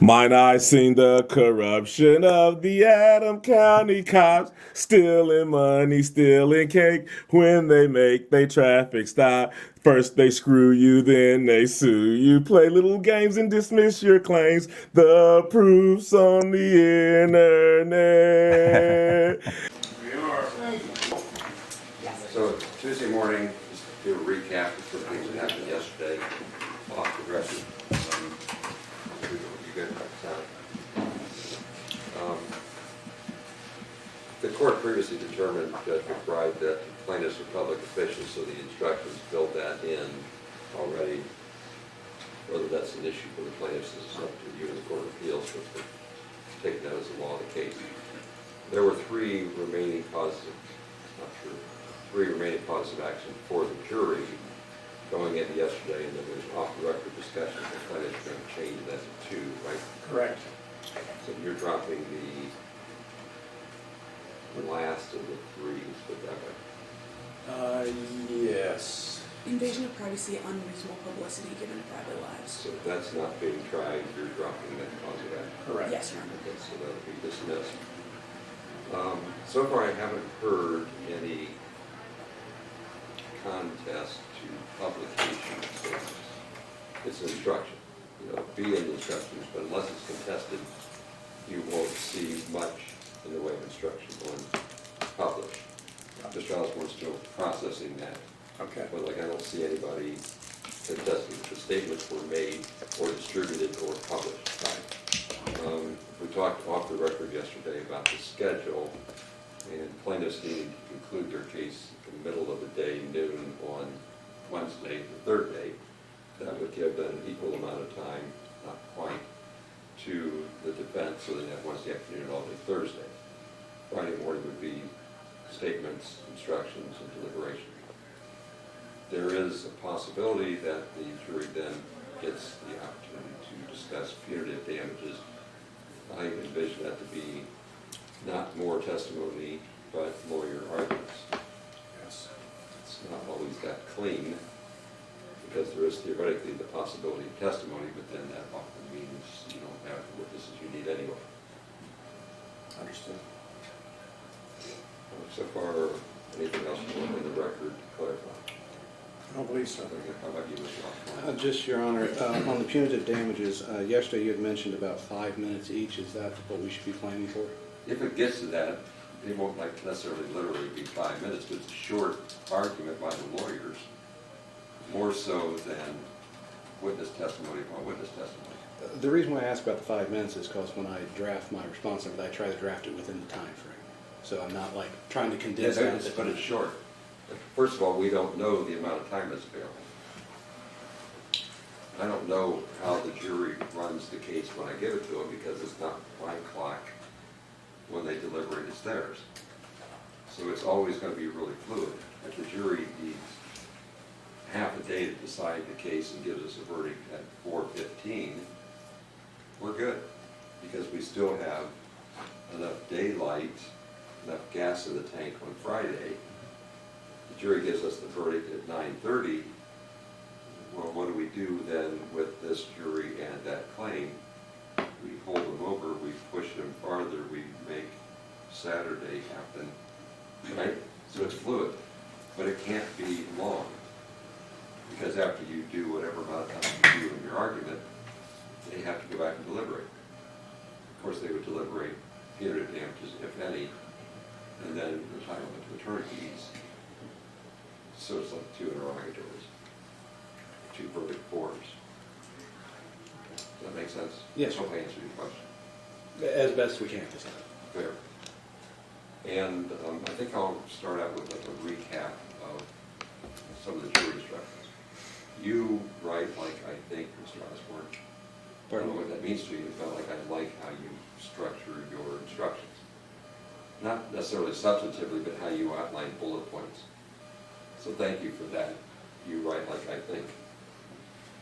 Mine I seen the corruption of the Adam County cops, stealing money, stealing cake. When they make they traffic stop, first they screw you, then they sue you. Play little games and dismiss your claims. The proof's on the internet. So Tuesday morning, just to do a recap of the things that happened yesterday off the record. You good? The court previously determined, Judge McBride, that plaintiffs are public officials, so the instructions built that in already. Whether that's an issue for the plaintiffs is up to you in the Court of Appeals, but we're taking that as the law of the case. There were three remaining causes of action for the jury going in yesterday, and then there's off-the-record discussion that plaintiffs are going to change that to two, right? Correct. So you're dropping the last of the three, put that way. Yes. Invasion of privacy, unreasonable publicity given to private lives. So if that's not being tried, you're dropping that cause of action. Correct. Yes, Your Honor. Okay, so that'll be dismissed. So far, I haven't heard any contest to publication of statements. It's an instruction. Be in the instructions, but unless it's contested, you won't see much in the way of instruction going published. Mr. Osborne's still processing that. Okay. But I don't see anybody contesting that the statements were made or distributed or published. Right. We talked off the record yesterday about the schedule, and plaintiffs needing to conclude their case in the middle of the day, noon on Wednesday, the third day. That would give them an equal amount of time, not quite, to the defense, so they have Wednesday afternoon all day Thursday. Friday morning would be statements, instructions, and deliberation. There is a possibility that the jury then gets the opportunity to discuss punitive damages. I envision that to be not more testimony, but lawyer arguments. Yes. It's not always that clean, because there is theoretically the possibility of testimony, but then that often means you don't have the witnesses you need anyway. Understood. So far, anything else you want in the record to clarify? I don't believe so. How about you, Mr. Osborne? Just, Your Honor, on the punitive damages, yesterday you had mentioned about 5 minutes each. Is that what we should be planning for? If it gets to that, it won't necessarily literally be 5 minutes, but it's a short argument by the lawyers, more so than witness testimony upon witness testimony. The reason why I ask about the 5 minutes is because when I draft my response, I try to draft it within the time frame. So I'm not like trying to condense Yes, it. but it's short. First of all, we don't know the amount of time that's available. I don't know how the jury runs the case when I give it to them, because it's not my clock when they deliberate, it's theirs. So it's always going to be really fluid. If the jury needs half a day to decide the case and gives us a verdict at 4:15, we're good, because we still have enough daylight, enough gas in the tank on Friday. The jury gives us the verdict at 9:30. Well, what do we do then with this jury and that claim? We hold them over, we push them farther, we make Saturday happen, right? So it's fluid, but it can't be long, because after you do whatever amount of time you do in your argument, they have to go back and deliberate. Of course, they would deliberate punitive damages, if any, and then entitlement to attorney fees. So it's like 2 interrogatories, 2 verdict forms. Does that make sense? Yes. I hope I answered your question. As best we can this time. Fair. And I think I'll start out with like a recap of some of the jury instructions. You write like I think, Mr. Osborne. I don't know what that means to you, but like I like how you structure your instructions. Not necessarily substantively, but how you outline bullet points. So thank you for that. You write like I think.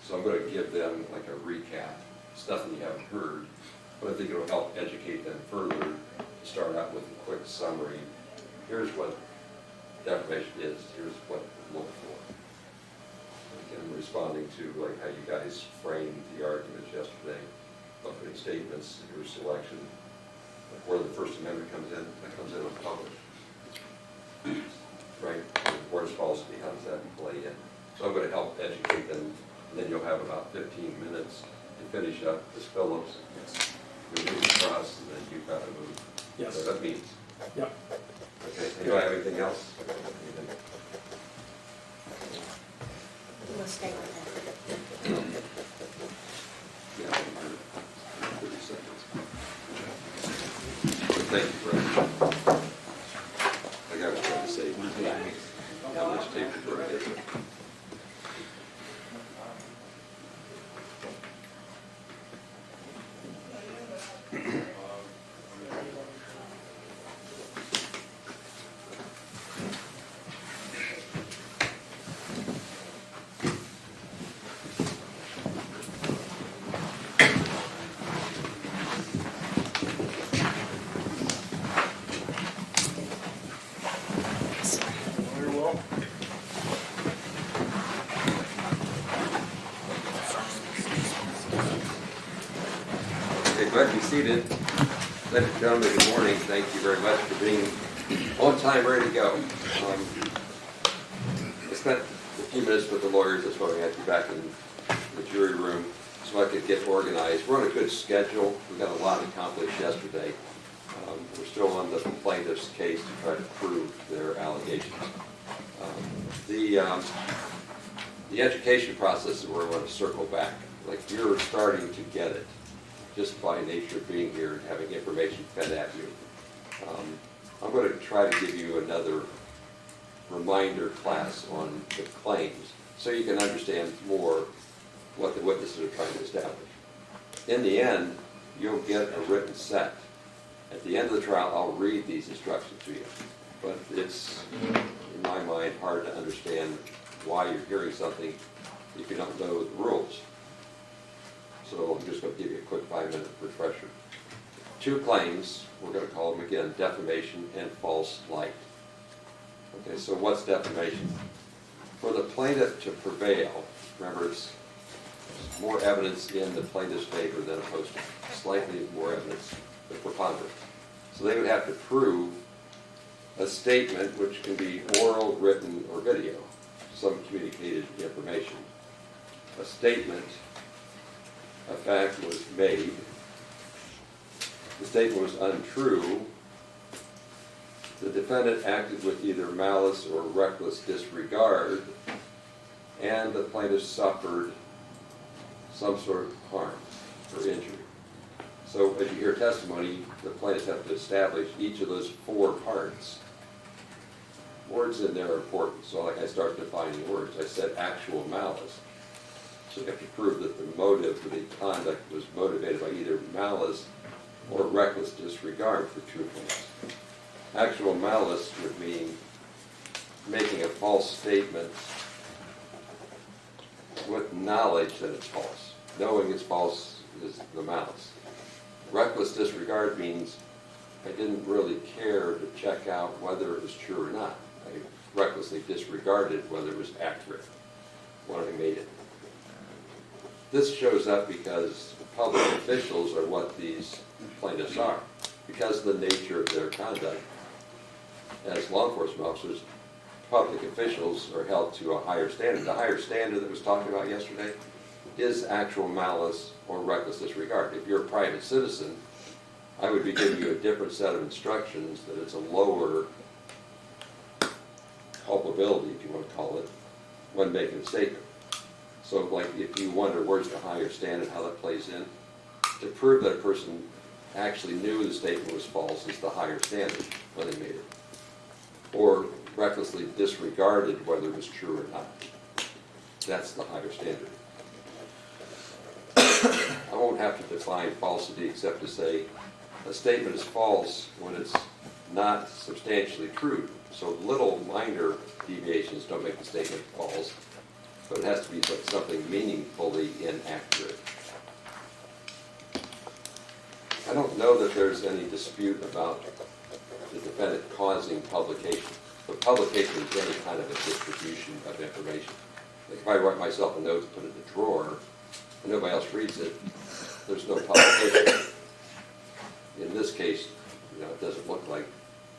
So I'm going to give them like a recap, stuff that you haven't heard, but I think it'll help educate them further to start out with a quick summary. Here's what defamation is, here's what to look for. Again, responding to like how you guys framed the arguments yesterday. opening statements, your selection, where the First Amendment comes in, that comes in unpublished. Right? Where's policy, how does that play in? So I'm going to help educate them, and then you'll have about 15 minutes to finish up this Phillips. We move across, and then you've got to move. Yes. So that means. Yep. Okay, anybody have anything else? We'll stay with Yeah, 30 seconds. Thank you, Brad. I got to try to save my time. How much tape to Brad is it? Okay, glad to be seated. Ladies and gentlemen, good morning. Thank you very much for being on time, ready to go. I spent a few minutes with the lawyers. That's why we had you back in the jury room so I could get organized. We're on a good schedule. We got a lot accomplished yesterday. We're still on the plaintiff's case to try to prove their allegations. The education process is where we want to circle back. Like, you're starting to get it just by nature of being here and having information fed at you. I'm going to try to give you another reminder class on the claims so you can understand more what the witnesses are trying to establish. In the end, you'll get a written set. At the end of the trial, I'll read these instructions to you. But it's, in my mind, hard to understand why you're hearing something if you don't know the rules. So I'm just going to give you a quick 5-minute refresher. 2 claims, we're going to call them again, defamation and false light. Okay, so what's defamation? For the plaintiff to prevail, remember it's more evidence in the plaintiff's favor than opposed to, slightly more evidence, the preponderance. So they would have to prove a statement, which can be oral, written, or video, some communicated information. A statement, a fact was made, the statement was untrue, the defendant acted with either malice or reckless disregard, and the plaintiff suffered some sort of harm or injury. So as you hear testimony, the plaintiffs have to establish each of those 4 parts. Words in there are important, so like I start defining words. I said actual malice. So you have to prove that the motive for the conduct was motivated by either malice or reckless disregard for truthfulness. Actual malice would mean making a false statement with knowledge that it's false. Knowing it's false is the malice. Reckless disregard means I didn't really care to check out whether it was true or not. I recklessly disregarded whether it was accurate when I made it. This shows up because public officials are what these plaintiffs are. Because of the nature of their conduct, as law enforcement officers, public officials are held to a higher standard. The higher standard that was talked about yesterday is actual malice or reckless disregard. If you're a private citizen, I would be giving you a different set of instructions that it's a lower culpability, if you want to call it, when making a statement. So like if you wonder where's the higher standard, how that plays in, to prove that a person actually knew the statement was false is the higher standard when they made it. Or recklessly disregarded whether it was true or not. That's the higher standard. I won't have to define falsity except to say a statement is false when it's not substantially true. So little minor deviations don't make the statement false, but it has to be something meaningfully inaccurate. I don't know that there's any dispute about the defendant causing publication. But publication is any kind of a distribution of information. Like if I write myself a note to put in a drawer, and nobody else reads it, there's no publication. In this case, you know, it doesn't look like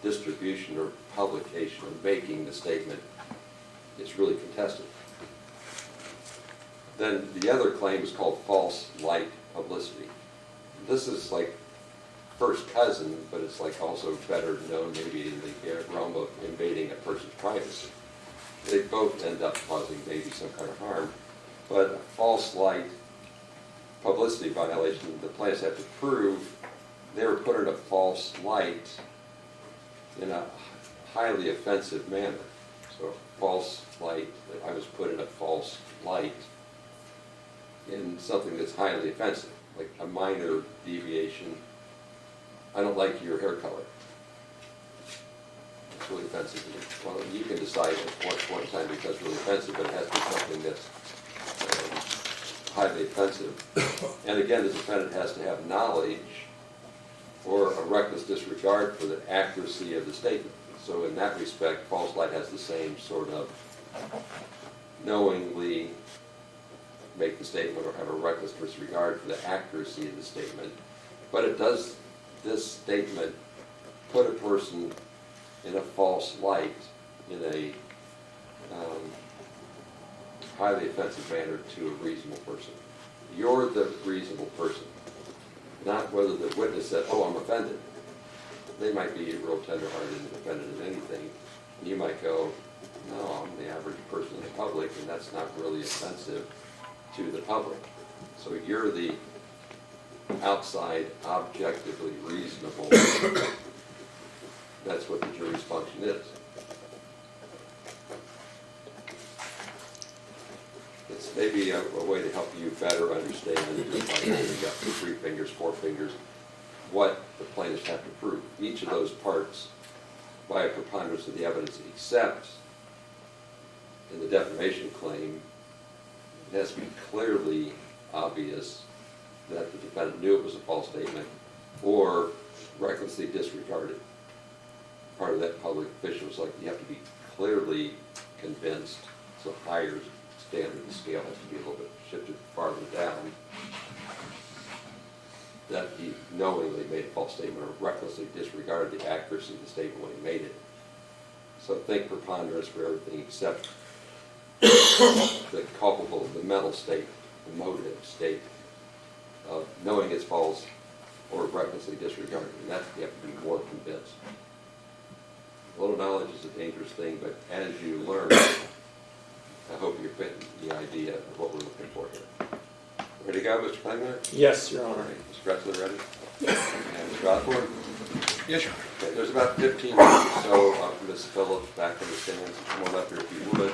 distribution or publication or making the statement. It's really contested. Then the other claim is called false light publicity. This is like first cousin, but it's like also better known maybe in the realm of invading a person's privacy. They both end up causing maybe some kind of harm, but a false light publicity violation, the plaintiffs have to prove they were put in a false light in a highly offensive manner. So false light, I was put in a false light in something that's highly offensive, like a minor deviation. I don't like your hair color. It's really offensive to me. Well, you can decide at what point in time because it's really offensive, but it has to be something that's highly offensive. And again, the defendant has to have knowledge or a reckless disregard for the accuracy of the statement. So in that respect, false light has the same sort of knowingly make the statement or have a reckless disregard for the accuracy of the statement. But it does, this statement, put a person in a false light in a highly offensive manner to a reasonable person. You're the reasonable person, not whether the witness said, oh, I'm offended. They might be real tender-hearted and offended at anything. And you might go, no, I'm the average person in the public, and that's not really offensive to the public. So you're the outside, objectively reasonable. That's what the jury's function is. It's maybe a way to help you better understand, and just like you've got 3 fingers, 4 fingers, what the plaintiffs have to prove. Each of those parts by a preponderance of the evidence, except in the defamation claim, it has to be clearly obvious that the defendant knew it was a false statement or recklessly disregarded. Part of that public official is like you have to be clearly convinced. It's a higher standard. The scale has to be a little bit shifted farther down. That he knowingly made a false statement or recklessly disregarded the accuracy of the statement when he made it. So think preponderance for everything except the culpable, the mental state, the motive state of knowing it's false or recklessly disregarding. And that you have to be more convinced. A little knowledge is a dangerous thing, but as you learn, I hope you're getting the idea of what we're looking for here. Ready to go, Mr. Klingler? Yes, Your All Honor. right, Mr. Drexler, ready? Yes. And Mr. Osborne? Yes, Your Okay, there's about 15 minutes or so of Ms. Phillips back in the stands. Come on up here if you would.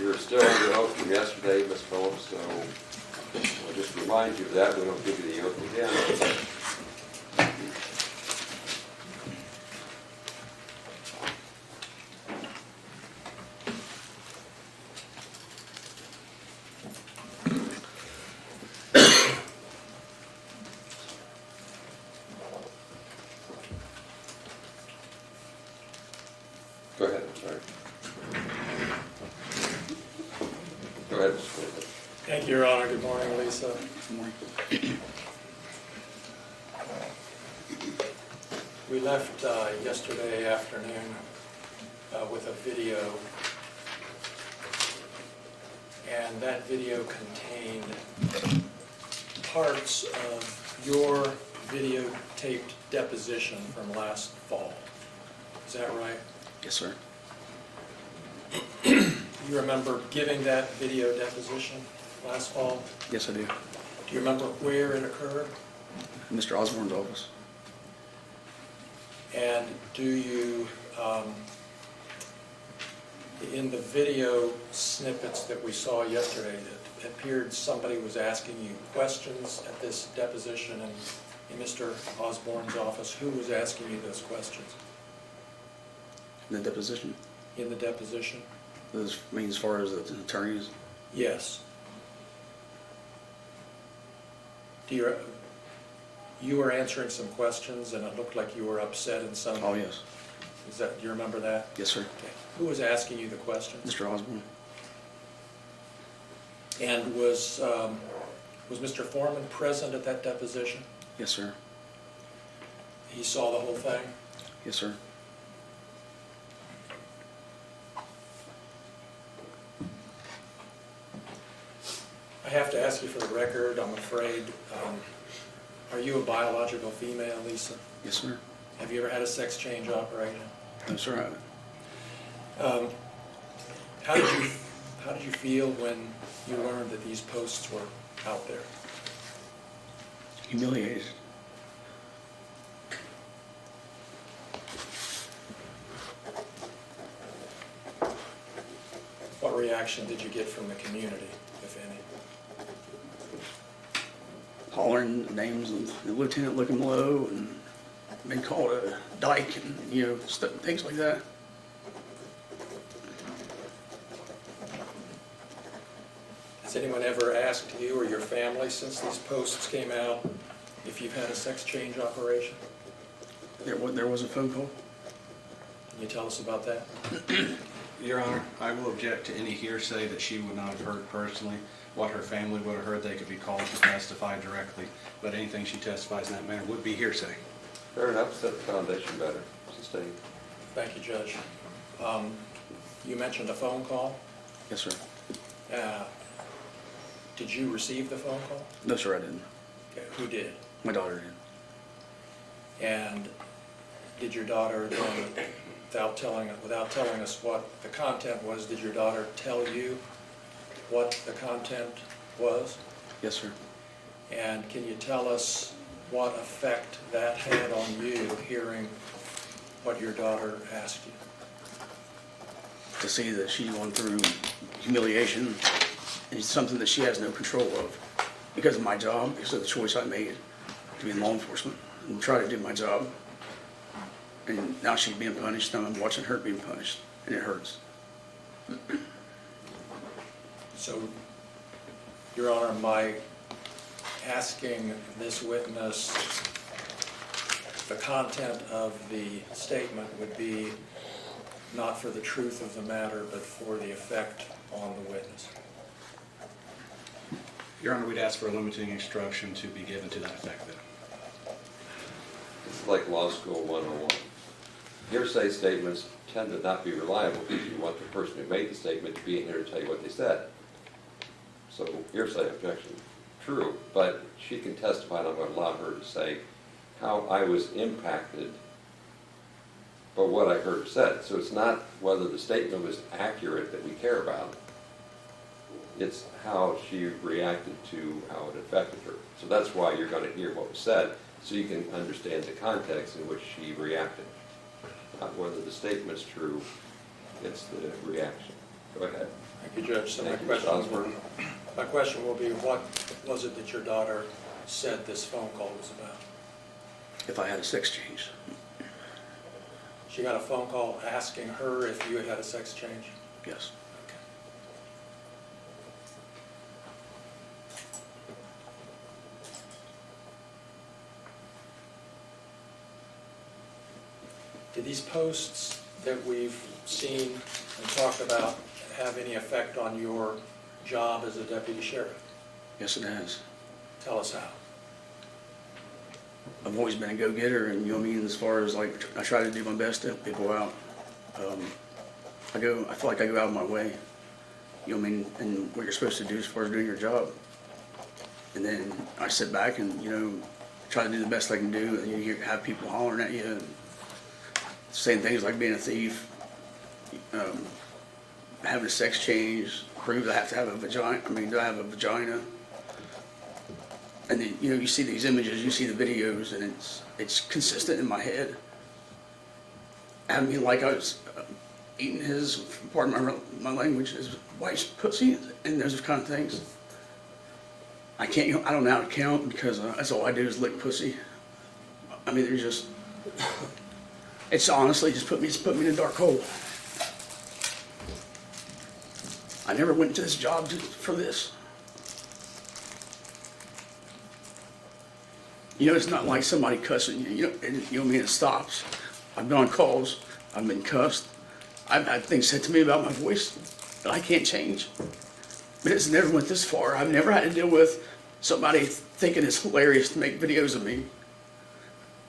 You're still under oath from yesterday, Ms. Phillips, so I'll just remind you of that. We don't give you the oath again. Go ahead, I'm sorry. Go ahead, Mr. Klingler. Thank you, Your Honor. Good morning, Lisa. Honor. We left yesterday afternoon with a video, and that video contained parts of your videotaped deposition from last fall. Is that right? Yes, sir. You remember giving that video deposition last fall? Yes, I do. Do you remember where it occurred? Mr. Osborne's office. And do you, in the video snippets that we saw yesterday, it appeared somebody was asking you questions at this deposition in Mr. Osborne's office. Who was asking you those questions The deposition. in the deposition? This means as far as the attorneys. Yes. You were answering some questions, and it looked like you were upset in some. Oh, yes. Do you remember that? Yes, sir. Okay. Who was asking you the questions? Mr. Osborne. And was Was Mr. Foreman present at that deposition? Yes, sir. He saw the whole thing? Yes, sir. I have to ask you for the record, I'm afraid, are you a biological female, Lisa? Yes, sir. Have you ever had a sex change operation? No, sir, I haven't. How did you feel when you learned that these posts were out there? Humiliated. What reaction did you get from the community, if any? Hollering names of the lieutenant looking low and been called a dyke and, things like that. Has anyone ever asked you or your family since these posts came out if you've had a sex change operation? There was a phone call. Can you tell us about that? Your Honor, I will object to any hearsay that she would not have heard personally. What her family would have heard, they could be called to testify directly, but anything she testifies in that manner would be hearsay. Fair enough, set the foundation better, sustained. Thank you, Judge. You mentioned a phone call. Yes, sir. Did you receive the phone call? No, sir, I didn't. Okay, who did? My daughter did. And did your daughter then, without telling us what the content was, did your daughter tell you what the content was? Yes, sir. And can you tell us what effect that had on you, hearing what your daughter asked you? To see that she's going through humiliation is something that she has no control of because of my job, because of the choice I made to be in law enforcement and try to do my job. And now she's being punished, and I'm watching her being punished, and it hurts. So, Your Honor, my asking this witness the content of the statement would be not for the truth of the matter, but for the effect on the witness. Your Honor, we'd ask for a limiting instruction to be given to that effect then. It's like law school 101. Hearsay statements tend to not be reliable because you want the person who made the statement to be in here to tell you what they said. So hearsay objection, true, but she can testify, and I'm going to allow her to say how I was impacted by what I heard said. So it's not whether the statement was accurate that we care about. It's how she reacted to how it affected her. So that's why you're going to hear what was said, so you can understand the context in which she reacted. Not whether the statement's true, it's the reaction. Go ahead. Thank you, Judge. So Thank you, Mr. Osborne. my question will be, what was it that your daughter said this phone call was about? If I had a sex change. She got a phone call asking her if you had had a sex change? Yes. Okay. Did these posts that we've seen and talked about have any effect on your job as a deputy sheriff? Yes, it has. Tell us how. I've always been a go-getter, and as far as I try to do my best to help people out. I feel like I go out of my way, and what you're supposed to do as far as doing your job. And then I sit back and, try to do the best I can do, and you have people hollering at you, and saying things like being a thief, having a sex change, prove I have to have a vagina, do I have a vagina? And then, you see these images, you see the videos, and it's consistent in my head. Like I was eating his, pardon my language, his wife's pussy, and those kind of things. I don't know how to count because that's all I do is lick pussy. They're just, it's honestly just put me in a dark hole. I never went to this job for this. It's not like somebody cussing you, it stops. I've been on calls, I've been cussed, I've had things said to me about my voice that I can't change. But it's never went this far. I've never had to deal with somebody thinking it's hilarious to make videos of me,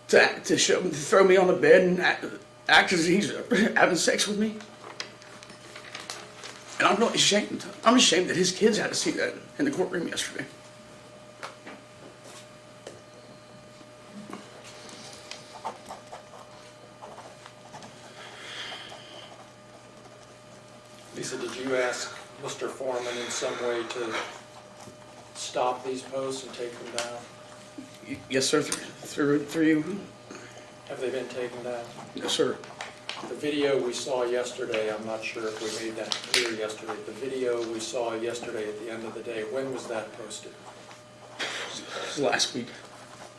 to throw me on the bed and act as he's having sex with me. And I'm really ashamed. I'm ashamed that his kids had to see that in the courtroom yesterday. Lisa, did you ask Mr. Foreman in some way to stop these posts and take them down? Yes, sir. Through you. Have they been taken down? Yes, sir. The video we saw yesterday, I'm not sure if we made that clear yesterday. The video we saw yesterday at the end of the day, when was that posted? It was last week.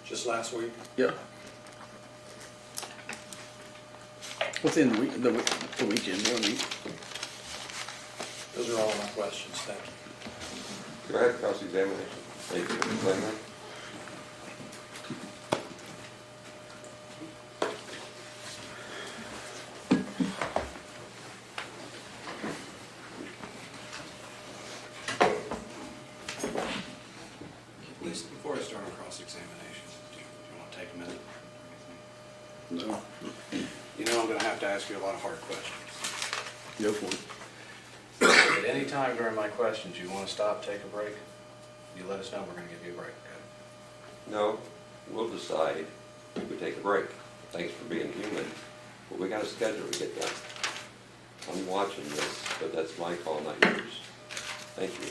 Just last week? Yeah. Within the weekend, 1 week. Those are all my questions, thank you. Go ahead, cross-examination. Thank you for explaining that. Lisa, before I start on cross-examination, do you want to take a minute or anything? No. You know I'm going to have to ask you a lot of hard questions. Go for it. At any time during my questions, you want to stop, take a break, you let us know, we're going to give you a break, okay? No, we'll decide if we take a break. Thanks for being human, but we got a schedule to get done. I'm watching this, but that's my call, not yours. Thank you.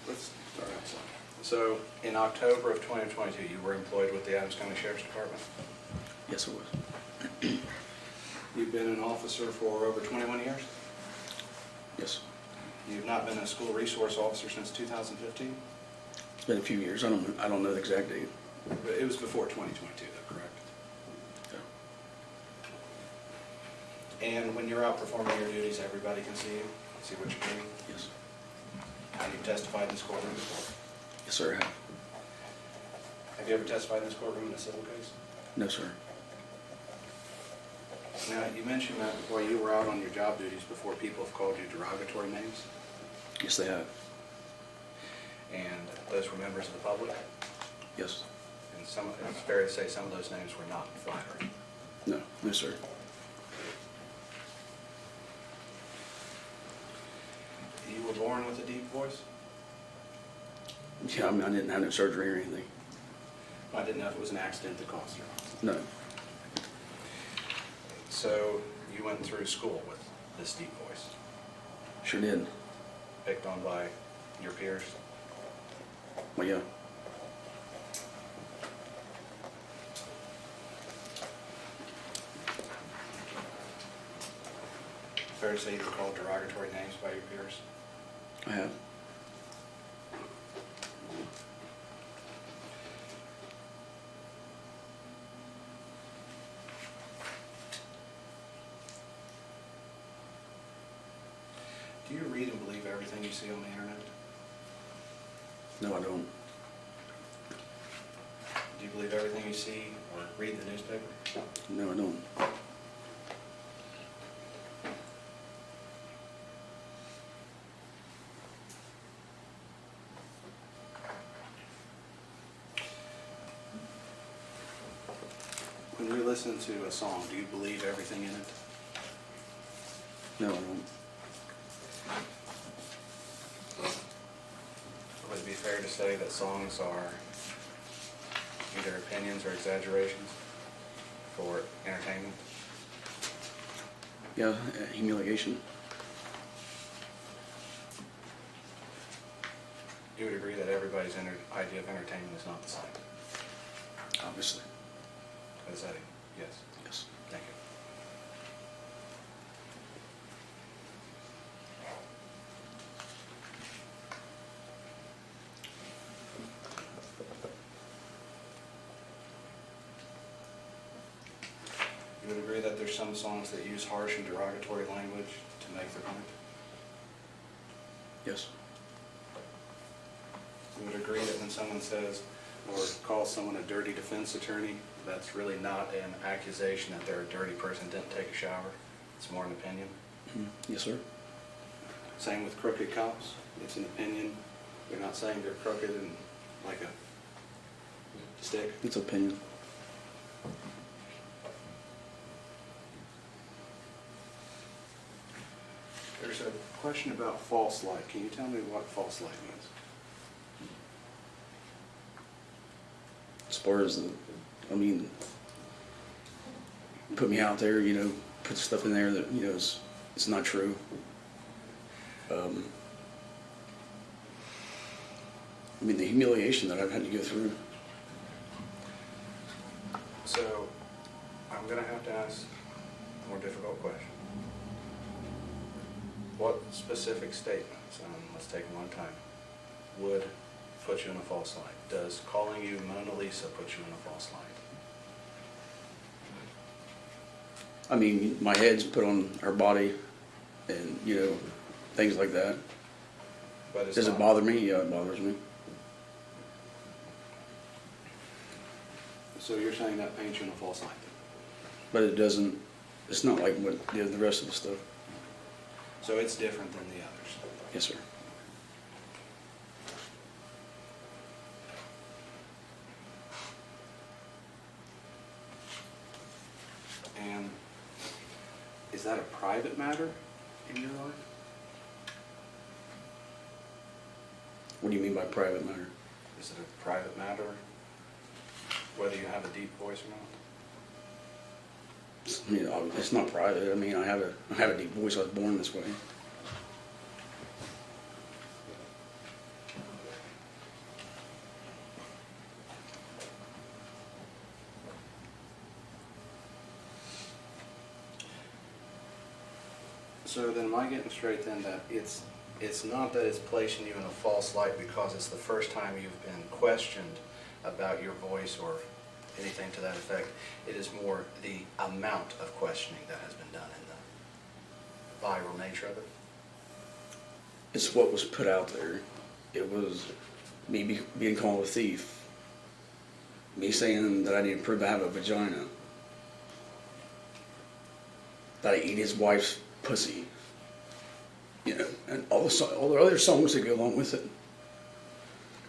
Let's start outside. So, in October of 2022, you were employed with the Adams County Sheriff's Department? Yes, it was. You've been an officer for over 21 years? Yes. You've not been a school resource officer since 2015? It's been a few years. I don't know the exact date. But it was before 2022, though, correct? Yeah. And when you're out performing your duties, everybody can see you, see what you're doing? Yes. And you've testified in this courtroom before? Yes, sir. I have. Have you ever testified in this courtroom in a civil case? No, sir. Now, you mentioned that while you were out on your job duties before, people have called you derogatory names, Yes, they have. and those were members of the public, Yes. and it's fair to say some of those names were not flattering. No. No, sir. You were born with a deep voice? Yeah, I didn't have no surgery or anything. I didn't know if it was an accident that caused it. No. So you went through school with this deep voice, Sure did. picked on by your peers? Well, yeah. Fair to say you were called derogatory names by your peers? I have. Do you read and believe everything you see on the internet? No, I don't. Do you believe everything you see or read in the newspaper? No, I don't. When you listen to a song, do you believe everything in it? No, I don't. Would it be fair to say that songs are either opinions or exaggerations for entertainment? Yeah, humiliation. You would agree that everybody's idea of entertainment is not the same? Obviously. Is that a yes? Yes. Thank you. You would agree that there's some songs that use harsh and derogatory language to make their point? Yes. You would agree that when someone says or calls someone a dirty defense attorney, that's really not an accusation that they're a dirty person, didn't take a shower? It's more an opinion? Yes, sir. Same with crooked cops. It's an opinion. They're not saying they're crooked and like a stick. It's opinion. There's a question about false light. Can you tell me what false light means? As far as I mean, put me out there, put stuff in there that, it's not true. I mean, the humiliation that I've had to go through. So, I'm going to have to ask a more difficult question. What specific statements, let's take them one time, would put you in a false light? Does calling you Mona Lisa put you in a false light? I mean, my head's put on her body and, things like that. But it's Does it not- bother me? Yeah, it bothers me. So you're saying that paints you in a false light? But it doesn't, it's not like what the rest of the stuff. So it's different than the others? Yes, sir. And is that a private matter in your life? What do you mean by private matter? Is it a private matter whether you have a deep voice or not? I mean, it's not private. I mean, I have a deep voice. I was born this way. So then am I getting straight then that it's not that it's placing you in a false light because it's the first time you've been questioned about your voice or anything to that effect. It is more the amount of questioning that has been done in the viral nature of it? It's what was put out there. It was me being called a thief. Me saying that I need to prove I have a vagina. That I eat his wife's pussy. And all the other songs that go along with it.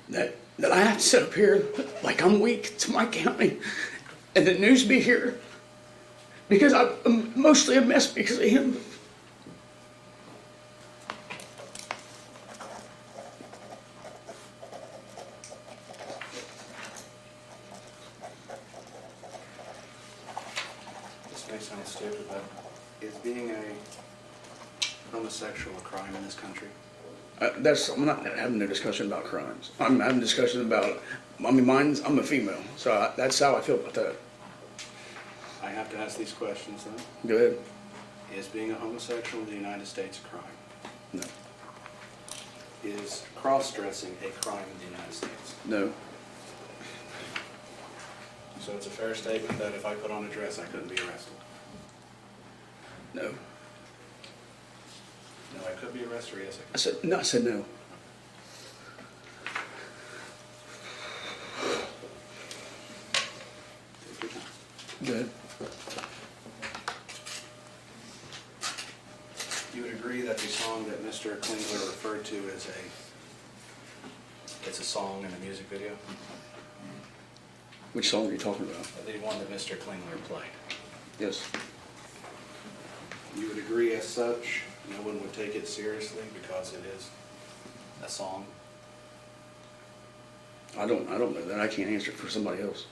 That I have to sit up here like I'm weak to my county and the news be here because I'm mostly a mess because of him. This may sound stupid, but is being a homosexual a crime in this country? I'm not having a discussion about crimes. I'm having a discussion about, I'm a female, so that's how I feel about that. I have to ask these questions then. Go ahead. Is being a homosexual in the United States a crime? No. Is cross-dressing a crime in the United States? No. So it's a fair statement that if I put on a dress, I couldn't be arrested? No. No, I could be arrested, or yes, I I said no. could. Take your time. Go ahead. You would agree that the song that Mr. Klingler referred to as it's a song in a music video? Which song are you talking about? The one that Mr. Klingler played. Yes. You would agree as such, no one would take it seriously because it is a song? I don't know that. I can't answer for somebody else.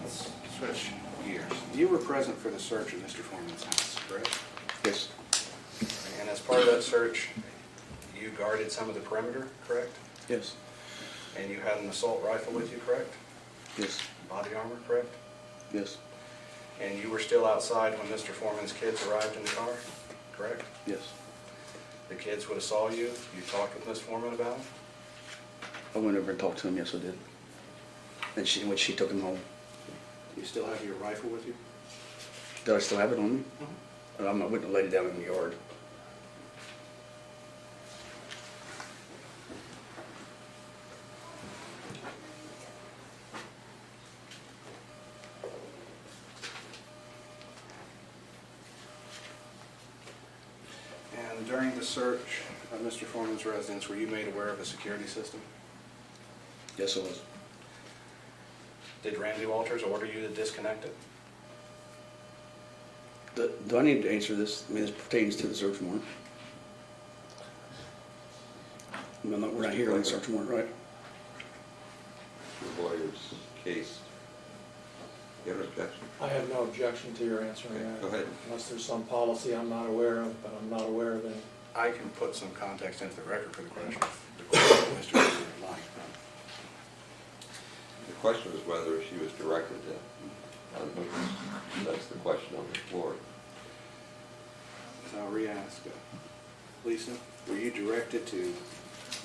Let's switch gears. You were present for the search of Mr. Foreman's house, correct? Yes. And as part of that search, you guarded some of the perimeter, correct? Yes. And you had an assault rifle with you, correct? Yes. Body armor, correct? Yes. And you were still outside when Mr. Foreman's kids arrived in the car? correct? Yes. The kids would have saw you, you talked with Ms. Foreman about him? I went over and talked to him, yes I did. And she took him home. You still have your rifle with you? Did I still have it on me? I wouldn't have laid it down in the yard. And during the search of Mr. Foreman's residence, were you made aware of the security system? Yes, I was. Did Randy Walters order you to disconnect it? Do I need to answer this? I mean, this pertains to the search warrant. I mean, we're not here on the search warrant, right? Your lawyer's case. You have an objection? I have no objection to your answering Okay, that. go ahead. Unless there's some policy I'm not aware of, but I'm not aware of any. I can put some context into the record for the question. The question Mr. Foreman would like. The question is whether she was directed to, that's the question on the floor. So I'll re-ask. Lisa, were you directed to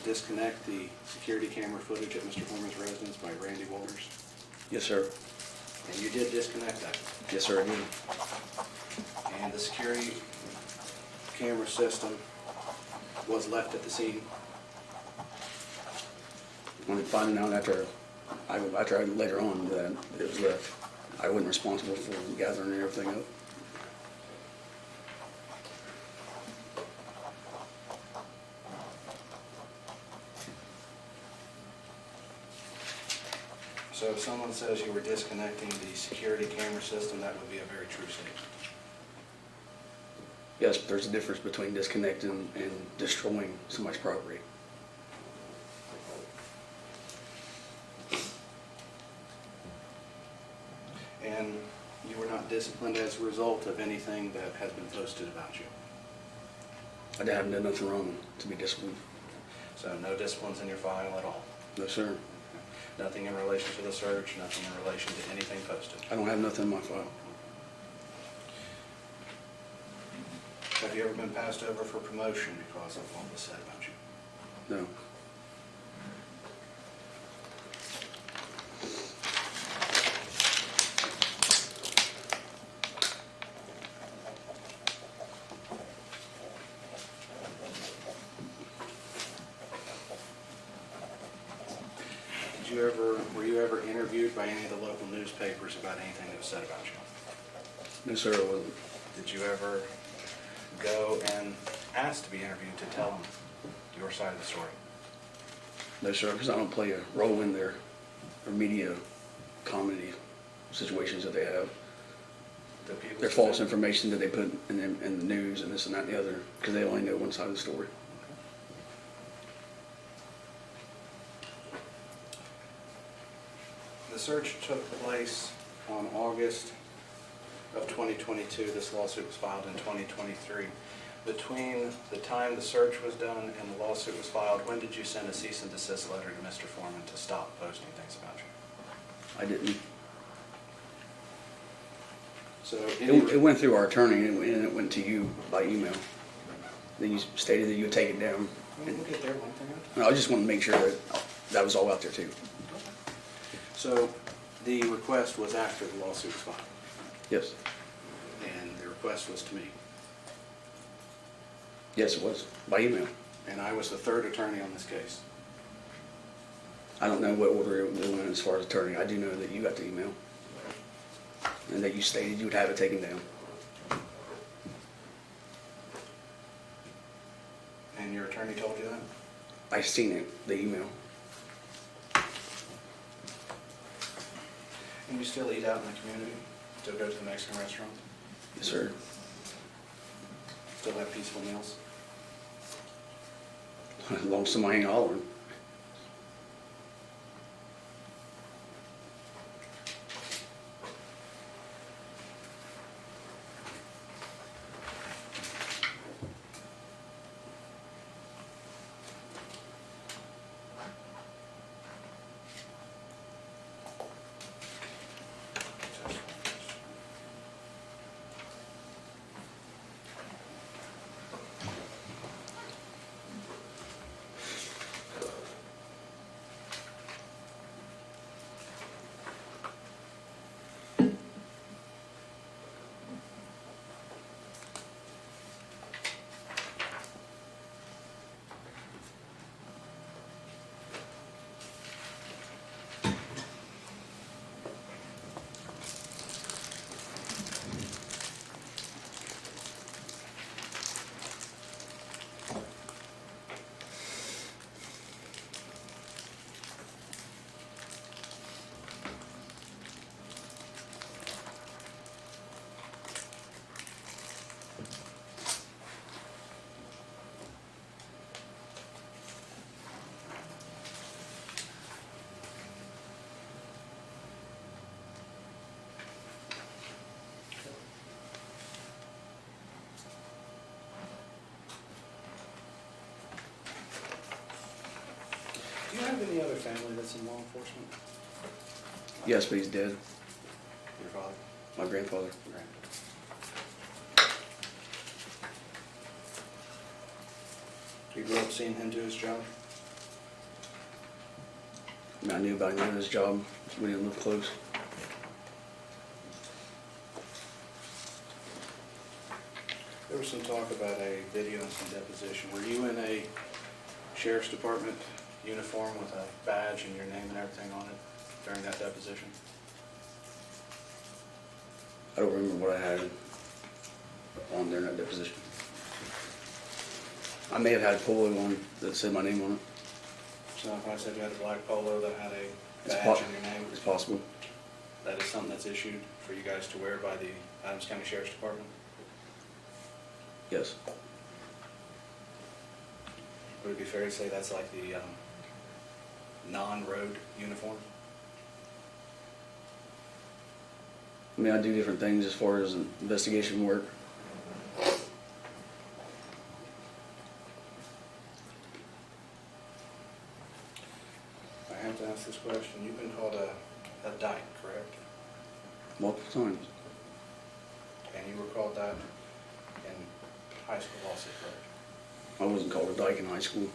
disconnect the security camera footage at Mr. Foreman's residence by Randy Walters? Yes, sir. And you did disconnect that? Yes, sir, I did. And the security camera system was left at the scene? Only finding out after I later on that it was left. I wasn't responsible for gathering everything up. So if someone says you were disconnecting the security camera system, that would be a very true statement. Yes, but there's a difference between disconnecting and destroying somebody's property. And you were not disciplined as a result of anything that has been posted about you? I haven't done nothing wrong to be disciplined. So no disciplines in your file at all? No, sir. Nothing in relation to the search, nothing in relation to anything posted? I don't have nothing in my file. Have you ever been passed over for promotion because of what was said about you? No. Were you ever interviewed by any of the local newspapers about anything that was said about you? No, sir, I wasn't. Did you ever go and ask to be interviewed to tell them your side of the story? No, sir, because I don't play a role in their media comedy situations that they have. The people They're false information that they put in the news and this and that and the other, because they only know one side of the story. The search took place on August of 2022. This lawsuit was filed in 2023. Between the time the search was done and the lawsuit was filed, when did you send a cease and desist letter to Mr. Foreman to stop posting things about you? I didn't. So It went through our attorney and it went to you by email. Then you stated that you would take it down. We'll get there one thing at a time. And I just want to make sure that that was all out there too. So the request was after the lawsuit was filed, Yes. and the request was to me. Yes, it was, by email. And I was the third attorney on this case. I don't know what order it was in as far as attorney. I do know that you got the email. And that you stated you would have it taken down. And your attorney told you that? I seen it, the email. And you still eat out in the community? Still go to the Mexican restaurant? Yes, sir. Still have peaceful meals? As long as somebody ain't hollering. have any other family that's in law enforcement? Yes, but he's dead. Your father? My grandfather. Right. You grew up seeing him do his job? I mean, I knew about him doing his job. We didn't live close. There was some talk about a video and some deposition. Were you in a sheriff's department uniform with a badge and your name and everything on it during that deposition? I don't remember what I had on there in that deposition. I may have had a polo on that said my name on it. So if I said you had a black polo that had a It's badge po- and your name, It's possible. that is something that's issued for you guys to wear by the Adams County Sheriff's Department? Yes. Would it be fair to say that's like the non-road uniform? I mean, I do different things as far as investigation work. I have to ask this question. You've been called a dyke, correct? Multiple times. And you were called that in high school also, correct? I wasn't called a dyke in high school.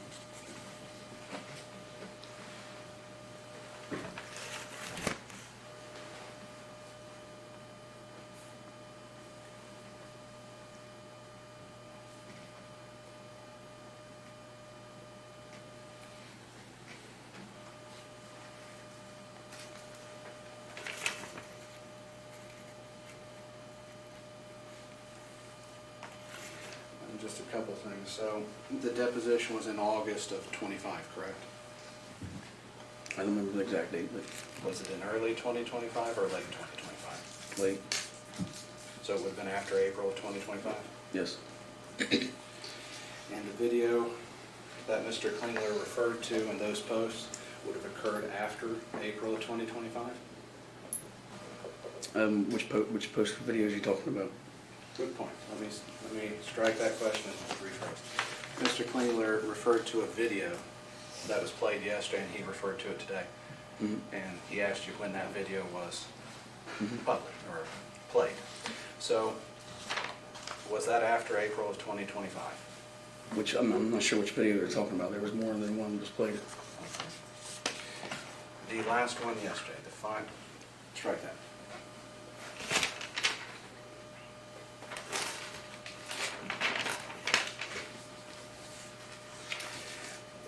And just a couple of things. So the deposition was in August of '25, correct? I don't remember the exact date, but Was it in early 2025 or late 2025? late. So it would have been after April of 2025? Yes. And the video that Mr. Klingler referred to in those posts would have occurred after April of 2025? Which post videos are you talking about? Good point. Let me strike that question and rephrase. Mr. Klingler referred to a video that was played yesterday, and he referred to it today. Mhm. And he asked you when that video was published or played. So was that after April of 2025? Which I'm not sure which video you're talking about. There was more than one that was played. The last one yesterday, strike that.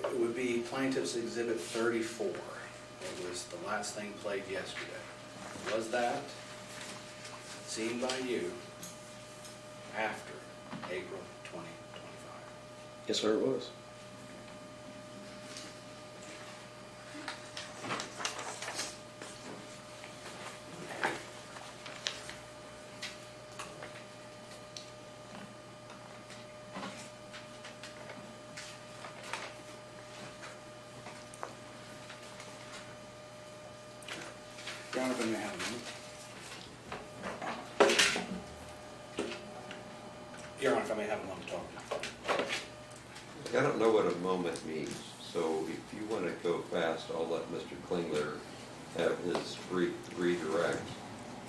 It would be Plaintiff's Exhibit 34. It was the last thing played yesterday. Was that seen by you after April 2025? Yes, sir, it was. Your Honor, if I may have a moment. Your Honor, if I may have a moment to talk. I don't know what a moment means, so if you want to go fast, I'll let Mr. Klingler have his redirect.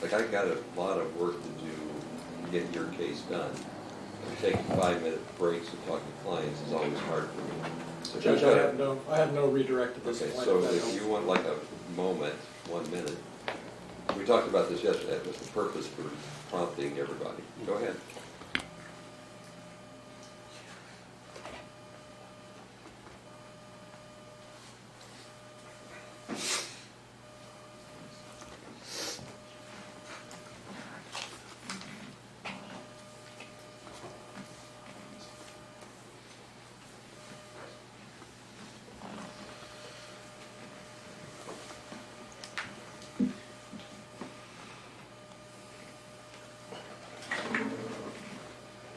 Like, I got a lot of work to do to get your case done. And taking 5-minute breaks and talking to clients is always hard for me. So Judge, you've I got have no redirect at this Okay, point. so That if helps. you want like a moment, 1 minute, we talked about this yesterday, that was the purpose for prompting everybody. Go ahead.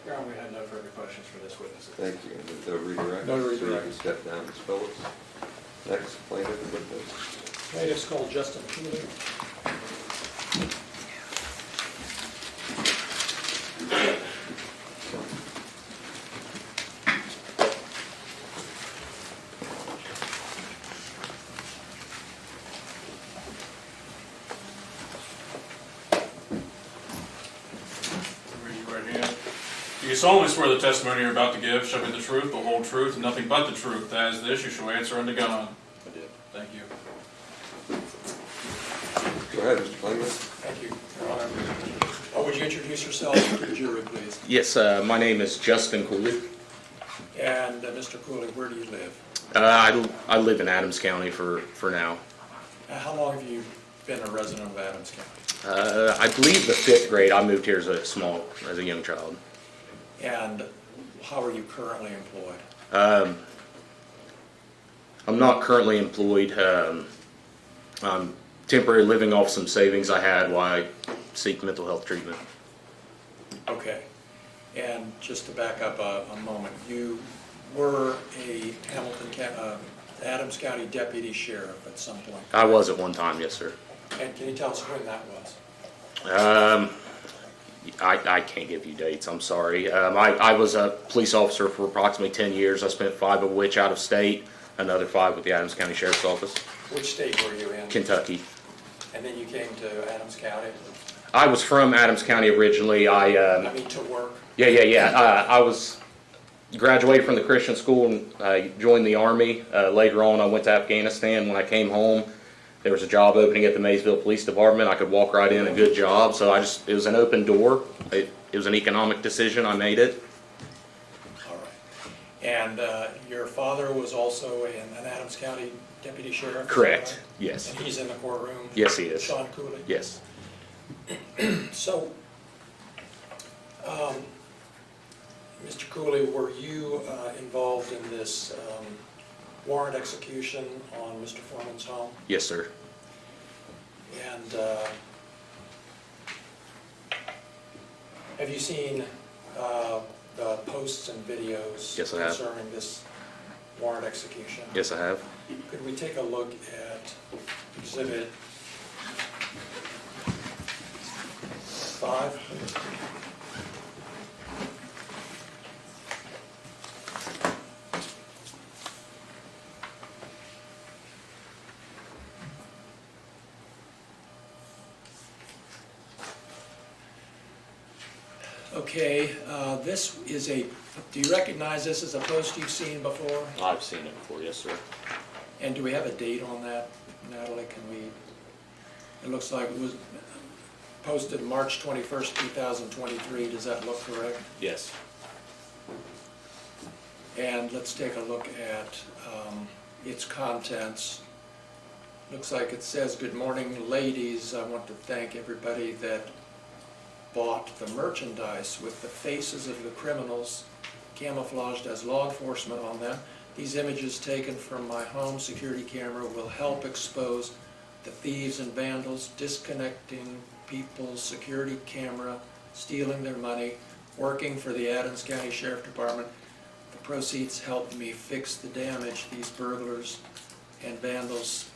Your Honor, we have no further questions for this witness. Thank you. And the redirect? No So you redirect. can step down as Phillips. Next plaintiff, witness. Plaintiff's called Justin Kulie. you solemnly swear the testimony you're about to give shall be the truth, the whole truth, and nothing but the truth? As this, you shall answer unto God. I did. Thank you. Go ahead, Mr. Klingman. Thank you, Your Honor. Would you introduce yourself to the jury, please? Yes, my name is Justin Kulie. And Mr. Cooley, where do you live? I live in Adams County for now. How long have you been a resident of Adams County? I believe the 5th grade. I moved here as a young child. And how are you currently employed? I'm not currently employed. I'm temporarily living off some savings I had while I seek mental health treatment. Okay. And just to back up a moment, you were a Adams County deputy sheriff at some point. I was at one time, yes, sir. And can you tell us when that was? I can't give you dates, I'm sorry. I was a police officer for approximately 10 years. I spent 5 of which out of state, another 5 with the Adams County Sheriff's Office. Which state were you in? Kentucky. And then you came to Adams County? I was from Adams County originally. I mean, to work? Yeah. I was graduated from the Christian school and joined the Army. Later on, I went to Afghanistan. When I came home, there was a job opening at the Maysville Police Department. I could walk right in, a good job. So it was an open door. It was an economic decision. I made it. All right. And your father was also an Adams County deputy sheriff? Correct. Yes. And he's in the courtroom? Yes, he is. Shawn Grooms? Yes. So, Mr. Kulie, were you involved in this warrant execution on Mr. Foreman's home? Yes, sir. And have you seen the posts and videos Yes, I have. concerning this warrant execution? Yes, I have. Could we take a look at Exhibit 5? Okay, this is do you recognize this as a post you've seen before? I've seen it before, yes, sir. And do we have a date on that, Natalie? It looks like it was posted March 21st, 2023. Does that look correct? Yes. And let's take a look at its contents. Looks like it says, "Good morning, ladies. I want to thank everybody that bought the merchandise with the faces of the criminals camouflaged as law enforcement on them. These images taken from my home security camera will help expose the thieves and vandals disconnecting people's security camera, stealing their money, working for the Adams County Sheriff Department. The proceeds helped me fix the damage these burglars and vandals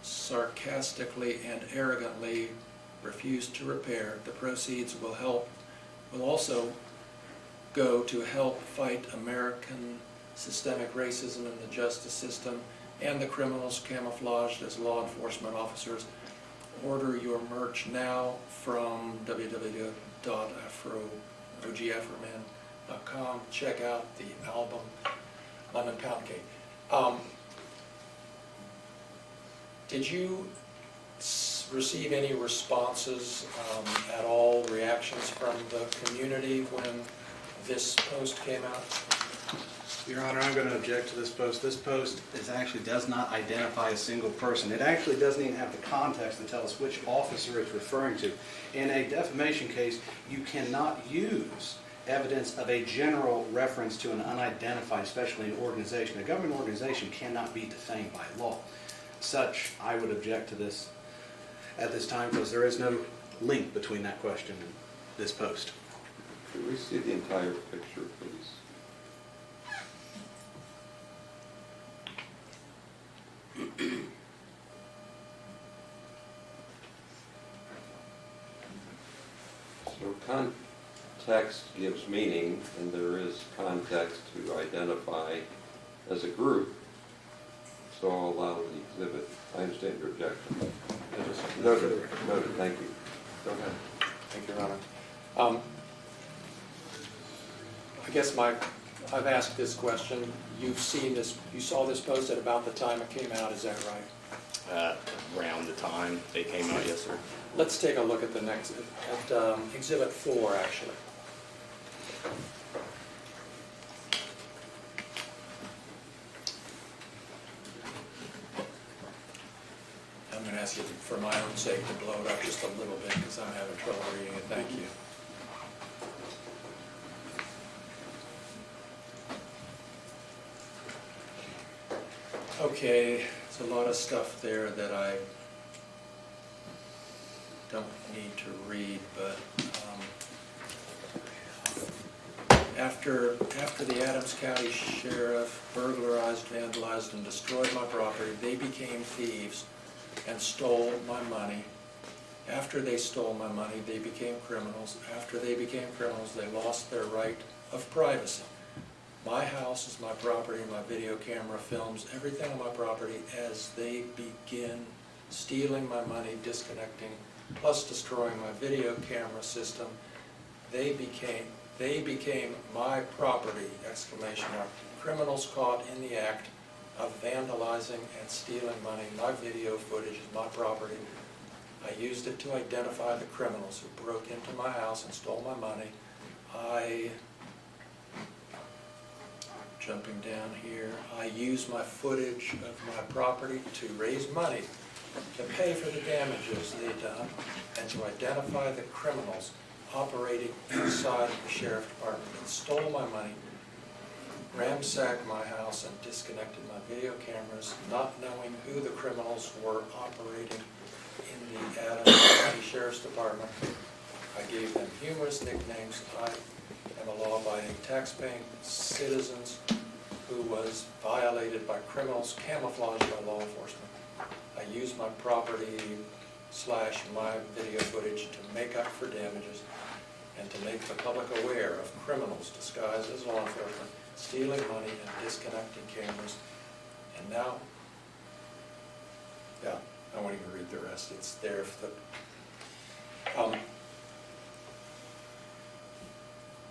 sarcastically and arrogantly refused to repair. The proceeds will also go to help fight American systemic racism in the justice system and the criminals camouflaged as law enforcement officers. Order your merch now from www.ogfroman.com. Check out the album Lemon Pound Cake." Did you receive any responses at all, reactions from the community when this post came out? Your Honor, I'm going to object to this post. This post actually does not identify a single person. It actually doesn't even have the context to tell us which officer it's referring to. In a defamation case, you cannot use evidence of a general reference to an unidentified, especially an organization. A government organization cannot be defamed by law. Such, I would object to this at this time because there is no link between that question and this post. Could we see the entire picture, please? So context gives meaning, and there is context to identify as a group. So I'll allow the exhibit. I understand your objection. Noted, thank you. Go ahead. Thank you, Your Honor. I guess I've asked this question. You've seen this, you saw this post at about the time it came out, is that right? Around the time they came out, yes, sir. Let's take a look at the next, at Exhibit 4, actually. I'm going to ask you, for my own sake, to blow it up just a little bit because I'm having trouble reading it. Thank you. Okay, there's a lot of stuff there that I don't need to read, but after the Adams County Sheriff burglarized, vandalized, and destroyed my property, they became thieves and stole my money. After they stole my money, they became criminals. After they became criminals, they lost their right of privacy. My house is my property, my video camera films everything on my property. As they begin stealing my money, disconnecting, plus destroying my video camera system, they became my property, exclamation mark. Criminals caught in the act of vandalizing and stealing money. My video footage is my property. I used it to identify the criminals who broke into my house and stole my money. Jumping down here, I use my footage of my property to raise money to pay for the damages they've done and to identify the criminals operating inside of the sheriff department that stole my money, ransacked my house, and disconnected my video cameras, not knowing who the criminals were operating in the Adams County Sheriff's Department. I gave them humorous nicknames. I am a law-abiding, tax-paying citizen who was violated by criminals camouflaged by law enforcement. I used my property / my video footage to make up for damages and to make the public aware of criminals disguised as law enforcement, stealing money and disconnecting cameras. And now, yeah, I won't even read the rest. It's there for the...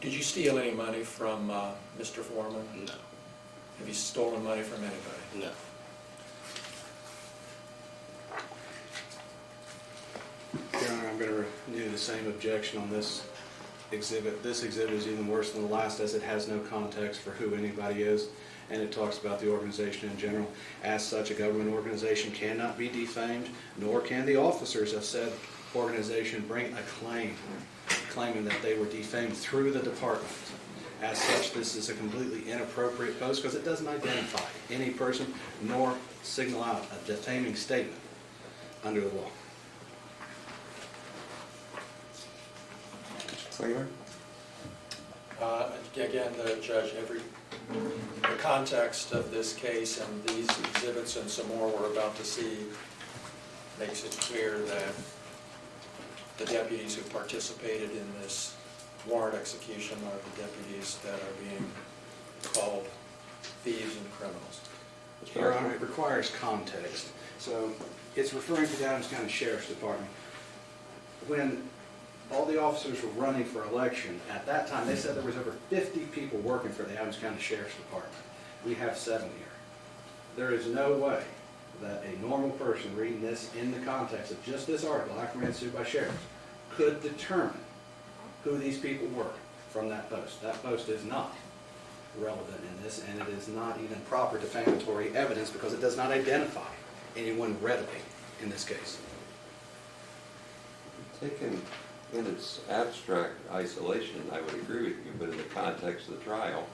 Did you steal any money from Mr. Foreman? No. Have you stolen money from anybody? No. Your Honor, I'm going to renew the same objection on this exhibit. This exhibit is even worse than the last, as it has no context for who anybody is, and it talks about the organization in general. As such, a government organization cannot be defamed, nor can the officers of said organization bring a claim claiming that they were defamed through the department. As such, this is a completely inappropriate post because it doesn't identify any person nor signal out a defaming statement under the law. Again, the judge, the context of this case and these exhibits and some more we're about to see makes it clear that the deputies who participated in this warrant execution are the deputies that are being called thieves and criminals. Your Honor, it requires context. So it's referring to the Adams County Sheriff's Department. When all the officers were running for election, at that time they said there was over 50 people working for the Adams County Sheriff's Department. We have 7 here. There is no way that a normal person reading this in the context of just this article, Afroman sued by sheriffs, could determine who these people were from that post. That post is not relevant in this, and it is not even proper defamatory evidence because it does not identify anyone readily in this case. Taken in its abstract isolation, I would agree with you, but in the context of the trial,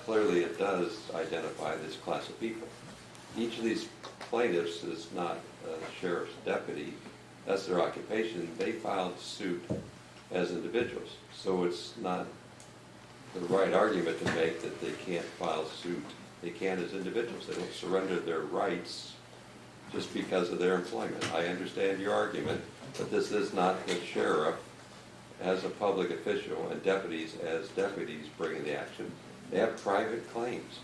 clearly it does identify this class of people. Each of these plaintiffs is not a sheriff's deputy. That's their occupation. They filed suit as individuals. So it's not the right argument to make that they can't file suit. They can as individuals. They don't surrender their rights just because of their employment. I understand your argument, but this is not the sheriff as a public official and deputies as deputies bringing the action. They have private claims.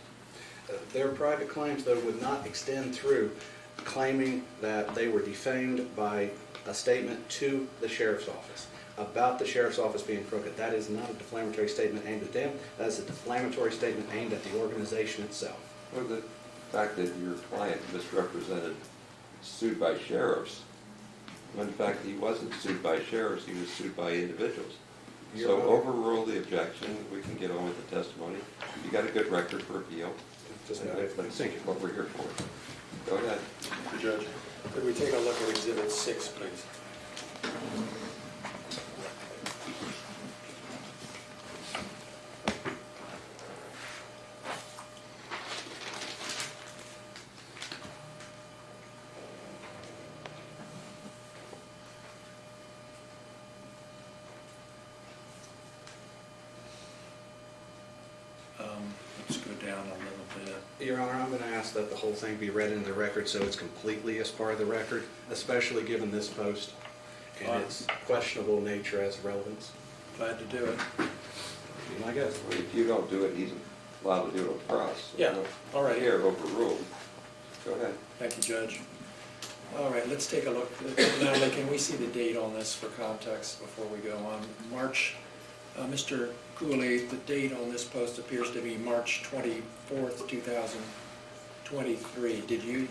Their private claims, though, would not extend through claiming that they were defamed by a statement to the sheriff's office. about the sheriff's office being crooked. That is not a defamatory statement aimed at them. That is a defamatory statement aimed at the organization itself. Or the fact that your client misrepresented, sued by sheriffs, when in fact he wasn't sued by sheriffs, he was sued by individuals. So overrule the objection, we can get on with the testimony. You got a good record for appeal. Just Let's see what we're here for. Go ahead. Judge, could we take a look at Exhibit 6, please? Let's go down a little bit. Your Honor, I'm going to ask that the whole thing be read into the record so it's completely as part of the record, especially given this post and its questionable nature as relevance. Glad to do it. Be my guest. Well, if you don't do it, he's allowed to do it across. Yeah, all right. Here, overruled. Go ahead. Thank you, Judge. All right, let's take a look. Now, can we see the date on this for context before we go on? Mr. Kulie, the date on this post appears to be March 24th, 2023. Did you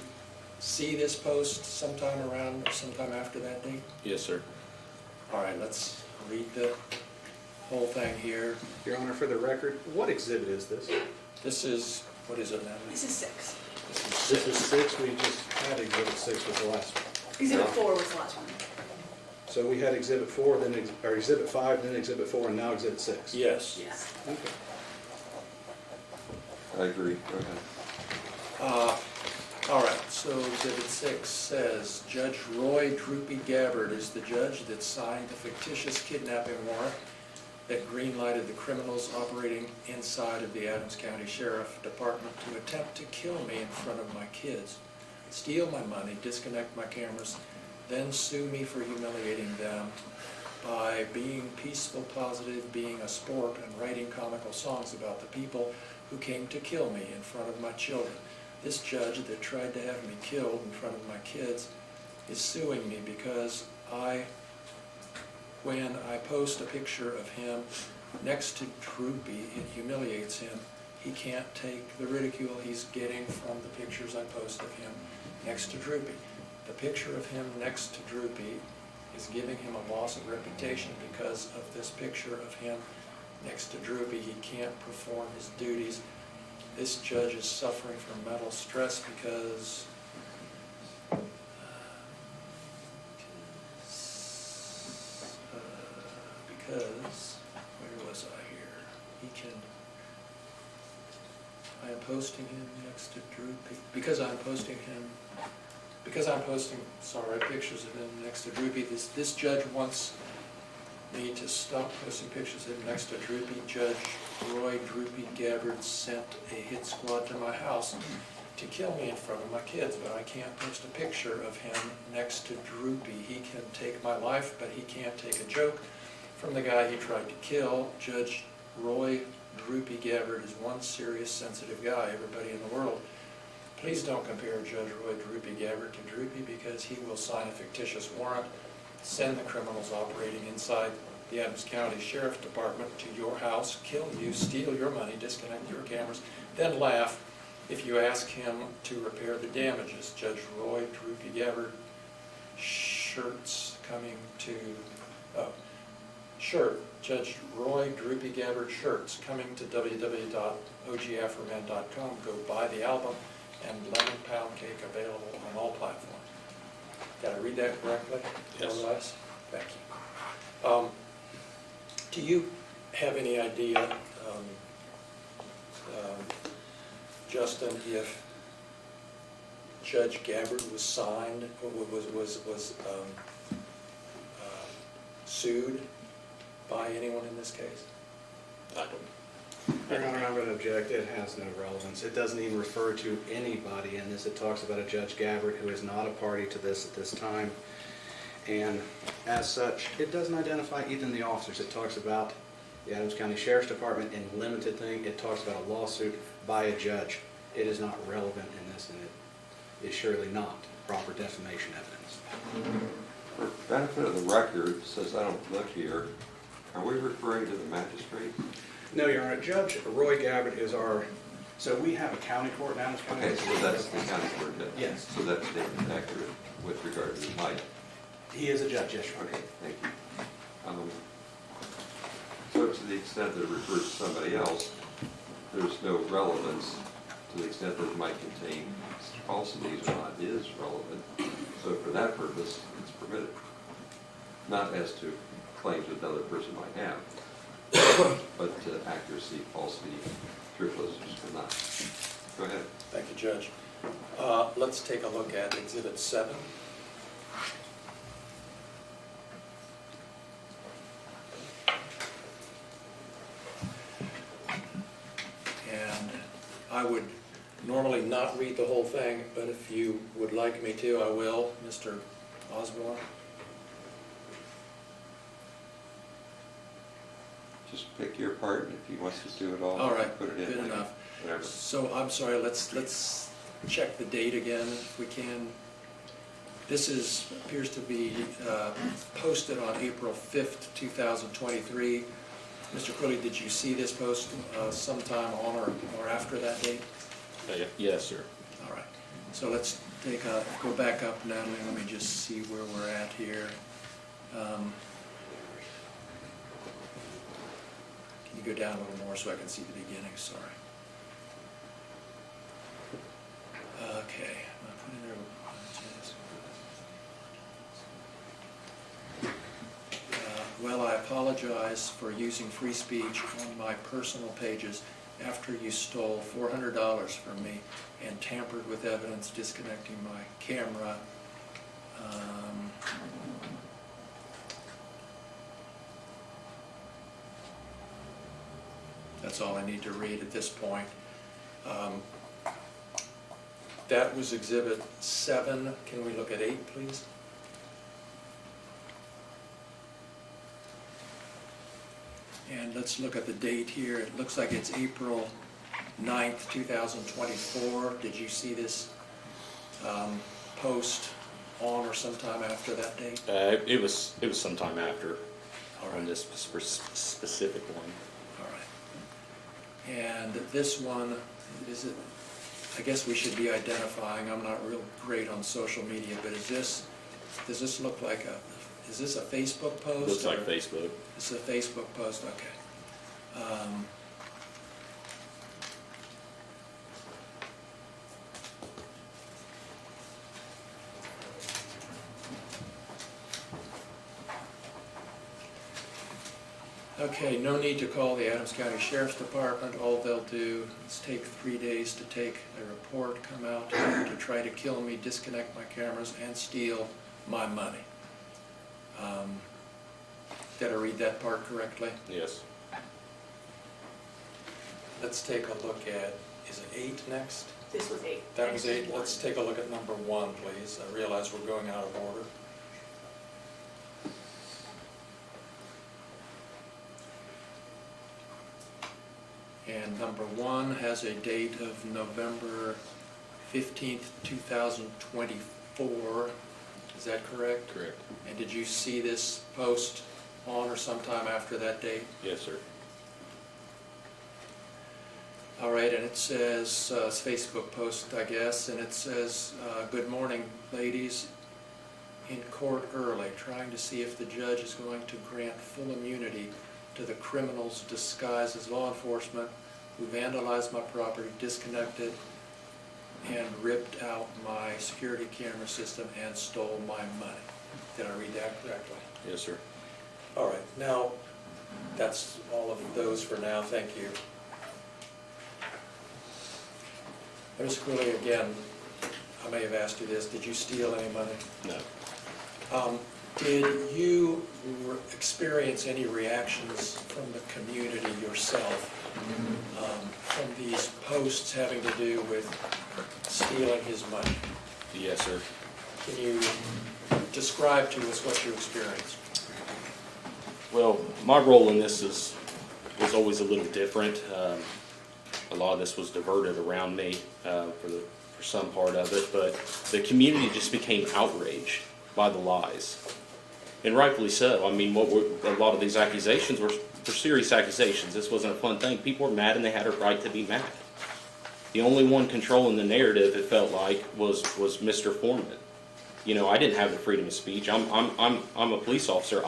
see this post sometime around or sometime after that date? Yes, sir. All right, let's read the whole thing here. Your Honor, for the record, what exhibit is this? This is, what is it now? This is 6. This is 6. We just had exhibit 6 with the last one. Exhibit 4 was the last one. So we had exhibit 4, then or exhibit 5, then exhibit 4, and now exhibit 6. Yes. Yes. Okay. I agree. Go ahead. All right, so Exhibit 6 says, Judge Roy Droopy Gabbard is the judge that signed the fictitious kidnapping warrant that green-lighted the criminals operating inside of the Adams County Sheriff Department to attempt to kill me in front of my kids, steal my money, disconnect my cameras, then sue me for humiliating them by being peaceful, positive, being a sport, and writing comical songs about the people who came to kill me in front of my children. This judge that tried to have me killed in front of my kids is suing me because when I post a picture of him next to Droopy, it humiliates him. He can't take the ridicule he's getting from the pictures I post of him next to Droopy. The picture of him next to Droopy is giving him a loss of reputation because of this picture of him next to Droopy. He can't perform his duties. This judge is suffering from mental stress because where was I here? I am posting him next to Droopy because I'm posting pictures of him next to Droopy. This judge wants me to stop posting pictures of him next to Droopy. Judge Roy Droopy Gabbard sent a hit squad to my house to kill me in front of my kids, but I can't post a picture of him next to Droopy. He can take my life, but he can't take a joke from the guy he tried to kill. Judge Roy Droopy Gabbard is one serious, sensitive guy, everybody in the world. Please don't compare Judge Roy Droopy Gabbard to Droopy because he will sign a fictitious warrant, send the criminals operating inside the Adams County Sheriff Department to your house, kill you, steal your money, disconnect your cameras, then laugh if you ask him to repair the damages. Judge Roy Droopy Gabbard shirts coming to, Judge Roy Droopy Gabbard shirts coming to www.ogafroman.com. Go buy the album and Lemon Pound Cake available on all platforms. Did I read that correctly? Yes. Otherwise? Thank you. Do you have any idea, Justin, if Judge Gabbard was signed, was sued by anyone in this case? I don't. Your Honor, I'm going to object. It has no relevance. It doesn't even refer to anybody in this. It talks about a Judge Gabbard who is not a party to this at this time. And as such, it doesn't identify even the officers. It talks about the Adams County Sheriff's Department in limited thing. It talks about a lawsuit by a judge. It is not relevant in this, and it is surely not proper defamation evidence. For benefit of the record, since I don't live here, are we referring to the magistrate? No, Your Honor, Judge Roy Gabbard is our, so we have a county court in Adams County. Okay, so that's the county court judge? Yes. So that statement is accurate with regard to the height? He is a judge, yes, Your Honor. Okay, thank you. So to the extent that it refers to somebody else, there's no relevance to the extent that it might contain falsities or not is relevant. So for that purpose, it's permitted. Not as to claims that the other person might have, but to accuracy, falsity, truthfulness or not. Go ahead. Thank you, Judge. Let's take a look at Exhibit 7. And I would normally not read the whole thing, but if you would like me to, I will. Mr. Osborne? Just pick your part, and if he wants to do it all, All right, put it in. good enough. Whatever. So, I'm sorry, let's check the date again, if we can. This appears to be posted on April 5th, 2023. Mr. Kulie, did you see this post sometime on or after that date? Yes, sir. All right. So let's go back up, Natalie, let me just see where we're at here. Can you go down a little more so I can see the beginning? Sorry. Okay. I'll put in there. Well, I apologize for using free speech on my personal pages after you stole $400 from me and tampered with evidence, disconnecting my camera. That's all I need to read at this point. That was Exhibit 7. Can we look at 8, please? And let's look at the date here. It looks like it's April 9th, 2024. Did you see this post on or sometime after that date? It was sometime after All right. on this specific one. All right. And this one, is it, I guess we should be identifying, I'm not real great on social media, but does this look like is this a Facebook post? Looks like Facebook. It's a Facebook post, okay. Okay, no need to call the Adams County Sheriff's Department. All they'll do is take 3 days to take a report, come out to try to kill me, disconnect my cameras, and steal my money. Did I read that part correctly? Yes. Let's take a look at, is it 8 next? This was 8. That was This is 8. 1. Let's take a look at number 1, please. I realize we're going out of order. And number 1 has a date of November 15th, 2024. Is that correct? Correct. And did you see this post on or sometime after that date? Yes, sir. All right, and it says, it's a Facebook post, I guess, and it says, good morning, ladies, in court early, trying to see if the judge is going to grant full immunity to the criminals disguised as law enforcement who vandalized my property, disconnected, and ripped out my security camera system and stole my money. Did I read that correctly? Yes, sir. All right, now, that's all of those for now, thank you. Ms. Kulie, again, I may have asked you this, did you steal any money? No. Did you experience any reactions from the community yourself from these posts having to do with stealing his money? Yes, sir. Can you describe to us what you experienced? Well, my role in this was always a little different. A lot of this was diverted around me for some part of it, but the community just became outraged by the lies. And rightfully so. I mean, a lot of these accusations were serious accusations. This wasn't a fun thing. People were mad and they had a right to be mad. The only one controlling the narrative, it felt like, was Mr. Foreman. You know, I didn't have the freedom of speech. I'm a police officer.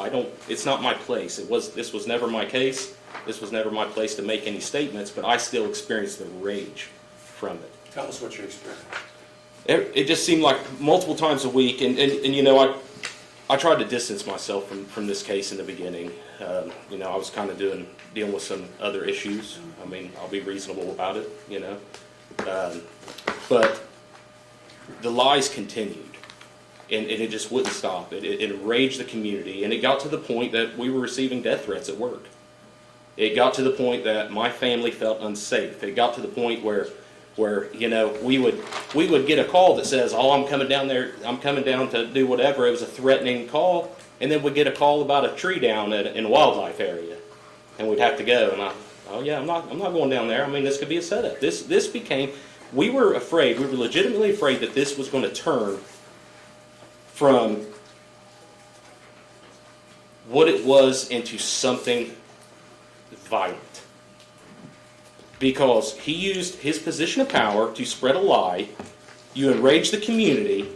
It's not my place. This was never my case. This was never my place to make any statements, but I still experienced the rage from it. Tell us what you experienced. It just seemed like multiple times a week, and you know, I tried to distance myself from this case in the beginning. You know, I was kind of dealing with some other issues. I mean, I'll be reasonable about it, you know. But the lies continued, and it just wouldn't stop. It enraged the community, and it got to the point that we were receiving death threats at work. It got to the point that my family felt unsafe. It got to the point where you know, we would get a call that says, "Oh, I'm coming down there. I'm coming down to do whatever." It was a threatening call, and then we'd get a call about a tree down in a wildlife area, and we'd have to go. And I'm not going down there. I mean, this could be a setup. This became. We were afraid. We were legitimately afraid that this was going to turn from what it was into something violent. Because he used his position of power to spread a lie. You enraged the community,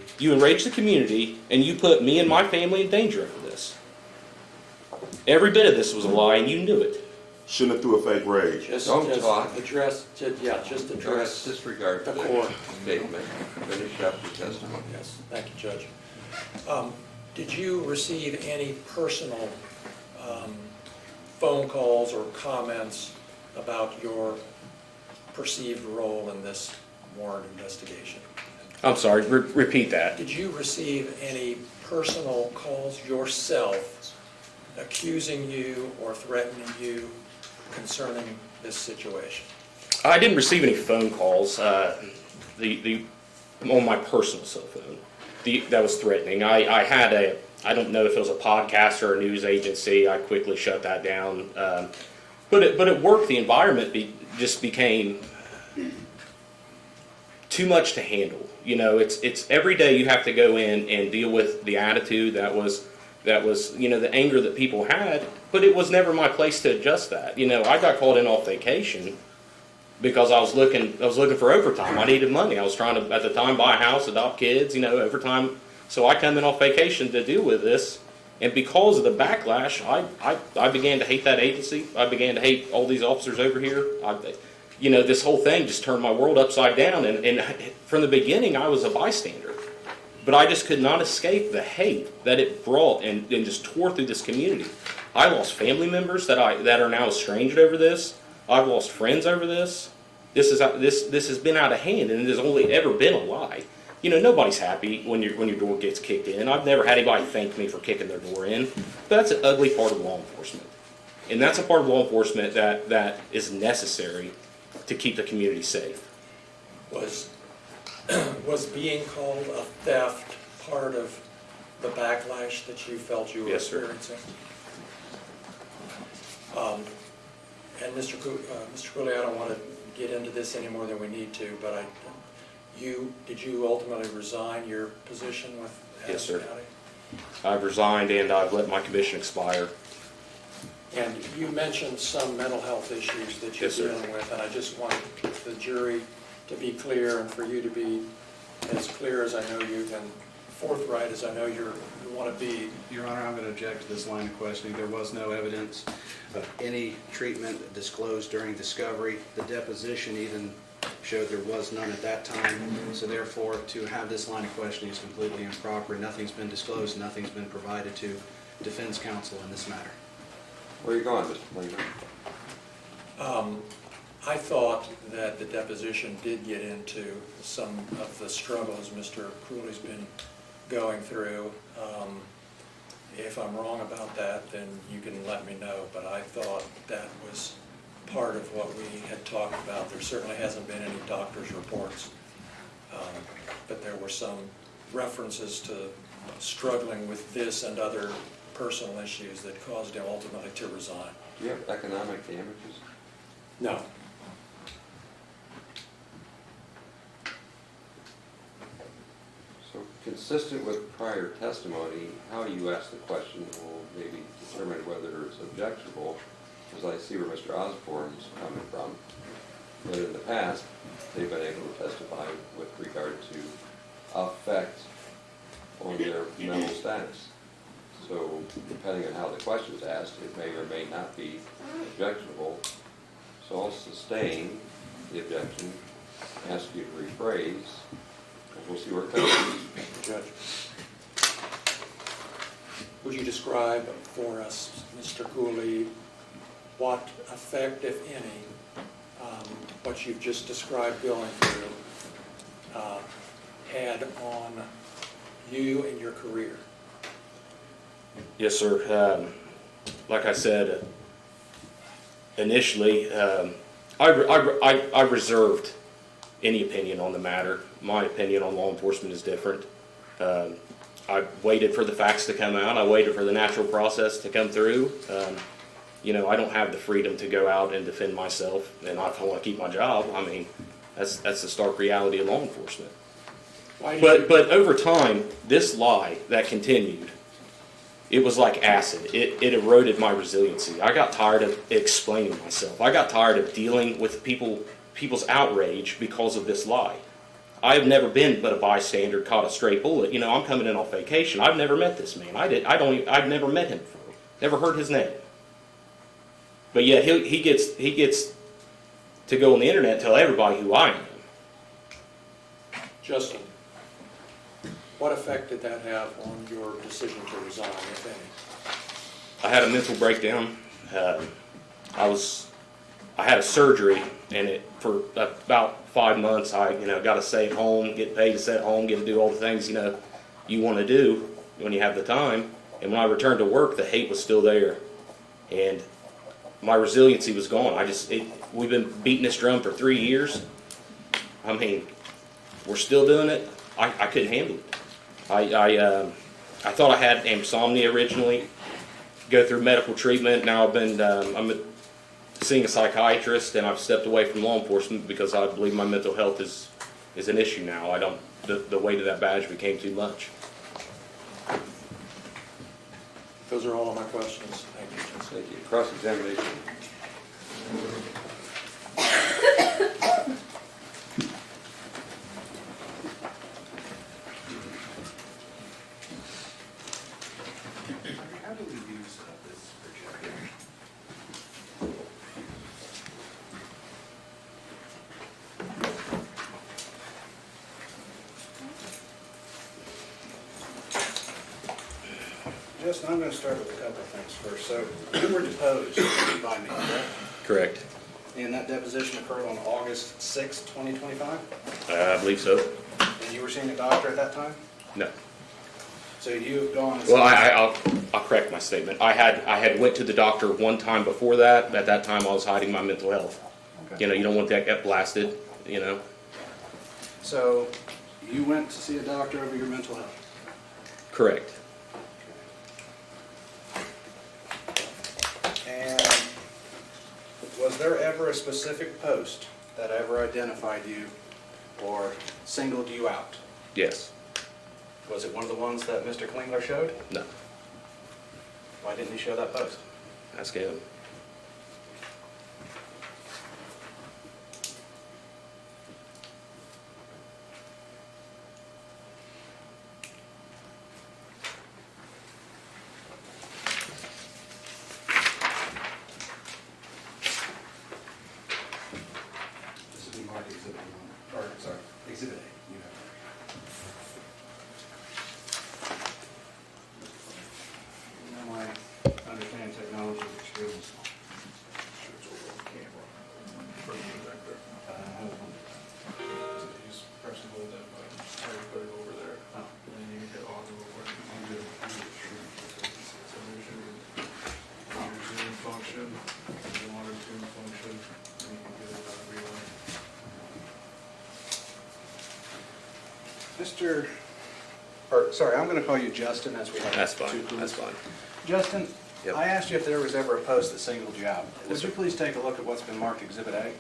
and you put me and my family in danger over this. Every bit of this was a lie, and you knew it. Shouldn't have threw a fake rage. Just talk. address Disregard the the court. statement, finish up the testimony. Yes, thank you, Judge. Did you receive any personal phone calls or comments about your perceived role in this warrant investigation? I'm sorry, repeat that. Did you receive any personal calls yourself accusing you or threatening you concerning this situation? I didn't receive any phone calls on my personal cell phone. That was threatening. I had I don't know if it was a podcast or a news agency. I quickly shut that down. But at work, the environment just became too much to handle. You know, it's every day you have to go in and deal with the attitude that was you know, the anger that people had. But it was never my place to adjust that. You know, I got called in off vacation because I was looking for overtime. I needed money. I was trying to, at the time, buy a house, adopt kids, you know, overtime. So I come in off vacation to deal with this. And because of the backlash, I began to hate that agency. I began to hate all these officers over here. You know, this whole thing just turned my world upside down. And from the beginning, I was a bystander. But I just could not escape the hate that it brought and just tore through this community. I lost family members that are now estranged over this. I've lost friends over this. This has been out of hand, and it has only ever been a lie. You know, nobody's happy when your door gets kicked in. I've never had anybody thank me for kicking their door in. But that's an ugly part of law enforcement. And that's a part of law enforcement that is necessary to keep the community safe. Was being called a theft part of the backlash that you felt you were experiencing? And Mr. Kulie, I don't want to get into this any more than we need to, but did you ultimately resign your position with Adams County? Yes, sir. I've resigned and I've let my commission expire. And you mentioned some mental health issues that you're dealing with, and I just want the jury to be clear and for you to be as clear as I know you and forthright as I know you want to be. Your Honor, I'm going to object to this line of questioning. There was no evidence of any treatment disclosed during discovery. The deposition even showed there was none at that time. So therefore, to have this line of questioning is completely improper. Nothing's been disclosed, nothing's been provided to defense counsel in this matter. Where are you going, Mr. Cleveland? I thought that the deposition did get into some of the struggles Mr. Kulie's been going through. If I'm wrong about that, then you can let me know, but I thought that was part of what we had talked about. There certainly hasn't been any doctor's reports, but there were some references to struggling with this and other personal issues that caused him ultimately to resign. Do you have economic damages? No. So consistent with prior testimony, how you ask the question will maybe determine whether it's objectionable, because I see where Mr. Osborne's coming from. But in the past, they've been able to testify with regard to effect on their mental status. So depending on how the question's asked, it may or may not be objectionable. So I'll sustain the objection, ask you to rephrase, and we'll see where it goes. Judge, would you describe for us, Mr. Kulie, what effect, if any, what you've just described going through had on you and your career? Yes, sir. Like I said, initially, I reserved any opinion on the matter. My opinion on law enforcement is different. I waited for the facts to come out. I waited for the natural process to come through. You know, I don't have the freedom to go out and defend myself, and if I want to keep my job, I mean, that's the stark reality of law enforcement. But over time, this lie that continued, it was like acid. It eroded my resiliency. I got tired of explaining myself. I got tired of dealing with people's outrage because of this lie. I have never been but a bystander, caught a stray bullet. You know, I'm coming in off vacation. I've never met this man. I've never met him before. Never heard his name. But yet he gets to go on the internet and tell everybody who I am. Justin, what effect did that have on your decision to resign, if any? I had a mental breakdown. I had a surgery, and for about 5 months, I got to stay at home, get paid to stay at home, get to do all the things you want to do when you have the time. And when I returned to work, the hate was still there, and my resiliency was gone. We've been beating this drum for 3 years. I mean, we're still doing it. I couldn't handle it. I thought I had insomnia originally. Go through medical treatment. Now I'm seeing a psychiatrist, and I've stepped away from law enforcement because I believe my mental health is an issue now. The weight of that badge became too much. Those are all of my questions. Thank you, Justin. Thank you. Cross-examination. How do we use this projector? Justin, I'm going to start with a couple of things first. So you were deposed by me, correct? Correct. And that deposition occurred on August 6, 2025? I believe so. And you were seeing a doctor at that time? No. So you have gone... Well, I'll correct my statement. I had went to the doctor one time before that. At that time, I was hiding my mental health. Okay. You don't want that get blasted. So you went to see a doctor over your mental health? Correct. And was there ever a specific post that ever identified you or singled you out? Yes. Was it one of the ones that Mr. Klingler showed? No. Why didn't he show that post? Ask him. This is marked Exhibit 1, or sorry, Exhibit A. You have it. I understand technology is extremely small. He's pressing hold that button, or you put it over there, and then you can hit on real quick. So there's your zoom function, your auto zoom function, and you can get it on relay. Sorry, I'm going to call you Justin as we have. That's two fine. police. That's fine. Justin, Yep. I asked you if there was ever a post that singled you out. Would sir. you please take a look at what's been marked Exhibit A?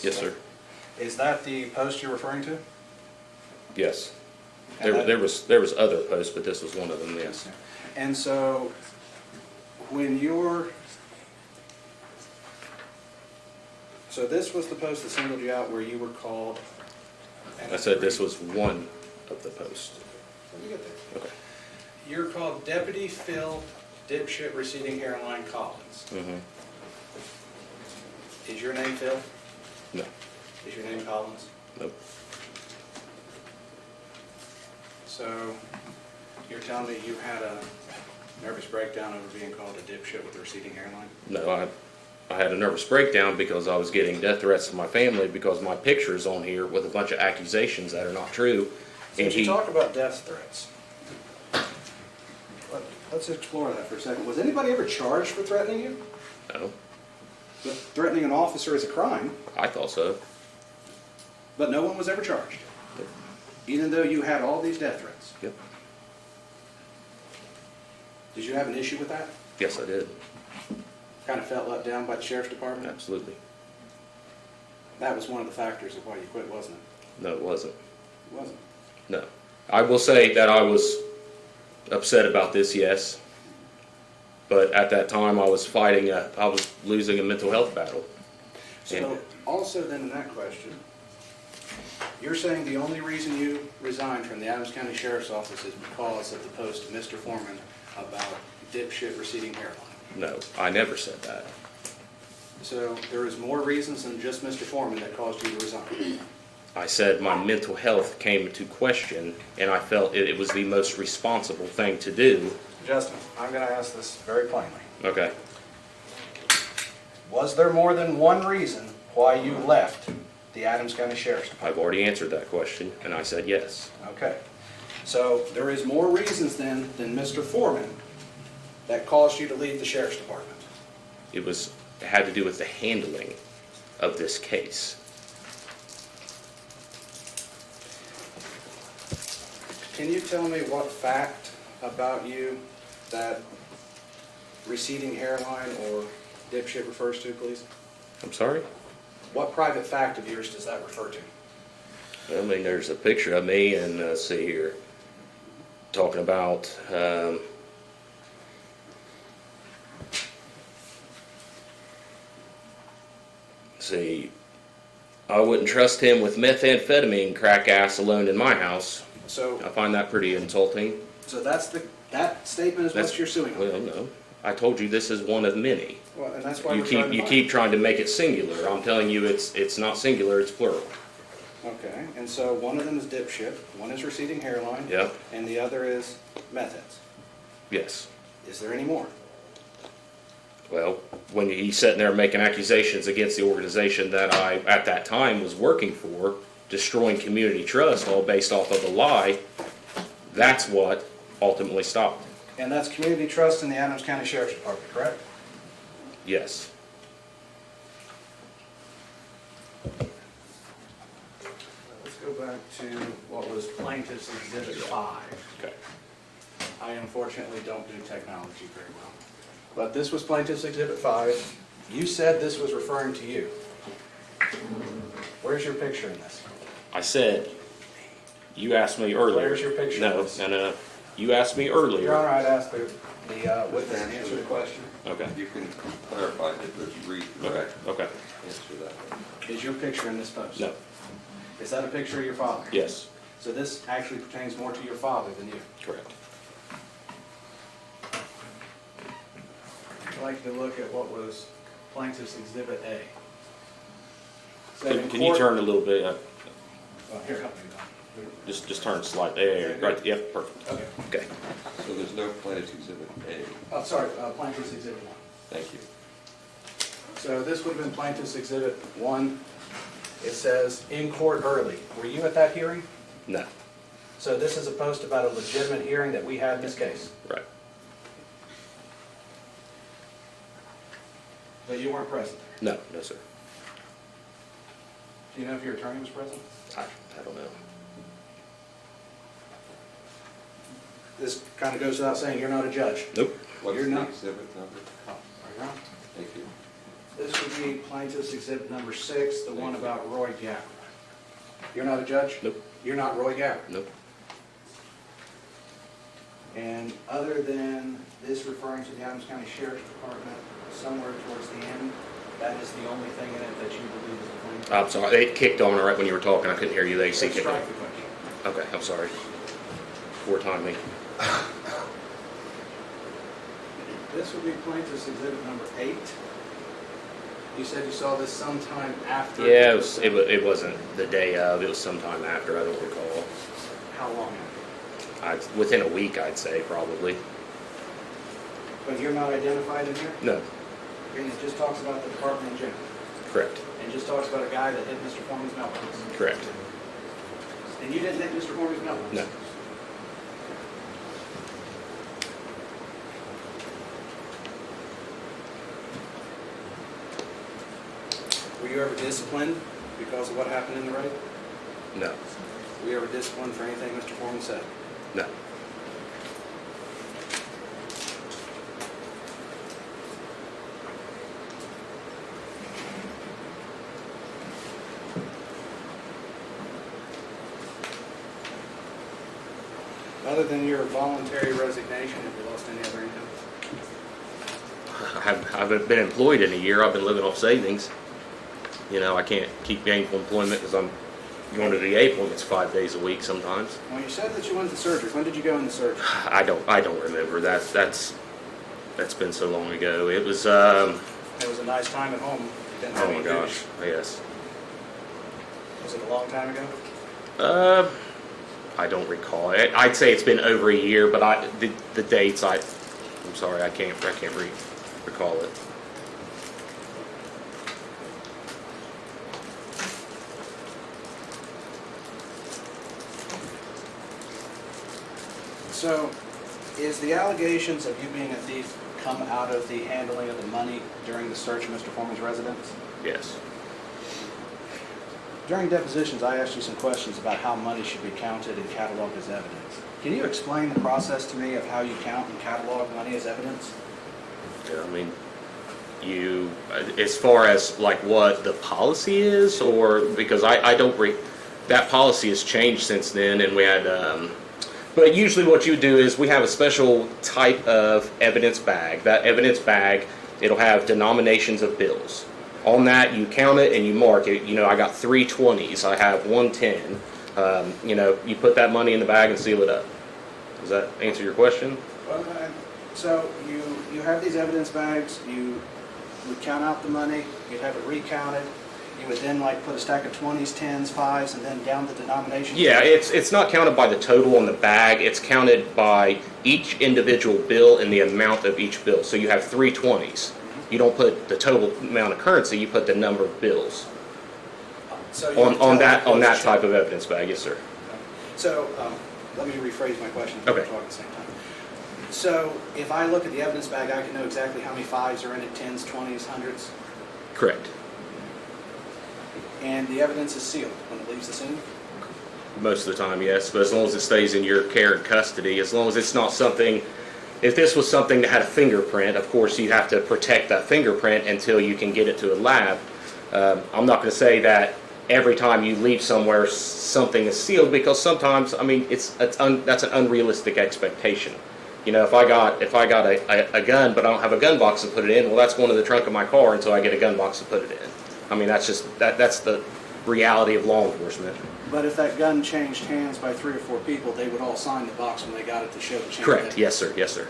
Yes, sir. Is that the post you're referring to? Yes. And that- There was other posts, but this was one of them, yes. And so, when so this was the post that singled you out where you were called? I said this was one of the posts. Let me get there. Okay. You're called Deputy Phil Dipshit Receding Hairline Collins. Mm-hmm. Is your name Phil? No. Is your name Collins? Nope. So, you're telling me you had a nervous breakdown over being called a dipshit with a receding hairline? No, I had a nervous breakdown because I was getting death threats to my family because my picture's on here with a bunch of accusations that are not true. Since you talk about death threats, let's explore that for a second. Was anybody ever charged for threatening you? No, But threatening an officer is a crime, I thought so. but no one was ever charged, even though you had all these death threats. Yep. Did you have an issue with that? Yes, I did. Kind of felt let down by the sheriff's department? Absolutely. That was one of the factors of why you quit, wasn't it? No, it wasn't. It wasn't. No. I will say that I was upset about this, yes. But at that time, I was losing a mental health battle. So, also then in that question, you're saying the only reason you resigned from the Adams County Sheriff's Office is because of the post to Mr. Foreman about dipshit receding hairline? No, I never said that. So, there is more reasons than just Mr. Foreman that caused you to resign? I said my mental health came into question, and I felt it was the most responsible thing to do. Justin, I'm going to ask this very plainly. Okay. Was there more than one reason why you left the Adams County Sheriff's Department? I've already answered that question, and I said yes. Okay. So there is more reasons then than Mr. Foreman that caused you to leave the Sheriff's Department? It had to do with the handling of this case. Can you tell me what fact about you that receding hairline or dipshit refers to, please? I'm sorry? What private fact of yours does that refer to? I mean, there's a picture of me, and let's see here, talking about, see, I wouldn't trust him with methamphetamine crack ass alone in my house. So, I find that pretty insulting. so that statement is what you're suing on? Well, no. I told you this is one of many. Well, and that's why You we're trying to keep find- keep trying to make it singular. I'm telling you, it's not singular. It's plural. Okay, and so one of them is dipshit, one is receding hairline. Yep. And the other is meth heads. Yes. Is there any more? Well, when he's sitting there making accusations against the organization that I at that time was working for, destroying community trust, all based off of a lie, that's what ultimately stopped. And that's community trust in the Adams County Sheriff's Department, correct? Yes. Let's go back to what was Plaintiff's Exhibit 5. Okay. I unfortunately don't do technology very well. But this was Plaintiff's Exhibit 5. You said this was referring to you. Where's your picture in this? I said, you asked me earlier. Where's your picture No, of this? no. You asked me Your earlier. Honor, I'd ask the witness to answer the question. Okay. You can clarify that you read Okay. correct. Okay. Answer that. Is your picture in this post? No. Is that a picture of your father? Yes. So this actually pertains more to your father than you? Correct. I'd like to look at what was Plaintiff's Exhibit A. Can you turn a little bit? Well, here, help me. Just turn slightly. There. Right. Yep. Perfect. Okay. Okay. So there's no Plaintiff's Exhibit A. Oh, sorry, Plaintiff's Exhibit 1. Thank you. So this would have been Plaintiff's Exhibit 1. It says, "In court early." Were you at that hearing? No. So this is a post about a legitimate hearing that we had in this case. Right. But you weren't present. No. No, sir. Do you know if your attorney was present? I don't know. This kind of goes without saying, you're not a judge. Nope. What's You're the not- exhibit number? Oh, are you wrong? Thank you. This would be Plaintiff's Exhibit number 6, the one about Roy Gap. You're not a judge? Nope. You're not Roy Garrett. Nope. And other than this referring to the Adams County Sheriff's Department somewhere towards the end, that is the only thing in it that you believe is the claim? I'm sorry, it kicked on right when you were talking. I couldn't hear you. The AC Let's kicked on. strike the question. Okay, I'm sorry. Poor timing. This would be plaintiff's exhibit number 8. You said you saw this sometime after? Yeah, it wasn't the day of. It was sometime after. I don't recall. How long after? Within a week, I'd say probably. But you're not identified in here? No, And it just talks about the department in general? correct, And just talks about a guy that hit Mr. Foreman's mailbox? correct. And you didn't hit Mr. Foreman's mailbox? No, Were you ever disciplined because of what happened in the raid? no, Were you ever disciplined for anything Mr. Foreman said? no. Other than your voluntary resignation, have you lost any other income? I haven't been employed in a year. I've been living off savings. You know, I can't keep gainful employment because I'm going to VA appointments 5 days a week sometimes. Well, you said that you went to surgery. When did you go into surgery? I don't remember. That's been so long ago. It was It was a nice time at home. Didn't have oh my any gosh, duties. yes. Was it a long time ago? I don't recall. I'd say it's been over a year, but the dates I'm sorry, I can't recall it. So, is the allegations of you being a thief come out of the handling of the money during the search of Mr. Foreman's residence? Yes. During depositions, I asked you some questions about how money should be counted and cataloged as evidence. Can you explain the process to me of how you count and catalog money as evidence? Yeah, I mean, as far as like what the policy is, or because I don't that policy has changed since then, and we had. But usually what you do is we have a special type of evidence bag. That evidence bag, it'll have denominations of bills. On that, you count it and you mark it. You know, I got 3 20s. I have 1 10. You know, you put that money in the bag and seal it up. Does that answer your question? Well, so you have these evidence bags, you would count out the money, you'd have it recounted, you would then like put a stack of 20s, 10s, 5s, and then down the denomination? Yeah, it's not counted by the total on the bag. It's counted by each individual bill and the amount of each bill. So you have 3 20s. You don't put the total amount of currency, you put the number of bills. So you would On tell the that coach- type of evidence bag, yes, sir. So, let me rephrase my question so we Okay. talk at the same time. So, if I look at the evidence bag, I can know exactly how many 5s are in it, 10s, 20s, 100s, Correct. and the evidence is sealed when it leaves the scene? Most of the time, yes, but as long as it stays in your care and custody, as long as it's not something, if this was something that had a fingerprint, of course you have to protect that fingerprint until you can get it to a lab. I'm not going to say that every time you leave somewhere something is sealed, because sometimes, I mean, that's an unrealistic expectation. You know, if I got a gun, but I don't have a gun box to put it in, well, that's going to the trunk of my car until I get a gun box to put it in. I mean, that's the reality of law enforcement. But if that gun changed hands by 3 or 4 people, they would all sign the box when they got it to show the chain of Correct. evidence? Yes, sir. Yes, sir.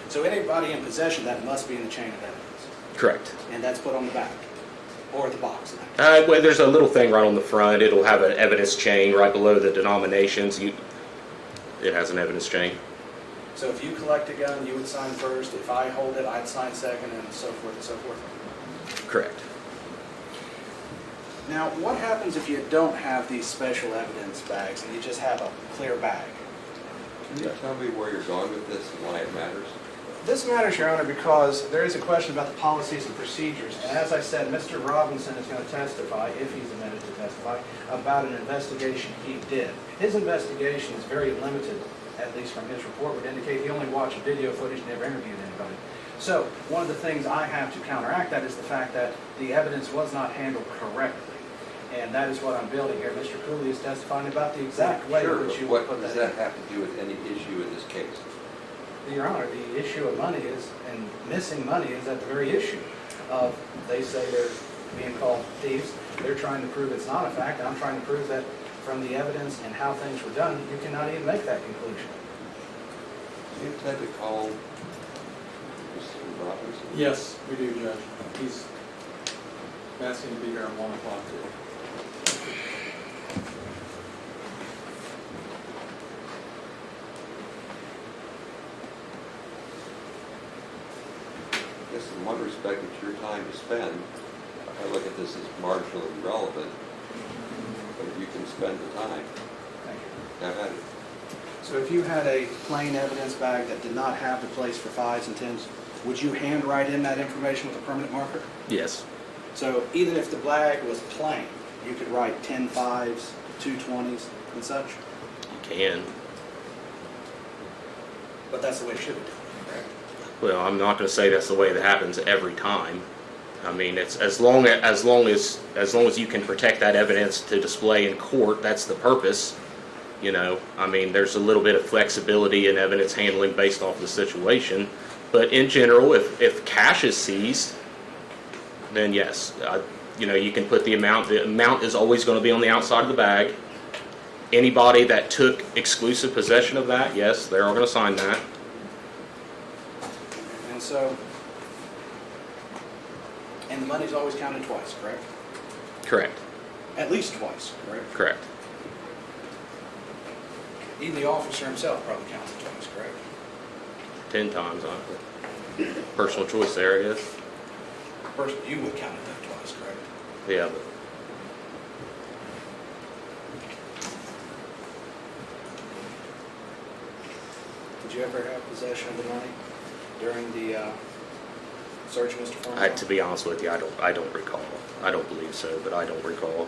So anybody in possession, that must be in the chain of evidence, Correct. and that's put on the back, or the box. Well, there's a little thing right on the front. It'll have an evidence chain right below the denominations. It has an evidence chain. So if you collect a gun, you would sign first. If I hold it, I'd sign second, and so forth and so forth. Correct. Now, what happens if you don't have these special evidence bags and you just have a clear bag? Can you tell me where you're going with this and why it matters? This matters, Your Honor, because there is a question about the policies and procedures. And as I said, Mr. Robinson is going to testify, if he's admitted to testify, about an investigation he did. His investigation is very limited, at least from his report, would indicate he only watched video footage, never interviewed anybody. So one of the things I have to counteract that is the fact that the evidence was not handled correctly. And that is what I'm building here. Mr. Kulie is testifying about the exact way Sure, in which but you would what put does that that in. have to do with any issue in this case? Your Honor, the issue of money is, and missing money is at the very issue of, they say they're being called thieves. They're trying to prove it's not a fact. I'm trying to prove that from the evidence and how things were done, you cannot even make that conclusion. Do you intend to call Mr. Robinson? Yes, we do, Judge. He's asking to be here at 1 o'clock too. I guess in one respect, it's your time to spend. I look at this as marginally irrelevant, but if you can spend the time, Thank you. have at it. So if you had a plain evidence bag that did not have the place for 5s and 10s, would you handwrite in that information with a permanent marker? Yes. So even if the bag was plain, you could write 10 5s, 2 20s, and such? You can. But that's the way it should be done, correct? Well, I'm not going to say that's the way it happens every time. I mean, it's as long as you can protect that evidence to display in court, that's the purpose. You know, I mean, there's a little bit of flexibility in evidence handling based off the situation, but in general, if cash is seized, then yes, you know, you can put the amount. The amount is always going to be on the outside of the bag. Anybody that took exclusive possession of that, yes, they're all going to sign that. And so, and the money's always counted twice, correct? Correct. At least twice, correct? Correct. Even the officer himself probably counts it twice, correct? 10 times, honestly. Personal choice there, it is. First, you would count it that twice, correct? Yeah, but Did you ever have possession of the money during the search, Mr. Foreman? to be honest with you, I don't recall. I don't believe so, but I don't recall.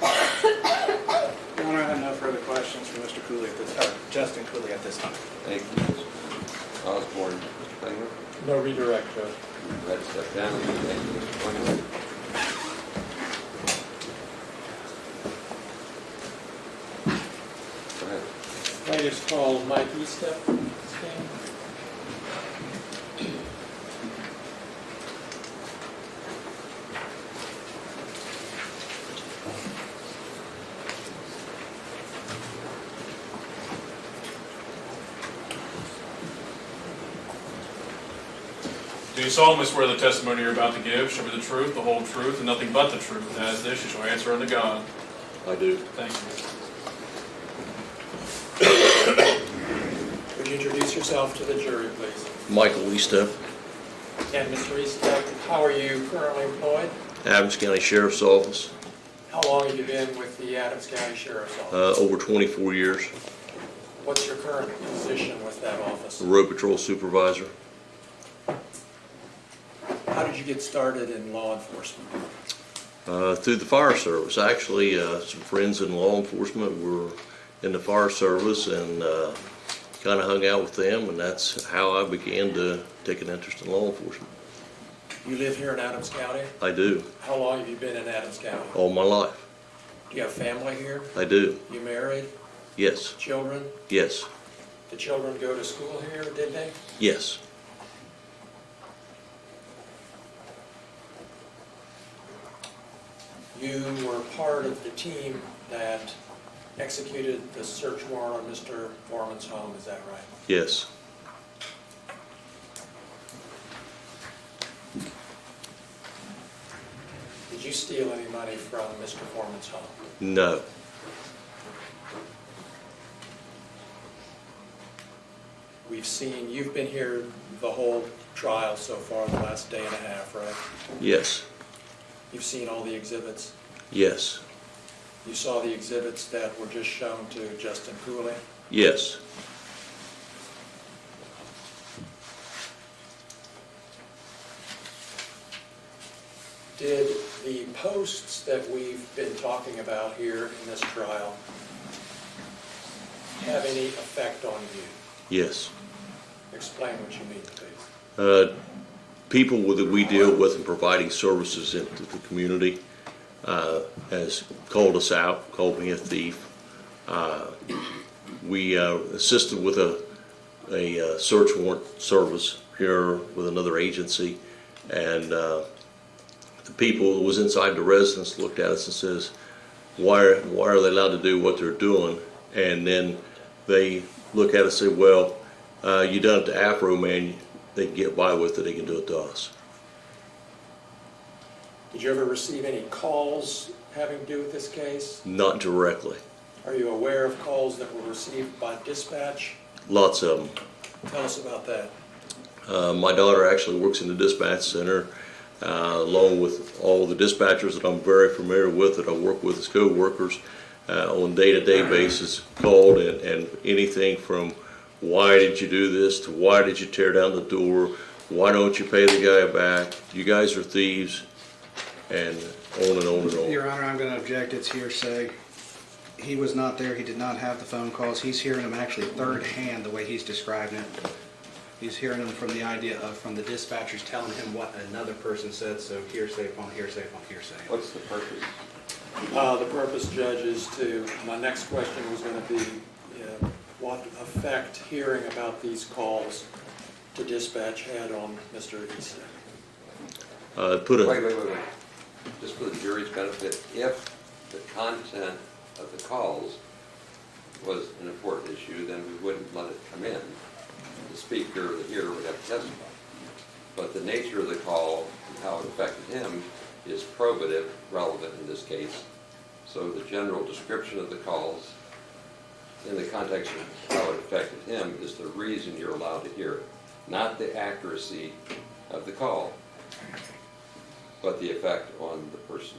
Your Honor, I have no further questions for Mr. Kulie at this, Justin Kulie at this time. Thank you, Mr. Osborne. Mr. Klingler, No redirect, Judge. go ahead and step down. Thank you, Mr. Klingler. Go ahead. Plaintiff's called Mike Eastep. Stand. Do you solemnly swear the testimony you're about to give shall be the truth, the whole truth, and nothing but the truth? As this, you shall answer unto God. I do. Thank you. Would you introduce yourself to the jury, please? Michael Eastep, And Mr. Eastep, how are you currently employed? Adams County Sheriff's Office, How long have you been with the Adams County Sheriff's Office? over 24 years, What's your current position with that office? Road Patrol Supervisor. How did you get started in law enforcement? Through the fire service. Actually, some friends in law enforcement were in the fire service and kind of hung out with them, and that's how I began to take an interest in law enforcement. You live here in Adams County? I do, How long have you been in Adams County? all my life. Do you have family here? I do, You married? yes, Children? yes, The children go to school here, did they? yes. You were part of the team that executed the search warrant on Mr. Foreman's home, is that right? Yes. Did you steal any money from Mr. Foreman's home? No. We've seen, you've been here the whole trial so far, the last day and a half, right? Yes. You've seen all the exhibits? Yes. You saw the exhibits that were just shown to Justin Kulie? Yes. Did the posts that we've been talking about here in this trial have any effect on you? Yes. Explain what you mean, please. People that we deal with in providing services into the community has called us out, called me a thief. We assisted with a search warrant service here with another agency, and the people who was inside the residence looked at us and says, why are they allowed to do what they're doing? And then they look at us and say, well, you done it to Afroman, they can get by with it, they can do it to us. Did you ever receive any calls having to do with this case? Not directly. Are you aware of calls that were received by dispatch? Lots of them. Tell us about that. My daughter actually works in the dispatch center, along with all the dispatchers that I'm very familiar with, that I work with as co-workers on a day-to-day basis, called, and anything from why did you do this to why did you tear down the door, why don't you pay the guy back, you guys are thieves, and on and on and on. Your Honor, I'm going to object. It's hearsay. He was not there. He did not have the phone calls. He's hearing them actually third hand the way he's describing it. He's hearing them from the idea of, from the dispatchers telling him what another person said, so hearsay upon hearsay upon hearsay. What's the purpose? The purpose, Judge, is to, my next question was going to be, what effect hearing about these calls to dispatch had on Mr. Eastep? Wait. Just for the jury's benefit, if the content of the calls was an important issue, then we wouldn't let it come in. The speaker or the hearer would have to testify. But the nature of the call and how it affected him is probative, relevant in this case. So the general description of the calls in the context of how it affected him is the reason you're allowed to hear it. Not the accuracy of the call, but the effect on the person.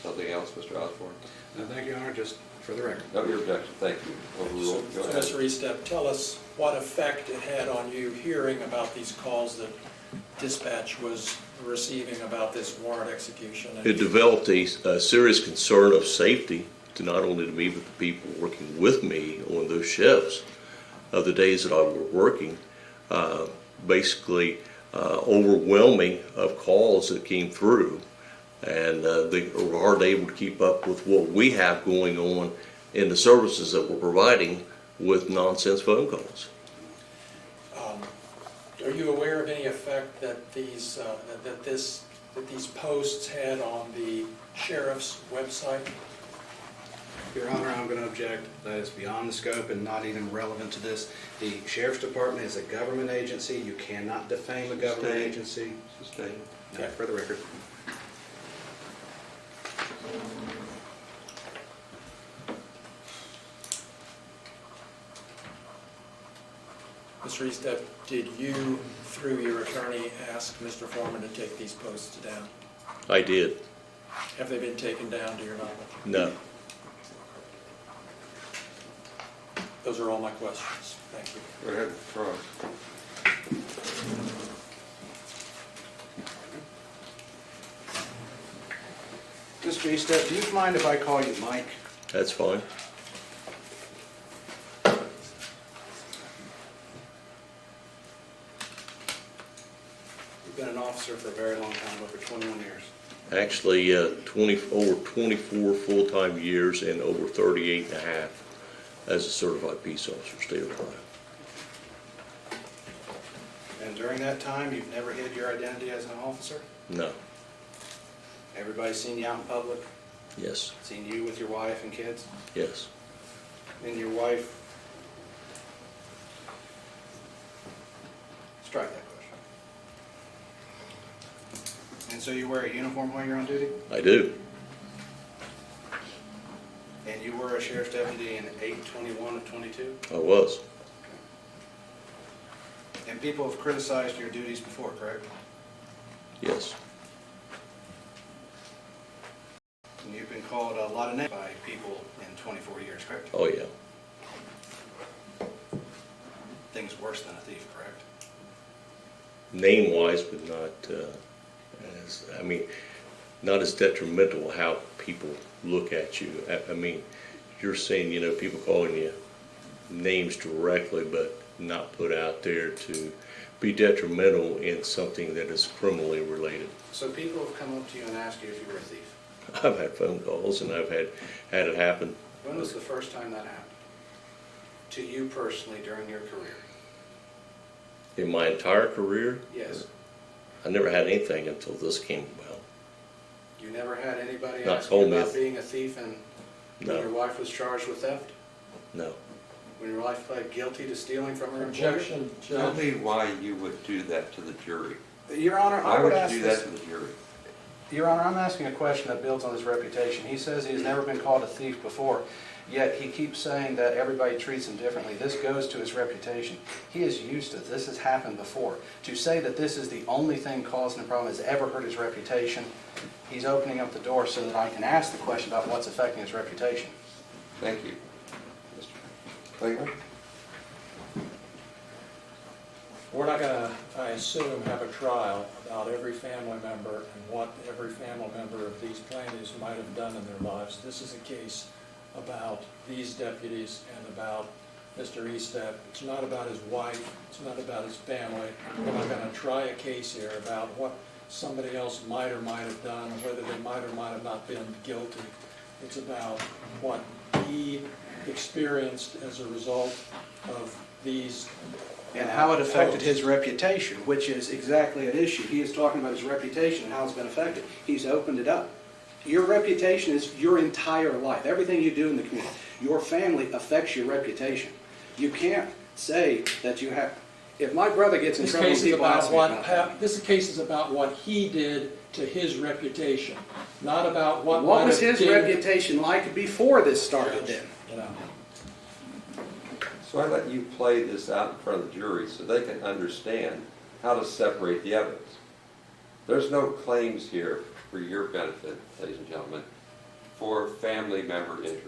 Something else, Mr. Osborne? No, thank you, Your Honor, just for the record. No, your objection, thank you. Overruled. Go ahead. Mr. Eastep, tell us what effect it had on you hearing about these calls that dispatch was receiving about this warrant execution. It developed a serious concern of safety to not only to me but the people working with me on those shifts of the days that I was working. Basically overwhelming of calls that came through, and they were hardly able to keep up with what we have going on in the services that we're providing with nonsense phone calls. Are you aware of any effect that these these posts had on the sheriff's website? Your Honor, I'm going to object. That is beyond the scope and not even relevant to this. The Sheriff's Department is a government agency. You cannot defame a government agency. Sustained. Okay, for the record. Mr. Eastep, did you, through your attorney, ask Mr. Foreman to take these posts down? I did. Have they been taken down to your knowledge? No. Those are all my questions. Thank you. Go ahead, Charles. Mr. Eastep, do you mind if I call you Mike? That's fine. You've been an officer for a very long time, over 21 years. Actually, over 24 full-time years and over 38 and a half as a certified peace officer, state of Ohio. And during that time, you've never hid your identity as an officer? No. Everybody's seen you out in public? Yes, Seen you with your wife and kids? yes, And your wife? Strike that question. And so you wear a uniform while you're on duty? I do. And you were a sheriff's deputy in 8/21 of 22? I was. And people have criticized your duties before, correct? Yes, And you've been called a lot of names by people in 24 years, correct? oh yeah. Things worse than a thief, correct? Name-wise, but not as, I mean, not as detrimental how people look at you. I mean, you're saying, you know, people calling you names directly, but not put out there to be detrimental in something that is criminally related. So people have come up to you and asked you if you were a thief. I've had phone calls and I've had it happen. When was the first time that happened? To you personally during your career? In my entire career, Yes. I never had anything until this came about. You never had anybody Not ask you told me. about being a thief and when your No, wife was charged with theft? no. When your wife pled guilty to stealing from her employer? Objection, Tell Judge. me why you would do that to the jury. Your Honor, Why I would would you ask do that this. to the jury? Your Honor, I'm asking a question that builds on his reputation. He says he's never been called a thief before, yet he keeps saying that everybody treats him differently. This goes to his reputation. He is used to this. This has happened before. To say that this is the only thing causing the problem has ever hurt his reputation, he's opening up the door so that I can ask the question about what's affecting his reputation. Thank you. Mr. Clayton? We're not gonna, I assume, have a trial about every family member and what every family member of these plaintiffs might have done in their lives. This is a case about these deputies and about Mr. Eastep. It's not about his wife, it's not about his family. We're not gonna try a case here about what somebody else might or might have done, or whether they might or might have not been guilty. It's about what he experienced as a result of these. And how it affected his reputation, which is exactly at issue. He is talking about his reputation and how it's been affected. He's opened it up. Your reputation is your entire life, everything you do in the community. Your family affects your reputation. You can't say that you have, if my brother gets in This trouble, case is people ask about me about that. what, this case is about what he did to his reputation, not about what What might was have his been- reputation like before this started then? You know. So I let you play this out in front of the jury so they can understand how to separate the evidence. There's no claims here for your benefit, ladies and gentlemen, for family member injuries.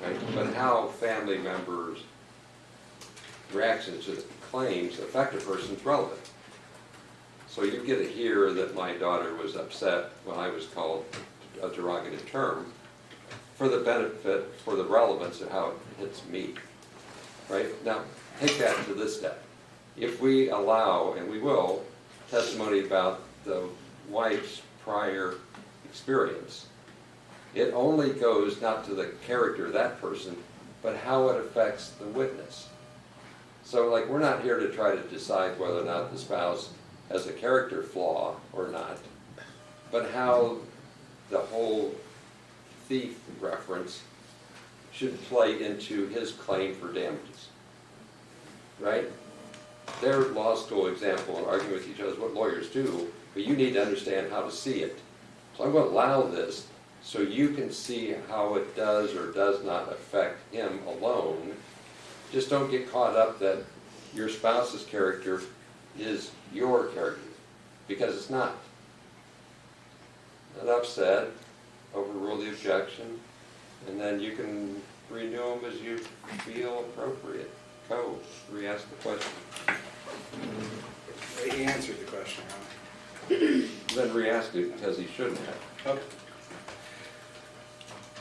Right? But how family members' reactions to the claims affect a person's relevant. So you get to hear that my daughter was upset when I was called a derogative term for the benefit, for the relevance of how it hits me. Right? Now, take that to this step. If we allow, and we will, testimony about the wife's prior experience, it only goes not to the character of that person, but how it affects the witness. So, like, we're not here to try to decide whether or not the spouse has a character flaw or not, but how the whole thief reference should play into his claim for damages, right? Their law school example and arguing with each other is what lawyers do, but you need to understand how to see it. So I'm going to allow this so you can see how it does or does not affect him alone. Just don't get caught up that your spouse's character is your character, because it's not. Enough said, overrule the objection, and then you can renew them as you feel appropriate. Go, re-ask the question. He answered the question, Your Honor. Then re-ask it because he shouldn't have. Okay.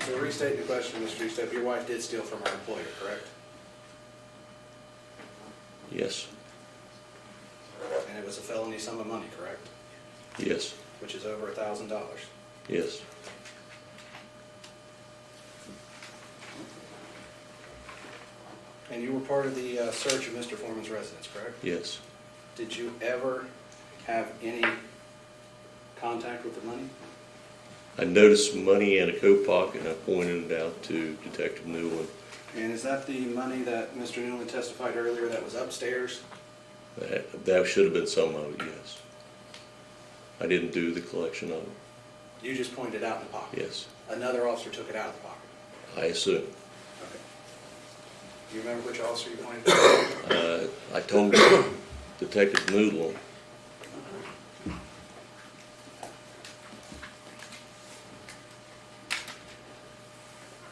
So restate the question, Mr. Eastep. Your wife did steal from her employer, correct? Yes, And it was a felony sum of money, correct? yes, Which is over $1,000. yes, And you were part of the search of Mr. Foreman's residence, correct? yes, Did you ever have any contact with the money? I noticed some money in a coat pocket and I pointed it out to Detective Newland. And is that the money that Mr. Newland testified earlier that was upstairs? That should have been some of it, yes. I didn't do the collection of it, You just pointed it out in the pocket? yes. Another officer took it out of the pocket? I assume. Okay. Do you remember which officer you pointed to? I told Detective Newland.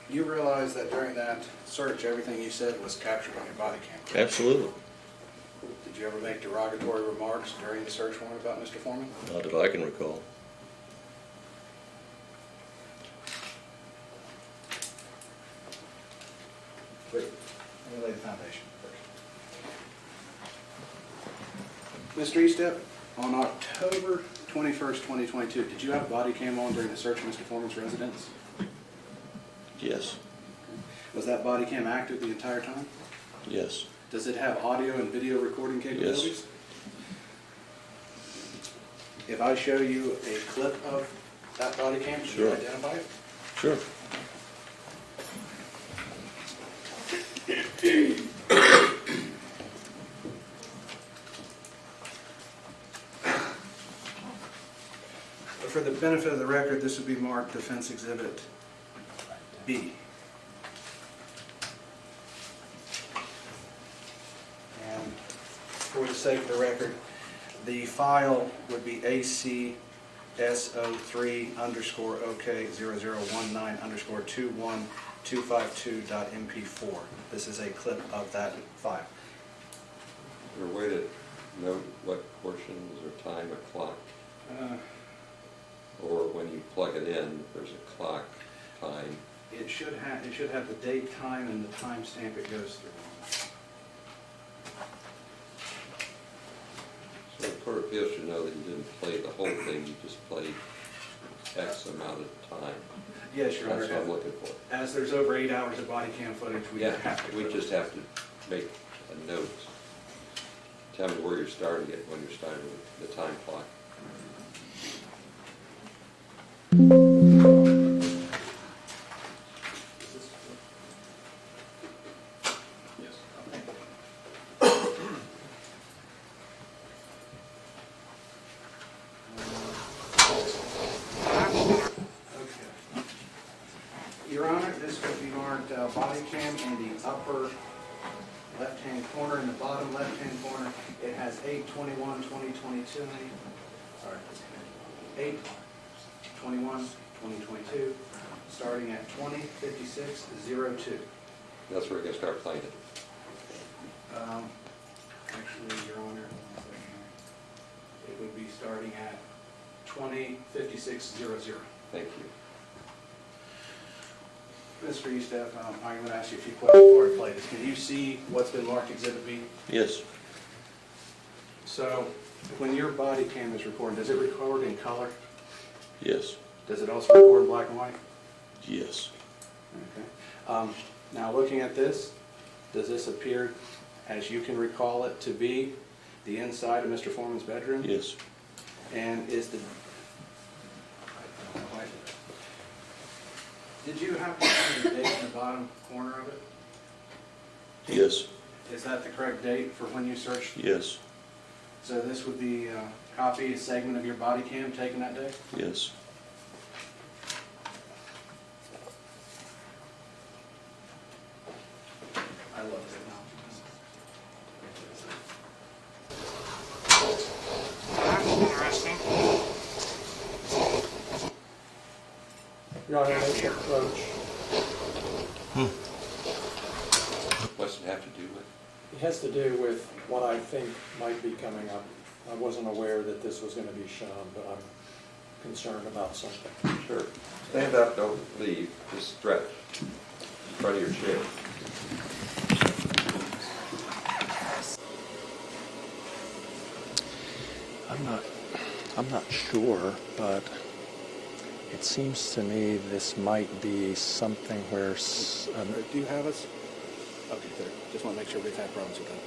You realize that during that search, everything you said was captured on your body camera? Absolutely. Did you ever make derogatory remarks during the search warrant about Mr. Foreman? Not that I can recall. Wait, let me lay the foundation first. Mr. Eastep, on October 21st, 2022, did you have a body cam on during the search of Mr. Foreman's residence? Yes, Was that body cam active the entire time? yes, Does it have audio and video recording capabilities? Yes. If I show you a clip of that body cam, can you Sure. identify it? sure. For the benefit of the record, this would be marked Defense Exhibit B. And for the sake of the record, the file would be ACSO3_OK0019_21252.mp4. This is a clip of that file. Is there a way to note what portions or time a clock, or when you plug it in, there's a clock time? It should have the date, time, and the timestamp it goes through. So the Court of Appeals should know that you didn't play the whole thing, you just played X amount of time. Yes, Your Honor. That's what I'm looking for. As there's over 8 hours of body cam footage, we Yeah, have to. we just have to make a note. Tell me where you're starting it, when you're starting the time clock. Your Honor, this would be marked body cam in the upper left-hand corner, in the bottom left-hand corner. It has 8/21/2022. Sorry, 8/21/2022, starting at 20:56:02. That's where you're gonna start playing it. Actually, Your Honor, it would be starting at 20:56:00. Thank you. Mr. Eastep, I'm going to ask you a few questions before I play this. Can you see what's been marked Exhibit B? Yes, So, when your body cam is recording, does it record in color? yes, Does it also record in black and white? yes, Okay. Now, looking at this, does this appear, as you can recall it, to be the inside of Mr. Foreman's bedroom? yes, And is the... Did you happen to see the date in the bottom corner of it? yes, Is that the correct date for when you searched? yes, So this would be a copy, a segment of your body cam taken that day? yes. I love technology. Your Honor, let's approach. What's it have to do with? It has to do with what I think might be coming up. I wasn't aware that this was going to be shown, but I'm concerned about something. Sure. Stand up, don't leave, just stretch in front of your chair. I'm not sure, but it seems to me this might be something where, Do you have us? Okay, there. Just want to make sure we've had problems with that.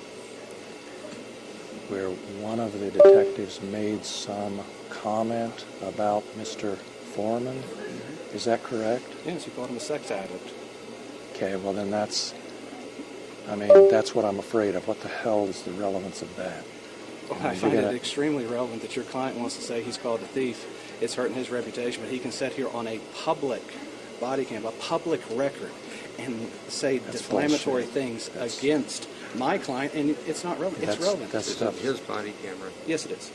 where one of the detectives made some comment about Mr. Foreman. Is that correct? Yes, you called him a sex addict. Okay, well then that's what I'm afraid of. What the hell is the relevance of that? Well, I find it extremely relevant that your client wants to say he's called a thief. It's hurting his reputation, but he can sit here on a public body cam, a public record, and say defamatory things against my client, and it's not relevant. It's relevant. Is it his body camera? Yes, it is.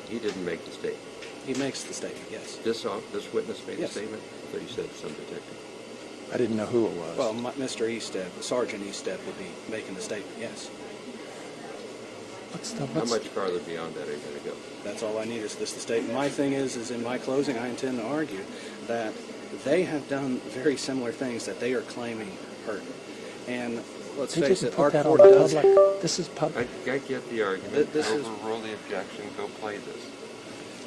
He didn't make the statement. He makes the statement, yes. This witness made the Yes. statement? I thought you said some detective. I didn't know who it was. Well, Mr. Eastep, Sergeant Eastep would be making the statement, yes. How much farther beyond that are you going to go? That's all I need is this the statement. My thing is in my closing, I intend to argue that they have done very similar things that they are claiming hurt. And let's face it, our court does. This is public. I get the argument. This is- Overrule the objection. Go play this.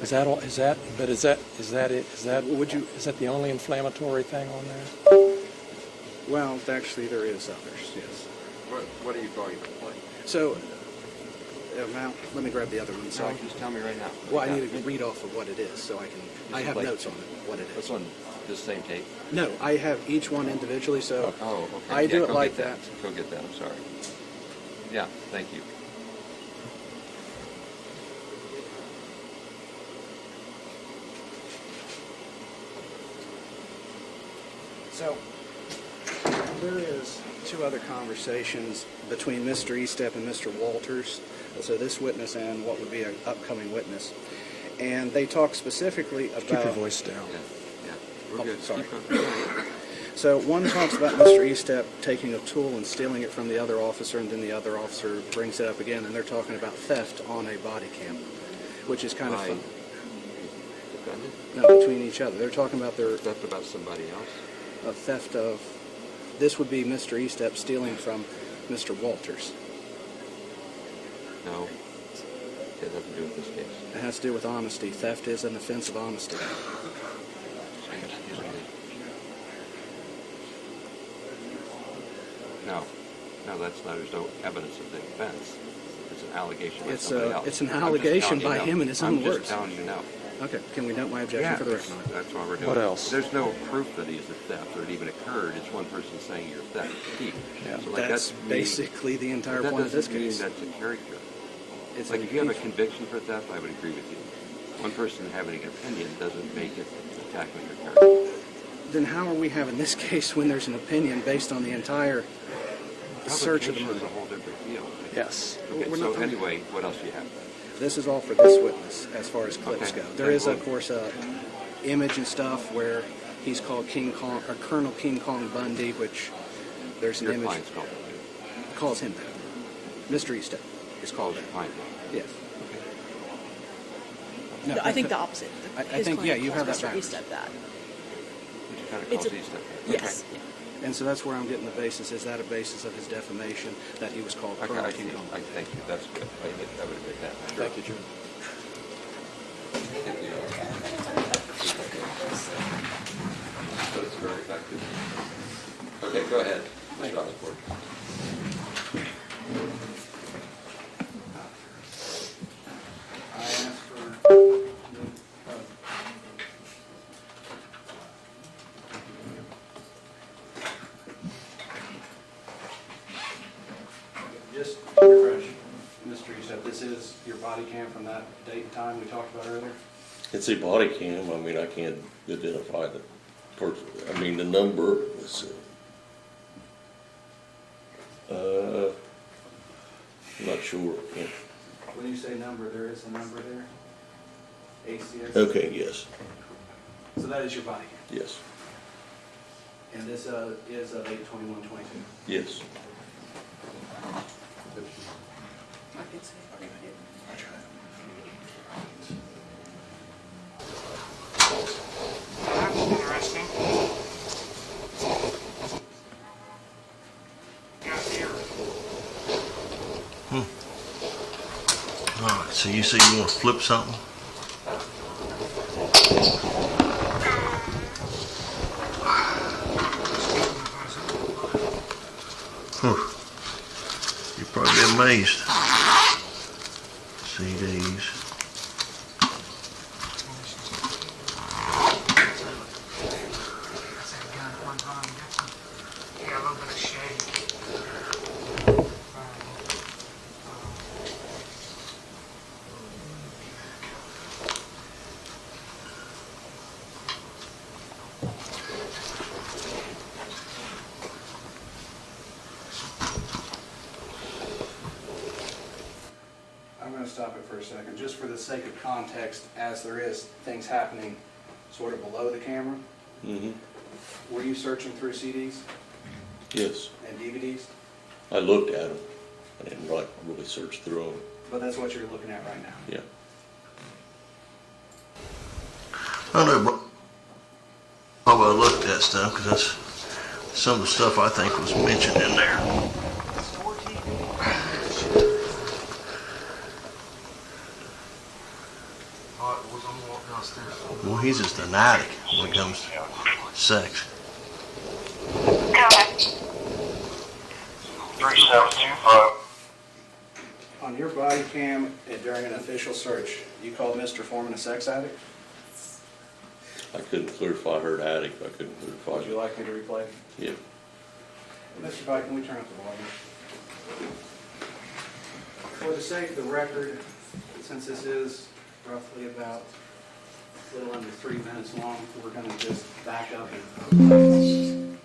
Is that all? Is that it? Is that the only inflammatory thing on there? Well, actually, there is others, yes. What are you going to play? So, now, let me grab the other one. So, Just tell me right now. well, I need to read off of what it is, so I have notes on it, what it is. What's on this same tape? No, I have each one individually, so Oh, okay. I do it go like get that. Go get that. I'm sorry. Yeah, thank you. So, there is two other conversations between Mr. Eastep and Mr. Walters, so this witness and what would be an upcoming witness. And they talk specifically about... Keep your voice down. Yeah, we're good. Sorry. Keep on. So one talks about Mr. Eastep taking a tool and stealing it from the other officer, and then the other officer brings it up again, and they're talking about theft on a body cam, which is kind of fun. Defendant? No, between each other. They're talking about their Theft about somebody else? theft of... This would be Mr. Eastep stealing from Mr. Walters. No. It has nothing to do with this case. It has to do with honesty. Theft is an offense of honesty. No, that's not. There's no evidence of the offense. It's an allegation by It's somebody else. it's an I'm just allegation telling you by no. him in his own I'm words. just telling you no. Okay, can we note my objection for the record? That's what we're doing. What else? There's no proof that he's a theft or it even occurred. It's one person saying you're a thief. Yeah. So That's basically the entire point of this case. That doesn't mean that's a character. It's Like an if you have a impeachment. conviction for theft, I would agree with you. One person having an opinion doesn't make it attacking your character. Then how are we having this case when there's an opinion based on the entire search of the Publication is murder? a whole different deal. Yes. Okay, We're so not talking- anyway, what else do you have? This is all for this witness as far as clips Okay. go. There is, of course, a image and stuff where he's called King Kong or Colonel King Kong Bundy, which there's an Your image client's called it. calls him that. Mr. Eastep is called Your that. client. Yes. No, I think the opposite. I His think, yeah, client you have calls that Mr. backwards. Eastep that. Which kind of It's calls a- Eastep. Yes. And so that's where I'm getting the basis. Is that a basis of his defamation that he was called Okay, Colonel I King see. Kong? I thank you. That's good. I would admit that. Sure. Thank you, Jim. But it's very effective. Okay, go ahead. Mr. Osborne. I asked for just to refresh, Mr. Eastep, this is your body cam from that date and time we talked about earlier? It's a body cam, I mean, I can't identify the person, I mean, the number, let's see. I'm not sure. Yeah. When you say number, there is a number there? ACS? Okay, yes, So that is your body cam? yes, And this is of 8/21/22? yes. I can say. Interesting. All right, so you say you want to flip something? You'd probably be amazed. CDs. Yeah, a little bit of shade. I'm going to stop it for a second, just for the sake of context, as there is things happening sort of below the camera. Mm-hmm. Were you searching through CDs Yes. and DVDs? I looked at them. I didn't really search through them. But that's what you're looking at right now. Yeah. I know, bro. Oh, I looked at stuff because that's some of the stuff I think was mentioned in there. Well, he's just an addict when it comes to sex. 3725. On your body cam during an official search, you called Mr. Foreman a sex addict? I couldn't clarify. I heard addict, but I couldn't clarify. Would you like me to replay? Yeah. Mr. Bite, can we turn up the volume? For the sake of the record, since this is roughly about a little under 3 minutes long, we're going to just back up and...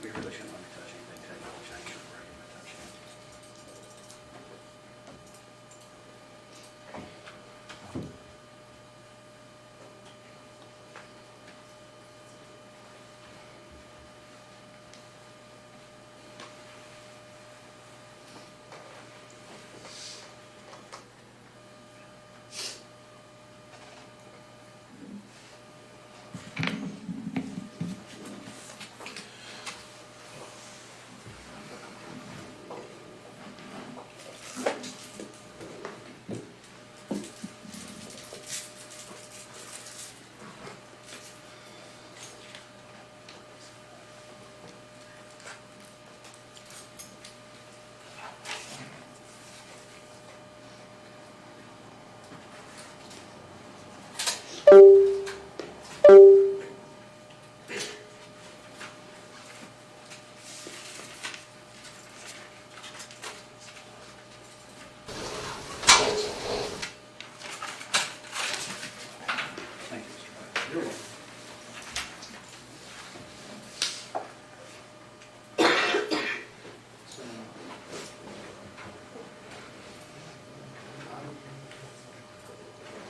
We really shouldn't let me touch anything technical change. Thank you, Mr. Bite. You're welcome.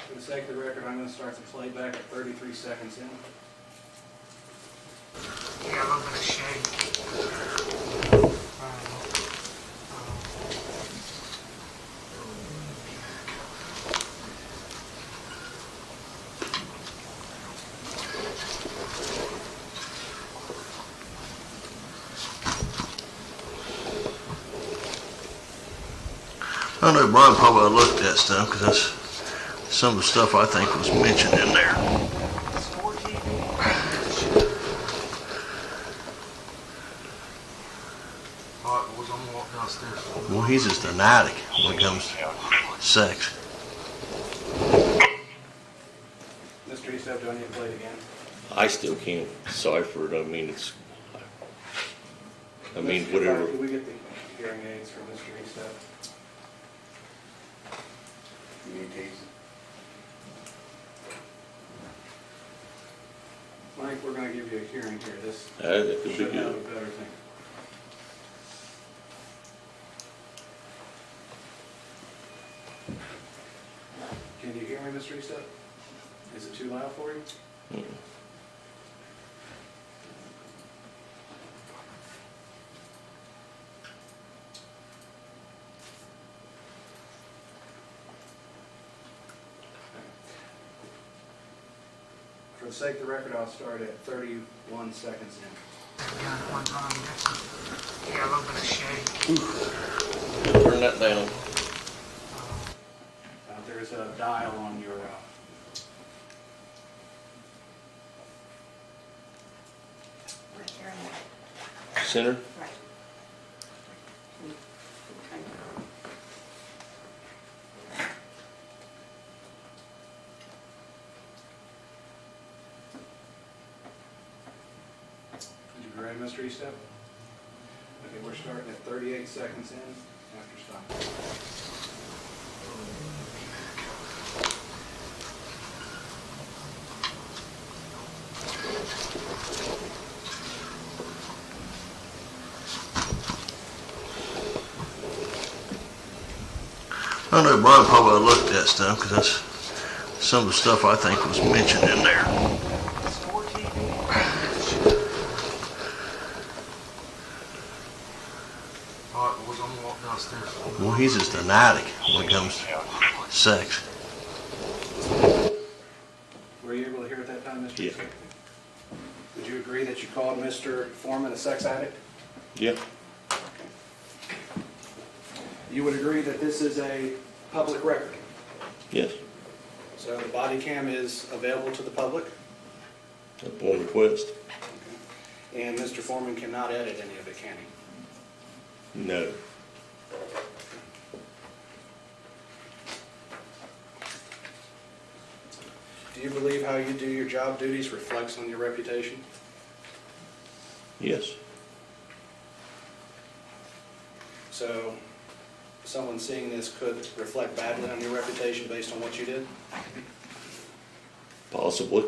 For the sake of the record, I'm going to start the playback at 33 seconds in. Yeah, a little bit of shade. I know Brian probably looked at stuff because that's some of the stuff I think was mentioned in there. Well, he's just an addict when it comes to sex. Mr. Eastep, do I need to play it again? I still can't cipher it. I mean, it's. I mean, Mr. whatever. Bite, can we get the hearing aids for Mr. Eastep? Mike, we're going to give you a hearing here. This That could be should have a good. better thing. Can you hear me, Mr. Eastep? Is it too loud for you? Mm. For the sake of the record, I'll start at 31 seconds in. Got one on this. Yeah, a little bit of shade. Turn that down. There's a dial on your, Right here in the, Center? right. Did you ready, Mr. Eastep? Okay, we're starting at 38 seconds in after stop. I know Brian probably looked at that stuff because that's some of the stuff I think was mentioned in there. All right, boys, I'm gonna walk downstairs. Well, he's just an addict when it comes to sex. Were you able to hear at that time, Mr. Yeah. Eastep? Would you agree that you called Mr. Foreman a sex addict? Yep. You would agree that this is a public record? Yes. So the body cam is available to the public, Upon request. and Mr. Foreman cannot edit any of it, can he? No. Do you believe how you do your job duties reflects on your reputation? Yes. So someone seeing this could reflect badly on your reputation based on what you did? Possibly.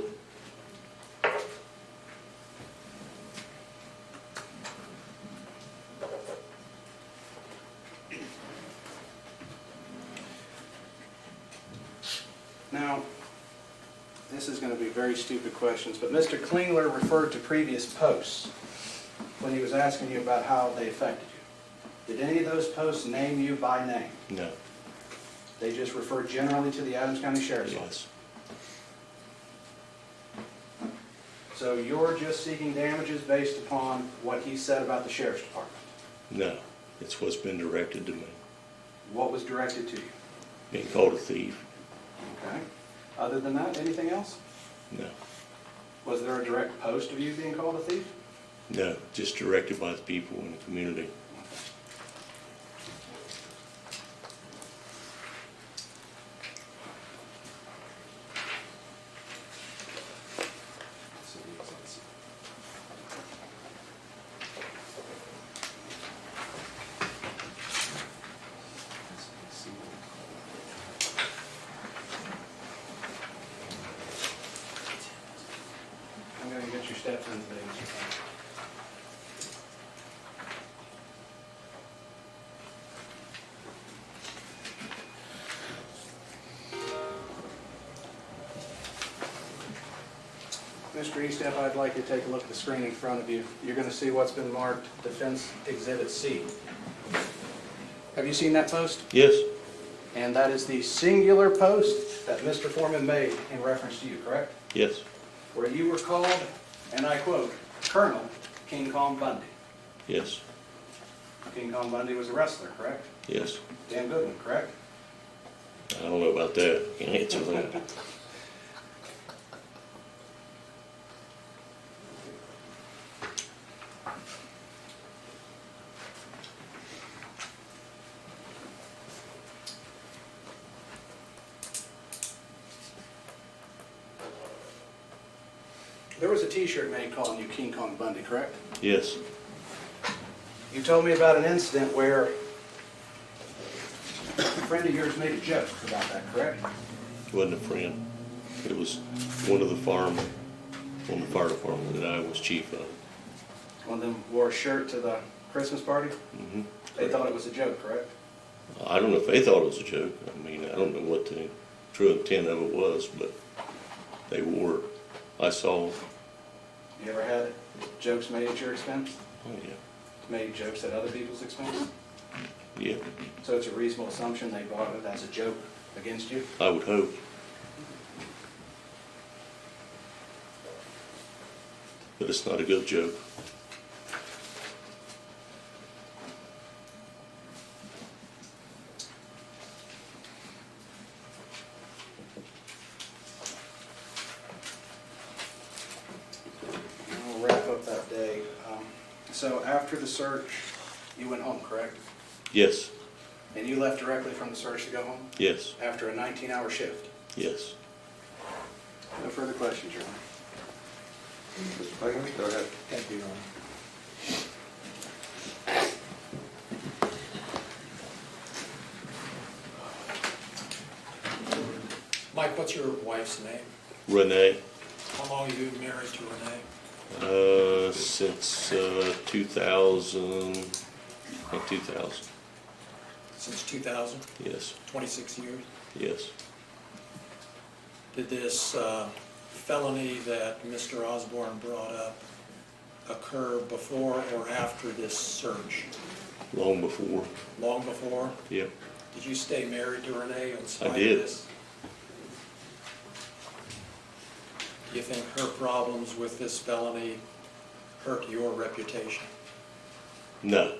Now, this is going to be very stupid questions, but Mr. Klingler referred to previous posts when he was asking you about how they affected you. Did any of those posts name you by name? No. They just referred generally to the Adams County Sheriff's Office? Yes. So you're just seeking damages based upon what he said about the Sheriff's Department? No. It's what's been directed to me. What was directed to you? Being called a thief. Okay. Other than that, anything else? No. Was there a direct post of you being called a thief? No. Just directed by the people in the community. I'm going to get your steps in today, Mr. Frank. Mr. Eastep, I'd like you to take a look at the screen in front of you. You're going to see what's been marked Defense Exhibit C. Have you seen that post? Yes. And that is the singular post that Mr. Foreman made in reference to you, correct? Yes. Where you were called, and I quote, Colonel King Kong Bundy. Yes. King Kong Bundy was a wrestler, correct? Yes. Dan Goodwin, correct? I don't know about that. Can't answer that. There was a t-shirt made calling you King Kong Bundy, correct? Yes. You told me about an incident where a friend of yours made a joke about that, correct? It wasn't a friend. It was one of the fire department that I was chief of. One of them wore a shirt to the Christmas party? Mm-hmm. They thought it was a joke, correct? I don't know if they thought it was a joke. I mean, I don't know what the true intent of it was, but they wore it. I saw it. You ever had jokes made at your expense? Oh, yeah. Made jokes at other people's expense? Yeah. So it's a reasonable assumption they bought it as a joke against you? I would hope. but it's not a good joke. We'll wrap up that day. So after the search, you went home, correct? Yes, And you left directly from the search to go home? yes, After a 19-hour shift? yes. No further questions, Your Honor. Mr. Bingham, go ahead. Thank you, Your Honor. Mike, what's your wife's name? Renee, How long have you been married to Renee? since 2000, I think 2000, Since 2000, yes, 26 years? yes. Did this felony that Mr. Osborne brought up occur before or after this search? Long before, Long before? yep. Did you stay married to Renee in spite of did. this? Do you think her problems with this felony hurt your reputation? No.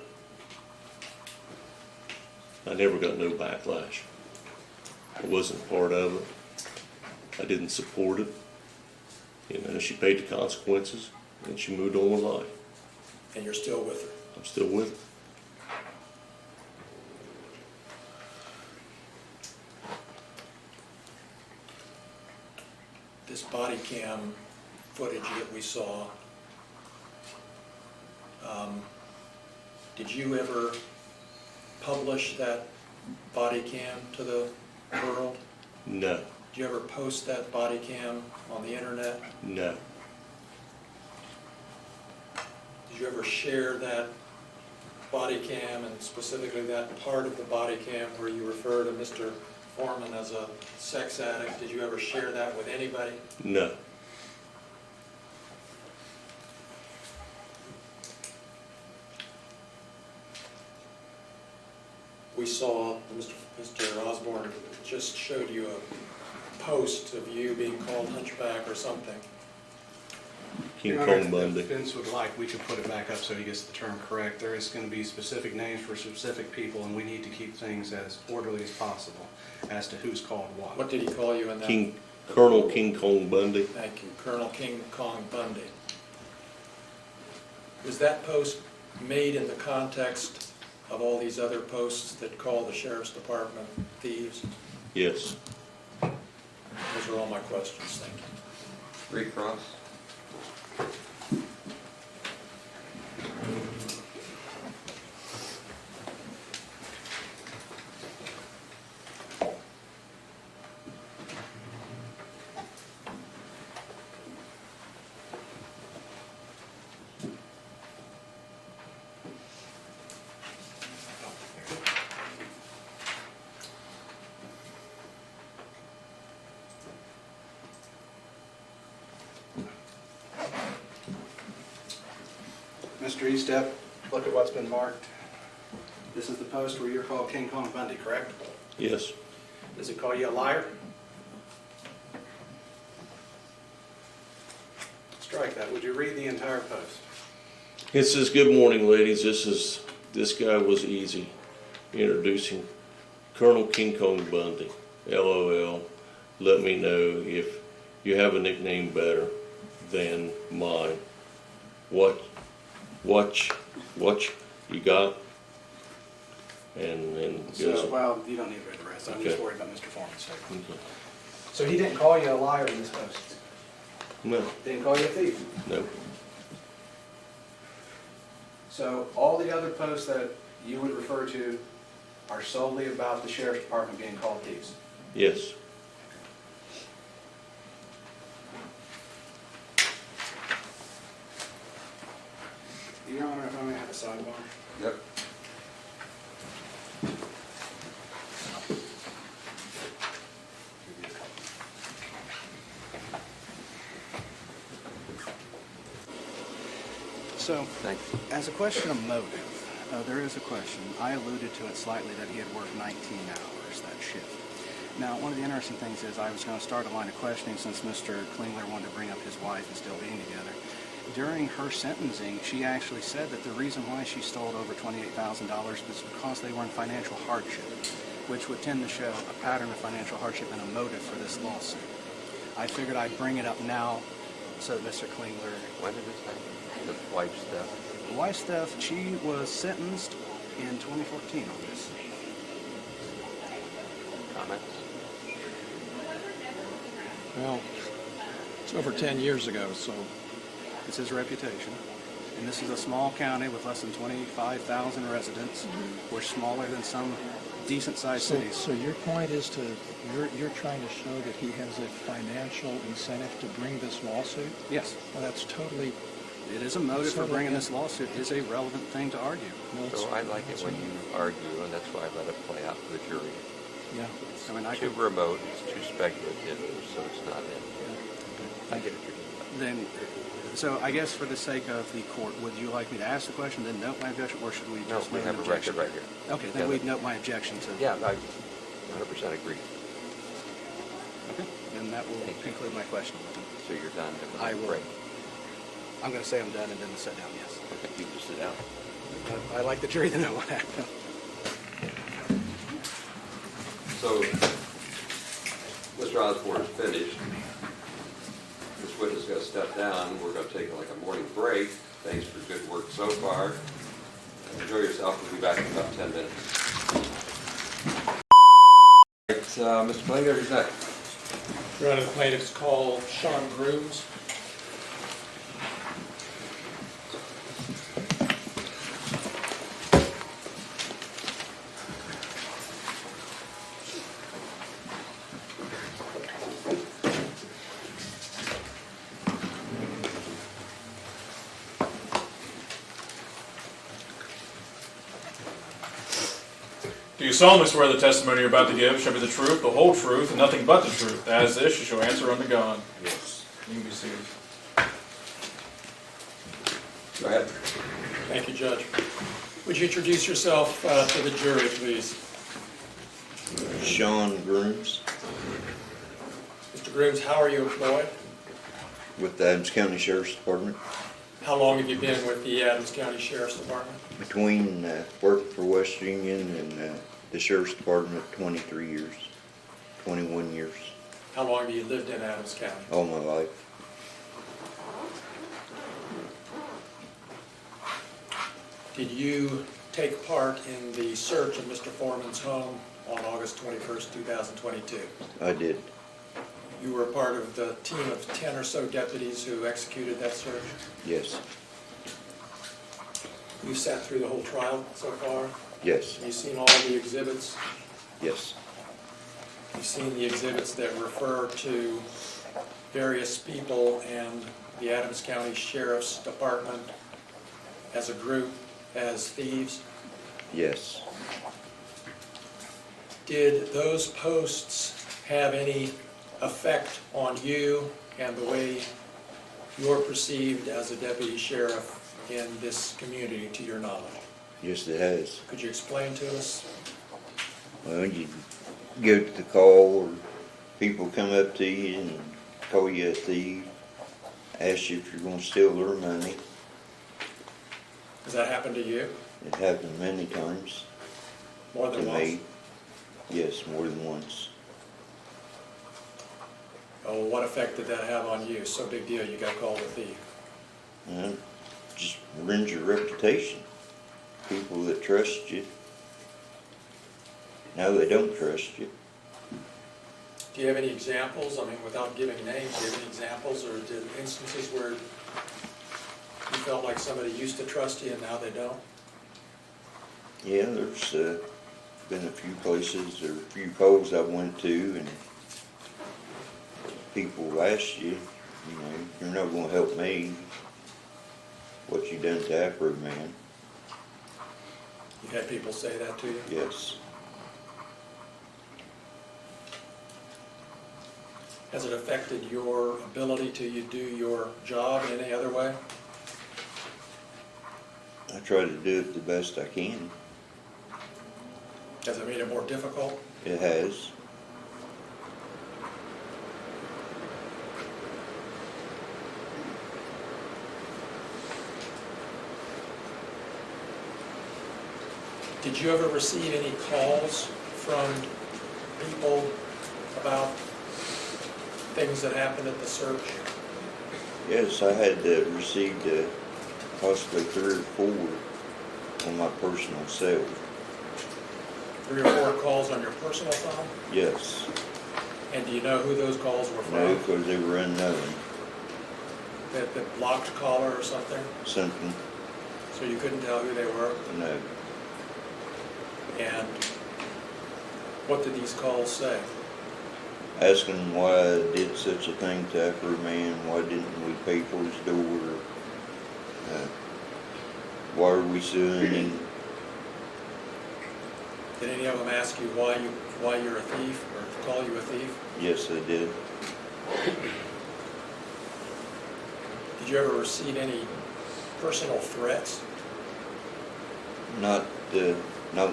I never got no backlash. I wasn't part of it. I didn't support it. You know, she paid the consequences and she moved on with life. And you're still with her? I'm still with her. This body cam footage that we saw, did you ever publish that body cam to the world? No, Did you ever post that body cam on the internet? no, Did you ever share that body cam, and specifically that part of the body cam where you refer to Mr. Foreman as a sex addict? Did you ever share that with anybody? no. We saw, Mr. Osborne just showed you a post of you being called hunchback or something. King Your Honor, Kong Bundy. if Vince would like, we could put it back up so he gets the term correct. There is going to be specific names for specific people, and we need to keep things as orderly as possible as to who's called what. What did he call you in that? Colonel King Kong Bundy. Thank you, Colonel King Kong Bundy. Was that post made in the context of all these other posts that call the sheriff's department thieves? Yes. Those are all my questions, thank you. Recross. Mr. Eastep, look at what's been marked. This is the post where you're called King Kong Bundy, correct? Yes. Does it call you a liar? Strike that. Would you read the entire post? It says, "Good morning, ladies. This guy was easy. Introducing Colonel King Kong Bundy. LOL. Let me know if you have a nickname better than mine. What you got?" And then goes. So, well, you don't need to read the rest. I'm just Okay. worried about Mr. Foreman's statement. Okay. So he didn't call you a liar in this post? No, Didn't call you a thief? no, So all the other posts that you would refer to are solely about the sheriff's department being called thieves? yes. Your Honor, if I may have a sidebar? Yep. So, as a question of motive, there is a question. I alluded to it slightly that he had worked 19 hours that shift. Now, one of the interesting things is I was going to start a line of questioning since Mr. Klingler wanted to bring up his wife and still being together. during her sentencing, she actually said that the reason why she stole over $28,000 was because they were in financial hardship, which would tend to show a pattern of financial hardship and a motive for this lawsuit. I figured I'd bring it up now so that Mr. Klingler... When did this happen? The wife stuff? The wife stuff, she was sentenced in 2014 on this. Comments? Well, it's over 10 years ago, so It's his reputation. And this is a small county with less than 25,000 residents. We're smaller than some decent-sized cities. So your point is you're trying to show that he has a financial incentive to bring this lawsuit? Yes. Well, that's totally... It is a motive for bringing this lawsuit. It is a relevant thing to argue. So I like it when you argue, and that's why I let it play out for the jury. Yeah. I mean, Too remote, it's too speculative, so it's not in. I get it. Then, so I guess for the sake of the court, would you like me to ask the question, then note my objection, or should we No, just we note have an a record objection? right here. Okay, then we'd note my objection to... Yeah, I 100% agree. Okay, then that will conclude my question. So you're done. Then we'll I will. break. I'm going to say I'm done and then sit down, yes. Okay, you can sit down. I like the jury to know what happened. So, Mr. Osborne is finished. This witness is going to step down. We're going to take like a morning break. Thanks for good work so far. Enjoy yourself. We'll be back in about 10 minutes. Right, Mr. Klingler, who's next? Your Honor, the plaintiff's called Shawn Grooms. Do you solemnly swear the testimony you're about to give shall be the truth, the whole truth, and nothing but the truth? As this, you shall answer unto God. Yes. You can be seated. Go ahead. Thank you, Judge. Would you introduce yourself to the jury, please? Shawn Grooms Mr. Grooms, how are you employed? with the Adams County Sheriff's Department. How long have you been with the Adams County Sheriff's Department? Between working for West Union and the Sheriff's Department, 23 years, 21 years, How long have you lived in Adams County? all my life. Did you take part in the search of Mr. Foreman's home on August 21st, 2022? I did. You were a part of the team of 10 or so deputies who executed that search? Yes. You sat through the whole trial so far? Yes. You've seen all the exhibits? Yes. You've seen the exhibits that refer to various people and the Adams County Sheriff's Department as a group, as thieves? Yes. Did those posts have any effect on you and the way you're perceived as a deputy sheriff in this community, to your knowledge? Yes, it has. Could you explain to us? Well, you go to the call, or people come up to you and call you a thief, ask you if you're going to steal their money. Has that happened to you? It happened many times. More than to once? me. Yes, more than once. Oh, what effect did that have on you? So big deal, you got called a thief. Just ruins your reputation. People that trust you, now they don't trust you. Do you have any examples? I mean, without giving names, do you have any examples or did instances where you felt like somebody used to trust you and now they don't? Yeah, there's been a few places or a few polls I went to, and people ask you, you know, you're not going to help me. What you done to Afroman? You've had people say that to you? Yes. Has it affected your ability to do your job in any other way? I try to do it the best I can. Has it made it more difficult? It has. Did you ever receive any calls from people about things that happened at the search? Yes, I had received possibly 3 or 4 on my personal cell. 3 or 4 calls on your personal phone? Yes. And do you know who those calls were from? No, because they were unknown. That blocked caller or something? Something. So you couldn't tell who they were? No. And what did these calls say? Asking why I did such a thing to Afroman, why didn't we pay for his door, why are we suing him? Did any of them ask you why you're a thief or call you a thief? Yes, they did. Did you ever receive any personal threats? Not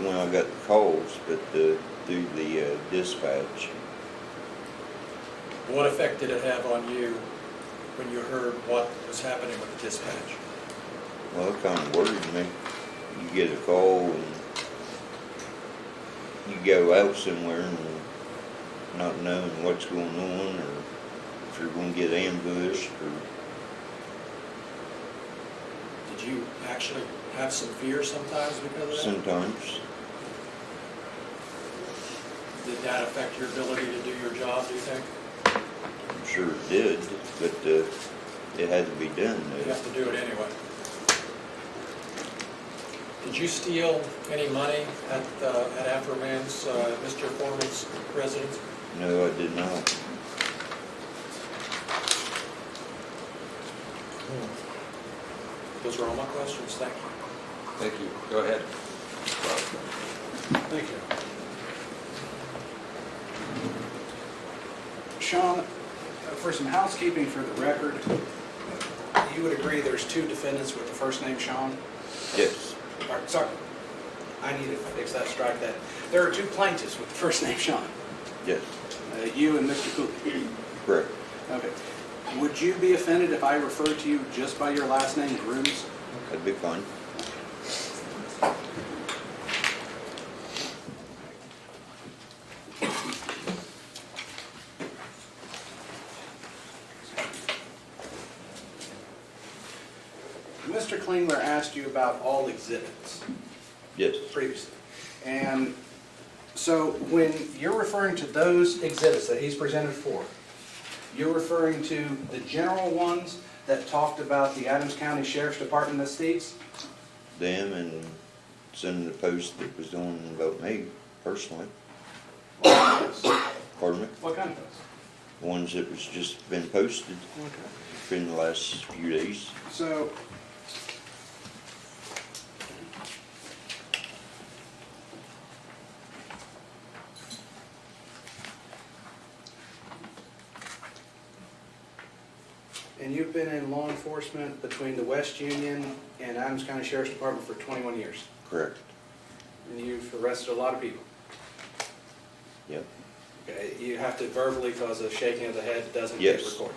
when I got the calls, but through the dispatch. What effect did it have on you when you heard what was happening with the dispatch? Well, it kind of worried me. You get a call and you go out somewhere and not knowing what's going on, or if you're going to get ambushed, or... Did you actually have some fear sometimes because of that? Sometimes. Did that affect your ability to do your job, do you think? I'm sure it did, but it had to be done. You have to do it anyway. Did you steal any money at Afroman's, Mr. Foreman's residence? No, I did not. Those are all my questions, thank you. Thank you. Go ahead. Thank you. Shawn, for some housekeeping for the record, you would agree there's 2 defendants with the first name Shawn? Yes. All right, sorry. I need to fix that, strike that. There are 2 plaintiffs with the first name Shawn. Yes. You and Mr. Kulie. Correct. Okay. Would you be offended if I referred to you just by your last name, Grooms? That'd be fine. Mr. Klingler asked you about all exhibits Yes. previously. And so when you're referring to those exhibits that he's presented for, you're referring to the general ones that talked about the Adams County Sheriff's Department misdeeds? Them and sending the post that was on about me, personally. Pardon me? What kind of posts? Ones that was just been posted Okay. in the last few days. So, and you've been in law enforcement between the West Union and Adams County Sheriff's Department for 21 years. Correct. And you've arrested a lot of people. Yep. Okay, you have to verbally, because a shaking of the head doesn't Yes. get recorded.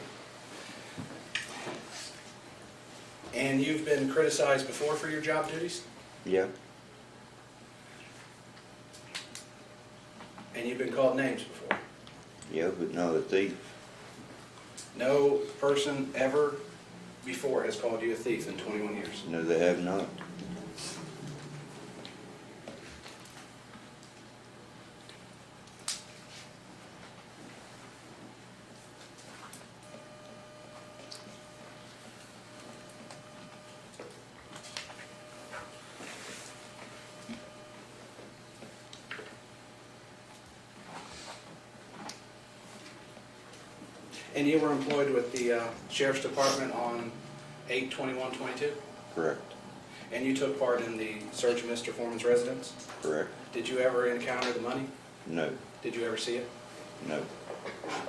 And you've been criticized before for your job duties? Yeah. And you've been called names before? Yeah, but not a thief. No person ever before has called you a thief in 21 years? No, they have not. And you were employed with the Sheriff's Department on 8/21/22? Correct. And you took part in the search of Mr. Foreman's residence? Correct. Did you ever encounter the money? No. Did you ever see it? No.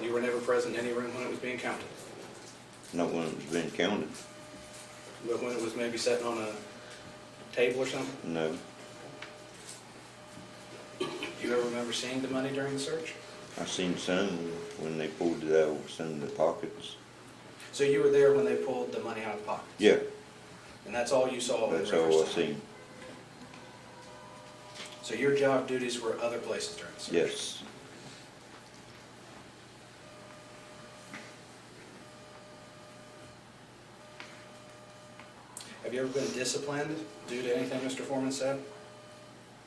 You were never present in any room when it was being counted? Not when it was being counted. But when it was maybe sitting on a table or something? No. Do you ever remember seeing the money during the search? I seen some when they pulled it out, some in the pockets. So you were there when they pulled the money out of the pockets? Yeah, And that's all you saw? in that's reference all I to- seen. So your job duties were other places during the search? Yes. Have you ever been disciplined due to anything Mr. Foreman said?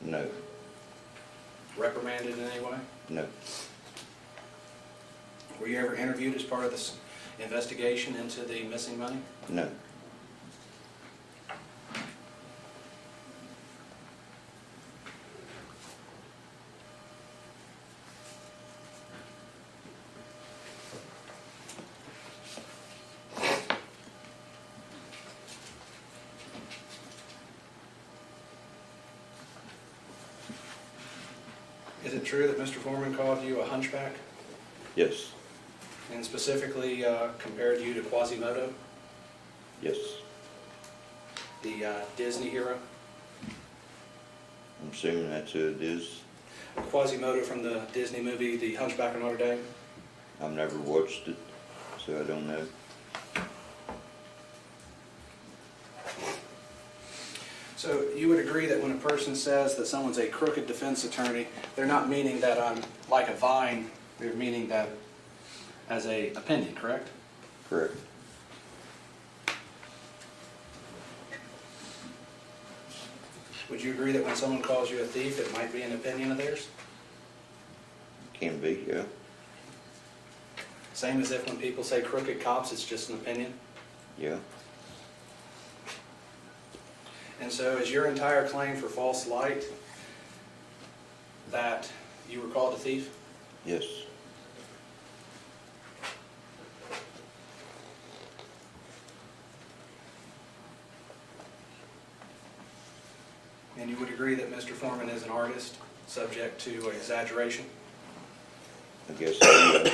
No. Reprimanded in any way? No. Were you ever interviewed as part of this investigation into the missing money? No. Is it true that Mr. Foreman called you a hunchback Yes. and specifically compared you to Quasimodo, Yes. the Disney hero? I'm assuming that's who it is. Quasimodo from the Disney movie The Hunchback of Notre Dame? I've never watched it, so I don't know. So you would agree that when a person says that someone's a crooked defense attorney, they're not meaning that I'm like a vine, they're meaning that as a opinion, correct? Correct. Would you agree that when someone calls you a thief, it might be an opinion of theirs? Can be, yeah. Same as if when people say crooked cops, it's just an opinion? Yeah. And so is your entire claim for false light that you were called a thief? Yes. And you would agree that Mr. Foreman is an artist, subject to exaggeration? I guess so, yeah.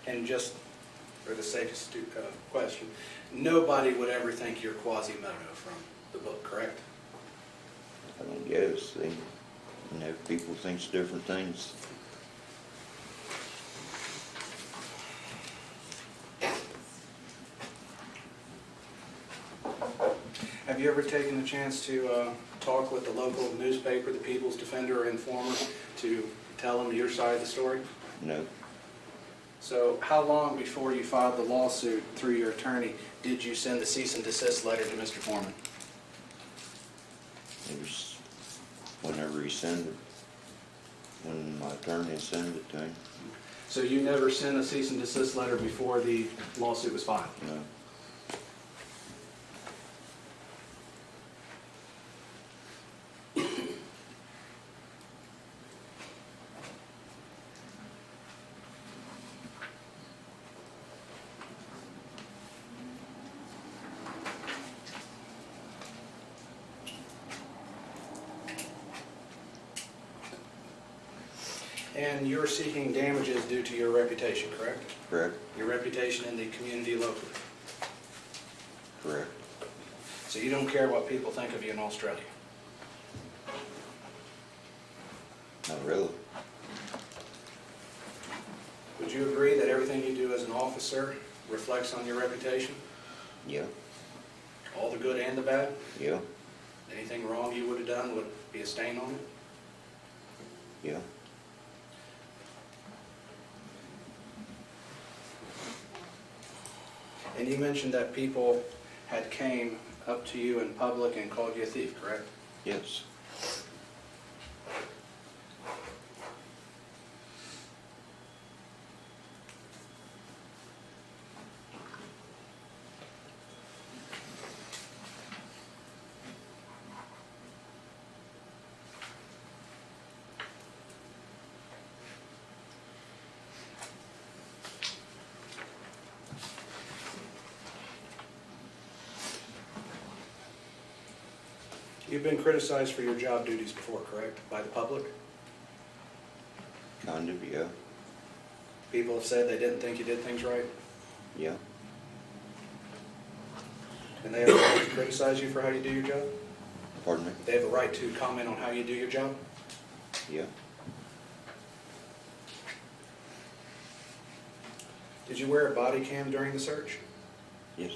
And just for the sake of question, nobody would ever think you're Quasimodo from the book, correct? I don't guess. People think different things. Have you ever taken the chance to talk with the local newspaper, the People's Defender or Informer, to tell them your side of the story? No. So how long before you filed the lawsuit through your attorney did you send the cease and desist letter to Mr. Foreman? It was whenever he sent it. When my attorney sent it to him. So you never sent a cease and desist letter before the lawsuit was filed? No. And you're seeking damages due to your reputation, correct? Correct. Your reputation in the community locally. Correct. So you don't care what people think of you in Australia? Not really. Would you agree that everything you do as an officer reflects on your reputation? Yeah. All the good and the bad? Yeah. Anything wrong you would have done would be a stain on it? Yeah. And you mentioned that people had came up to you in public and called you a thief, correct? Yes. You've been criticized for your job duties before, correct? By the public? Kind of, yeah. People have said they didn't think you did things right, Yeah. and they have a right to criticize you for how you do your job? Pardon me? They have a right to comment on how you do your job? Yeah. Did you wear a body cam during the search? Yes.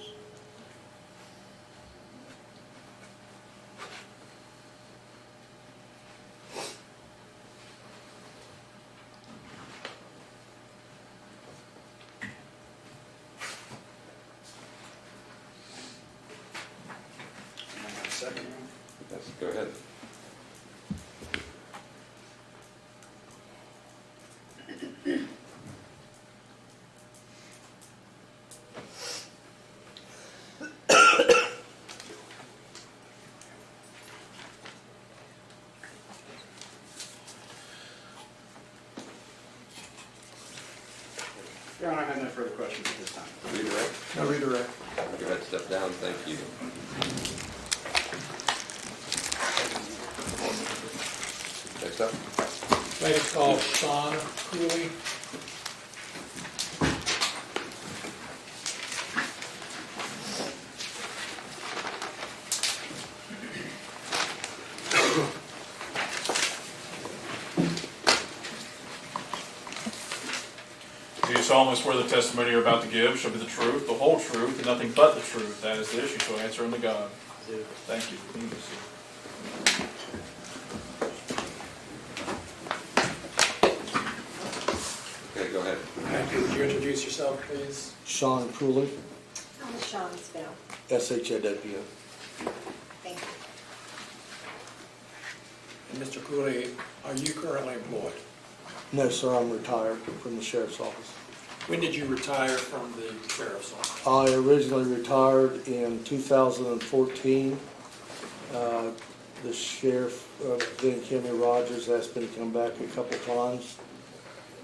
Your Honor, I have no further questions at this time. Redirect? No redirect. Go ahead, step down, thank you. Next up. Lady called Shawn Grooms. Do you solemnly swear the testimony you're about to give shall be the truth, the whole truth, and nothing but the truth? That is this, you shall answer unto God. Thank you. Please be seated. Okay, go ahead. Thank you. Would you introduce yourself, please? Shawn Kulie, How does Shawn spell? SHAWN. Thank you. And Mr. Kulie, are you currently employed? No, sir, I'm retired from the sheriff's office. When did you retire from the sheriff's office? I originally retired in 2014. The sheriff, then Kenny Rogers, asked me to come back a couple times.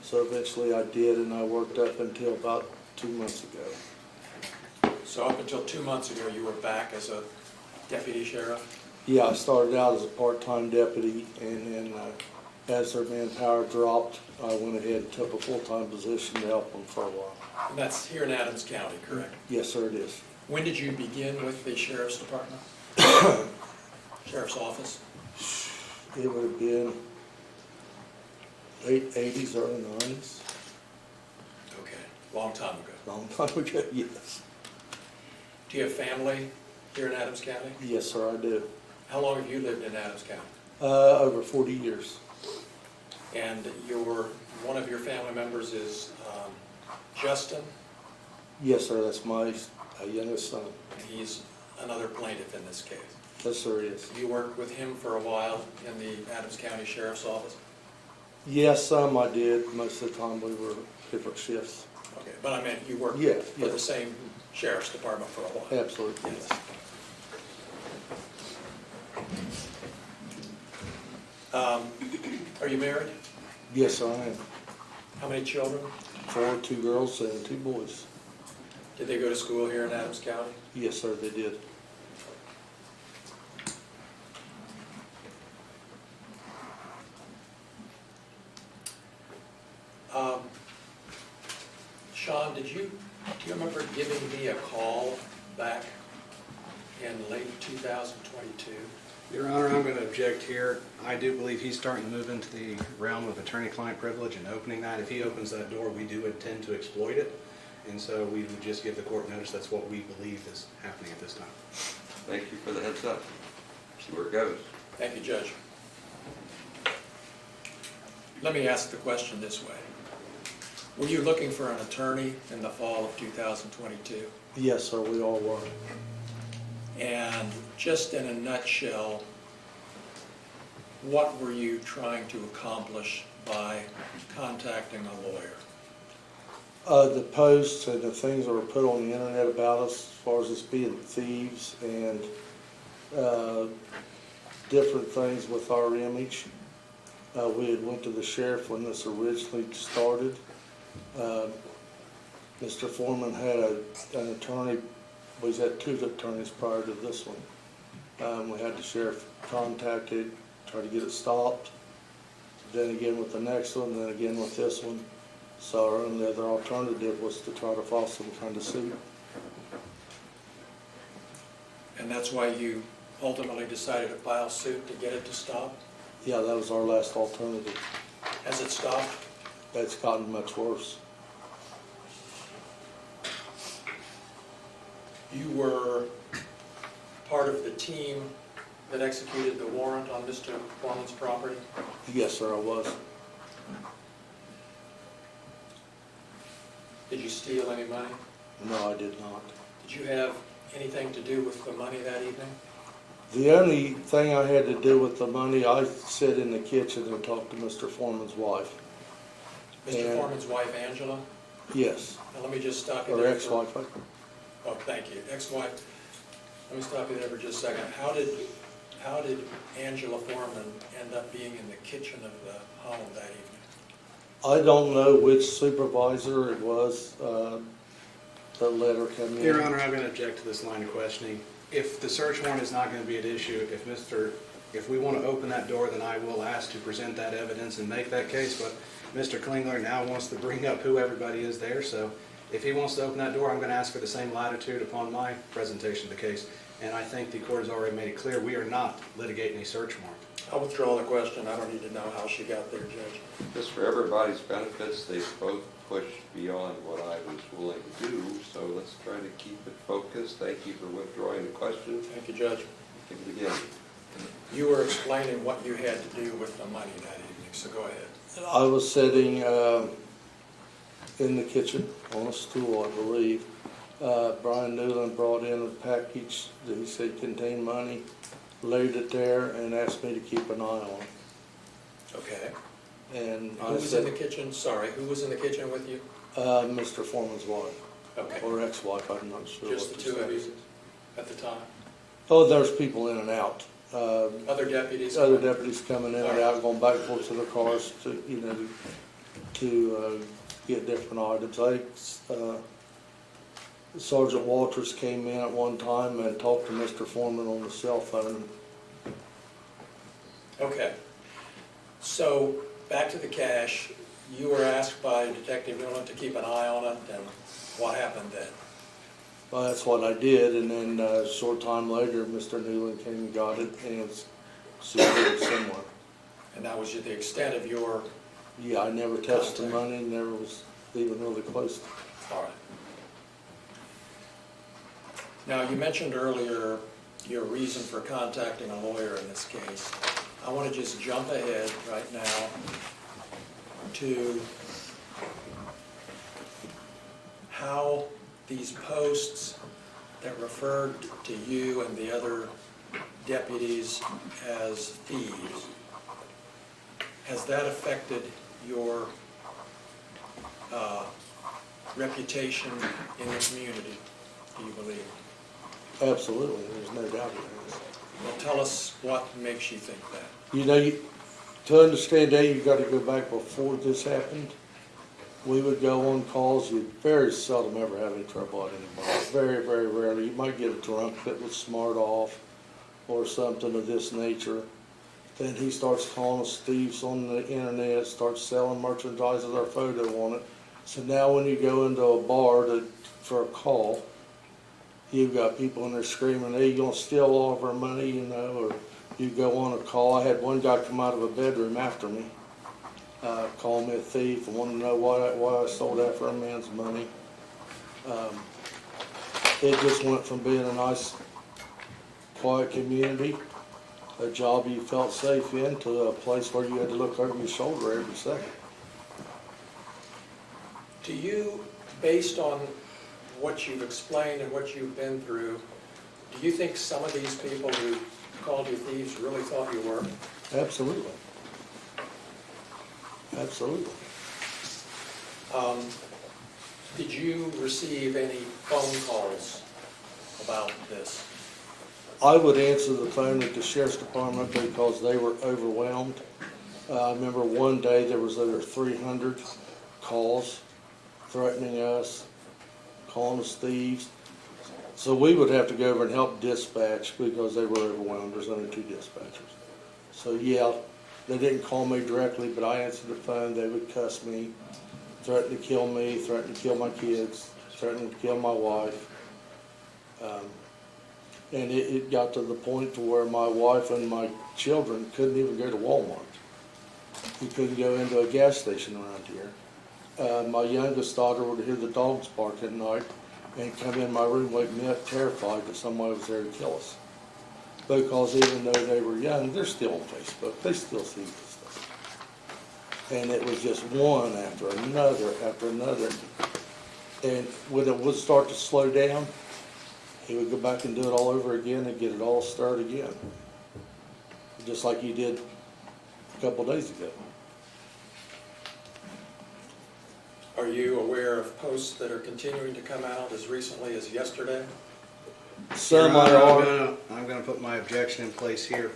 So eventually I did, and I worked up until about 2 months ago. So up until 2 months ago, you were back as a deputy sheriff? Yeah, I started out as a part-time deputy, and then as their manpower dropped, I went ahead and took a full-time position to help them for a while. And that's here in Adams County, correct? Yes, sir, it is. When did you begin with the sheriff's department? Sheriff's office? It would have been late 80s, early 90s. Okay, long time ago. Long time ago, yes. Do you have family here in Adams County? Yes, sir, I do. How long have you lived in Adams County? Over 40 years. And one of your family members is Justin, Yes, sir, that's my youngest son. and he's another plaintiff in this case. Yes, sir, he is. You worked with him for a while in the Adams County Sheriff's Office? Yes, some I did. Most of the time we were different shifts. Okay, but I meant you worked Yeah, for yeah. the same sheriff's department for a while? Absolutely, Yes. yes. Are you married? Yes, sir, I am. How many children? 4, 2 girls and 2 boys. Did they go to school here in Adams County? Yes, sir, they did. Shawn, do you remember giving me a call back in late 2022? Your Honor, I'm going to object here. I do believe he's starting to move into the realm of attorney-client privilege and opening that. If he opens that door, we do intend to exploit it. And so we would just give the court notice that's what we believe is happening at this time. Thank you for the heads up. See where it goes. Thank you, Judge. Let me ask the question this way. Were you looking for an attorney in the fall of 2022? Yes, sir, we all were. And just in a nutshell, what were you trying to accomplish by contacting a lawyer? The posts and the things that were put on the internet about us, as far as us being thieves and different things with our image. We had went to the sheriff when this originally started. Mr. Foreman had an attorney. We had 2 attorneys prior to this one. We had the sheriff contacted, try to get it stopped. Then again with the next one, then again with this one. So our only other alternative was to try to file some kind of suit. And that's why you ultimately decided to file suit to get it to stop? Yeah, that was our last alternative. Has it stopped? It's gotten much worse. You were part of the team that executed the warrant on Mr. Foreman's property? Yes, sir, I was. Did you steal any money? No, I did not. Did you have anything to do with the money that evening? The only thing I had to do with the money, I sat in the kitchen and talked to Mr. Foreman's wife. Mr. And- Foreman's wife, Angela? Yes, Now, let me just stop you or there. ex-wife. Oh, thank you. Ex-wife. Let me stop you there for just a second. How did Angela Foreman end up being in the kitchen of the home that evening? I don't know which supervisor it was, the letter came in. Your Honor, I'm going to object to this line of questioning. If the search warrant is not going to be at issue, if we want to open that door, then I will ask to present that evidence and make that case, but Mr. Klingler now wants to bring up who everybody is there, so if he wants to open that door, I'm going to ask for the same latitude upon my presentation of the case. And I think the court has already made it clear, we are not litigating a search warrant. I'll withdraw the question. I don't need to know how she got there, Judge. Just for everybody's benefits, they both pushed beyond what I was willing to do, so let's try to keep it focused. Thank you for withdrawing the question. Thank you, Judge. Take it again. You were explaining what you had to do with the money that evening, so go ahead. I was sitting in the kitchen on a stool, I believe. Brian Newland brought in a package that he said contained money, laid it there, and asked me to keep an eye on it. Okay. And Who was in the kitchen? Sorry, who was in the kitchen with you? Mr. Foreman's wife, Okay. or ex-wife, I'm not sure. Just what the two of status you is. at the time? Oh, there's people in and out. Other deputies? Other deputies coming in and out, going back and forth to the cars to, you know, to get different items. I think Sergeant Walters came in at one time and talked to Mr. Foreman on the cell phone. Okay. So, back to the cash. You were asked by Detective Newland to keep an eye on it, and what happened then? Well, that's what I did, and then a short time later, Mr. Newland came and got it and secured it somewhere. And that was the extent of your... Yeah, I never touched the money, never was even really close. All right. Now, you mentioned earlier your reason for contacting a lawyer in this case. I want to just jump ahead right now to how these posts that referred to you and the other deputies as thieves, has that affected your reputation in the community, do you believe? Absolutely, there's no doubt about it. Well, tell us what makes you think that. You know, to understand that, you've got to go back before this happened. We would go on calls, you'd very seldom ever have any trouble at anybody. Very, very rarely. You might get a drunk that was smart off or something of this nature. Then he starts calling us thieves on the internet, starts selling merchandise with our photo on it. So now when you go into a bar for a call, you've got people in there screaming, hey, you gonna steal all of our money, you know, or you go on a call. I had one guy come out of a bedroom after me, call me a thief and wanted to know why I sold after a man's money. It just went from being a nice, quiet community, a job you felt safe in, to a place where you had to look over your shoulder every second. Do you, based on what you've explained and what you've been through, do you think some of these people who called you thieves really thought you were? Absolutely. Absolutely. Did you receive any phone calls about this? I would answer the phone at the sheriff's department because they were overwhelmed. I remember one day there was over 300 calls threatening us, calling us thieves. So we would have to go over and help dispatch because they were overwhelmed. There's only 2 dispatchers. So yeah, they didn't call me directly, but I answered the phone. They would cuss me, threaten to kill me, threaten to kill my kids, threaten to kill my wife. And it got to the point to where my wife and my children couldn't even go to Walmart. We couldn't go into a gas station around here. My youngest daughter would hear the dogs bark at night and come in my room, wake me up terrified that somebody was there to kill us. Because even though they were young, they're still on Facebook. They still see this stuff. And it was just one after another after another. And when it would start to slow down, he would go back and do it all over again and get it all started again. Just like he did a couple days ago. Are you aware of posts that are continuing to come out as recently as yesterday? Some Your Honor, are. I'm going to put my objection in place here.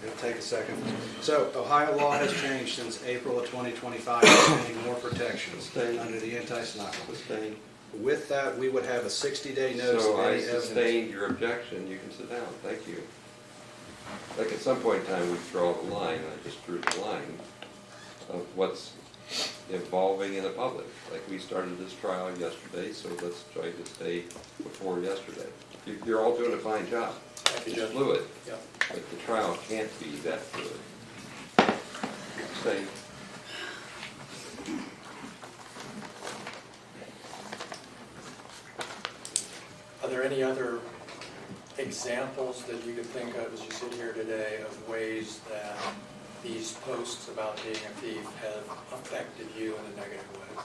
It'll take a second. So Ohio law has changed since April of 2025, extending more protections under the anti-sniper. Sustained. With that, we would have a 60-day notice So of I any evidence. sustained your objection, you can sit down, thank you. Like at some point in time, we draw the line, I just drew the line of what's evolving in the public. Like we started this trial yesterday, so let's try to stay before yesterday. You're all doing a fine job. Thank you, It's Judge. fluid, Yep. but the trial can't be that fluid. Stay. Are there any other examples that you could think of as you sit here today of ways that these posts about being a thief have affected you in a negative way?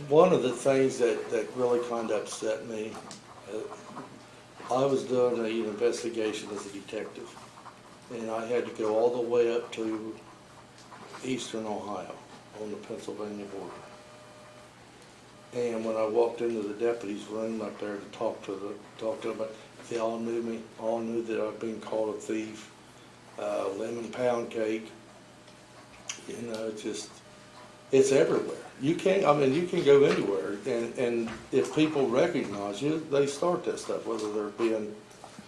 One of the things that really kind of upset me, I was doing an investigation as a detective, and I had to go all the way up to eastern Ohio on the Pennsylvania border. And when I walked into the deputy's room up there to talk to them, they all knew me, all knew that I'd been called a thief, lemon pound cake. You know, it's everywhere. You can go anywhere, and if people recognize you, they start that stuff, whether they're being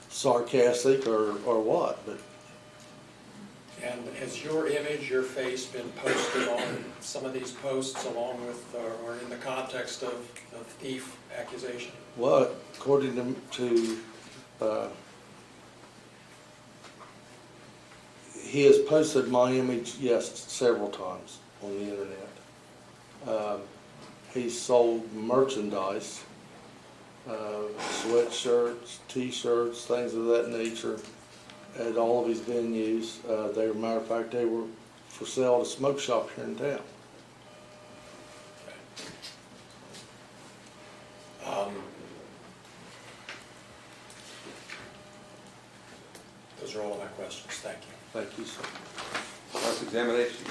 sarcastic or what. But And has your image, your face been posted on some of these posts along with, or in the context of thief accusation? what, according to he has posted my image, yes, several times on the internet. He's sold merchandise, sweatshirts, t-shirts, things of that nature at all of his venues. Matter of fact, they were for sale at a smoke shop here in town. Those are all of my questions. Thank you. Thank you, sir. Cross-examination.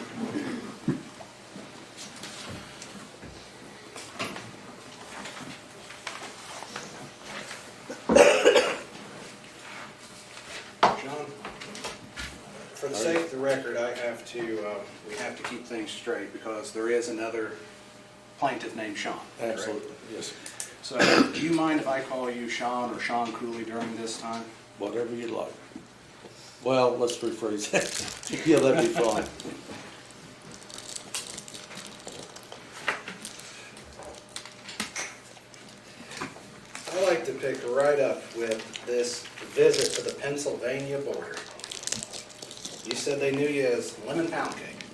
John, for the sake of the record, we have to keep things straight because there is another plaintiff named Shawn. correct? Absolutely, yes. So, do you mind if I call you Shawn or Shawn Cooley during this time? Whatever you'd like. Well, let's rephrase that. Yeah, that'd be fine. I like to pick right up with this visit to the Pennsylvania border. You said they knew you as Lemon Pound Cake.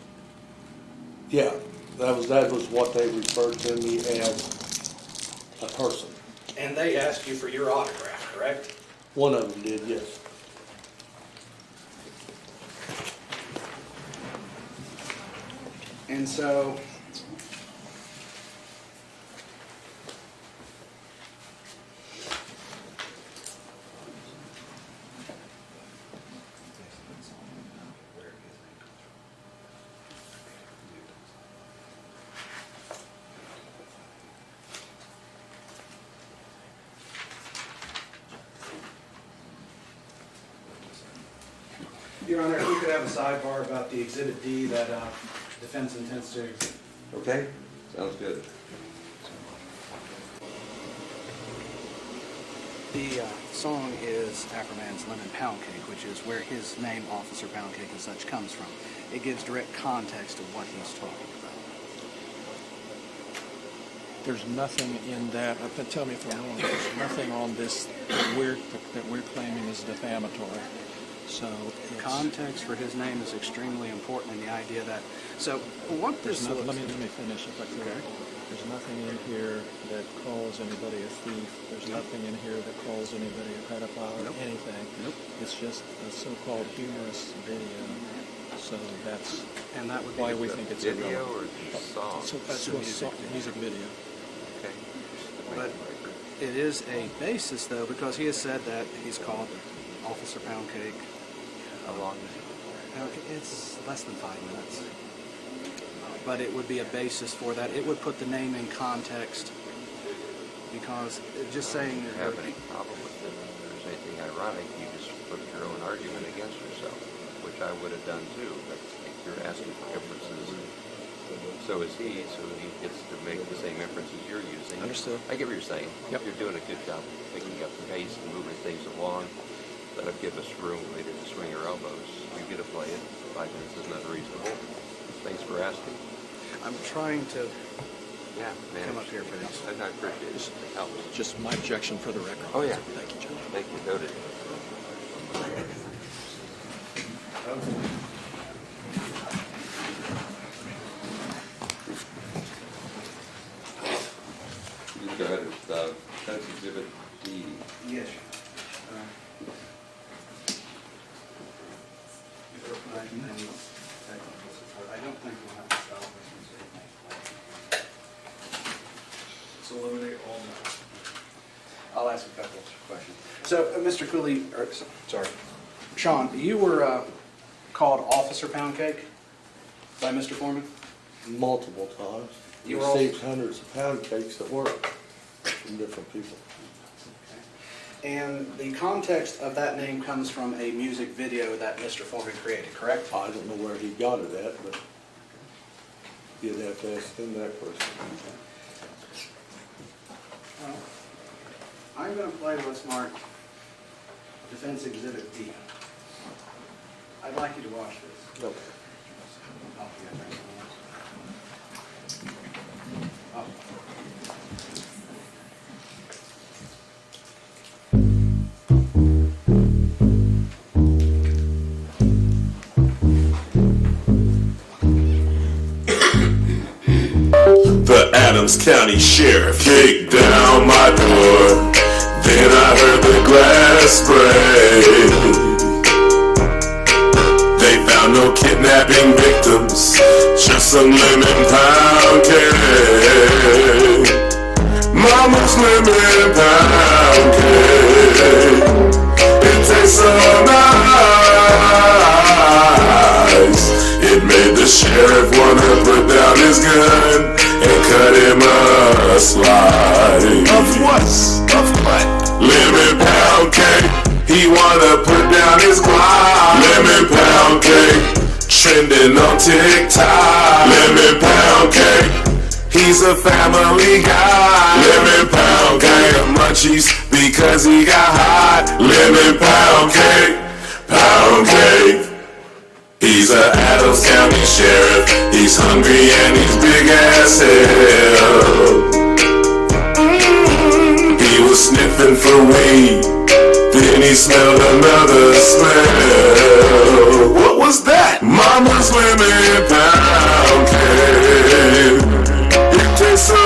Yeah, that was what they referred to me as, a person. And they asked you for your autograph, correct? One of them did, yes. And so, Your Honor, if we could have a sidebar about the Exhibit D that defense intends to. Okay, sounds good. The song is Afroman's Lemon Pound Cake, which is where his name, Officer Pound Cake and such, comes from. It gives direct context of what he's talking about. There's nothing in that, tell me if I'm wrong, there's nothing on this that we're claiming is defamatory. So it's, Context for his name is extremely important in the idea that, so what this looks... let me finish if I could. Okay. There's nothing in here that calls anybody a thief. There's nothing in here that calls anybody a pedophile or anything. Nope. It's just a so-called humorous video. So that's And that would be why we think it's a Video or song? So that's a music video. Okay. But it is a basis, though, because he has said that he's called Officer Pound Cake. How long is it? Okay, it's less than 5 minutes. But it would be a basis for that. It would put the name in context, because just saying... Do you have any problem with it? If there's anything ironic, you just put your own argument against yourself, which I would have done too, but you're asking for inferences. So is he, so he gets to make the same inferences you're using. Understood. I get what you're saying. Yep. You're doing a good job picking up the pace and moving things along. Let him give us room later to swing your elbows. You get to play it. 5 minutes is not reasonable. Thanks for asking. I'm trying to Yeah, man. come up here for this. I appreciate it. It helps. Just my objection for the record. Oh, yeah. Thank you, Judge. Thank you. Noted. You go ahead with that's Exhibit D. Yes. I don't think we'll have to stop this. So eliminate all that. I'll ask a couple of questions. So, Mr. Kulie, sorry, Shawn, you were called Officer Pound Cake by Mr. Foreman? multiple times. You We were all- received hundreds of pound cakes at work from different people. And the context of that name comes from a music video that Mr. Foreman created, correct? I don't know where he got it at, but you'd have to ask him that question. Well, I'm going to play what's marked Defense Exhibit D. I'd like you to watch this. Okay. Oh, yeah, thanks. Oh. The Adams County Sheriff kicked down my door. Then I heard the glass break. They found no kidnapping victims, just some lemon pound cake. Mama's lemon pound cake. It tastes so nice. It made the sheriff wanna put down his gun and cut him a slice. Of what? Of what? Lemon pound cake. He wanna put down his guap. Lemon pound cake. Trending on TikTok. Lemon pound cake. He's a family guy. Lemon pound cake. Munchies because he got hot. Lemon pound cake. Pound cake. He's a Adams County Sheriff. He's hungry and he's big as hell. He was sniffing for weed. Then he smelled another smell. What was that? Mama's lemon pound cake. It tastes so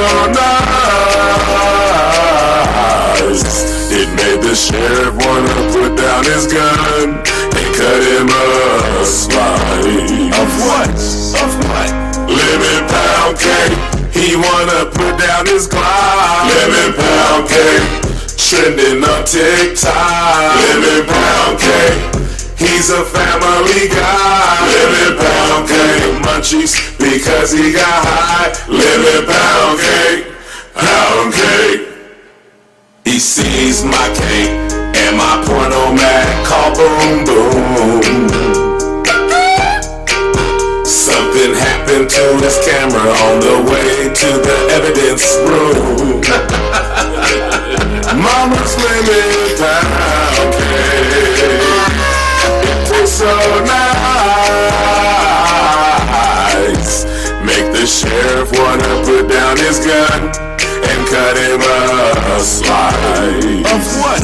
nice. It made the sheriff wanna put down his gun and cut him a slice. Of what? Of what? Lemon pound cake. He wanna put down his guap. Lemon pound cake. Trending on TikTok. Lemon pound cake. He's a family guy. Lemon pound cake. Munchies because he got high. Lemon pound cake. Pound cake. He sees my cake and my porno mag call boom boom. Something happened to his camera on the way to the evidence room. Mama's lemon pound cake. It tastes so nice. Make the sheriff wanna put down his gun and cut him a slice. Of what?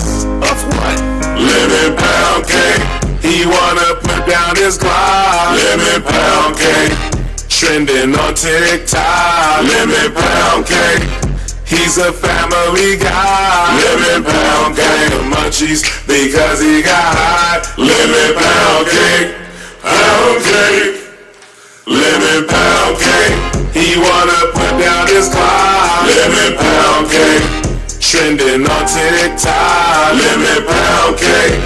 Of what? Lemon pound cake. He wanna put down his guap. Lemon pound cake. Trending on TikTok. Lemon pound cake. He's a family guy. Lemon pound cake. Munchies because he got high. Lemon pound cake. Pound cake. Lemon pound cake. He wanna put down his guap. Lemon pound cake. Trending on TikTok. Lemon pound cake.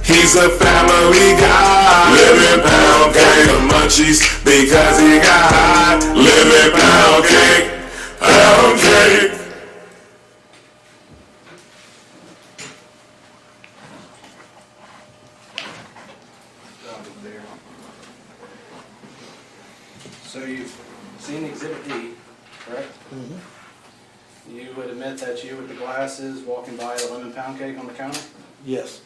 He's a family guy. Lemon pound cake. Munchies because he got high. Lemon pound cake. Pound cake. Exhibit D, correct? You would admit that you with the glasses walking by a lemon pound cake on the counter? Yes,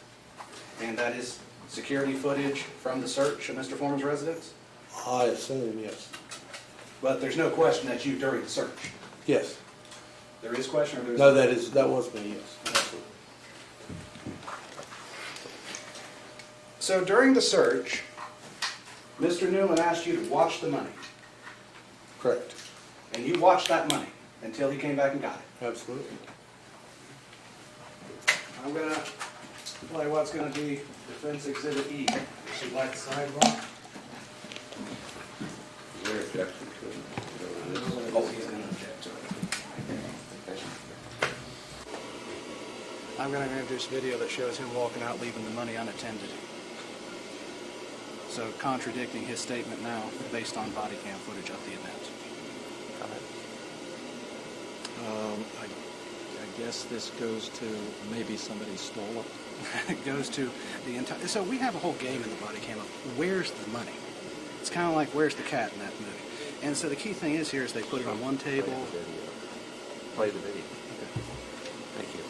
And that is security footage from the search of Mr. Foreman's residence? I assume, yes. But there's no question that you during the search? Yes. There is question or there's? No, that was me, yes. Absolutely. So during the search, Mr. Newman asked you to watch the money, Correct. and you watched that money until he came back and got it. Absolutely. I'm gonna play what's gonna be Defense Exhibit E. Should like the sidewalk? Oh, he's gonna object to it. I'm gonna introduce a video that shows him walking out, leaving the money unattended. So contradicting his statement now based on body cam footage of the event. I guess this goes to maybe somebody stole it. It goes to the entire, so we have a whole game in the body cam of where's the money? It's kind of like where's the cat in that movie. And so the key thing is here is they put it on one table. Play the video. Okay. Thank you.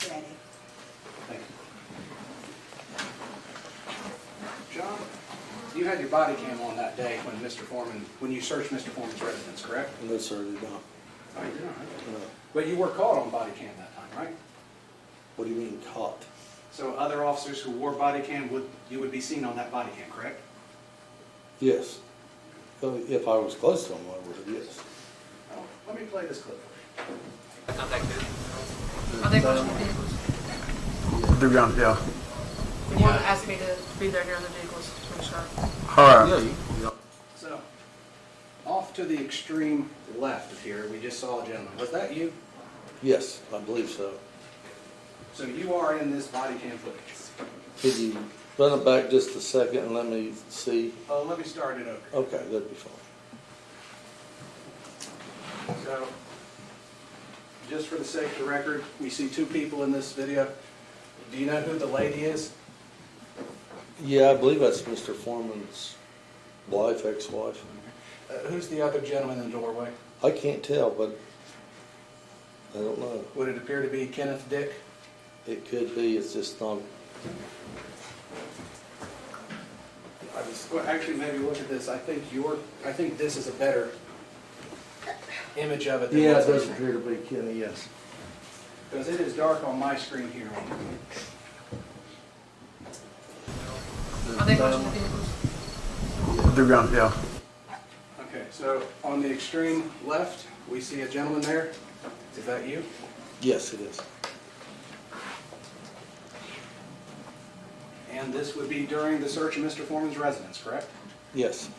Ready. Thank you. John, you had your body cam on that day when you searched Mr. Foreman's residence, correct? No, sir, did not. Oh, you did not. No. But you were caught on body cam that time, right? What do you mean caught? So other officers who wore body cam, you would be seen on that body cam, correct? Yes. So if I was close to him, I would have, yes. Oh, let me play this clip. Are they motion vehicles? The ground, yeah. The one asked me to be there near the vehicles to make sure. All right. So, off to the extreme left of here, we just saw a gentleman. Was that you? Yes, I believe so. So you are in this body cam footage. Could you run it back just a second and let me see? Oh, let me start it over. Okay, that'd be fine. So, just for the sake of the record, we see two people in this video. Do you know who the lady is? Yeah, I believe that's Mr. Foreman's wife, ex-wife. Who's the other gentleman in the doorway? I can't tell, but I don't know. Would it appear to be Kenneth Dick? It could be, it's just not. Well, actually, maybe look at this. I think this is a better image of it than Yeah, what's it does on appear to be Kenny, yes. because it is dark on my screen here. Are they motion vehicles? The ground, yeah. Okay, so on the extreme left, we see a gentleman there. Is that you? Yes, it is. And this would be during the search of Mr. Foreman's residence, correct? Yes.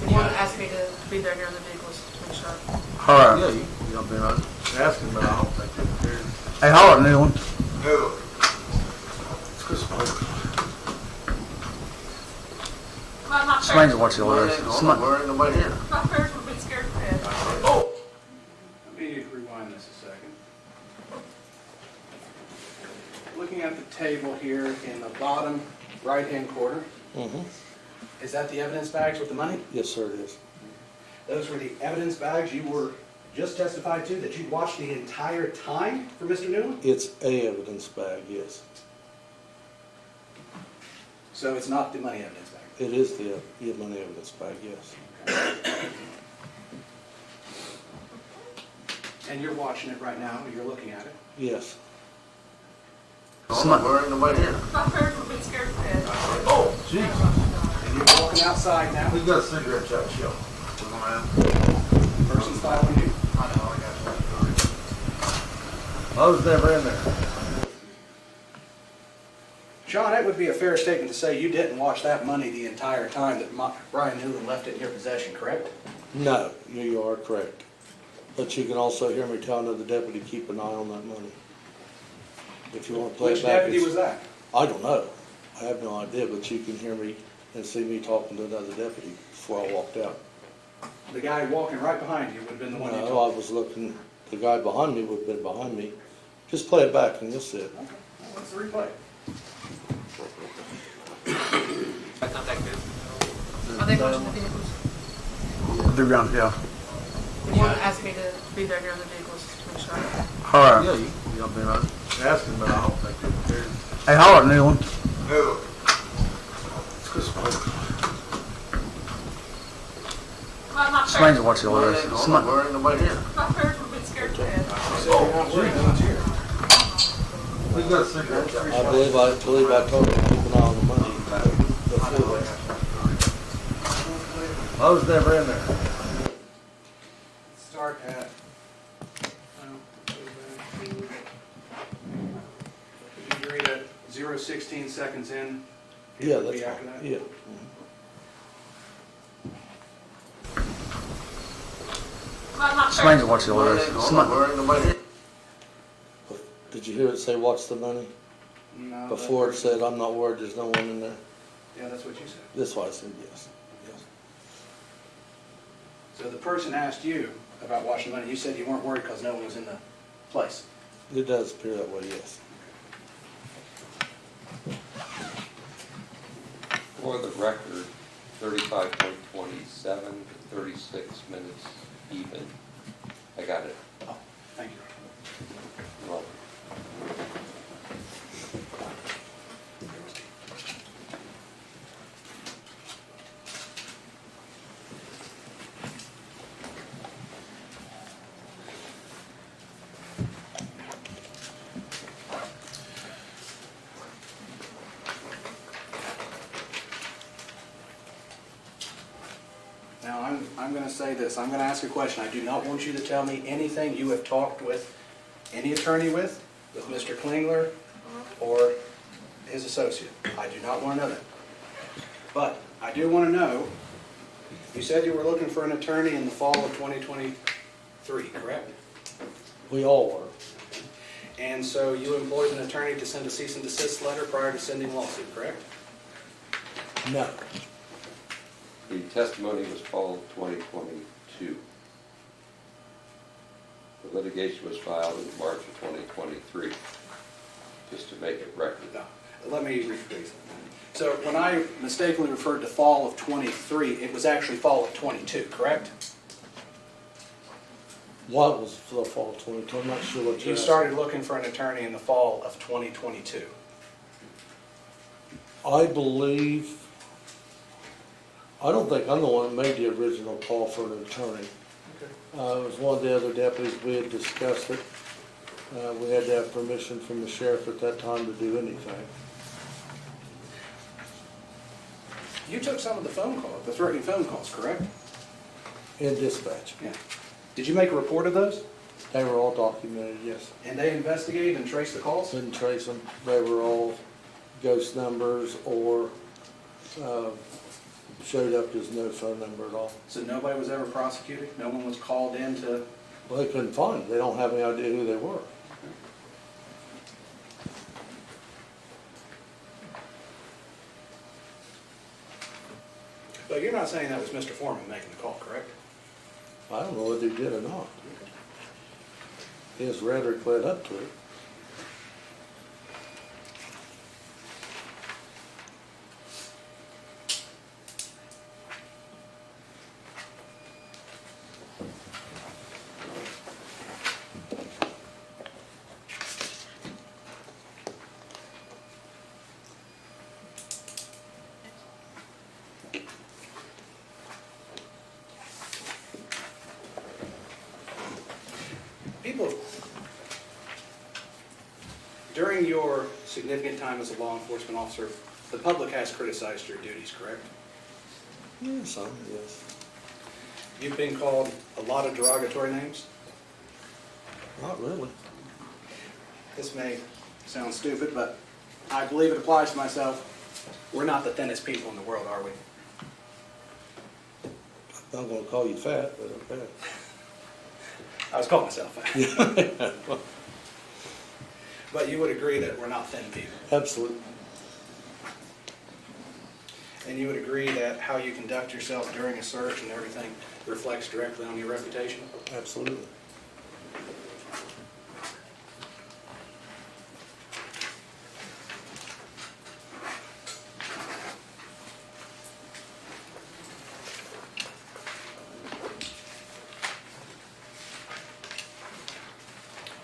The one asked me to be there near the vehicles to make sure. All right. Yeah, you jump in, I was asking, but I don't think they're there. Hey, holler, new one. No. It's Chris. My Explain to watch the others. Where ain't nobody here? My parents would have been scared to death. Oh! Let me rewind this a second. Looking at the table here in the bottom right-hand corner, Mm-hmm. is that the evidence bags with the money? Yes, sir, it is. Those were the evidence bags you were just testified to that you watched the entire time for Mr. Newman? It's a evidence bag, yes. So it's not the money evidence bag? It is the money evidence bag, yes. And you're watching it right now, you're looking at it? Yes. Where ain't nobody here? My parents would have been scared to death. Oh, jeez. And you're walking outside now? Who's got a cigarette shop show? We're gonna have. Person's following you? I know, I got you. I was never in there. Shawn, that would be a fair statement to say you didn't watch that money the entire time that Brian Newland left it in your possession, correct? No, you are correct. But you can also hear me tell another deputy, keep an eye on that money. If you want to play Which it back. deputy was that? I don't know. I have no idea, but you can hear me and see me talking to another deputy before I walked out. The guy walking right behind you would have been the one you No, I told? was looking, the guy behind me would have been behind me. Just play it back and you'll see it. Okay, well, what's the replay? Are they watching the vehicles? They're gone, yeah. The one asked me to be there near the vehicles to make sure. All right. Yeah, you'll be right. Asking, but I don't think they care. Hey, holler at Newland. Well, I'm not Explain sure. to watch the others. Somebody. Nobody here. My parents would be scared to death. I believe I told him to keep an eye on the money before. I was never in there. Start at, would you agree that 0:16 seconds in? it Yeah, would that's be after fine. that? Yeah. Well, I'm not Explain to sure. watch the others. Somebody. Did you hear it say, watch the money? No. Before it said, I'm not worried, there's no one in there? Yeah, that's what you said. That's why I said yes. Yes. So the person asked you about watching the money, you said you weren't worried because no one was in the place. It does appear that way, yes. For the record, 35.27 to 36 minutes even. I got it. Oh, thank you. You're welcome. Now, I'm going to say this. I'm going to ask a question. I do not want you to tell me anything you have talked with any attorney with Mr. Klingler or his associate. I do not want to know that. But I do want to know, you said you were looking for an attorney in the fall of 2023, correct? We all were. And so you employed an attorney to send a cease and desist letter prior to sending a lawsuit, correct? No. The testimony was fall of 2022. The litigation was filed in March of 2023, just to make it record. No. Let me rephrase it. So when I mistakenly referred to fall of 23, it was actually fall of 22, correct? What was for the fall 22? I'm not sure what You you're started looking for an attorney in the fall of 2022. I believe, I don't think I'm the one that made the original call for an attorney. It was one of the other deputies, we had discussed it. We had to have permission from the sheriff at that time to do anything. You took some of the phone calls, the threatening phone calls, correct? In dispatch. Yeah. Did you make a report of those? They were all documented, yes. And they investigated and traced the calls? Couldn't trace them. They were all ghost numbers or showed up as no phone number at all. So nobody was ever prosecuted? No one was called in to... Well, they couldn't find them. They don't have any idea who they were. But you're not saying that was Mr. Foreman making the call, correct? I don't know whether he did or not. His rhetoric led up to it. People, during your significant time as a law enforcement officer, the public has criticized your duties, correct? Yeah, some, yes. You've been called a lot of derogatory names. Not really. This may sound stupid, but I believe it applies to myself. We're not the thinnest people in the world, are we? I'm gonna call you fat, but okay. I was calling myself fat. But you would agree that we're not thin people. Absolutely. And you would agree that how you conduct yourself during a search and everything reflects directly on your reputation? Absolutely.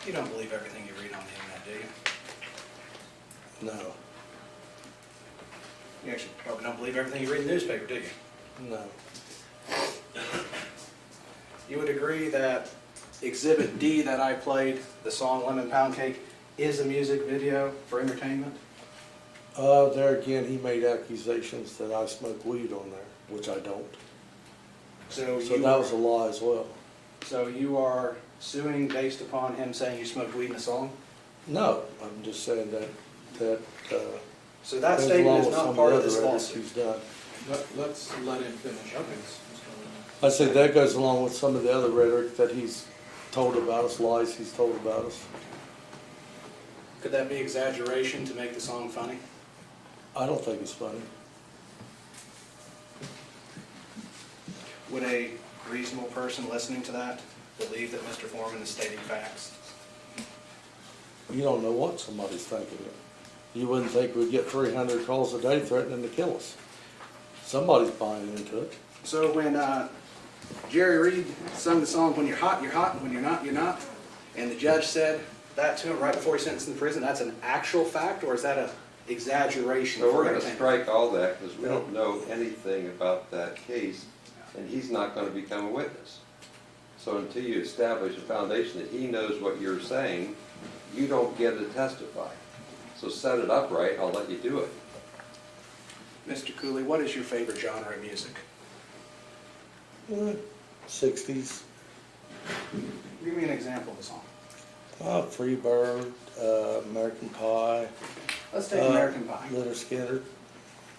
You don't believe everything you read on the internet, do you? No. You actually probably don't believe everything you read in the newspaper, do you? No. You would agree that Exhibit D that I played, the song Lemon Pound Cake, is a music video for entertainment? There again, he made accusations that I smoke weed on there, which I don't. So that was a lie as well. So you are suing based upon him saying you smoked weed in a song? No, I'm just saying that, So that goes statement along is with some not of part the of this other edits lawsuit. he's done. Let's let him finish. Okay. I say that goes along with some of the other rhetoric that he's told about us, lies he's told about us. Could that be exaggeration to make the song funny? I don't think it's funny. Would a reasonable person listening to that believe that Mr. Foreman is stating facts? You don't know what somebody's thinking. You wouldn't think we'd get 300 calls a day threatening to kill us. Somebody's buying into it. So when Jerry Reed sung the song, "When you're hot, and when you're not," and the judge said that to him right before he sentenced him to prison, that's an actual fact, or is that an exaggeration? So we're gonna entertainment? strike all that because we don't know anything about that case and he's not gonna become a witness. So until you establish a foundation that he knows what you're saying, you don't get to testify. So set it up right, I'll let you do it. Mr. Kulie, what is your favorite genre of music? 60s. Give me an example of a song. Freebird, American Pie. Let's take American Pie. Leonard Skinner.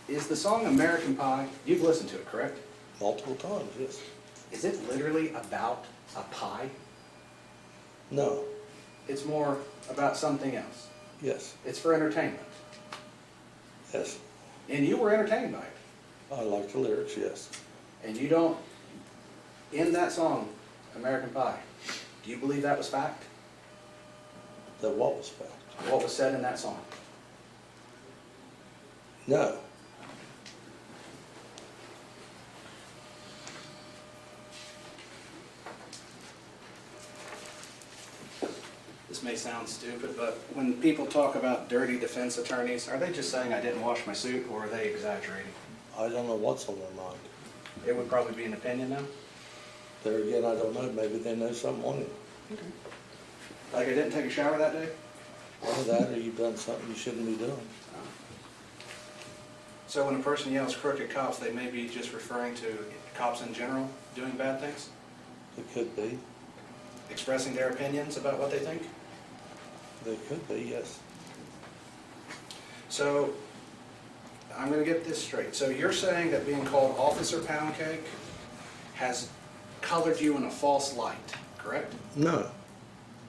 Is the song American Pie, you've listened to it, correct? Multiple times, yes. Is it literally about a pie? No. It's more about something else. Yes. It's for entertainment. Yes. And you were entertained by it. I like the lyrics, yes. And you don't, in that song, American Pie, do you believe that was fact? That what was fact? What was said in that song? No. This may sound stupid, but when people talk about dirty defense attorneys, are they just saying I didn't wash my suit, or are they exaggerating? I don't know what's on their mind. It would probably be an opinion now. There again, I don't know. Maybe they know something on it. Like I didn't take a shower that day? Or that, or you've done something you shouldn't be doing. So when a person yells crooked cops, they may be just referring to cops in general doing bad things? It could be. Expressing their opinions about what they think? They could be, yes. So, I'm going to get this straight. So you're saying that being called Officer Pound Cake has colored you in a false light, correct? No.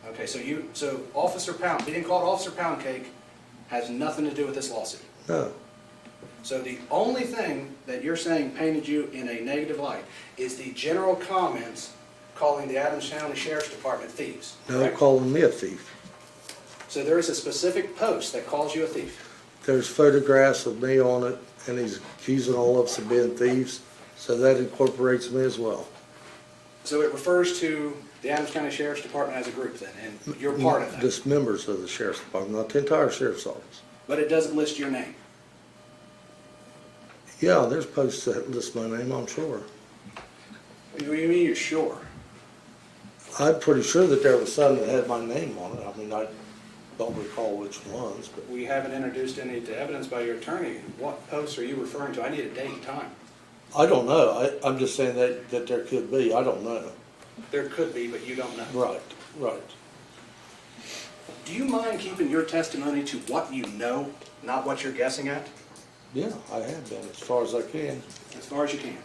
Okay, so Officer Pound, being called Officer Pound Cake has nothing to do with this lawsuit. No. So the only thing that you're saying painted you in a negative light is the general comments calling the Adams County Sheriff's Department thieves, No, correct? calling me a thief. So there is a specific post that calls you a thief. There's photographs of me on it, and he's accusing all of us of being thieves, so that incorporates me as well. So it refers to the Adams County Sheriff's Department as a group then, and you're part of that. Just members of the Sheriff's Department, not the entire Sheriff's Office. But it doesn't list your name. Yeah, there's posts that list my name, I'm sure. What do you mean you're sure? I'm pretty sure that there was some that had my name on it. I mean, I don't recall which ones, but We haven't introduced any to evidence by your attorney. What posts are you referring to? I need a date and time. I don't know. I'm just saying that there could be. I don't know. There could be, but you don't know. Right, right. Do you mind keeping your testimony to what you know, not what you're guessing at? Yeah, I have been, as far as I can. As far as you can.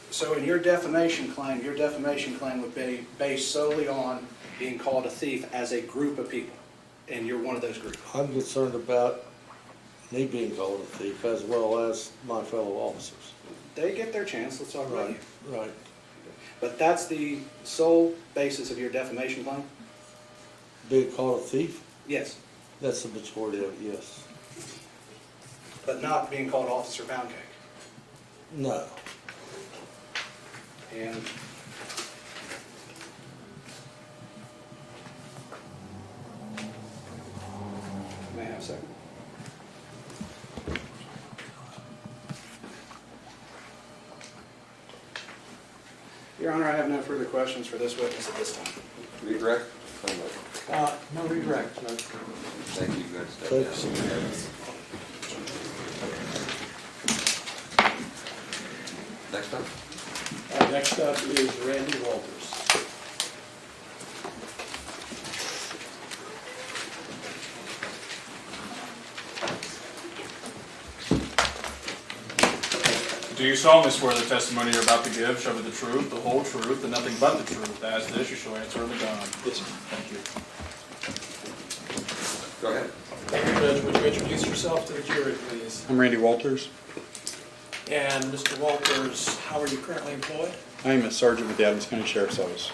So in your defamation claim would be based solely on being called a thief as a group of people, and you're one of those groups. I'm concerned about me being called a thief as well as my fellow officers. They get their chance, let's talk about you. Right. But that's the sole basis of your defamation claim? Being called a thief, Yes, that's the majority of it, yes. but not being called Officer Pound Cake. No. And may I have a second? Your Honor, I have no further questions for this witness at this time. Redirect? No redirect, no. Thank you, guys. Step Thanks. down. Next up? Next up is Randy Walters. Do you solemnly swear the testimony you're about to give shall be the truth, the whole truth, and nothing but the truth? As this, you shall answer in the God. Yes, sir. Thank you. Go ahead. Thank you, Judge. Would you introduce yourself to the jury, please? I'm Randy Walters. And Mr. Walters, how are you currently employed? I am a sergeant with the Adams County Sheriff's Office.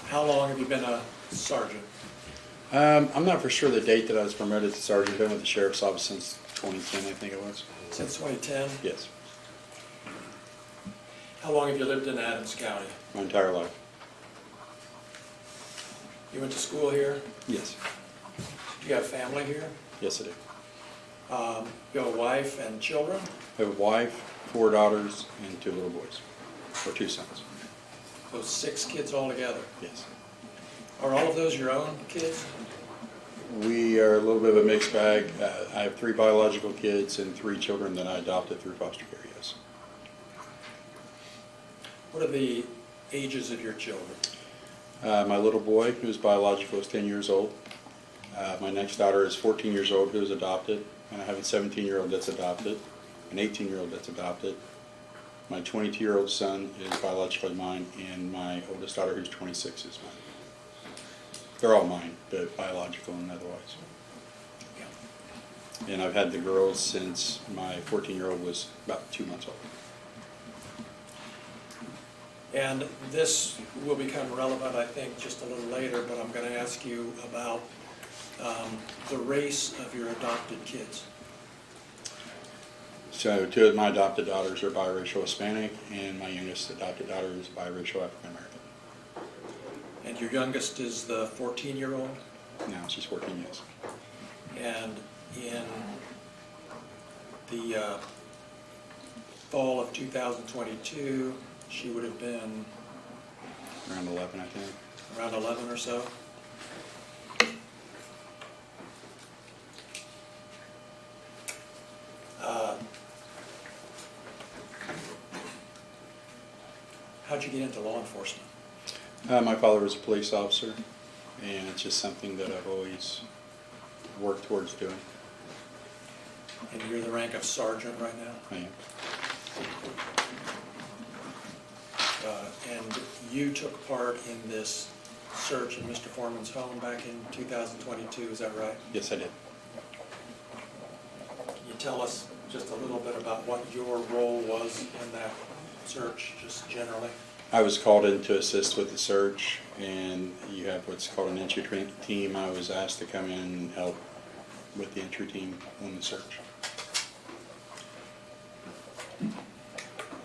How long have you been a sergeant? I'm not for sure the date that I was promoted to sergeant. I've been with the Sheriff's Office since 2010, I think it was. Since 2010? Yes, How long have you lived in Adams County? my entire life. You went to school here? Yes, Do you have family here? yes I do. You have a wife and children? I have a wife, 4 daughters, and 2 little boys, or 2 sons. So 6 kids altogether. Yes. Are all of those your own kids? We are a little bit of a mixed bag. I have 3 biological kids and 3 children that I adopted through foster care, yes. What are the ages of your children? My little boy, who's biological, is 10 years old. My next daughter is 14 years old, who's adopted. And I have a 17-year-old that's adopted, an 18-year-old that's adopted. My 22-year-old son is biologically mine, and my oldest daughter, who's 26, is mine. They're all mine, but biological and otherwise. And I've had the girls since my 14-year-old was about 2 months old. And this will become relevant, I think, just a little later, but I'm going to ask you about the race of your adopted kids. So 2 of my adopted daughters are biracial Hispanic, and my youngest adopted daughter is biracial African American. And your youngest is the 14-year-old? Now she's 14, yes. And in the fall of 2022, she would have been Around 11, I think. around 11 or so. How'd you get into law enforcement? My father was a police officer, and it's just something that I've always worked towards doing. And you're the rank of sergeant right now? I am. And you took part in this search in Mr. Foreman's home back in 2022, is that right? Yes, I did. Can you tell us just a little bit about what your role was in that search, just generally? I was called in to assist with the search, and you have what's called an entry team. I was asked to come in and help with the entry team on the search.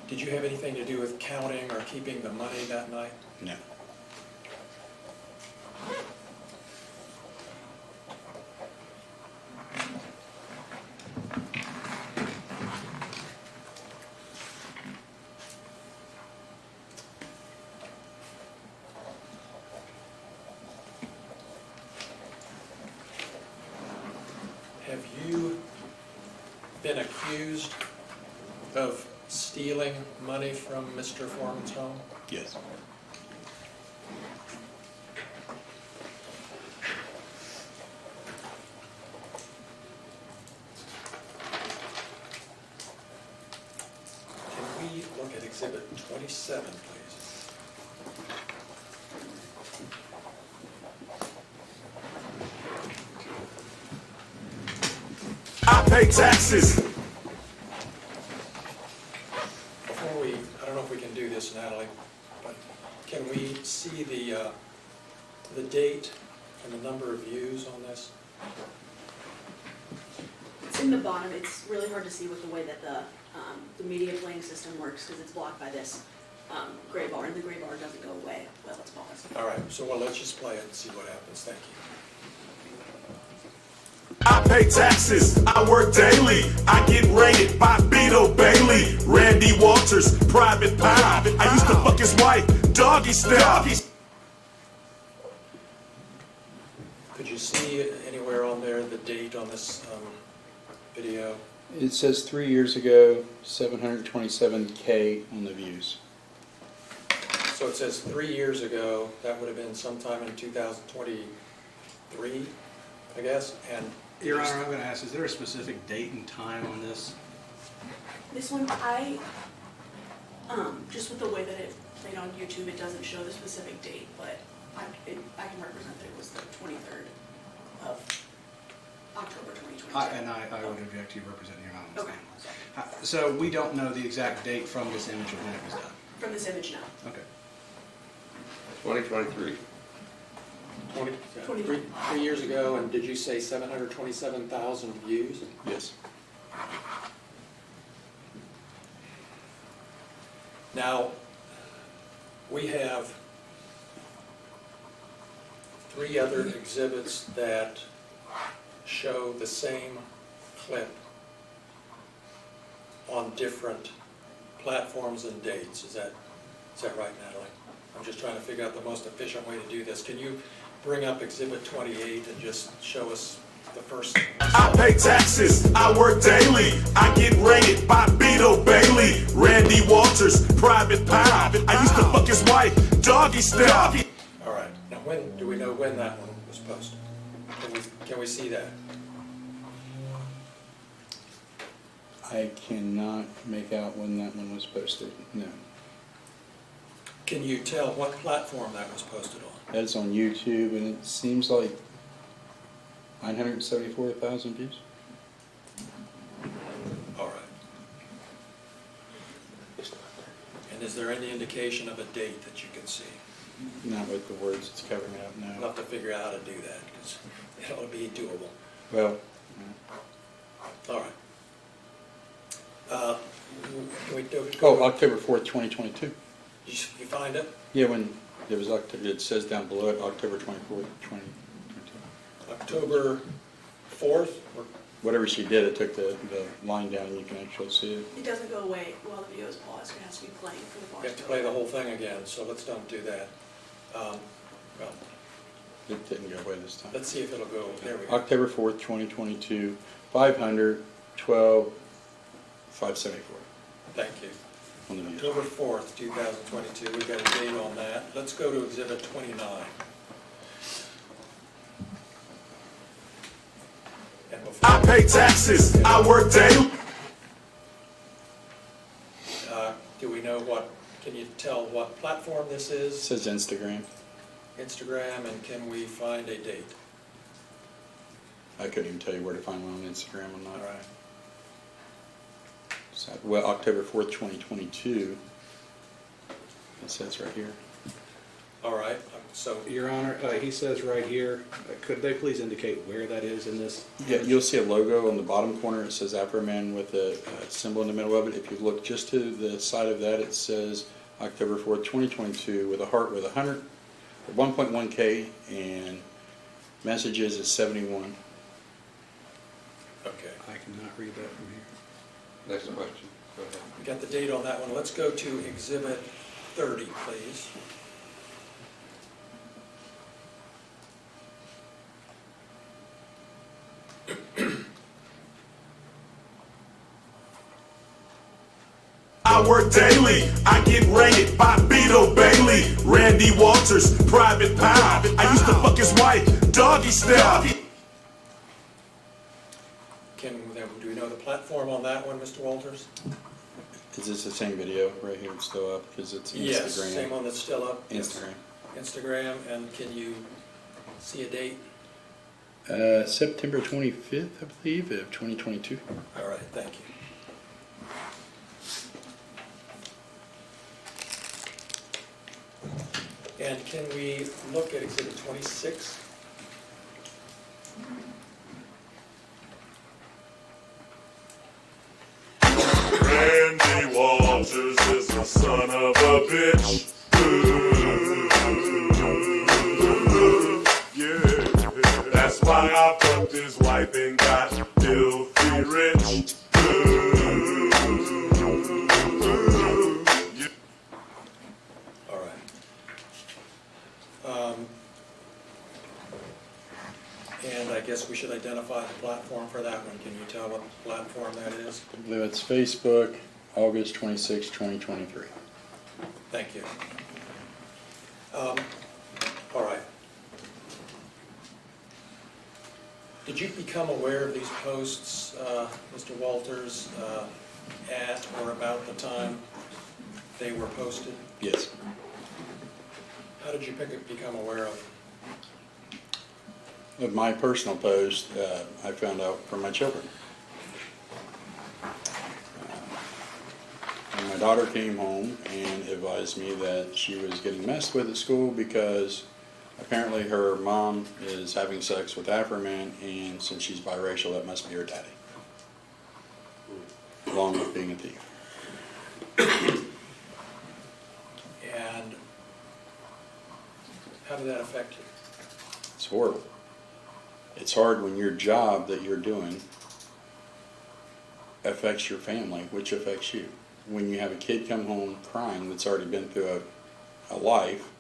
Did you have anything to do with counting or keeping the money that night? No. accused of stealing money from Mr. Foreman's home? Yes. Can we look at Exhibit 27, please? I pay taxes. Before we, I don't know if we can do this, Natalie, but can we see the date and the number of views on this? It's in the bottom. It's really hard to see with the way that the media playing system works because it's blocked by this gray bar, and the gray bar doesn't go away while it's paused. All right, so well, let's just play it and see what happens. Thank you. I pay taxes, I work daily. I get rated by Beto Bailey, Randy Walters, Private Pound. I used to fuck his wife, doggy style. Could you see anywhere on there the date on this video? It says 3 years ago, 727K on the views. So it says 3 years ago, that would have been sometime in 2023, I guess, and... Your Honor, I'm going to ask, is there a specific date and time on this? This one, just with the way that it played on YouTube, it doesn't show the specific date, but I can represent that it was the 23rd of October 2022. I would object to you representing your Honor. Okay. So we don't know the exact date from this image of when it was done? From this image, no. Okay. 2023. 3 years ago, and did you say 727,000 views? Yes. Now, we have 3 other exhibits that show the same clip on different platforms and dates. Is that right, Natalie? I'm just trying to figure out the most efficient way to do this. Can you bring up Exhibit 28 and just show us the first? I pay taxes, I work daily. I get rated by Beto Bailey, Randy Walters, Private Pound. I used to fuck his wife, doggy style. All right. Now, when do we know when that one was posted? Can we see that? I cannot make out when that one was posted, no. Can you tell what platform that was posted on? That's on YouTube, and it seems like 974,000 views. All right. And is there any indication of a date that you can see? Not with the words it's covering up, no. We'll have to figure out how to do that, because it'll be doable. Well, All right. Can we do? October 4th, 2022. You find it? Yeah, when it was October, it says down below it, October 24th, 2022. October 4th? Whatever she did, it took the line down and you can actually see it. It doesn't go away while the video is paused. It has to be playing for the bars You have to to play go the whole thing again, so let's don't do that. Well, It didn't go away this time. let's see if it'll go. There we go. October 4th, 2022, 512,574 Thank you. on the views. October 4th, 2022. We've got a date on that. Let's go to Exhibit 29. I pay taxes, I work daily. Do we know can you tell what platform this It is? says Instagram. Instagram, and can we find a date? I couldn't even tell you where to find one on Instagram or not. All right. So, well, October 4th, 2022, it says right here. All right, so. Your Honor, he says right here, could they please indicate where that is in this? Yeah, you'll see a logo on the bottom corner. It says Afroman with a symbol in the middle of it. If you look just to the side of that, it says October 4th, 2022 with a heart with 1.1K and messages is 71. Okay. I cannot read that from here. Next question. Go ahead. We got the date on that one. Let's go to Exhibit 30, please. I work daily. I get rated by Beto Bailey, Randy Walters, Private Pile. I used to fuck his wife, doggy style. Do we know the platform on that one, Mr. Walters? Is this the same video right here? It's still up because it's Instagram. Yes, same one that's still up. Instagram. Instagram, and can you see a date? September 25th, I believe, of 2022. All right, thank you. And can we look at Exhibit 26? Randy Walters is a son of a bitch. Yeah, that's why I fucked his wife and got filthy rich. All right. And I guess we should identify the platform for that one. Can you tell what platform that is? I believe it's Facebook, August 26, 2023. Thank you. All right. Did you become aware of these posts, Mr. Walters, at or about the time they were posted? Yes. How did you become aware of them? Of my personal post, I found out from my children. And my daughter came home and advised me that she was getting messed with at school because apparently her mom is having sex with Afroman, and since she's biracial, that must be her daddy, along with being a thief. And how did that affect you? It's horrible. It's hard when your job that you're doing affects your family, which affects you. When you have a kid come home crying that's already been through a life,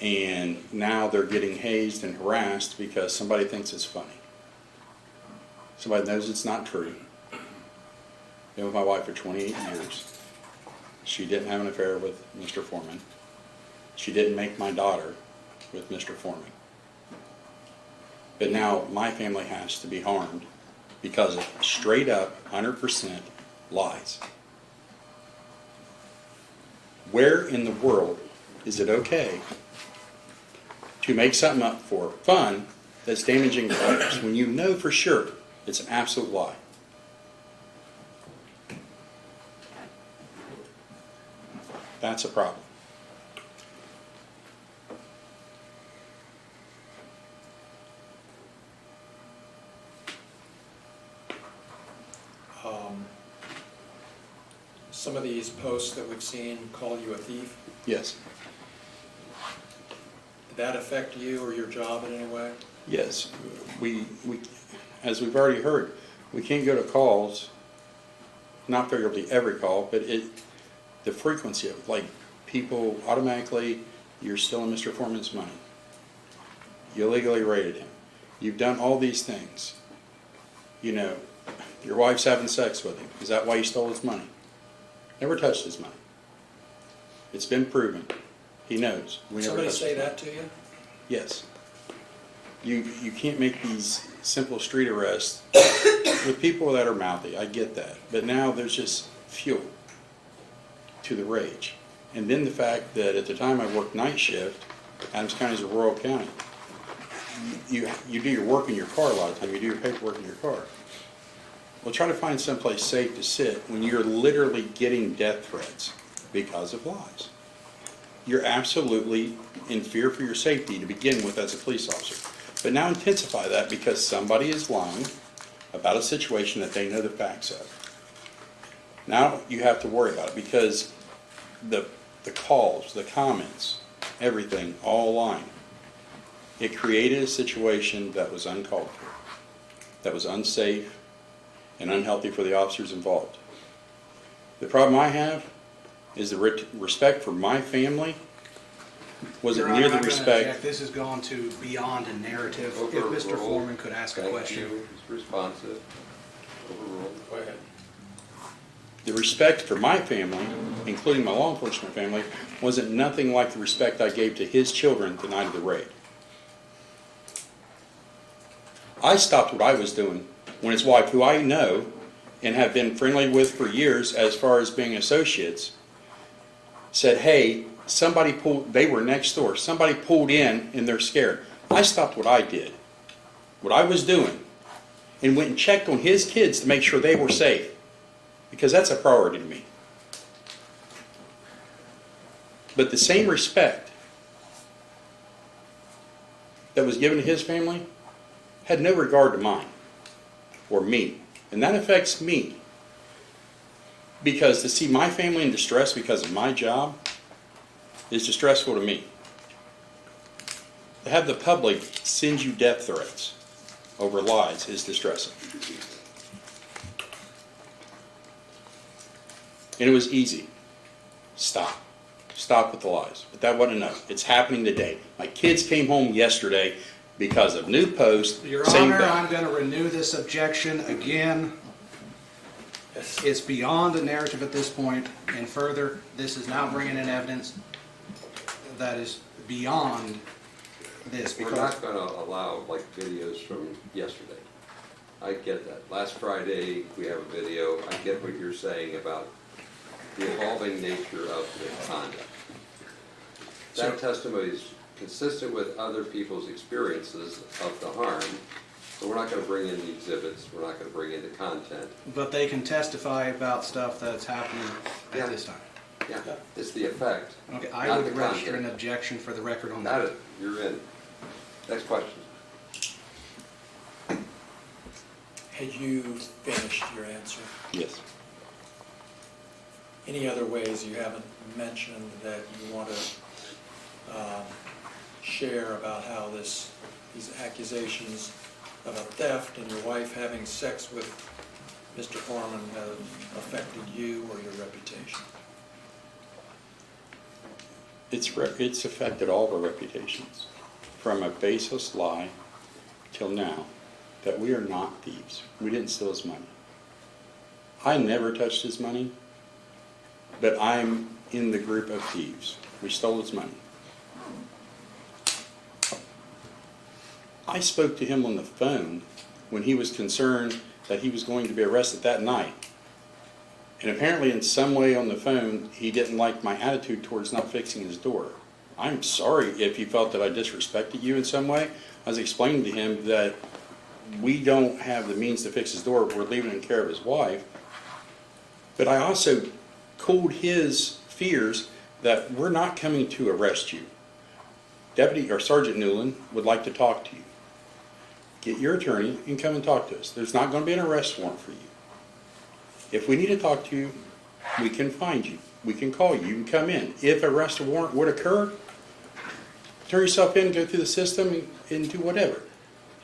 and now they're getting hazed and harassed because somebody thinks it's funny. Somebody knows it's not true. Been with my wife for 28 years. She didn't have an affair with Mr. Foreman. She didn't make my daughter with Mr. Foreman. But now my family has to be harmed because of straight up 100% lies. Where in the world is it okay to make something up for fun that's damaging to others when you know for sure it's an absolute lie? That's a problem. Some of these posts that we've seen call you a thief. Yes. Did that affect you or your job in any way? Yes. We as we've already heard, we can't go to calls, not figuratively every call, but the frequency of it, like people automatically, you're stealing Mr. Foreman's money. You illegally raided him. You've done all these things. You know, your wife's having sex with him. Is that why you stole his money? Never touched his money. It's been proven. He knows. We never Somebody touched say his money. that to you? Yes. You can't make these simple street arrests with people that are mouthy. I get that. But now there's just fuel to the rage. And then the fact that at the time I worked night shift, Adams County is a rural county. You do your work in your car a lot of times. You do your paperwork in your car. Well, try to find someplace safe to sit when you're literally getting death threats because of lies. You're absolutely in fear for your safety to begin with as a police officer. But now intensify that because somebody is lying about a situation that they know the facts of. Now you have to worry about it because the calls, the comments, everything, all lying. It created a situation that was uncalled for, that was unsafe and unhealthy for the officers involved. The problem I have is the respect for my family wasn't Your near Honor, the I'm gonna respect. object. This has gone to beyond a narrative. If Overruled. Mr. Foreman could ask a Thank question. you. It's responsive. Overruled. Go ahead. The respect for my family, including my law enforcement family, wasn't nothing like the respect I gave to his children the night of the raid. I stopped what I was doing when his wife, who I know and have been friendly with for years as far as being associates, said, hey, somebody pulled, they were next door, somebody pulled in and they're scared. I stopped what I did, what I was doing, and went and checked on his kids to make sure they were safe, because that's a priority to me. But the same respect that was given to his family had no regard to mine or me. And that affects me. Because to see my family in distress because of my job is distressful to me. To have the public send you death threats over lies is distressing. And it was easy. Stop. Stop with the lies. But that wasn't enough. It's happening today. My kids came home yesterday because of new posts. Your same Honor, thing. I'm going to renew this objection again. It's beyond a narrative at this point, and further, this is now bringing in evidence that is beyond this. We're not going to allow like videos from yesterday. I get that. Last Friday, we have a video. I get what you're saying about the evolving nature of the conduct. That testimony is consistent with other people's experiences of the harm, so we're not going to bring in the exhibits, we're not going to bring in the content. But they can testify about stuff that's happening at this time. Yeah, it's the effect. Okay, not I the would register content. an objection for the record on Got that. it, you're in. Next question. Had you finished your answer? Yes. Any other ways you haven't mentioned that you want to share about how these accusations of a theft and your wife having sex with Mr. Foreman have affected you or your reputation? It's affected all of our reputations, from a baseless lie till now, that we are not thieves. We didn't steal his money. I never touched his money, but I'm in the group of thieves. We stole his money. I spoke to him on the phone when he was concerned that he was going to be arrested that night. And apparently in some way on the phone, he didn't like my attitude towards not fixing his door. I'm sorry if you felt that I disrespected you in some way. I was explaining to him that we don't have the means to fix his door. We're leaving it in care of his wife. But I also cooled his fears that we're not coming to arrest you. Deputy or Sergeant Newland would like to talk to you. Get your attorney and come and talk to us. There's not going to be an arrest warrant for you. If we need to talk to you, we can find you. We can call you. You can come in. If an arrest warrant would occur, turn yourself in, go through the system, and do whatever.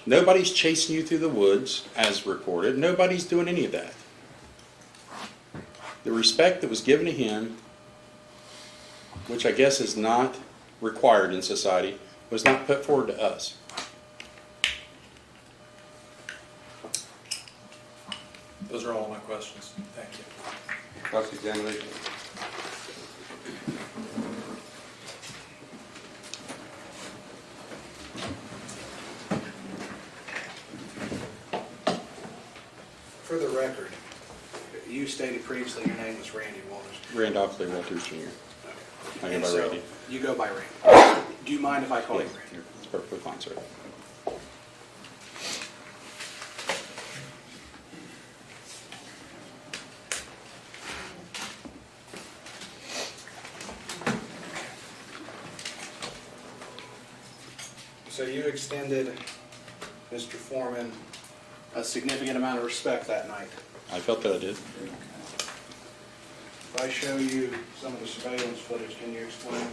Nobody's chasing you through the woods, as reported. Nobody's doing any of that. The respect that was given to him, which I guess is not required in society, was not put forward to us. Those are all my questions. Thank you. Cross-examination. For the record, you stated previously your name was Randy Walters. Randolph Lee Walters Jr. I go And by so, Randy. you go by Randy. Do you mind if I call Yes, you Randy? it's perfectly fine, sir. So you extended Mr. Foreman a significant amount of respect that night. I felt that I did. If I show you some of the surveillance footage, can you explain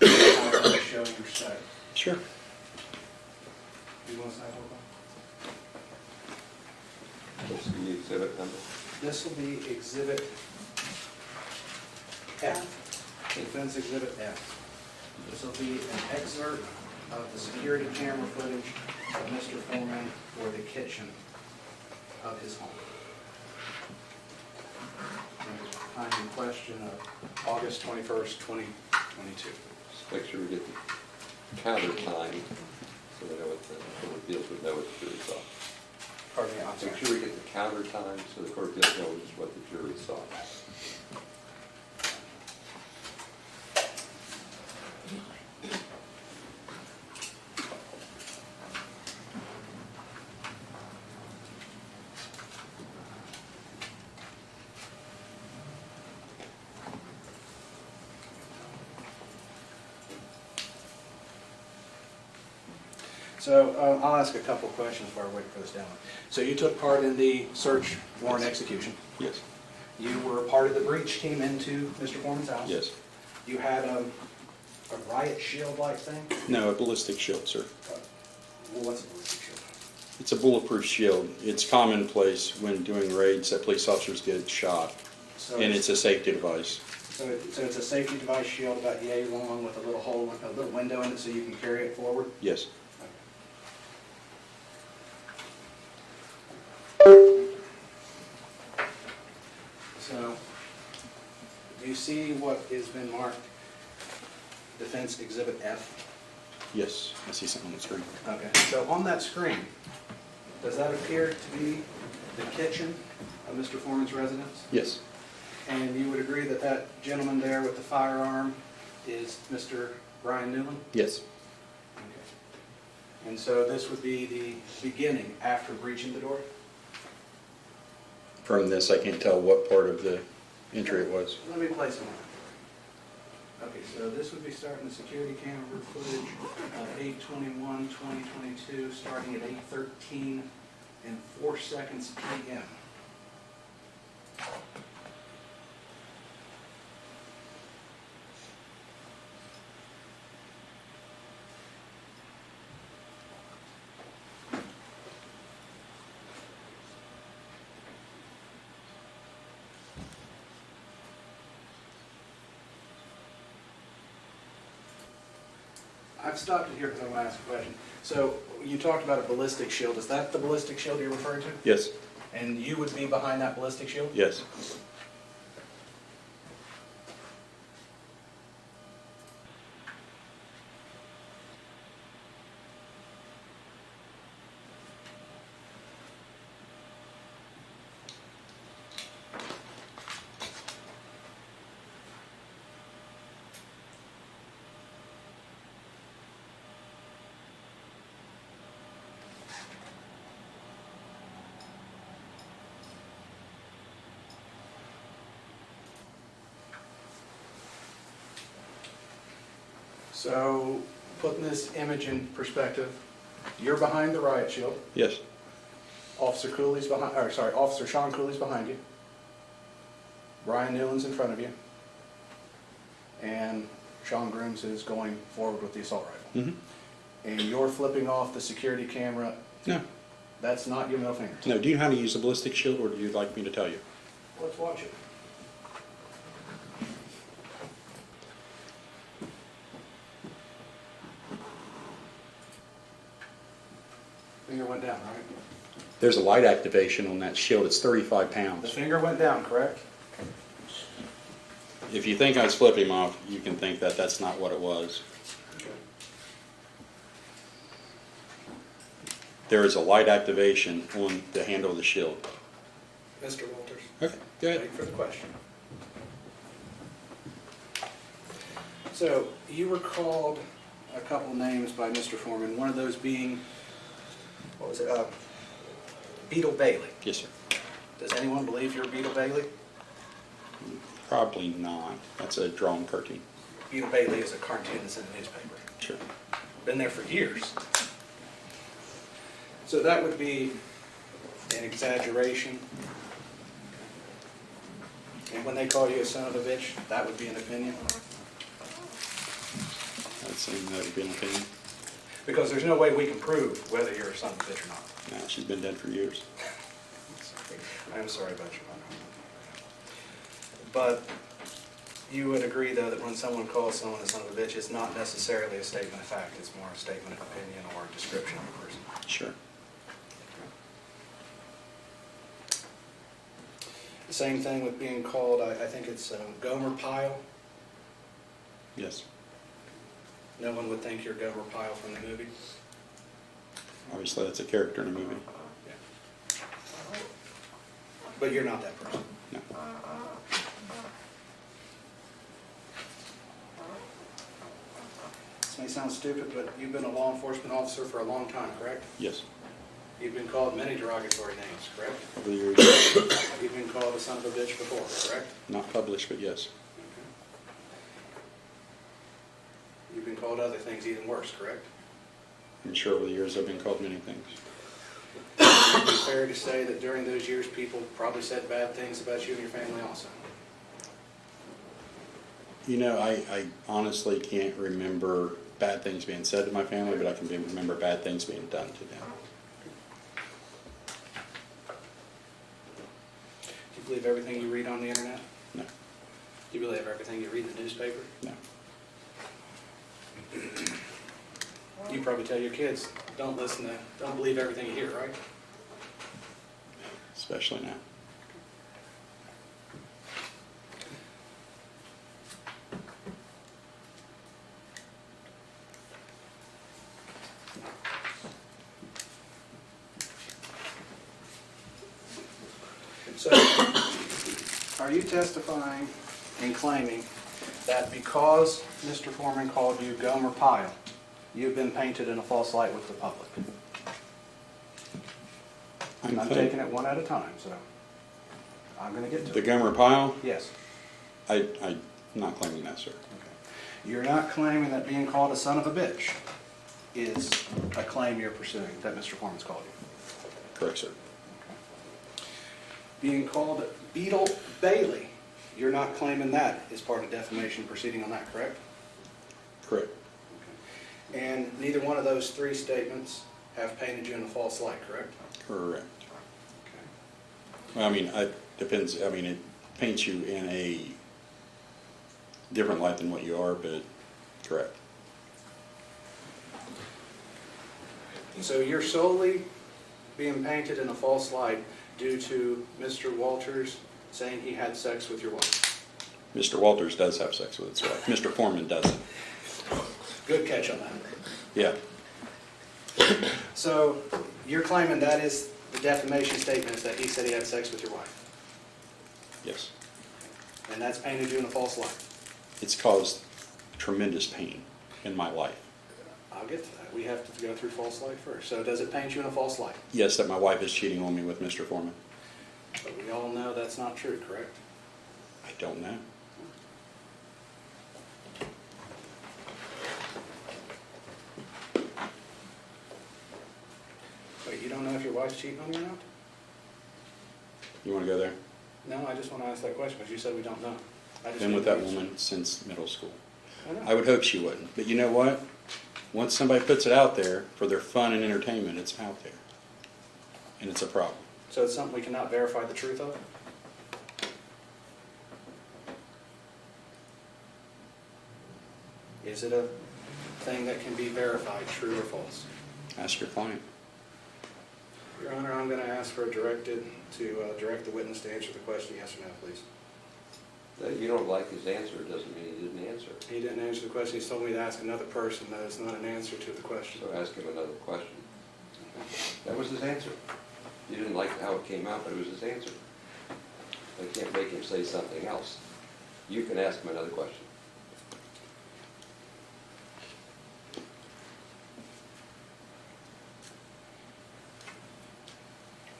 how they show your respect? Sure. Do you want to say hold on? What's the exhibit number? This will be Exhibit F, Defense Exhibit F. This will be an excerpt of the security camera footage of Mr. Foreman for the kitchen of his home. time in question of August 21st, 2022. Just make sure we get the counter time, so they know what the court of appeals would know what the jury saw. Pardon me, I'm sorry. Make sure we get the counter time, so the court of appeals knows what the jury saw. So I'll ask a couple of questions before I wait for this download. So you took part in the search warrant execution. Yes. You were part of the breach team into Mr. Foreman's house. Yes. You had a riot shield-like thing? No, a ballistic shield, sir. Well, what's a ballistic shield? It's a bulletproof shield. It's commonplace when doing raids that police officers get shot, and it's a safety device. So it's a safety device shield about yay long with a little hole, a little window in it so you can carry it forward? Yes. So, do you see what has been marked Defense Exhibit F? Yes, I see something on the screen. Okay, so on that screen, does that appear to be the kitchen of Mr. Foreman's residence? Yes. And you would agree that that gentleman there with the firearm is Mr. Brian Newland? Yes. Okay. And so this would be the beginning after breaching the door? From this, I can't tell what part of the entry it was. Let me place them on. Okay, so this would be starting the security camera footage of 8/21/2022, starting at 8:13 and 4 seconds p.m. I've stopped it here because I want to ask a question. So you talked about a ballistic shield. Is that the ballistic shield you're referring to? Yes. And you would be behind that ballistic shield? Yes. So, putting this image in perspective, you're behind the riot shield. Yes. Officer Kulie's behind, or sorry, Officer Shawn Kulie's behind you. Brian Newland's in front of you. And Shawn Grooms is going forward with the assault rifle. Mm-hmm. And you're flipping off the security camera. No. That's not your middle finger. No, do you know how to use a ballistic shield, or do you like me to tell you? Let's watch it. Finger went down, right? There's a light activation on that shield. It's 35 The pounds. finger went down, correct? If you think I was flipping him off, you can think that that's not what it was. There is a light activation on the handle of the shield. Mr. Walters. Okay, go ahead. Wait for the question. So, you were called a couple names by Mr. Foreman, one of those being, what was it, Beetle Bailey. Yes, sir. Does anyone believe you're Beetle Bailey? Probably not. That's a drawn cartoon. Beetle Bailey is a cartoon that's in the newspaper. Sure. Been there for years. So that would be an exaggeration. And when they call you a son of a bitch, that would be an opinion? I'd say that would be an opinion. Because there's no way we can prove whether you're a son of a bitch or not. No, she's been dead for years. I'm sorry about your mother. But you would agree, though, that when someone calls someone a son of a bitch, it's not necessarily a statement of fact. It's more a statement of opinion or a description of a person. Sure. The same thing with being called, I think it's Gomer Pyle. Yes. No one would think you're Gomer Pyle from the movie. Obviously, that's a character in a movie. But you're not that person. No. This may sound stupid, but you've been a law enforcement officer for a long time, correct? Yes. You've been called many derogatory names, correct? Over the years, You've been called a son of a bitch before, correct? not published, but yes. You've been called other things even worse, correct? I'm sure over the years I've been called many things. Would it be fair to say that during those years, people probably said bad things about you and your family also? You know, I honestly can't remember bad things being said to my family, but I can remember bad things being done to them. Do you believe everything you read on the internet? No. Do you believe everything you read in the newspaper? No. You probably tell your kids, don't believe everything you hear, right? Especially now. So, are you testifying and claiming that because Mr. Foreman called you Gomer Pyle, you've been painted in a false light with the public? I'm taking it one at a time, so I'm going to get to The it. Gomer Pyle? Yes. I'm not claiming that, sir. You're not claiming that being called a son of a bitch is a claim you're pursuing, that Mr. Foreman's called you? Correct, sir. Being called Beetle Bailey, you're not claiming that is part of defamation proceeding on that, correct? Correct. And neither one of those three statements have painted you in a false light, correct? Correct. Well, I mean, it depends. I mean, it paints you in a different light than what you are, but correct. So you're solely being painted in a false light due to Mr. Walters saying he had sex with your wife? Mr. Walters does have sex with his wife. Mr. Foreman doesn't. Good catch on that. Yeah. So you're claiming that is the defamation statement, is that he said he had sex with your wife? Yes. And that's painted you in a false light? It's caused tremendous pain in my life. I'll get to that. We have to go through false light first. So does it paint you in a false light? Yes, that my wife is cheating on me with Mr. Foreman. But we all know that's not true, correct? I don't know. Wait, you don't know if your wife's cheating on you or not? You want to go there? No, I just want to ask that question because you said we don't know. Been with that woman since middle school. I know. I would hope she wouldn't. But you know what? Once somebody puts it out there for their fun and entertainment, it's out there. And it's a problem. So it's something we cannot verify the truth of? Is it a thing that can be verified, true or false? Ask your client. Your Honor, I'm going to ask for a direct the witness to answer the question, yes or no, please. That you don't like his answer doesn't mean he didn't answer. He didn't answer the question. He's told me to ask another person. That is not an answer to the question. So ask him another question. That was his answer. You didn't like how it came out, but it was his answer. I can't make him say something else. You can ask him another question.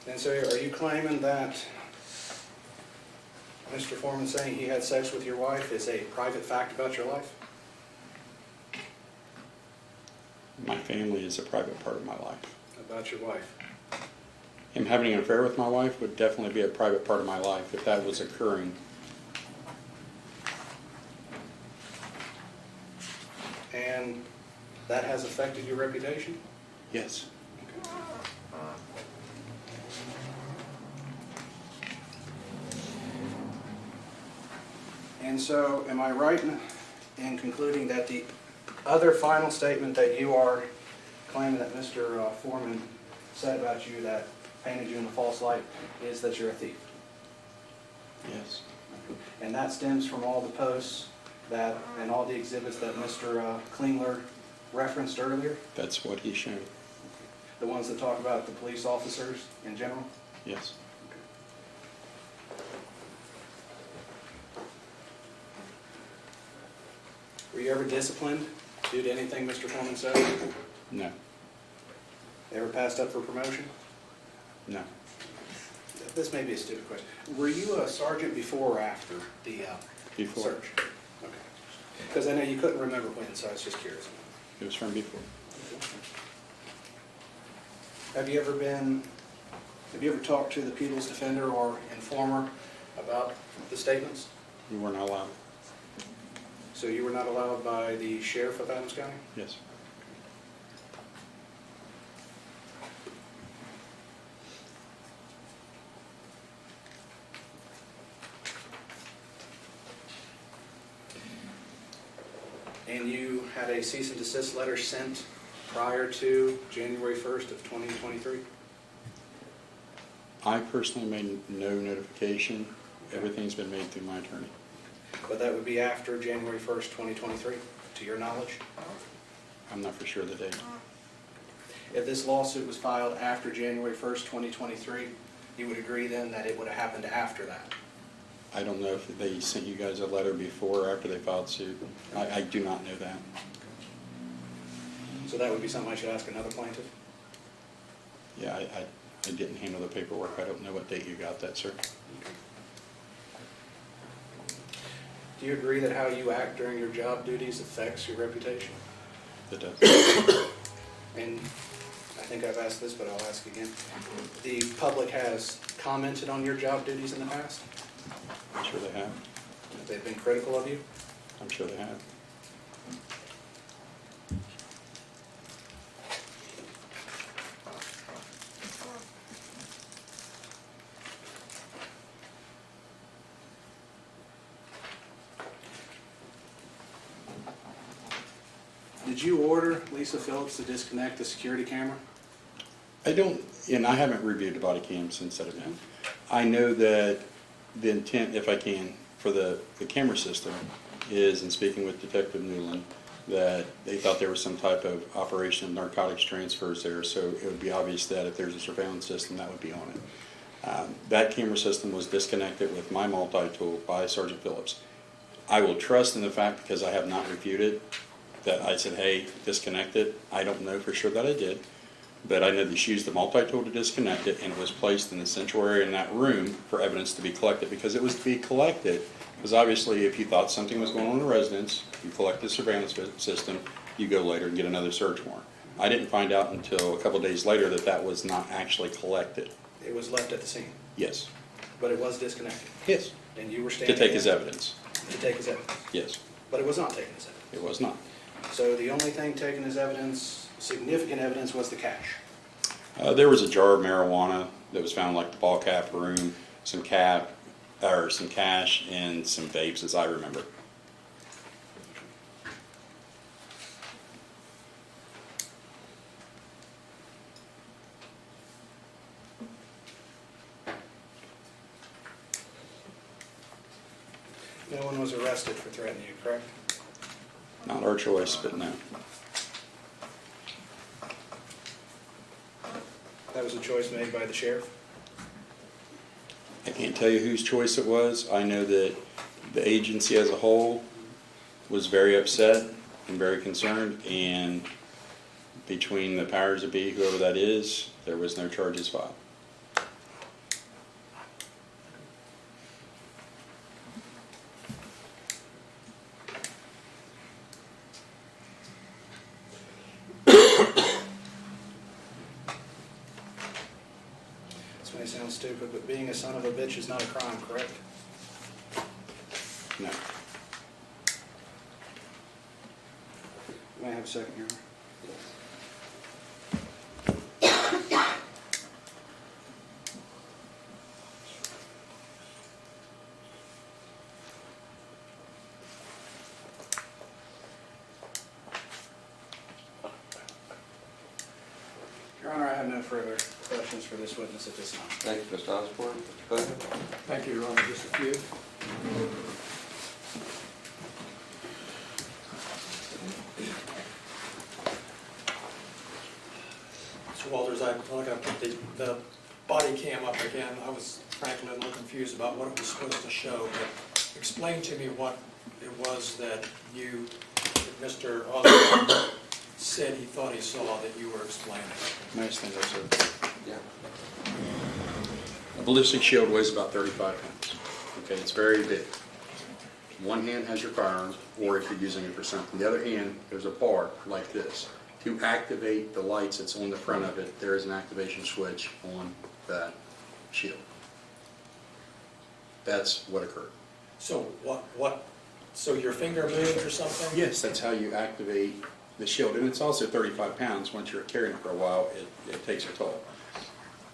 And so are you claiming that Mr. Foreman saying he had sex with your wife is a private fact about your life? My family is a private part of my life. About your wife? Him having an affair with my wife would definitely be a private part of my life if that was occurring. And that has affected your reputation? Yes. And so, am I right in concluding that the other final statement that you are claiming that Mr. Foreman said about you that painted you in a false light is that you're a thief? Yes. And that stems from all the posts that, and all the exhibits that Mr. Klingler referenced earlier? That's what he showed. The ones that talk about the police officers in general? Yes. Were you ever disciplined due to anything Mr. Foreman said? No. Ever passed up for promotion? No. This may be a stupid question. Were you a sergeant before or after the Before. search? Okay. Because I know you couldn't remember when, so I was just curious. It was from before. Have you ever talked to the People's Defender or Informer about the statements? We were not allowed. So you were not allowed by the Sheriff of Adams County? Yes. And you had a cease and desist letter sent prior to January 1st of 2023? I personally made no notification. Everything's been made through my attorney. But that would be after January 1st, 2023, to your knowledge? I'm not for sure the date. If this lawsuit was filed after January 1st, 2023, you would agree then that it would have happened after that? I don't know if they sent you guys a letter before or after they filed suit. I do not know that. So that would be something I should ask another plaintiff? Yeah, I didn't handle the paperwork. I don't know what date you got that, sir. Do you agree that how you act during your job duties affects your reputation? It does. And I think I've asked this, but I'll ask again. The public has commented on your job duties in the past? I'm sure they have. Have they been critical of you? I'm sure they have. Did you order Lisa Phillips to disconnect the security camera? I don't, and I haven't reviewed the body cam since that event. I know that the intent, if I can, for the camera system is, in speaking with Detective Newland, that they thought there was some type of operation of narcotics transfers there, so it would be obvious that if there's a surveillance system, that would be on it. That camera system was disconnected with my multi-tool by Sergeant Phillips. I will trust in the fact, because I have not reviewed it, that I said, hey, disconnect it. I don't know for sure that I did, but I know that she used the multi-tool to disconnect it, and it was placed in the central area in that room for evidence to be collected, because it was to be collected. Because obviously, if you thought something was going on in the residence, you collect the surveillance system, you go later and get another search warrant. I didn't find out until a couple of days later that that was not actually collected. It was left at the scene, Yes. but it was disconnected. Yes. And you were To standing take as there evidence. to take as evidence, Yes. but it was not taken as evidence. It was not. So the only thing taken as evidence, significant evidence, was the cash. There was a jar of marijuana that was found like the ball cap room, some cash, and some vapes, as I remember. No one was arrested for threatening you, correct? Not our choice, but no. That was a choice made by the sheriff? I can't tell you whose choice it was. I know that the agency as a whole was very upset and very concerned, and between the powers that be, whoever that is, there was no charges filed. This may sound stupid, but being a son of a bitch is not a crime, correct? No. May I have a second here? Your Honor, I have no further questions for this witness at this time. Thank you, Mr. Osborne. Mr. Clayton? Thank you, Your Honor, just a few. Mr. Walters, I'm going to put the body cam up again. I was frankly a little confused about what it was supposed to show, but explain to me what it was that Mr. Osborne said he thought he saw that you were explaining. May I stand up, sir? Yeah. A ballistic shield weighs about 35 pounds. Okay, it's very big. One hand has your firearm, or if you're using it for something. The other hand, there's a bar like this. To activate the lights that's on the front of it, there is an activation switch on that shield. That's what occurred. So so your finger moved or something? Yes, that's how you activate the shield. And it's also 35 pounds. Once you're carrying it for a while, it takes a toll.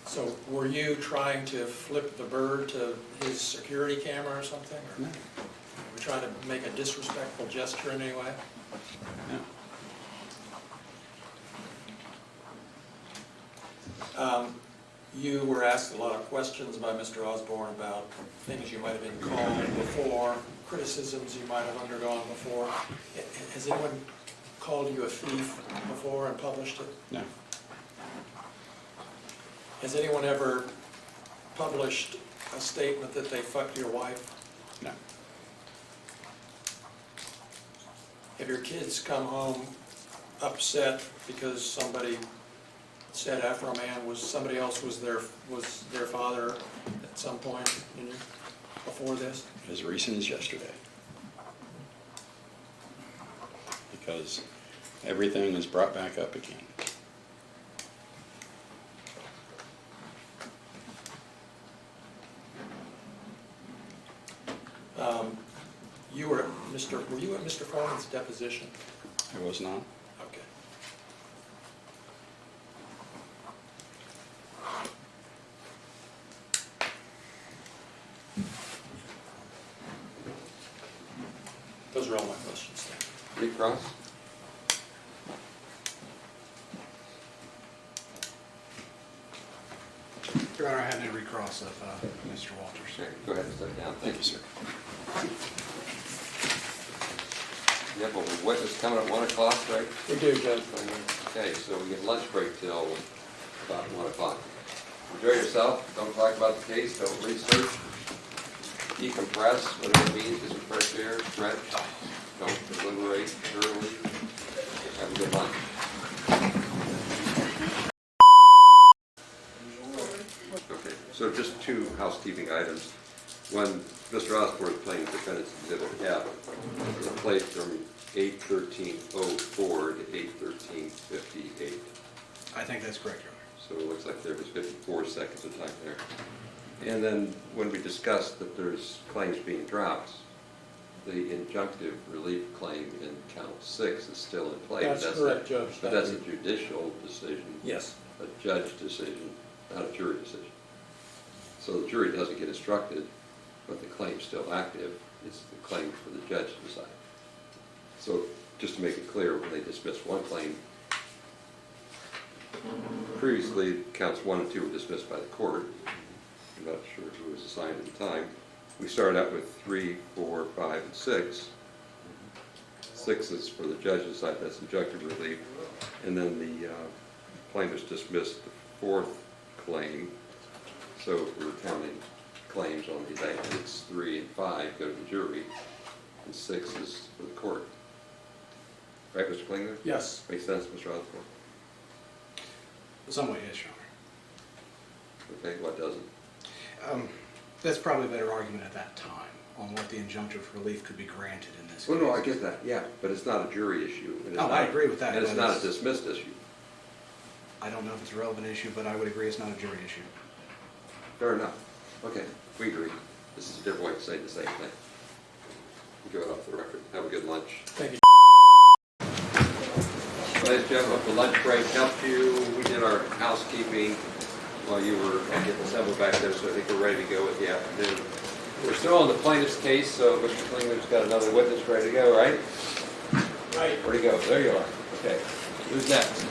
So were you trying to flip the bird to his security camera or something? Or No. were you trying to make a disrespectful gesture in any way? No. You were asked a lot of questions by Mr. Osborne about things you might have been called before, criticisms you might have undergone before. Has anyone called you a thief before and published it? No. Has anyone ever published a statement that they fucked your wife? No. Have your kids come home upset because somebody said Afroman somebody else was their father at some point before this? As recent as yesterday. Because everything is brought back up again. Were you at Mr. Foreman's deposition? I was not. Okay. Those are all my questions. Recross? Your Honor, I have no recross of Mr. Walters. Okay, go ahead and step down. Thank you, sir. You have a witness coming at 1 o'clock, right? We do, Judge. Okay, so we get lunch break till about 1 o'clock. Enjoy yourself. Don't talk about the case. Don't research. Decompress, whatever it means. Get some fresh air. Stretch. Don't deliberate thoroughly. Have a good lunch. Okay, so just two housekeeping items. One, Mr. Osborne is playing Defendant's Exhibit F. It's a plate from 8/13/04 to 8/13/58. I think that's correct, Your Honor. So it looks like there was 54 seconds of time there. And then when we discussed that there's claims being dropped, the injunctive relief claim in count 6 is still in play. That's correct, Judge. But that's a judicial decision. Yes. A judge decision, not a jury decision. So the jury doesn't get instructed, but the claim's still active. It's the claim for the judge to decide. So just to make it clear, when they dismiss one claim, previously counts 1 and 2 were dismissed by the court. I'm not sure who was assigned at the time. We started out with 3, 4, 5, and 6. 6 is for the judge to decide, that's injunctive relief. And then the plaintiffs dismissed the 4th claim. So if we're counting claims on the indictments, 3 and 5 go to the jury, and 6 is for the court. Right, Mr. Klingler? Yes. Makes sense, Mr. Osborne? Somewhat, yes, Your Honor. Okay, what doesn't? That's probably a better argument at that time on what the injunctive relief could be granted in this case. Well, no, I get that, yeah, but it's not a jury issue. And it's No, I agree with that, And it's but not a dismissed issue. I don't know if it's a relevant issue, but I would agree it's not a jury issue. Fair enough. Okay, we agree. This is a different way of saying the same thing. We'll go it off the record. Have a good lunch. Thank you. Ladies and gentlemen, if the lunch break helped you, we did our housekeeping while you were getting assembled back there, so I think we're ready to go with the afternoon. We're still on the plaintiff's case, so Mr. Klingler's got another witness ready to go, right? Right. Where'd he go? There you are. Okay. Who's next?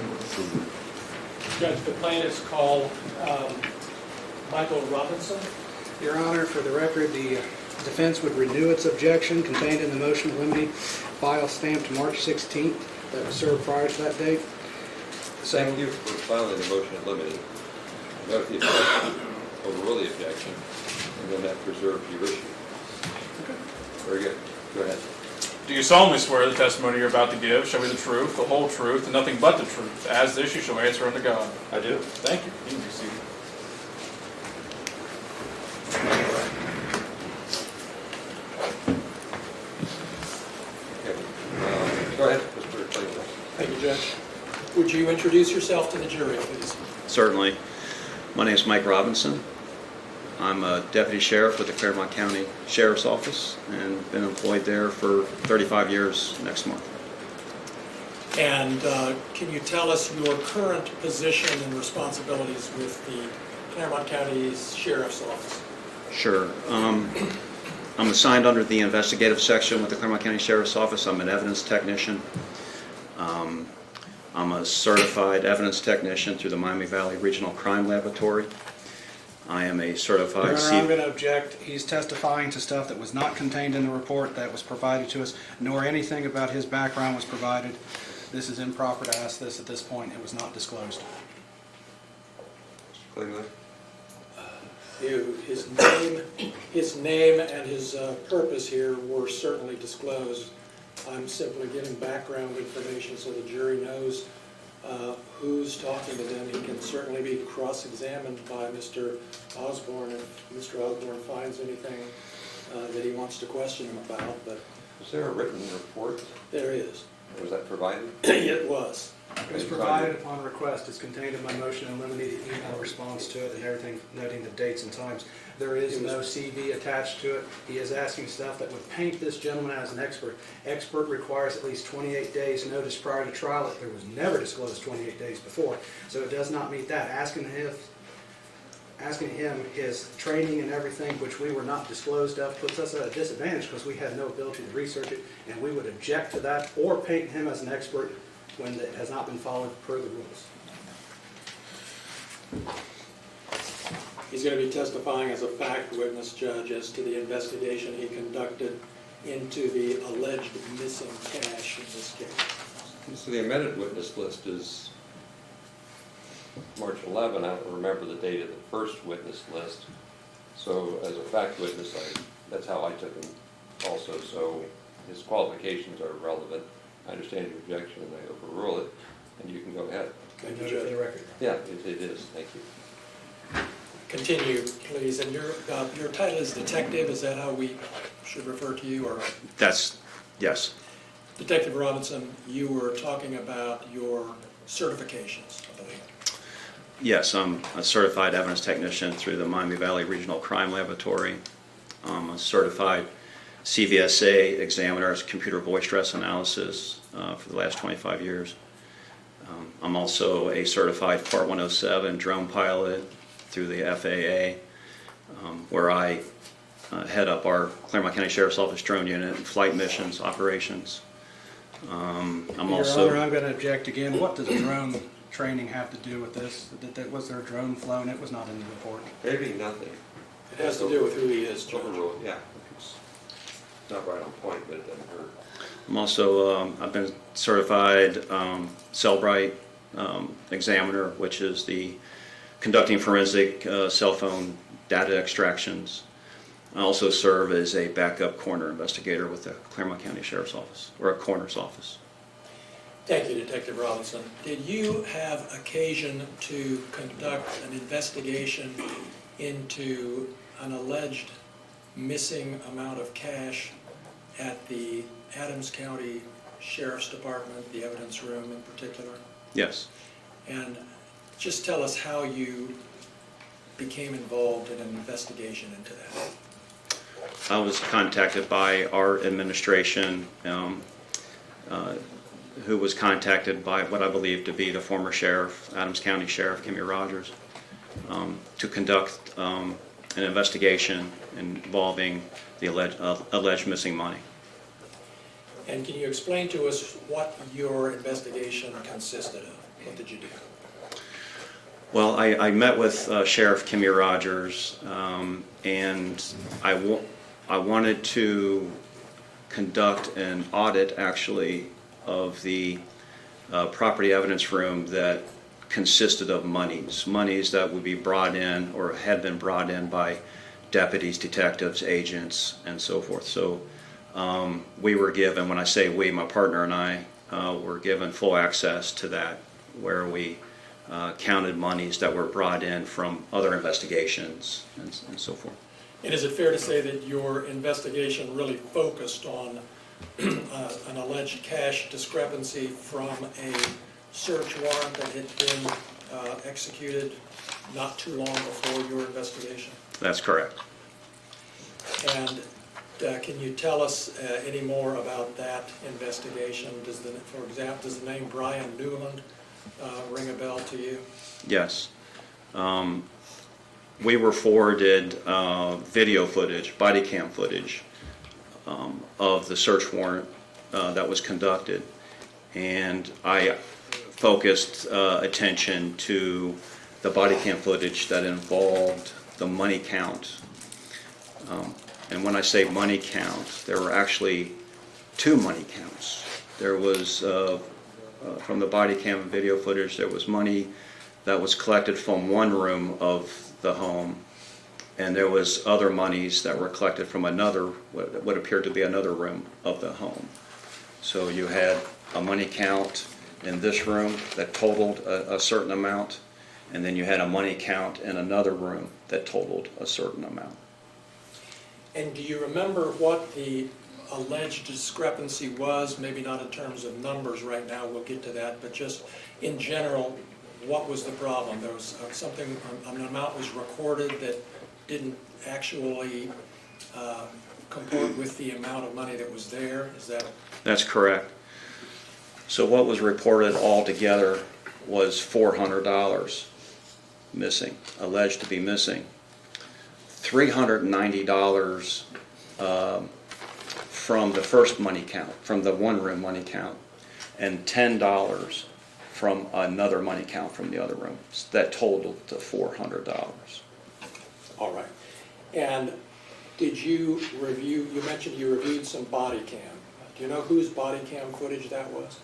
Judge, the plaintiff's called Michael Robinson. Your Honor, for the record, the defense would renew its objection contained in the motion of limine, file stamped March 16th, that was served prior to that date. So, Thank you for filing the motion of limine. Note the objection, overrule the objection, and then that preserves your issue. Very good. Go ahead. Do you solemnly swear the testimony you're about to give shall be the truth, the whole truth, and nothing but the truth? As this, you shall answer unto God. I do. Thank you. You can be seated. Okay. Go ahead, Mr. Clayton. Thank you, Judge. Would you introduce yourself to the jury, please? Certainly. My name is Mike Robinson. I'm a deputy sheriff with the Claremont County Sheriff's Office and been employed there for 35 years next month. And can you tell us your current position and responsibilities with the Claremont County Sheriff's Office? Sure. I'm assigned under the investigative section with the Claremont County Sheriff's Office. I'm an evidence technician. I'm a certified evidence technician through the Miami Valley Regional Crime Laboratory. I am a certified... Your Honor, I'm going to object. He's testifying to stuff that was not contained in the report that was provided to us, nor anything about his background was provided. This is improper to ask this at this point. It was not disclosed. Mr. Clayton. His name and his purpose here were certainly disclosed. I'm simply giving background information so the jury knows who's talking to them. He can certainly be cross-examined by Mr. Osborne if Mr. Osborne finds anything that he wants to question him about. But Is there a written report? there is. Was that provided? It was. It was provided upon request. It's contained in my motion and eliminated email response to it and everything, noting the dates and times. There is no CV attached to it. He is asking stuff that would paint this gentleman as an expert. Expert requires at least 28 days notice prior to trial. It was never disclosed 28 days before, so it does not meet that. Asking him his training and everything, which we were not disclosed of, puts us at a disadvantage because we had no ability to research it, and we would object to that or paint him as an expert when it has not been followed per the rules. He's going to be testifying as a fact witness, Judge, as to the investigation he conducted into the alleged missing cash in this case. So the amended witness list is March 11. I don't remember the date of the first witness list. So as a fact witness, that's how I took him also. So his qualifications are relevant. I understand your objection and I overrule it, and you can go ahead. Thank you, Judge. Yeah, it is. Thank you. Continue, please. And your title is detective. Is that how we should refer to you? Or That's, yes. Detective Robinson, you were talking about your certifications, I believe. Yes, I'm a certified evidence technician through the Miami Valley Regional Crime Laboratory. I'm a certified CVSA examiner as computer voice stress analysis for the last 25 years. I'm also a certified Part 107 drone pilot through the FAA, where I head up our Claremont County Sheriff's Office drone unit and flight missions, operations. Your Honor, I'm going to object again. What does drone training have to do with this? Was there a drone flown? It was not in the report. Maybe nothing. It has to do with who he is, Judge. Overruled, yeah. It's not right on point, but it doesn't hurt. I'm also, I've been certified Cellbrite examiner, which is the conducting forensic cell phone data extractions. I also serve as a backup coroner investigator with the Claremont County Sheriff's Office, or a coroner's office. Thank you, Detective Robinson. Did you have occasion to conduct an investigation into an alleged missing amount of cash at the Adams County Sheriff's Department, the evidence room in particular? Yes. And just tell us how you became involved in an investigation into that. I was contacted by our administration, who was contacted by what I believe to be the former sheriff, Adams County Sheriff Kimmy Rogers, to conduct an investigation involving the alleged missing money. And can you explain to us what your investigation consisted of? What did you do? Well, I met with Sheriff Kimmy Rogers, and I wanted to conduct an audit, actually, of the property evidence room that consisted of monies that would be brought in or had been brought in by deputies, detectives, agents, and so forth. So we were given, when I say we, my partner and I, were given full access to that, where we counted monies that were brought in from other investigations and so forth. And is it fair to say that your investigation really focused on an alleged cash discrepancy from a search warrant that had been executed not too long before your investigation? That's correct. And can you tell us any more about that investigation? For example, does the name Brian Newland ring a bell to you? Yes. We were forwarded video footage, body cam footage, of the search warrant that was conducted. And I focused attention to the body cam footage that involved the money count. And when I say money count, there were actually two money counts. There was, from the body cam video footage, there was money that was collected from one room of the home, and there was other monies that were collected from another, what appeared to be another room of the home. So you had a money count in this room that totaled a certain amount, and then you had a money count in another room that totaled a certain amount. And do you remember what the alleged discrepancy was? Maybe not in terms of numbers right now, we'll get to that, but just in general, what was the problem? There was something, an amount was recorded that didn't actually comport with the amount of money that was there, is that? That's correct. So what was reported altogether was $400 missing, alleged to be missing. $390 from the first money count, from the one room money count, and $10 from another money count from the other room. That totaled to $400. All right. And did you review, you mentioned you reviewed some body cam. Do you know whose body cam footage that was?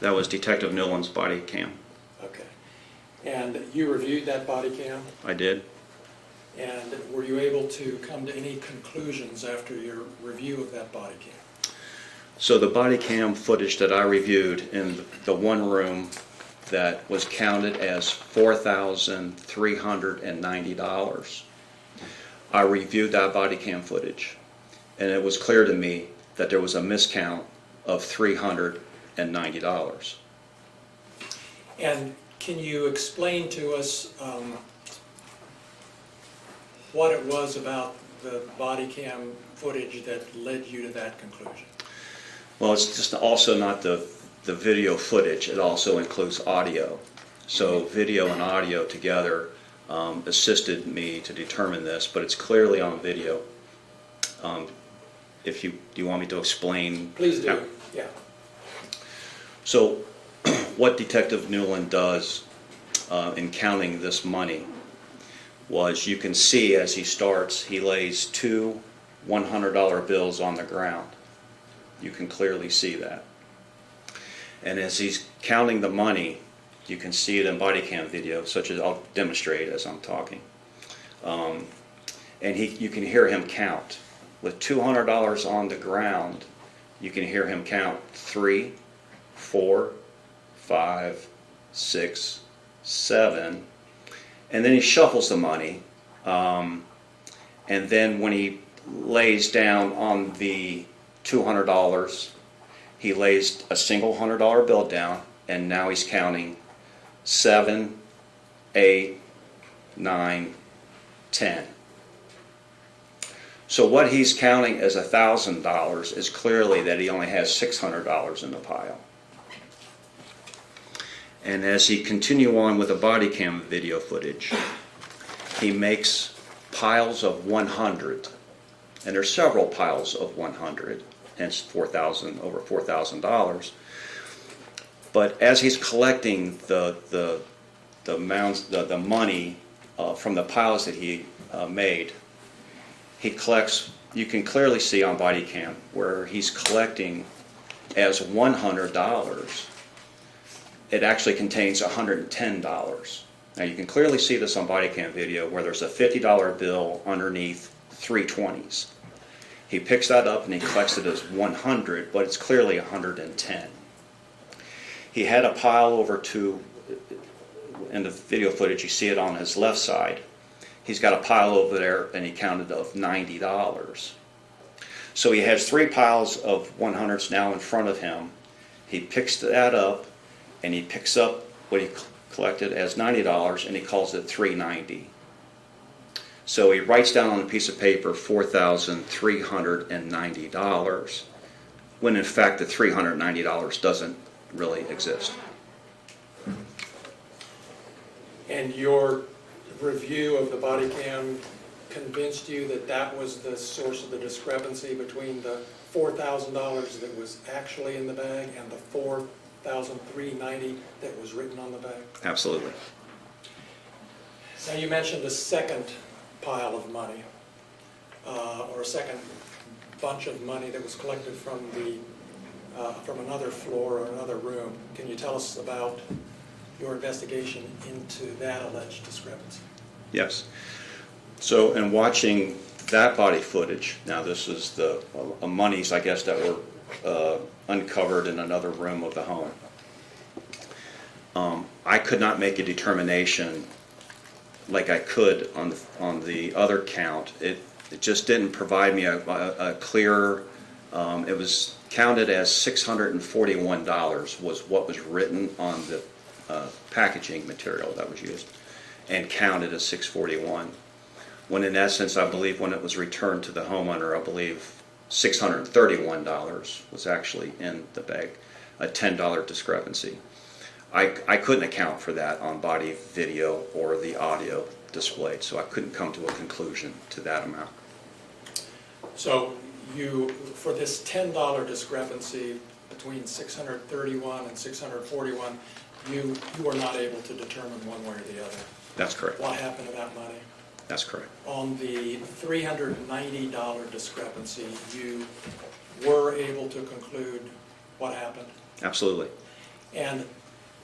That was Detective Newland's body cam. Okay. And you reviewed that body cam? I did. And were you able to come to any conclusions after your review of that body cam? So the body cam footage that I reviewed in the one room that was counted as $4,390, I reviewed that body cam footage, and it was clear to me that there was a miscount of $390. And can you explain to us what it was about the body cam footage that led you to that conclusion? Well, it's just also not the video footage, it also includes audio. So video and audio together assisted me to determine this, but it's clearly on video. Do you want me to explain? Please do, yeah. So what Detective Newland does in counting this money was, you can see as he starts, he lays two $100 bills on the ground. You can clearly see that. And as he's counting the money, you can see it in body cam video, such as I'll demonstrate as I'm talking. And you can hear him count. With $200 on the ground, you can hear him count 3, 4, 5, 6, 7, and then he shuffles the money. And then when he lays down on the $200, he lays a single $100 bill down, and now he's counting 7, 8, 9, 10. So what he's counting as $1,000 is clearly that he only has $600 in the pile. And as he continue on with the body cam video footage, he makes piles of 100, and there's several piles of 100, hence over $4,000. But as he's collecting the the money from the piles that he made. He collects, you can clearly see on body cam where he's collecting as $100. It actually contains $110. Now you can clearly see this on body cam video where there's a $50 bill underneath 320s. He picks that up and he collects it as 100, but it's clearly 110. He had a pile over to, in the video footage you see it on his left side. He's got a pile over there and he counted of $90. So he has 3 piles of 100s now in front of him. He picks that up and he picks up what he collected as $90 and he calls it $390. So he writes down on a piece of paper $4,390 when in fact the $390 doesn't really exist. And your review of the body cam convinced you that that was the source of the discrepancy between the $4,000 that was actually in the bag and the $4,390 that was written on the bag? Absolutely. Now you mentioned a second pile of money, or a second bunch of money that was collected from another floor or another room. Can you tell us about your investigation into that alleged discrepancy? Yes. So in watching that body footage, now this is the monies, I guess, that were uncovered in another room of the home. I could not make a determination like I could on the other count. It just didn't provide me a clear. It was counted as $641 was what was written on the packaging material that was used, and counted as $641. When in essence, I believe when it was returned to the homeowner, I believe $631 was actually in the bag, a $10 discrepancy. I couldn't account for that on body video or the audio displayed, so I couldn't come to a conclusion to that amount. So you, for this $10 discrepancy between 631 and 641, you were not able to determine one way or the other. That's correct. What happened to that money? That's correct. On the $390 discrepancy, you were able to conclude what happened? Absolutely. And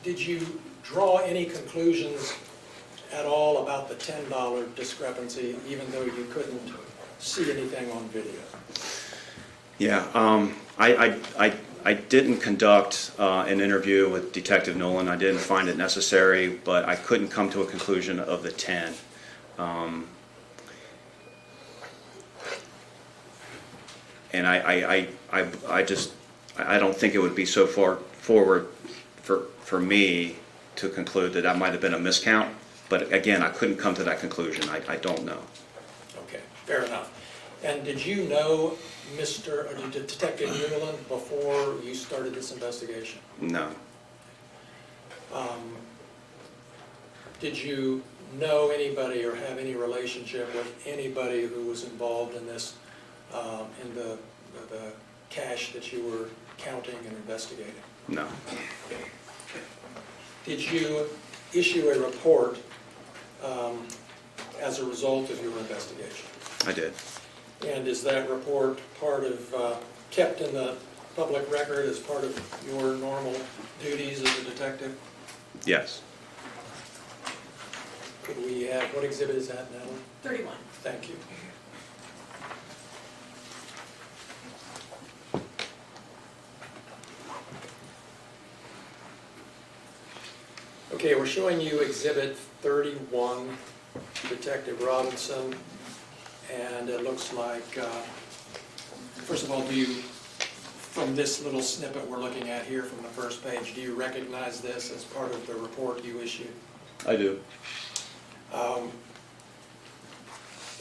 did you draw any conclusions at all about the $10 discrepancy, even though you couldn't see anything on video? Yeah, I didn't conduct an interview with Detective Nolan. I didn't find it necessary, but I couldn't come to a conclusion of the 10. And I don't think it would be so far forward for me to conclude that might have been a miscount. But again, I couldn't come to that conclusion. I don't know. Okay, fair enough. And did you know Detective Newland before you started this investigation? No. Did you know anybody or have any relationship with anybody who was involved in this, in the cash that you were counting and investigating? No. Did you issue a report as a result of your investigation? I did. And is that report part of, kept in the public record as part of your normal duties as a detective? Yes. Could we have, what exhibit is that, Natalie? 31. Thank you. Okay, we're showing you exhibit 31, Detective Robinson, and it looks like, first of all, do you, from this little snippet we're looking at here from the first page, do you recognize this as part of the report you issued? I do.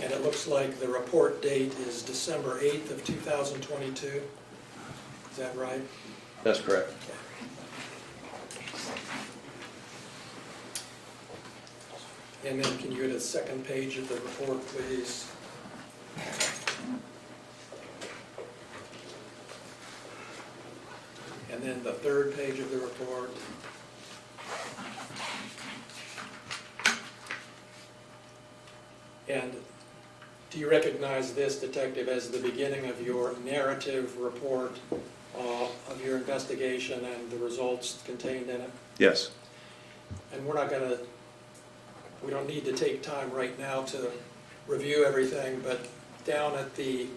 And it looks like the report date is December 8th of 2022. Is that right? That's correct. And then can you go to the second page of the report, please? And then the third page of the report. And do you recognize this, Detective, as the beginning of your narrative report of your investigation and the results contained in it? Yes. And we don't need to take time right now to review everything, but down at the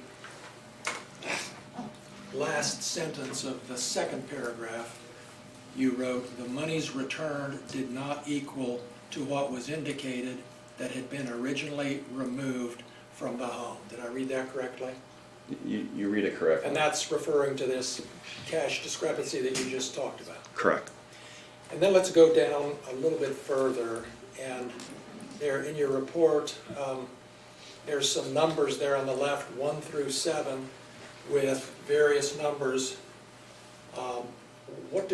last sentence of the second paragraph, you wrote, "The monies returned did not equal to what was indicated that had been originally removed from the home." Did I read that correctly? You read it correctly. And that's referring to this cash discrepancy that you just talked about. Correct. And then let's go down a little bit further, and there in your report, there's some numbers there on the left, 1 through 7, with various numbers. What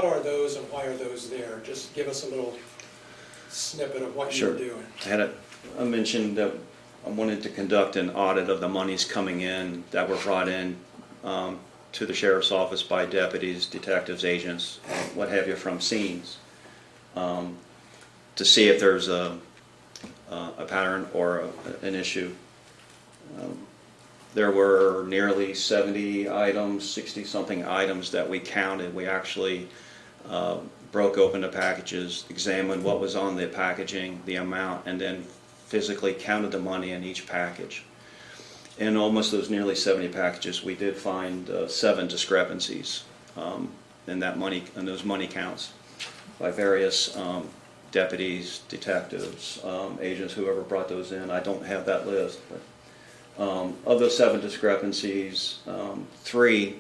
are those and why are those there? Just give us a little snippet of what Sure. you're doing. I mentioned that I wanted to conduct an audit of the monies coming in that were brought in to the sheriff's office by deputies, detectives, agents, what have you, from scenes, to see if there's a pattern or an issue. There were nearly 70 items, 60-something items that we counted. We actually broke open the packages, examined what was on the packaging, the amount, and then physically counted the money in each package. In almost those nearly 70 packages, we did find 7 discrepancies in those money counts by various deputies, detectives, agents, whoever brought those in. I don't have that list, but of those 7 discrepancies, 3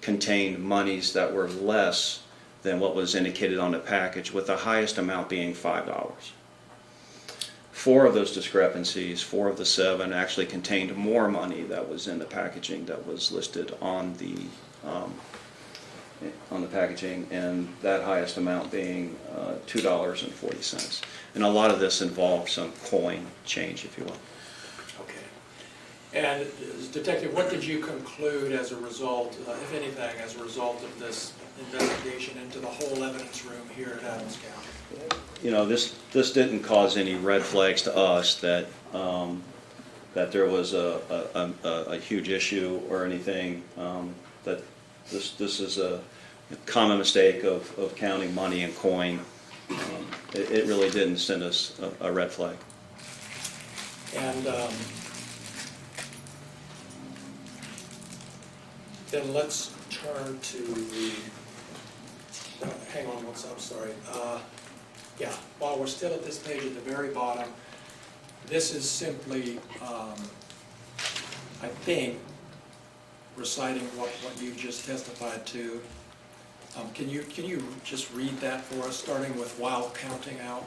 contained monies that were less than what was indicated on the package, with the highest amount being $5. 4 of those discrepancies, 4 of the 7, actually contained more money that was in the packaging that was listed on the packaging, and that highest amount being $2.40. And a lot of this involved some coin change, if you will. And Detective, what did you conclude as a result, if anything, as a result of this investigation into the whole evidence room here at Adams County? You know, this didn't cause any red flags to us that there was a huge issue or anything. That this is a common mistake of counting money and coin. It really didn't send us a red flag. And then let's turn to the, hang on one second, I'm sorry. Yeah, while we're still at this page at the very bottom, this is simply, I think, reciting what you just testified to. Can you just read that for us, starting with "while counting out"?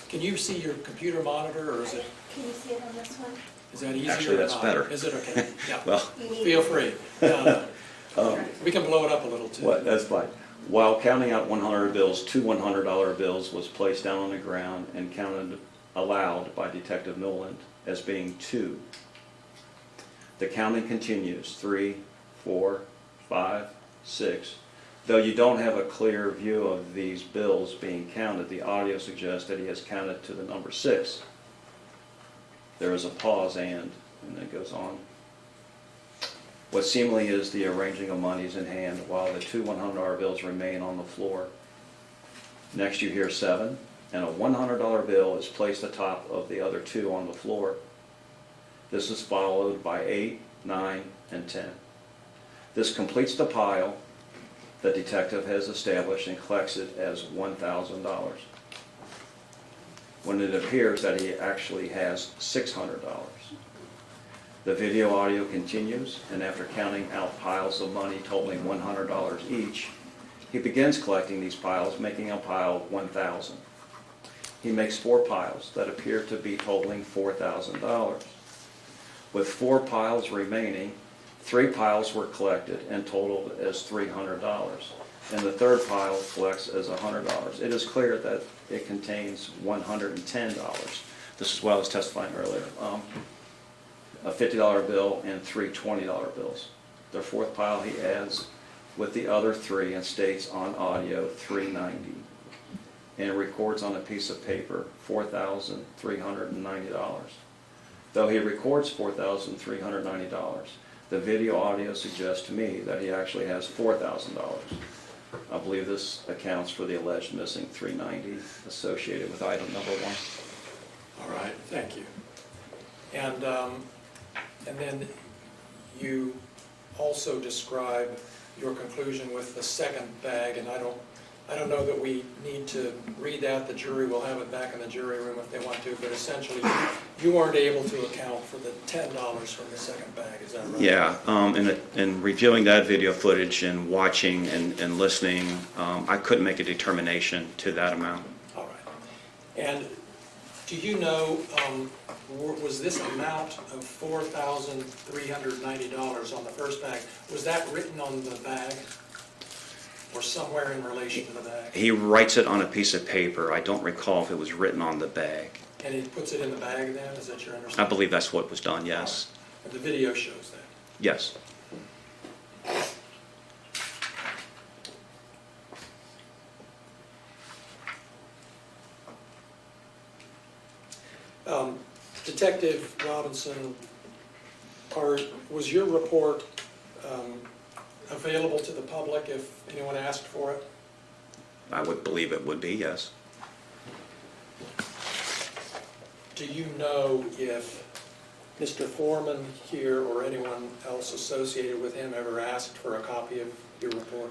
Can you see your computer monitor, or is it? Can you see it on this one? Is that easier? Actually, that's better. Is it okay? Yeah. Well, feel free. We can blow it up a little too. What? That's fine. While counting out 100 bills, 2 $100 bills was placed down on the ground and counted aloud by Detective Noland as being 2. The counting continues, 3, 4, 5, 6. Though you don't have a clear view of these bills being counted, the audio suggests that he has counted to the number 6. There is a pause and then it goes on. What seemingly is the arranging of monies in hand while the 2 $100 bills remain on the floor. Next you hear 7, and a $100 bill is placed atop of the other 2 on the floor. This is followed by 8, 9, and 10. This completes the pile the detective has established and collects it as $1,000. When it appears that he actually has $600. The video audio continues, and after counting out piles of money totaling $100 each, he begins collecting these piles, making a pile of 1,000. He makes 4 piles that appear to be totaling $4,000. With 4 piles remaining, 3 piles were collected and totaled as $300, and the third pile collects as $100. It is clear that it contains $110. This is what I was testifying earlier. A $50 bill and 3 $20 bills. The 4th pile he adds with the other 3 and states on audio $390. and records on a piece of paper $4,390. Though he records $4,390, the video audio suggests to me that he actually has $4,000. I believe this accounts for the alleged missing $390 associated with item number 1. All right, thank you. And then you also describe your conclusion with the second bag, and I don't know that we need to read that. The jury will have it back in the jury room if they want to, but essentially you weren't able to account for the $10 from the second bag, is that right? Yeah, in reviewing that video footage and watching and listening, I couldn't make a determination to that amount. All right. And do you know, was this amount of $4,390 on the first bag, was that written on the bag or somewhere in relation to the bag? He writes it on a piece of paper. I don't recall if it was written on the bag. And he puts it in the bag then? Is that your I understanding? believe that's what was done, yes. And the video shows that? Yes. Detective Robinson, was your report available to the public if anyone asked for it? I would believe it would be, yes. Do you know if Mr. Foreman here or anyone else associated with him ever asked for a copy of your report?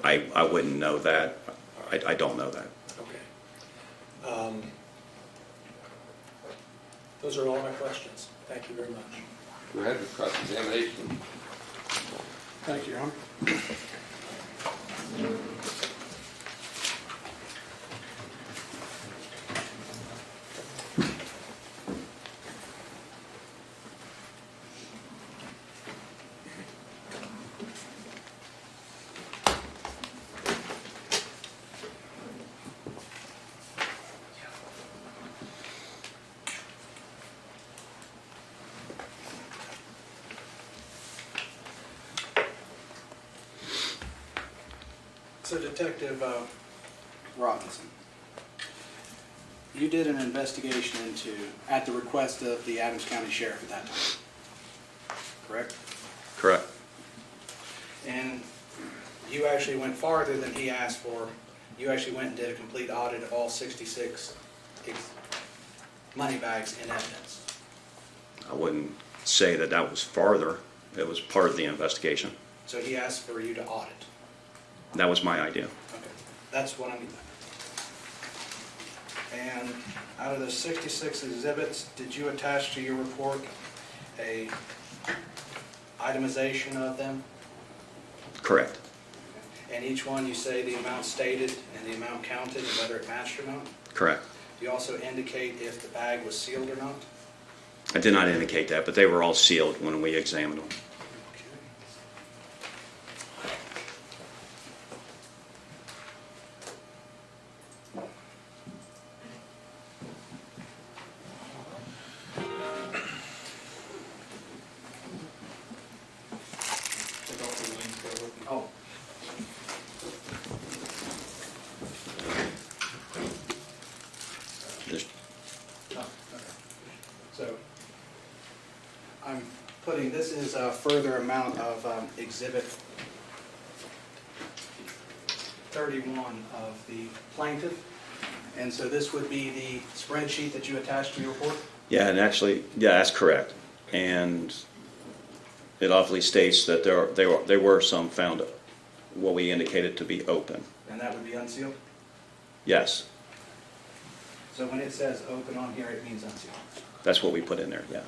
I wouldn't know that. I don't know that. Okay. Those are all my questions. Thank you very much. Go ahead with cross-examination. Thank you, Your Honor. So Detective Robinson, you did an investigation at the request of the Adams County Sheriff at that time, correct? Correct. And you actually went farther than he asked for. You actually went and did a complete audit of all 66 money bags in evidence. I wouldn't say that that was farther. It was part of the investigation. So he asked for you to audit. That was my idea. Okay, that's what I need. And out of the 66 exhibits, did you attach to your report a itemization of them? Correct. And each one you say the amount stated and the amount counted and whether it matched or not? Correct. Do you also indicate if the bag was sealed or not? I did not indicate that, but they were all sealed when we examined them. Oh. So I'm putting, this is a further amount of exhibit 31 of the plaintiff. And so this would be the spreadsheet that you attached to your report? Yeah, and actually, yeah, that's correct. And it obviously states that there were some found what we indicated to be open. And that would be unsealed? Yes, So when it says open on here, it means unsealed? that's what we put in there, yeah.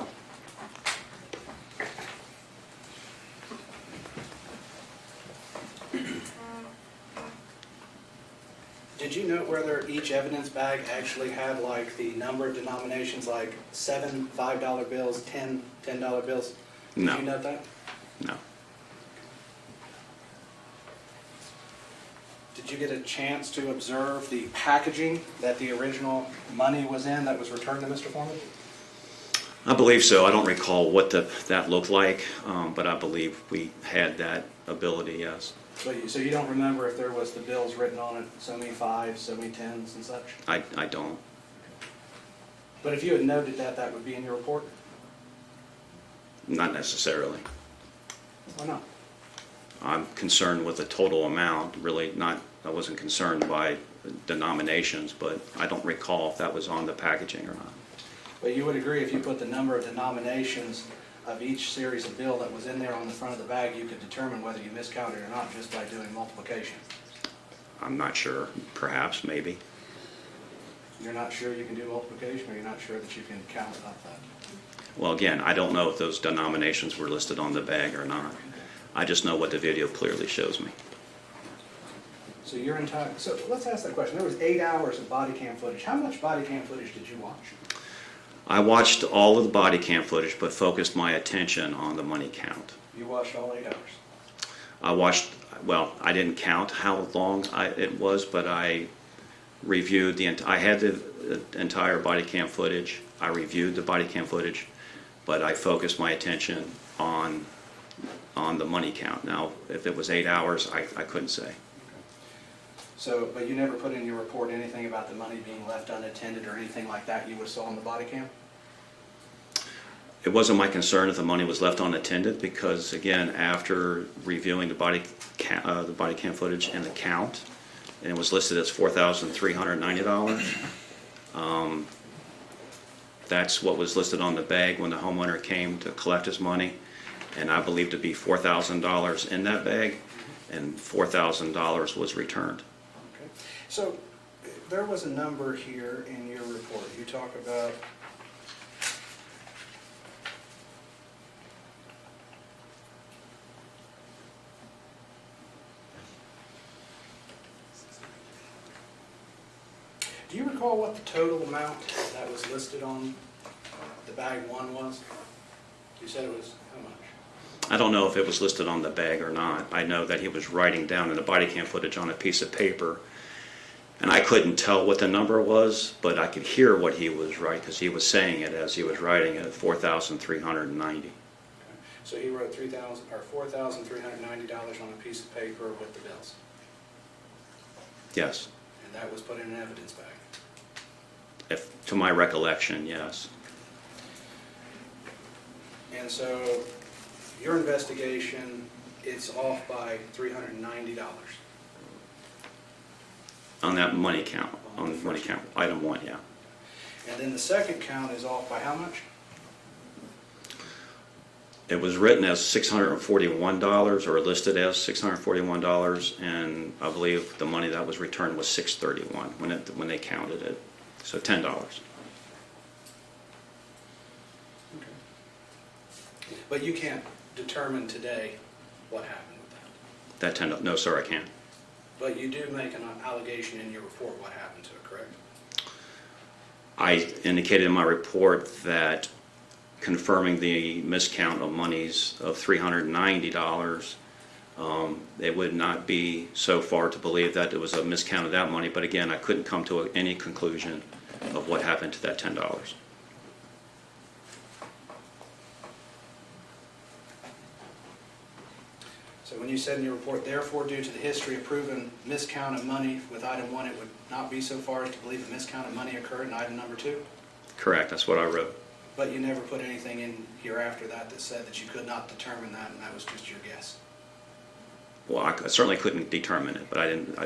Did you note whether each evidence bag actually had like the number of denominations, like 7 $5 bills, 10 $10 bills? No. Did you note that? No. Did you get a chance to observe the packaging that the original money was in that was returned to Mr. Foreman? I believe so. I don't recall what that looked like, but I believe we had that ability, yes. So you don't remember if there was the bills written on it, so many fives, so many tens and such? I don't. But if you had noted that, that would be in your report? Not necessarily. Why not? I'm concerned with the total amount, really not, I wasn't concerned by denominations, but I don't recall if that was on the packaging or not. But you would agree if you put the number of denominations of each series of bill that was in there on the front of the bag, you could determine whether you miscounted or not just by doing multiplication? I'm not sure, perhaps, maybe. You're not sure you can do multiplication, or you're not sure that you can count up that? Well, again, I don't know if those denominations were listed on the bag or not. I just know what the video clearly shows me. So your entire, so let's ask that question. There was 8 hours of body cam footage. How much body cam footage did you watch? I watched all of the body cam footage, but focused my attention on the money count. You watched all 8 hours? I watched, well, I didn't count how long it was, but I reviewed I had the entire body cam footage. I reviewed the body cam footage, but I focused my attention on the money count. Now, if it was 8 hours, I couldn't say. So, but you never put in your report anything about the money being left unattended or anything like that you saw on the body cam? It wasn't my concern if the money was left unattended because, again, after reviewing the body cam footage and the count, and it was listed as $4,390. That's what was listed on the bag when the homeowner came to collect his money, and I believe to be $4,000 in that bag, and $4,000 was returned. Okay. So there was a number here in your report. You talk about do you recall what the total amount that was listed on the bag one was? You said it was how much? I don't know if it was listed on the bag or not. I know that he was writing down in the body cam footage on a piece of paper, and I couldn't tell what the number was, but I could hear what he was writing because he was saying it as he was writing it at $4,390. So he wrote $4,390 on a piece of paper with the bills, Yes, and that was put in an evidence bag. to my recollection, yes. And so your investigation, it's off by $390. On that money count, item 1, yeah. And then the second count is off by how much? It was written as $641 or listed as $641, and I believe the money that was returned was $631 when they counted it, so $10. Okay. But you can't determine today what happened with that. That $10, no sir, I can't. But you do make an allegation in your report what happened to it, correct? I indicated in my report that confirming the miscount of monies of $390, it would not be so far to believe that it was a miscount of that money, but again, I couldn't come to any conclusion of what happened to that $10. So when you said in your report, therefore, due to the history of proven miscount of money with item 1, it would not be so far as to believe a miscount of money occurred in item number 2? Correct, that's what I wrote. But you never put anything in here after that that said that you could not determine that, and that was just your guess? Well, I certainly couldn't determine it, but I didn't.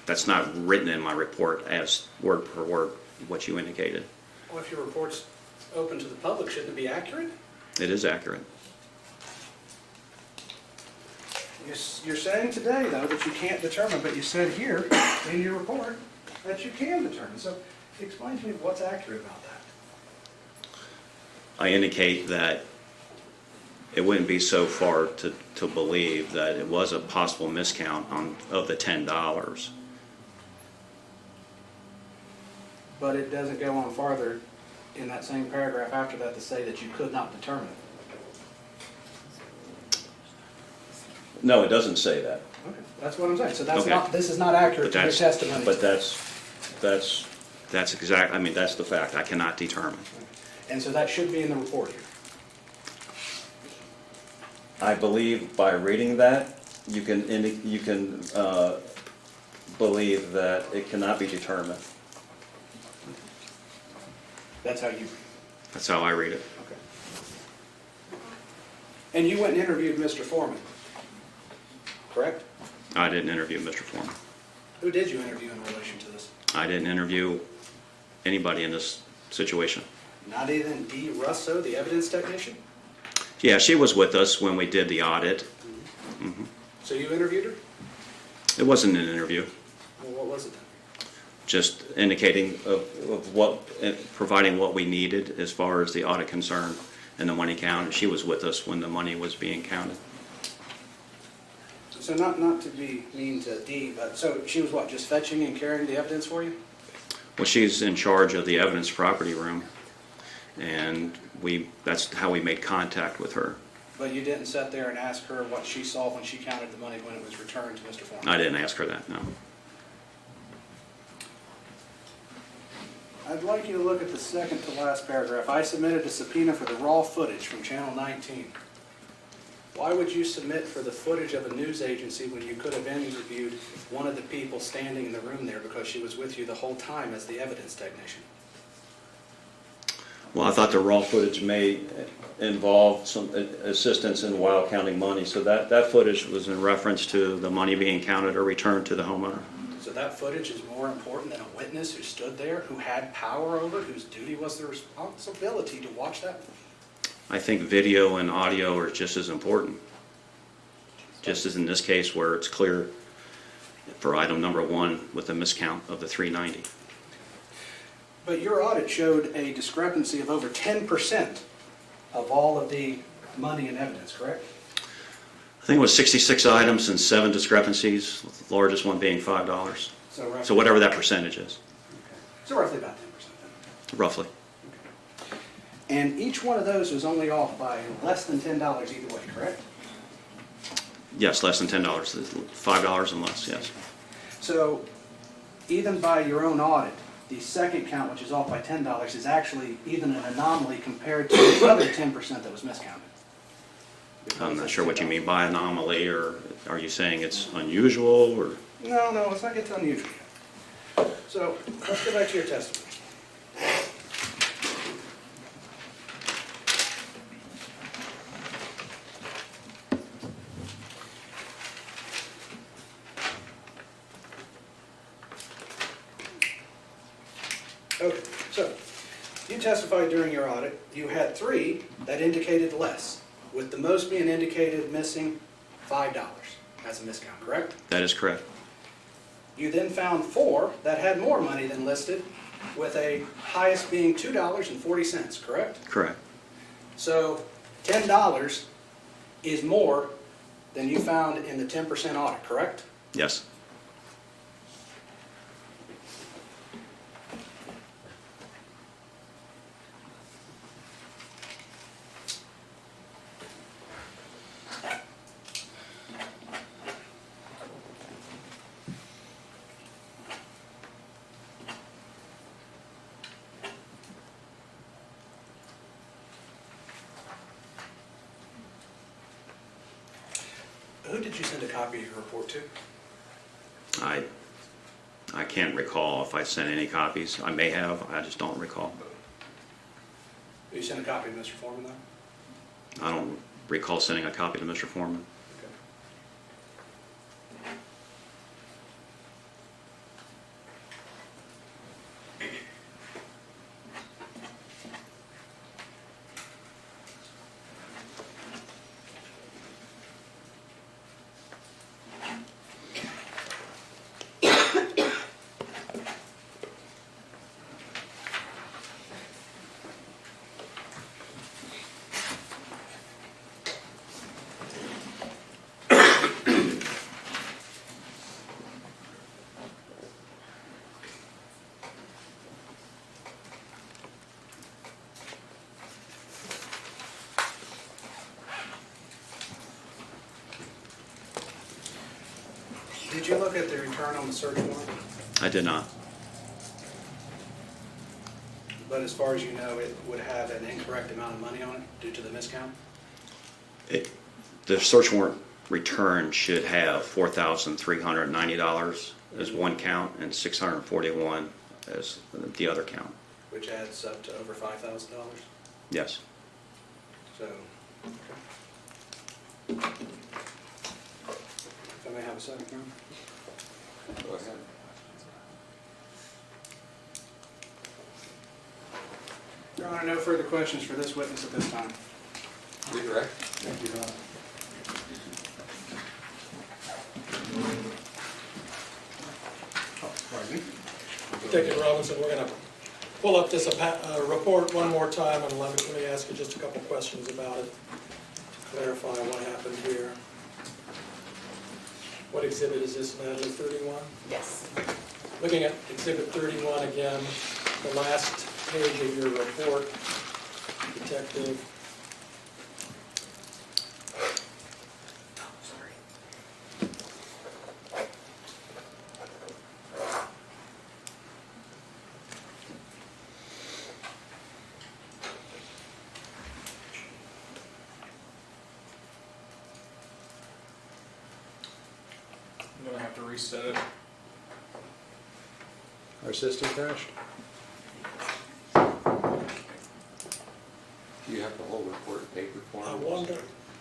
That's not written in my report as word per word what you indicated. Well, if your report's open to the public, shouldn't it be accurate? It is accurate. You're saying today, though, that you can't determine, but you said here in your report that you can determine. So explain to me what's accurate about that. I indicate that it wouldn't be so far to believe that it was a possible miscount of the $10. But it doesn't go on farther in that same paragraph after that to say that you could not determine it. No, it doesn't say that. Okay, that's what I'm saying. So that's Okay. not, this is not accurate to your testimony. But that's exact. I mean, that's the fact. I cannot determine. And so that should be in the report here. I believe by reading that, you can believe that it cannot be determined. That's how you, That's how I read it. okay. And you went and interviewed Mr. Foreman, correct? I didn't interview Mr. Foreman. Who did you interview in relation to this? I didn't interview anybody in this situation. Not even Dee Russo, the evidence technician? Yeah, she was with us when we did the audit. Mhm. So you interviewed her? It wasn't an interview, Well, what was it then? just indicating of what, providing what we needed as far as the audit concerned and the money count. She was with us when the money was being counted. So not to be mean to Dee, but so she was what, just fetching and carrying the evidence for you? Well, she's in charge of the evidence property room, and that's how we made contact with her. But you didn't sit there and ask her what she saw when she counted the money when it was returned to Mr. Foreman? I didn't ask her that, no. I'd like you to look at the second to last paragraph. I submitted a subpoena for the raw footage from Channel 19. Why would you submit for the footage of a news agency when you could have interviewed one of the people standing in the room there because she was with you the whole time as the evidence technician? Well, I thought the raw footage may involve some assistance in while counting money, so that footage was in reference to the money being counted or returned to the homeowner. So that footage is more important than a witness who stood there, who had power over it, whose duty was the responsibility to watch that? I think video and audio are just as important. Just as in this case where it's clear for item number 1 with the miscount of the 390. But your audit showed a discrepancy of over 10% of all of the money and evidence, correct? I think it was 66 items and 7 discrepancies, the largest one being $5. So whatever that percentage is, So roughly about 10% then. roughly. And each one of those was only off by less than $10 either way, correct? Yes, less than $10, $5 and less, yes. So even by your own audit, the second count, which is off by $10, is actually even an anomaly compared to the other 10% that was miscounted. I'm not sure what you mean by anomaly, or are you saying it's unusual, or? No, let's not get to unusual yet. So let's go back to your testimony. Okay, so you testified during your audit, you had 3 that indicated less, with the most being indicated missing $5 as a miscount, correct? That is correct. You then found 4 that had more money than listed, with a highest being $2.40, correct? Correct. So $10 is more than you found in the 10% audit, correct? Yes. Who did you send a copy of your report to? I can't recall if I sent any copies. I may have, I just don't recall. You sent a copy to Mr. Foreman, though? I don't recall sending a copy to Mr. Foreman. Did you look at the return on the search warrant? I did not. But as far as you know, it would have an incorrect amount of money on it due to the miscount? The search warrant return should have $4,390 as one count and $641 as the other count. Which adds up to over $5,000. Yes. So, if I may have a second, Your Honor? Go ahead. Your Honor, no further questions for this witness at this time. Redirect. Thank you, Ron. Pardon me? Detective Robinson, we're going to pull up this report one more time, and let me ask you just a couple questions about it, clarify what happened here. What exhibit is this, Natalie, 31? Yes. Looking at exhibit 31 again, the last page of your report, Detective. I'm gonna have to reset it. Our system crashed? Do you have the whole report in paper form? I wonder,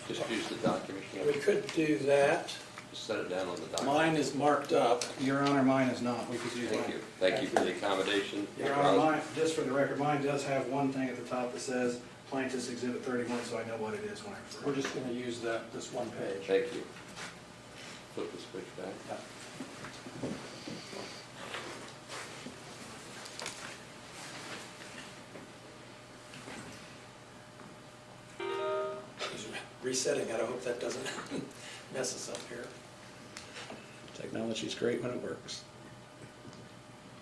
Just use the document. You we have could do that. Just set it down on the document. Mine is marked up. Your Honor, mine is not. We could use Thank mine. you. Thank you for the accommodation. Your Honor, mine, just for the record, mine does have one thing at the top that says Plaintiff's Exhibit 31, so I know what it is when I refer. We're just going to use that, this one page. Thank you. Flip the switch back. He's resetting it. I hope that doesn't mess us up here. Technology's great when it works.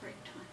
Great time.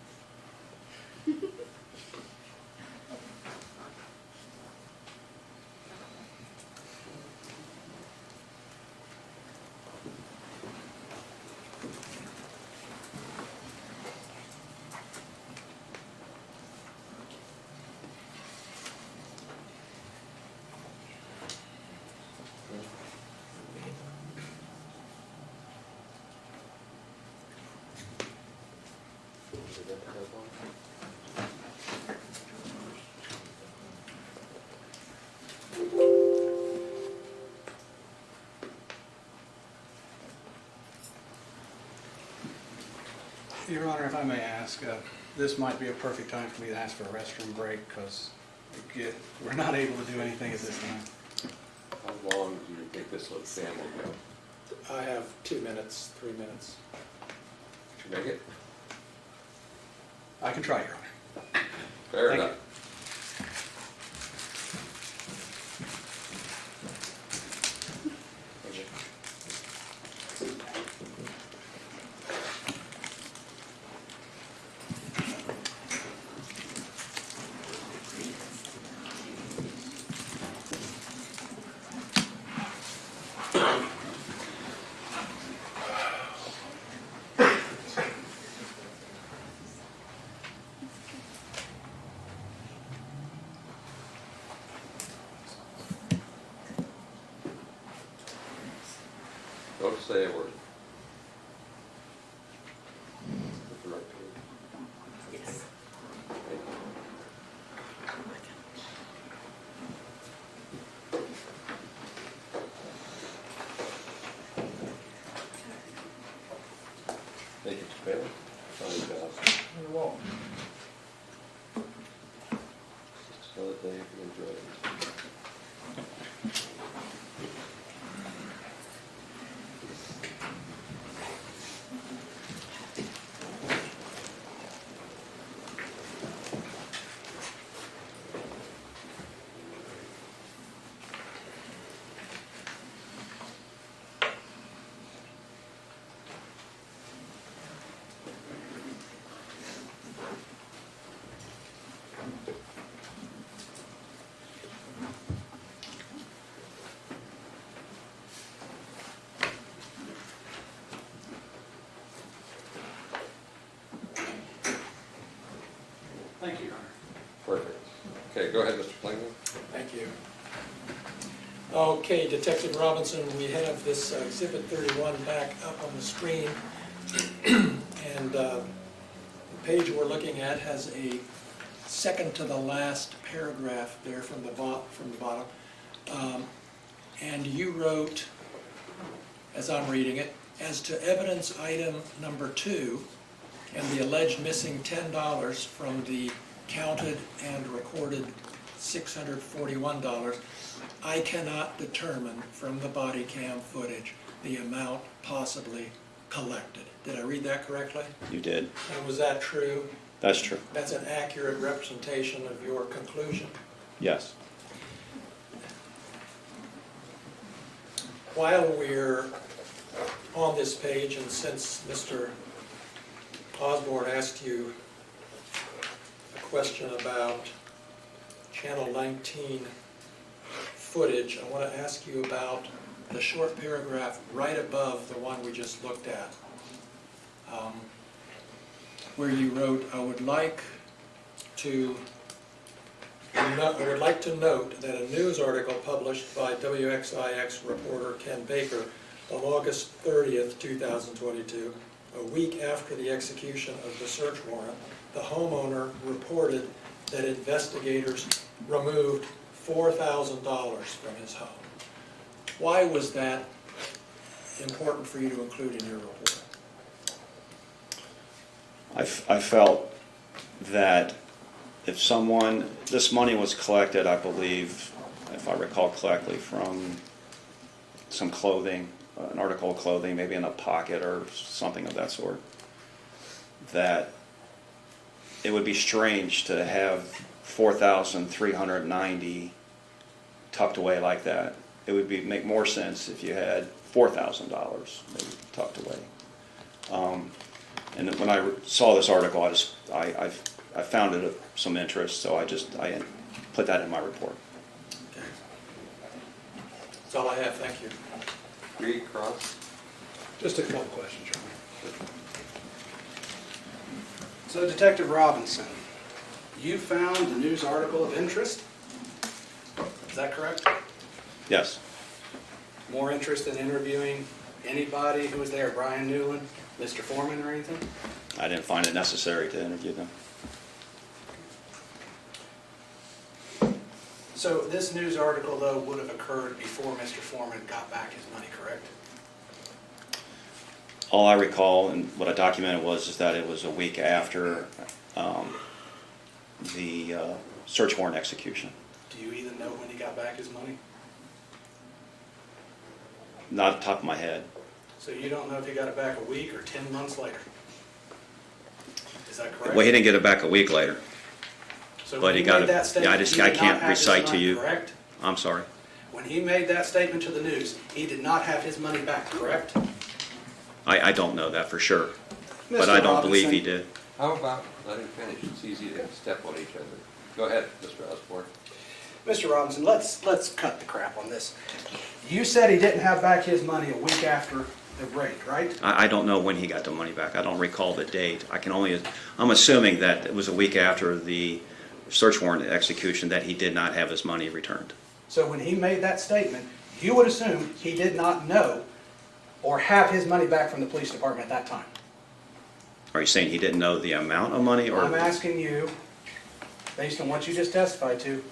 Your Honor, if I may ask, this might be a perfect time for me to ask for a restroom break because we're not able to do anything at this time. How long do you think this exam will go? I have 2 minutes, 3 minutes. Can you make it? I can try, Your Honor. Fair Thank enough. Don't say a word. Yes. Thank you, Mr. Bailey. You're welcome. Just another day if you enjoy it. Thank you, Your Honor. Perfect. Okay, go ahead, Mr. Klingman. Thank you. Okay, Detective Robinson, we have this Exhibit 31 back up on the screen. And the page we're looking at has a second to the last paragraph there from the bottom. And you wrote, as I'm reading it, as to evidence item number 2 and the alleged missing $10 from the counted and recorded $641, I cannot determine from the body cam footage the amount possibly collected. Did I read that correctly? You did. And was that true? That's true. That's an accurate representation of your conclusion? Yes. While we're on this page, and since Mr. Osborne asked you a question about Channel 19 footage, I want to ask you about the short paragraph right above the one we just looked at, where you wrote, I would like to note that a news article published by WXIX reporter Ken Baker on August 30th, 2022, a week after the execution of the search warrant, the homeowner reported that investigators removed $4,000 from his home. Why was that important for you to include in your report? I felt that if someone, this money was collected, I believe, if I recall correctly, from some clothing, an article of clothing, maybe in a pocket or something of that sort, that it would be strange to have $4,390 tucked away like that. It would make more sense if you had $4,000 maybe tucked away. And when I saw this article, I found it of some interest, so I put that in my report. Okay. That's all I have. Thank you. Reed, Cross? Just a couple questions, John. So Detective Robinson, you found the news article of interest? Is that correct? Yes. More interest in interviewing anybody who was there, Brian Newland, Mr. Foreman, or anything? I didn't find it necessary to interview them. So this news article, though, would have occurred before Mr. Foreman got back his money, correct? All I recall and what I documented is that it was a week after the search warrant execution. Do you even know when he got back his money? Not off the top of my head. So you don't know if he got it back a week or 10 months later? Is that correct? Well, he didn't get it back a week later. So But when he he got made it. that statement, I he did can't not have his recite to money, you. correct? I'm sorry. When he made that statement to the news, he did not have his money back, correct? I don't know that for sure, Mr. but I don't Robinson, believe he did. How about, let him finish, it's easy to step on each other. Go ahead, Mr. Osborne. Mr. Robinson, let's cut the crap on this. You said he didn't have back his money a week after the raid, right? I don't know when he got the money back. I don't recall the date. I'm assuming that it was a week after the search warrant execution that he did not have his money returned. So when he made that statement, you would assume he did not know or have his money back from the police department at that time. Are you saying he didn't know the amount of money, or? I'm asking you, based on what you just testified to,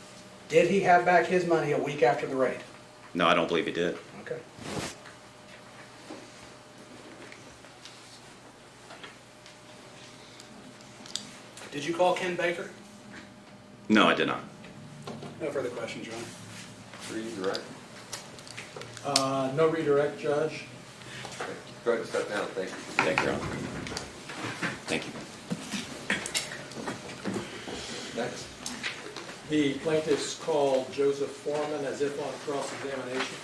did he have back his money a week after the raid? No, I don't believe he did. Okay. Did you call Ken Baker? No, I did not. No further questions, Your Honor. Redirect. No redirect, Judge. Go ahead and step down, thank you. Thank you, Your Honor. Thank you. Next. The plaintiffs called Joseph Foreman as if on cross-examination.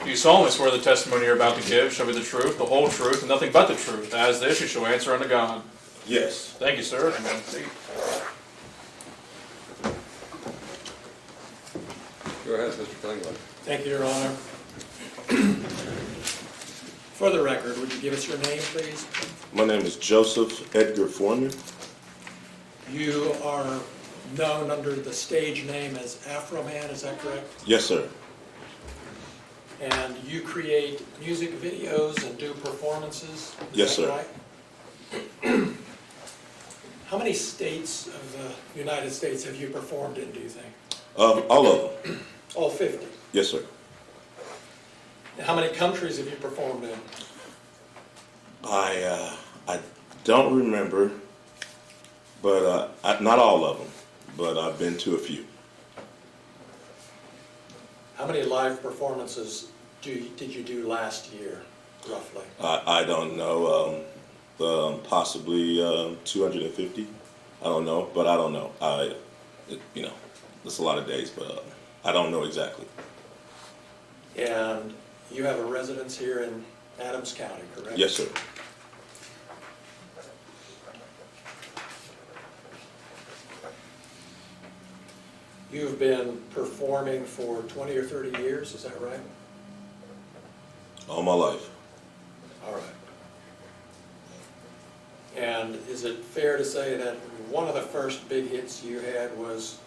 Do you solemnly swear the testimony you're about to give shall be the truth, the whole truth, and nothing but the truth? As this, you shall answer unto God. Yes. Thank you, sir. You may proceed. Go ahead, Mr. Klingler. Thank you, Your Honor. For the record, would you give us your name, please? My name is Joseph Edgar Foreman. You are known under the stage name as Afroman, is that correct? Yes, sir. And you create music videos and do performances? Yes, Is that sir. right? How many states of the United States have you performed in, do you think? All of them. All 50? Yes, sir. And how many countries have you performed in? I don't remember, but not all of them, but I've been to a few. How many live performances did you do last year, roughly? I don't know, possibly 250. I don't know, but I don't know. You know, it's a lot of days, but I don't know exactly. And you have a residence here in Adams County, correct? Yes, sir. You've been performing for 20 or 30 years, is that right? All my life. All right. And is it fair to say that one of the first big hits you had was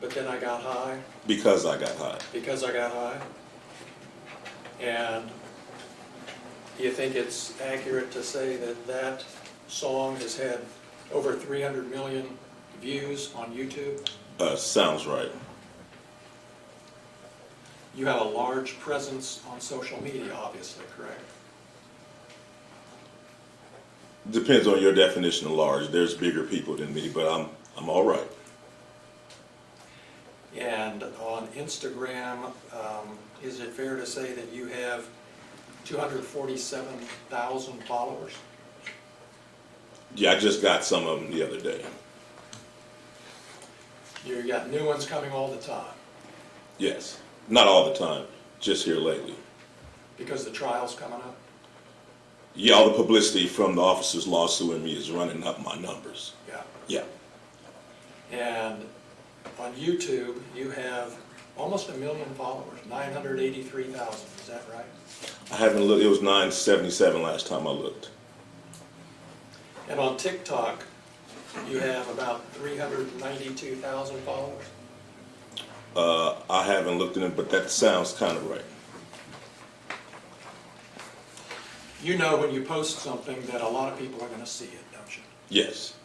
But Then I Got High? Because I got high. Because I Got High? And do you think it's accurate to say that that song has had over 300 million views on YouTube? Sounds right. You have a large presence on social media, obviously, correct? Depends on your definition of large. There's bigger people than me, but I'm all right. And on Instagram, is it fair to say that you have 247,000 followers? Yeah, I just got some of them the other day. You got new ones coming all the time Yes. Not all the time, just here lately. because the trial's coming up? Yeah, all the publicity from the officer's lawsuing me is running up my numbers. Yeah. Yeah. And on YouTube, you have almost 1 million followers, 983,000, is that right? I haven't looked, it was 977 last time I looked. And on TikTok, you have about 392,000 followers? I haven't looked at it, but that sounds kind of right. You know when you post something that a lot of people are going to see it, don't you? Yes.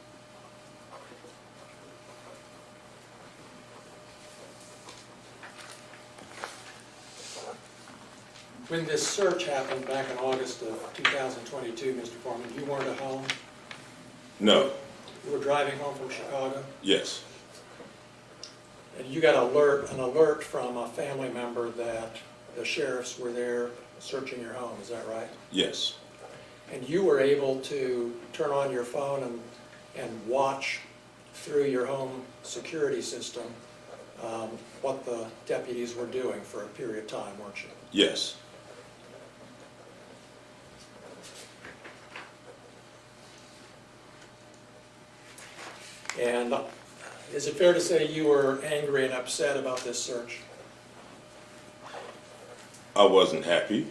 When this search happened back in August of 2022, Mr. Foreman, you weren't at home? No. You were driving home from Chicago? Yes. And you got an alert from a family member that the sheriffs were there searching your home, is that right? Yes. And you were able to turn on your phone and watch through your home security system what the deputies were doing for a period of time, weren't you? Yes. And is it fair to say you were angry and upset about this search? I wasn't happy.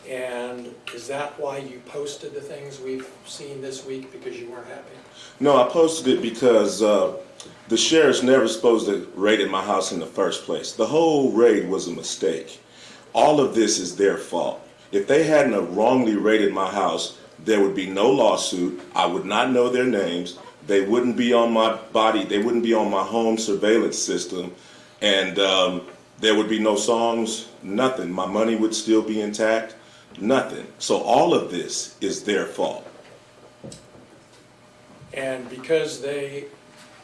And is that why you posted the things we've seen this week, because you weren't happy? No, I posted it because the sheriff's never supposed to raid my house in the first place. The whole raid was a mistake. All of this is their fault. If they hadn't have wrongly raided my house, there would be no lawsuit. I would not know their names. They wouldn't be on my body. They wouldn't be on my home surveillance system. And there would be no songs, nothing. My money would still be intact, nothing. So all of this is their fault. And because they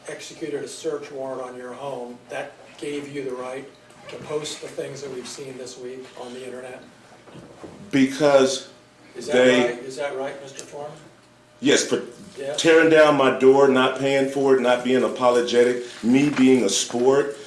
executed a search warrant on your home, that gave you the right to post the things that we've seen this week on the internet? Because Is that they... right? Is that right, Mr. Foreman? Yes, for Yeah. tearing down my door, not paying for it, not being apologetic, me being a sport,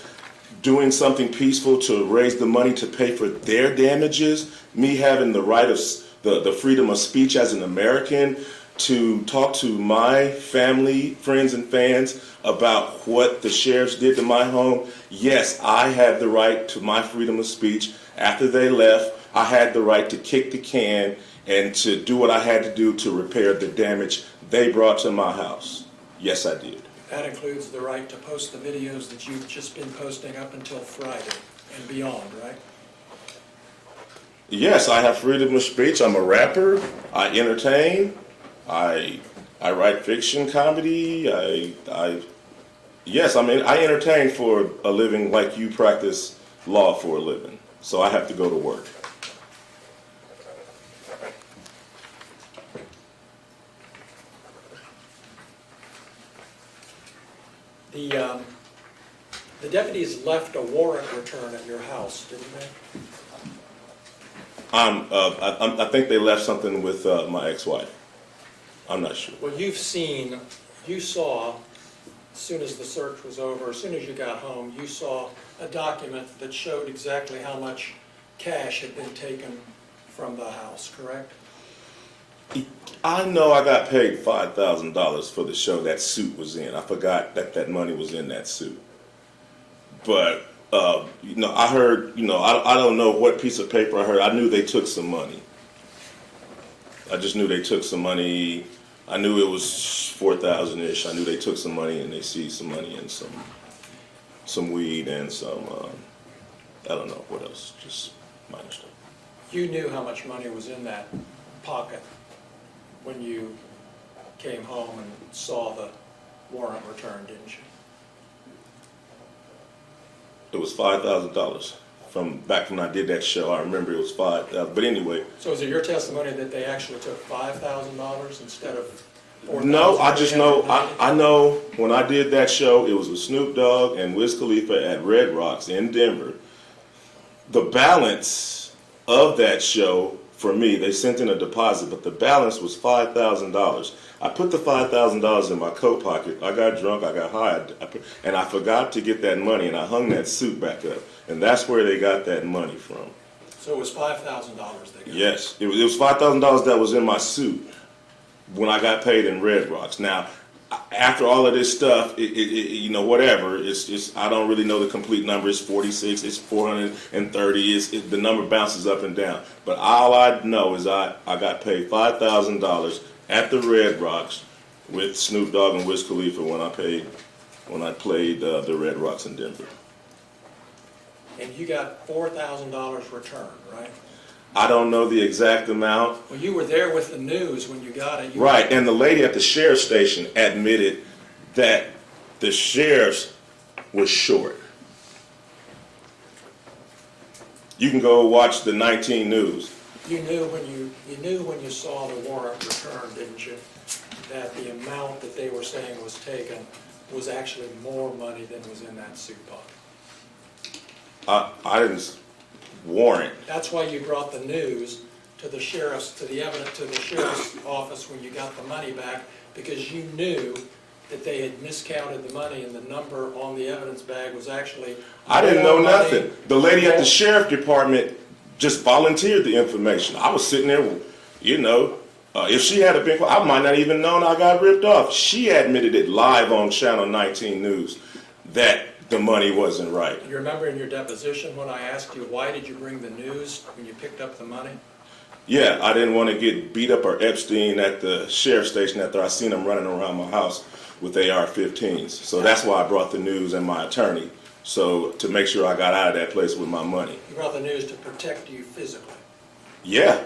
doing something peaceful to raise the money to pay for their damages, me having the right of the freedom of speech as an American, to talk to my family, friends, and fans about what the sheriffs did to my home, yes, I had the right to my freedom of speech. After they left, I had the right to kick the can and to do what I had to do to repair the damage they brought to my house. Yes, I did. That includes the right to post the videos that you've just been posting up until Friday and beyond, right? Yes, I have freedom of speech. I'm a rapper. I entertain. I write fiction, comedy. Yes, I mean, I entertain for a living like you practice law for a living. So I have to go to work. The deputies left a warrant return at your house, didn't they? I think they left something with my ex-wife. I'm not sure. Well, you saw, as soon as the search was over, as soon as you got home, you saw a document that showed exactly how much cash had been taken from the house, correct? I know I got paid $5,000 for the show that suit was in. I forgot that money was in that suit. But, I heard, I don't know what piece of paper I heard. I knew they took some money. I just knew they took some money. I knew it was 4,000-ish. I knew they took some money and they seized some money and some weed and some, I don't know what else, just minor stuff. You knew how much money was in that pocket when you came home and saw the warrant return, didn't you? It was $5,000 from back when I did that show. I remember it was $5,000. But anyway. So is it your testimony that they actually took $5,000 instead of $4,000? No, I just know. I know when I did that show, it was with Snoop Dogg and Wiz Khalifa at Red Rocks in Denver. The balance of that show, for me, they sent in a deposit, but the balance was $5,000. I put the $5,000 in my coat pocket. I got drunk, I got high, and I forgot to get that money, and I hung that suit back up. And that's where they got that money from. So it was $5,000 they got? Yes, it was $5,000 that was in my suit when I got paid in Red Rocks. Now, after all of this stuff, whatever, it's I don't really know the complete number. It's 46, it's 430, the number bounces up and down. But all I know is I got paid $5,000 at the Red Rocks with Snoop Dogg and Wiz Khalifa when I played the Red Rocks in Denver. And you got $4,000 returned, right? I don't know the exact amount. Well, you were there with the news when you got it. Right, and the lady at the sheriff's station admitted that the sheriff's was short. You can go watch the 19 News. You knew when you saw the warrant return, didn't you, that the amount that they were saying was taken was actually more money than was in that suit pocket? I didn't warrant. That's why you brought the news to the sheriff's office when you got the money back, because you knew that they had miscounted the money and the number on the evidence bag was actually I didn't know more money. nothing. The lady at the sheriff department just volunteered the information. I was sitting there, if she had been, I might not even known I got ripped off. She admitted it live on Channel 19 News that the money wasn't right. You remember in your deposition when I asked you, why did you bring the news when you picked up the money? Yeah, I didn't want to get beat up or Epstein at the sheriff's station after I seen them running around my house with AR-15s. So that's why I brought the news and my attorney, so to make sure I got out of that place with my money. You brought the news to protect you physically. Yeah.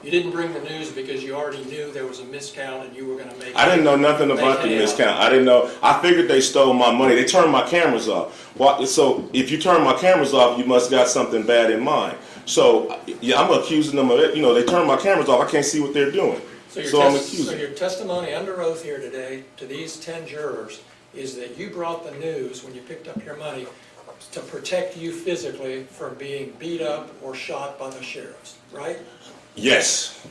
You didn't bring the news because you already knew there was a miscount and you were going to make. I didn't know nothing about the miscount. I didn't know. I figured they stole my money. They turned my cameras off. So if you turn my cameras off, you must got something bad in mind. So yeah, I'm accusing them of it. They turned my cameras off. I can't see what they're doing. So I'm accusing. So your testimony under oath here today to these 10 jurors is that you brought the news when you picked up your money to protect you physically from being beat up or shot by the sheriffs, right? Yes.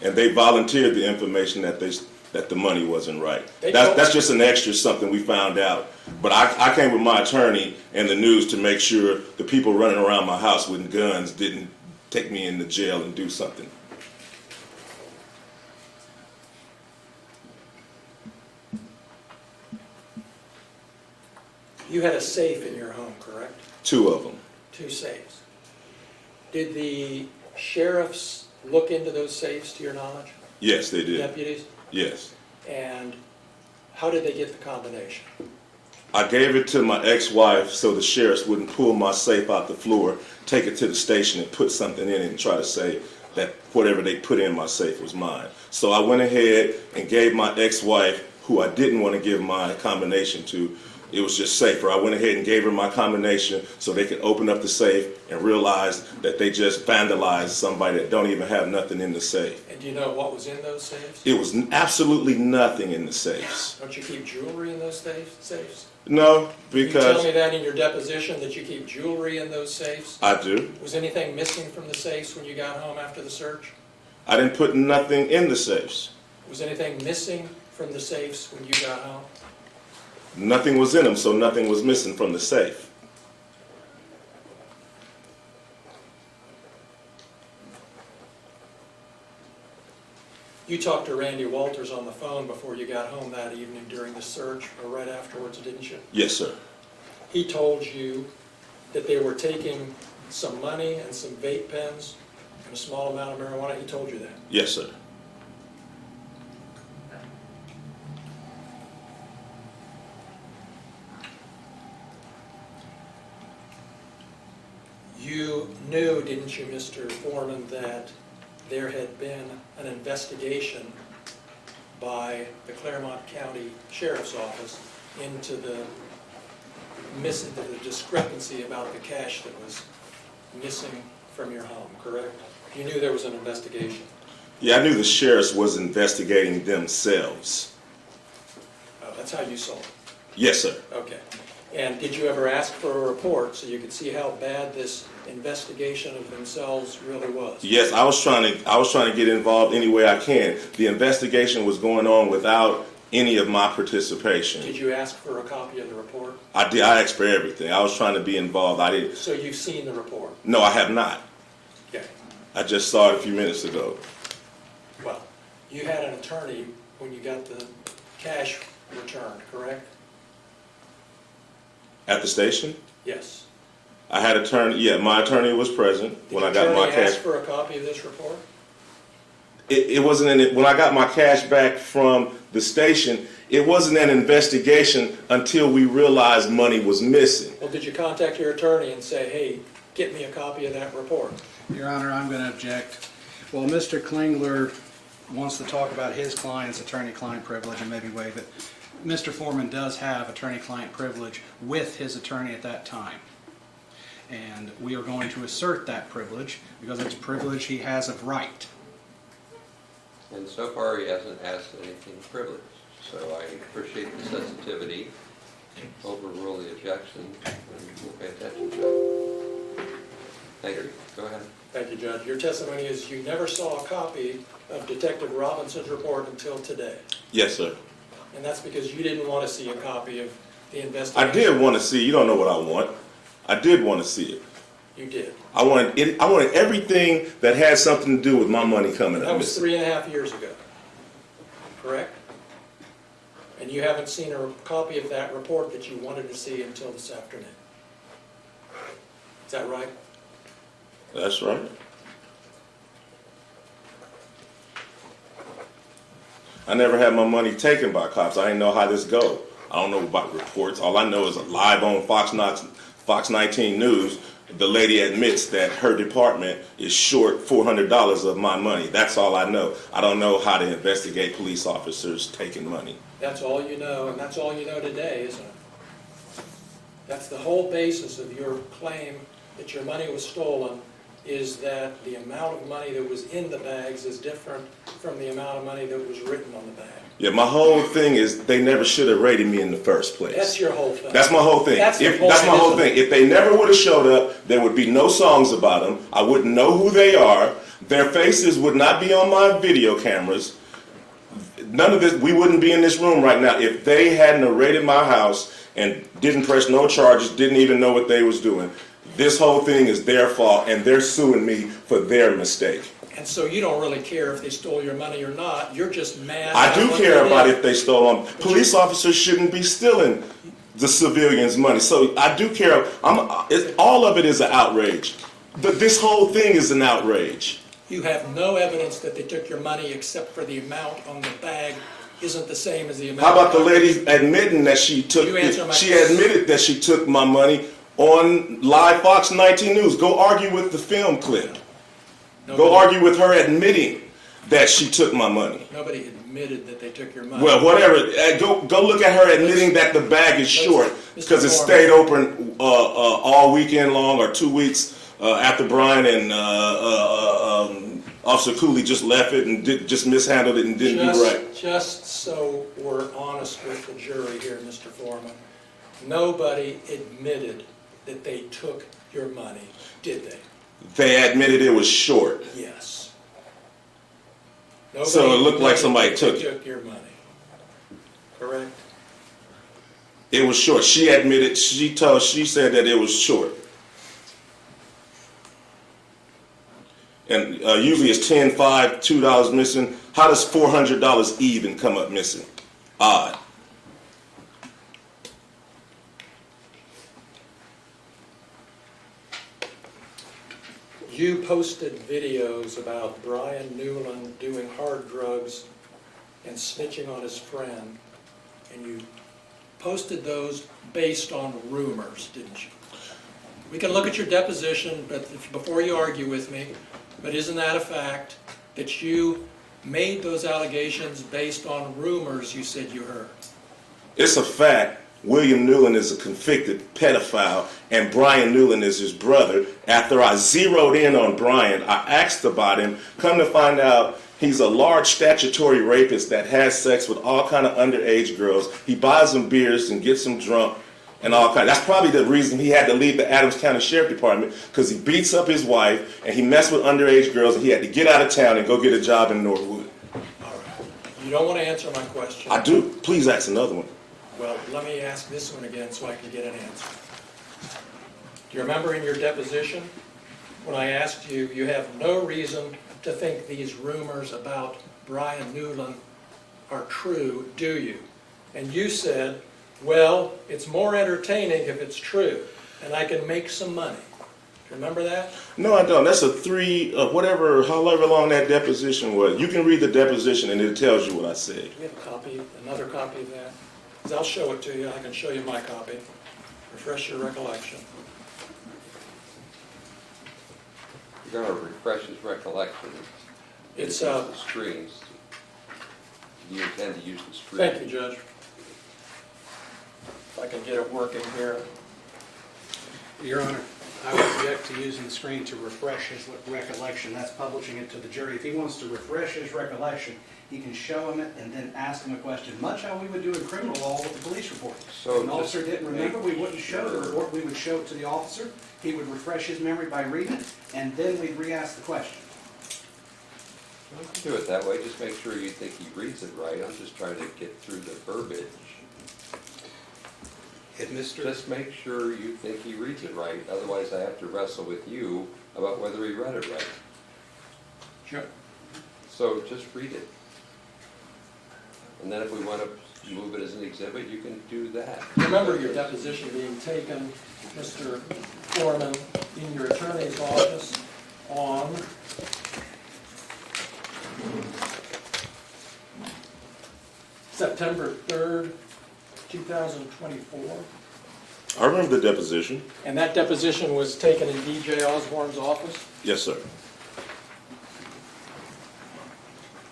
And they volunteered the information that the money wasn't right. That's just an extra something we found out. But I came with my attorney and the news to make sure the people running around my house with guns didn't take me into jail and do something. You had a safe in your home, correct? 2 of them. 2 safes. Did the sheriffs look into those safes, to your knowledge? Yes, they did. Deputies? Yes. And how did they get the combination? I gave it to my ex-wife so the sheriffs wouldn't pull my safe out the floor, take it to the station and put something in it and try to say that whatever they put in my safe was mine. So I went ahead and gave my ex-wife, who I didn't want to give my combination to, it was just safer. I went ahead and gave her my combination so they could open up the safe and realize that they just vandalized somebody that don't even have nothing in the safe. And do you know what was in those safes? It was absolutely nothing in the safes. Don't you keep jewelry in those safes? No, You tell me because that in your deposition, that you keep jewelry in those safes? I do. Was anything missing from the safes when you got home after the search? I didn't put nothing in the safes. Was anything missing from the safes when you got home? Nothing was in them, so nothing was missing from the safe. You talked to Randy Walters on the phone before you got home that evening during the search, or right afterwards, didn't you? Yes, sir. He told you that they were taking some money and some vape pens and a small amount of marijuana. He told you that. Yes, sir. You knew, didn't you, Mr. Foreman, that there had been an investigation by the Claremont County Sheriff's Office into the discrepancy about the cash that was missing from your home, correct? You knew there was an investigation. Yeah, I knew the sheriffs was investigating themselves. Oh, that's how you saw it. Yes, sir. Okay. And did you ever ask for a report so you could see how bad this investigation of themselves really was? Yes, I was trying to get involved any way I can. The investigation was going on without any of my participation. Did you ask for a copy of the report? I did. I asked for everything. I was trying to be involved. I didn't. So you've seen the report? No, I have not. Okay. I just saw it a few minutes ago. Well, you had an attorney when you got the cash returned, correct? At the station? Yes. I had attorney. Yeah, my attorney was present when I got my Did the attorney cash. ask for a copy of this report? It wasn't in it when I got my cash back from the station. It wasn't an investigation until we realized money was missing. Well, did you contact your attorney and say, hey, get me a copy of that report? Your Honor, I'm going to object. Well, Mr. Klingler wants to talk about his client's attorney-client privilege and maybe waive it. Mr. Foreman does have attorney-client privilege with his attorney at that time. And we are going to assert that privilege because it's a privilege he has of right. And so far, he hasn't asked anything privileged. So I appreciate the sensitivity, overrule the objection, and we'll pay attention to it. Thank you. Go ahead. Thank you, Judge. Your testimony is you never saw a copy of Detective Robinson's report until today. Yes, sir. And that's because you didn't want to see a copy of the investigation. I did want to see. You don't know what I want. I did want to see it. You did. I wanted everything that had something to do with my money coming up. That was 3.5 years ago, correct? And you haven't seen a copy of that report that you wanted to see until this afternoon. Is that right? That's right. I never had my money taken by cops. I didn't know how this go. I don't know about reports. All I know is live on Fox 19 News, the lady admits that her department is short $400 of my money. That's all I know. I don't know how to investigate police officers taking money. That's all you know, and that's all you know today, isn't it? That's the whole basis of your claim that your money was stolen, is that the amount of money that was in the bags is different from the amount of money that was written on the bag. Yeah, my whole thing is they never should have raided me in the first place. That's your whole thing. That's my whole thing. That's the point, my whole isn't thing. it? If they never would have showed up, there would be no songs about them. I wouldn't know who they are. Their faces would not be on my video cameras. None of this, we wouldn't be in this room right now if they hadn't raided my house and didn't press no charges, didn't even know what they was doing. This whole thing is their fault, and they're suing me for their mistake. And so you don't really care if they stole your money or not, you're just mad. I do about what care they about did. if they stole them. Police officers shouldn't be stealing the civilians' money. So I do care. All of it is an outrage. This whole thing is an outrage. You have no evidence that they took your money except for the amount on the bag isn't the same as the amount. How about the lady admitting that she took? She admitted that she took my money on live Fox 19 News. Go argue with the film clip. Go argue with her admitting that she took my money. Nobody admitted that they took your money. Well, whatever. Go look at her admitting that the bag is short because it stayed open all weekend long or 2 weeks after Brian and Officer Kulie just left it and just mishandled it and didn't do right. Just so we're honest with the jury here, Mr. Foreman, nobody admitted that they took your money, did they? They admitted it was short. Yes. So it looked like somebody took it. Took your money. Correct? It was short. She admitted, she said that it was short. And usually it's 10, $5, $2 missing. How does $400 even come up missing? Odd. You posted videos about Brian Newland doing hard drugs and snitching on his friend, and you posted those based on rumors, didn't you? We can look at your deposition, but before you argue with me, but isn't that a fact that you made those allegations based on rumors you said you heard? It's a fact. William Newland is a convicted pedophile, and Brian Newland is his brother. After I zeroed in on Brian, I asked about him. Come to find out, he's a large statutory rapist that has sex with all kind of underage girls. He buys them beers and gets them drunk and all kind. That's probably the reason he had to leave the Adams County Sheriff Department, because he beats up his wife and he messed with underage girls, and he had to get out of town and go get a job in Northwood. All right. You don't want to answer my question. I do. Please ask another one. Well, let me ask this one again so I can get an answer. Do you remember in your deposition when I asked you, you have no reason to think these rumors about Brian Newland are true, do you? And you said, well, it's more entertaining if it's true, and I can make some money. Do you remember that? No, I don't. That's a however long that deposition was. You can read the deposition and it tells you what I said. Do you have a copy, another copy of that? Because I'll show it to you. I can show you my copy. Refresh your recollection. You're going to refresh his recollection. It's the screens. Do you intend to use the screen? Thank you, Judge. If I can get it working here. Your Honor, I would object to using the screen to refresh his recollection. That's publishing it to the jury. If he wants to refresh his recollection, he can show him it and then ask him a question, much how we would do in criminal law with the police report. So if an officer didn't remember, we wouldn't show the report, we would show it to the officer. He would refresh his memory by reading it, and then we'd re-ask the question. You can do it that way. Just make sure you think he reads it right. I'm just trying to get through the verbiage. Just make sure you think he reads it right. Otherwise, I have to wrestle with you about whether he read it right. Sure. So just read it. And then if we want to move it as an exhibit, you can do that. Remember your deposition being taken, Mr. Foreman, in your attorney's office on September 3rd, 2024. I remember the deposition. And that deposition was taken in DJ Osborne's office? Yes, sir.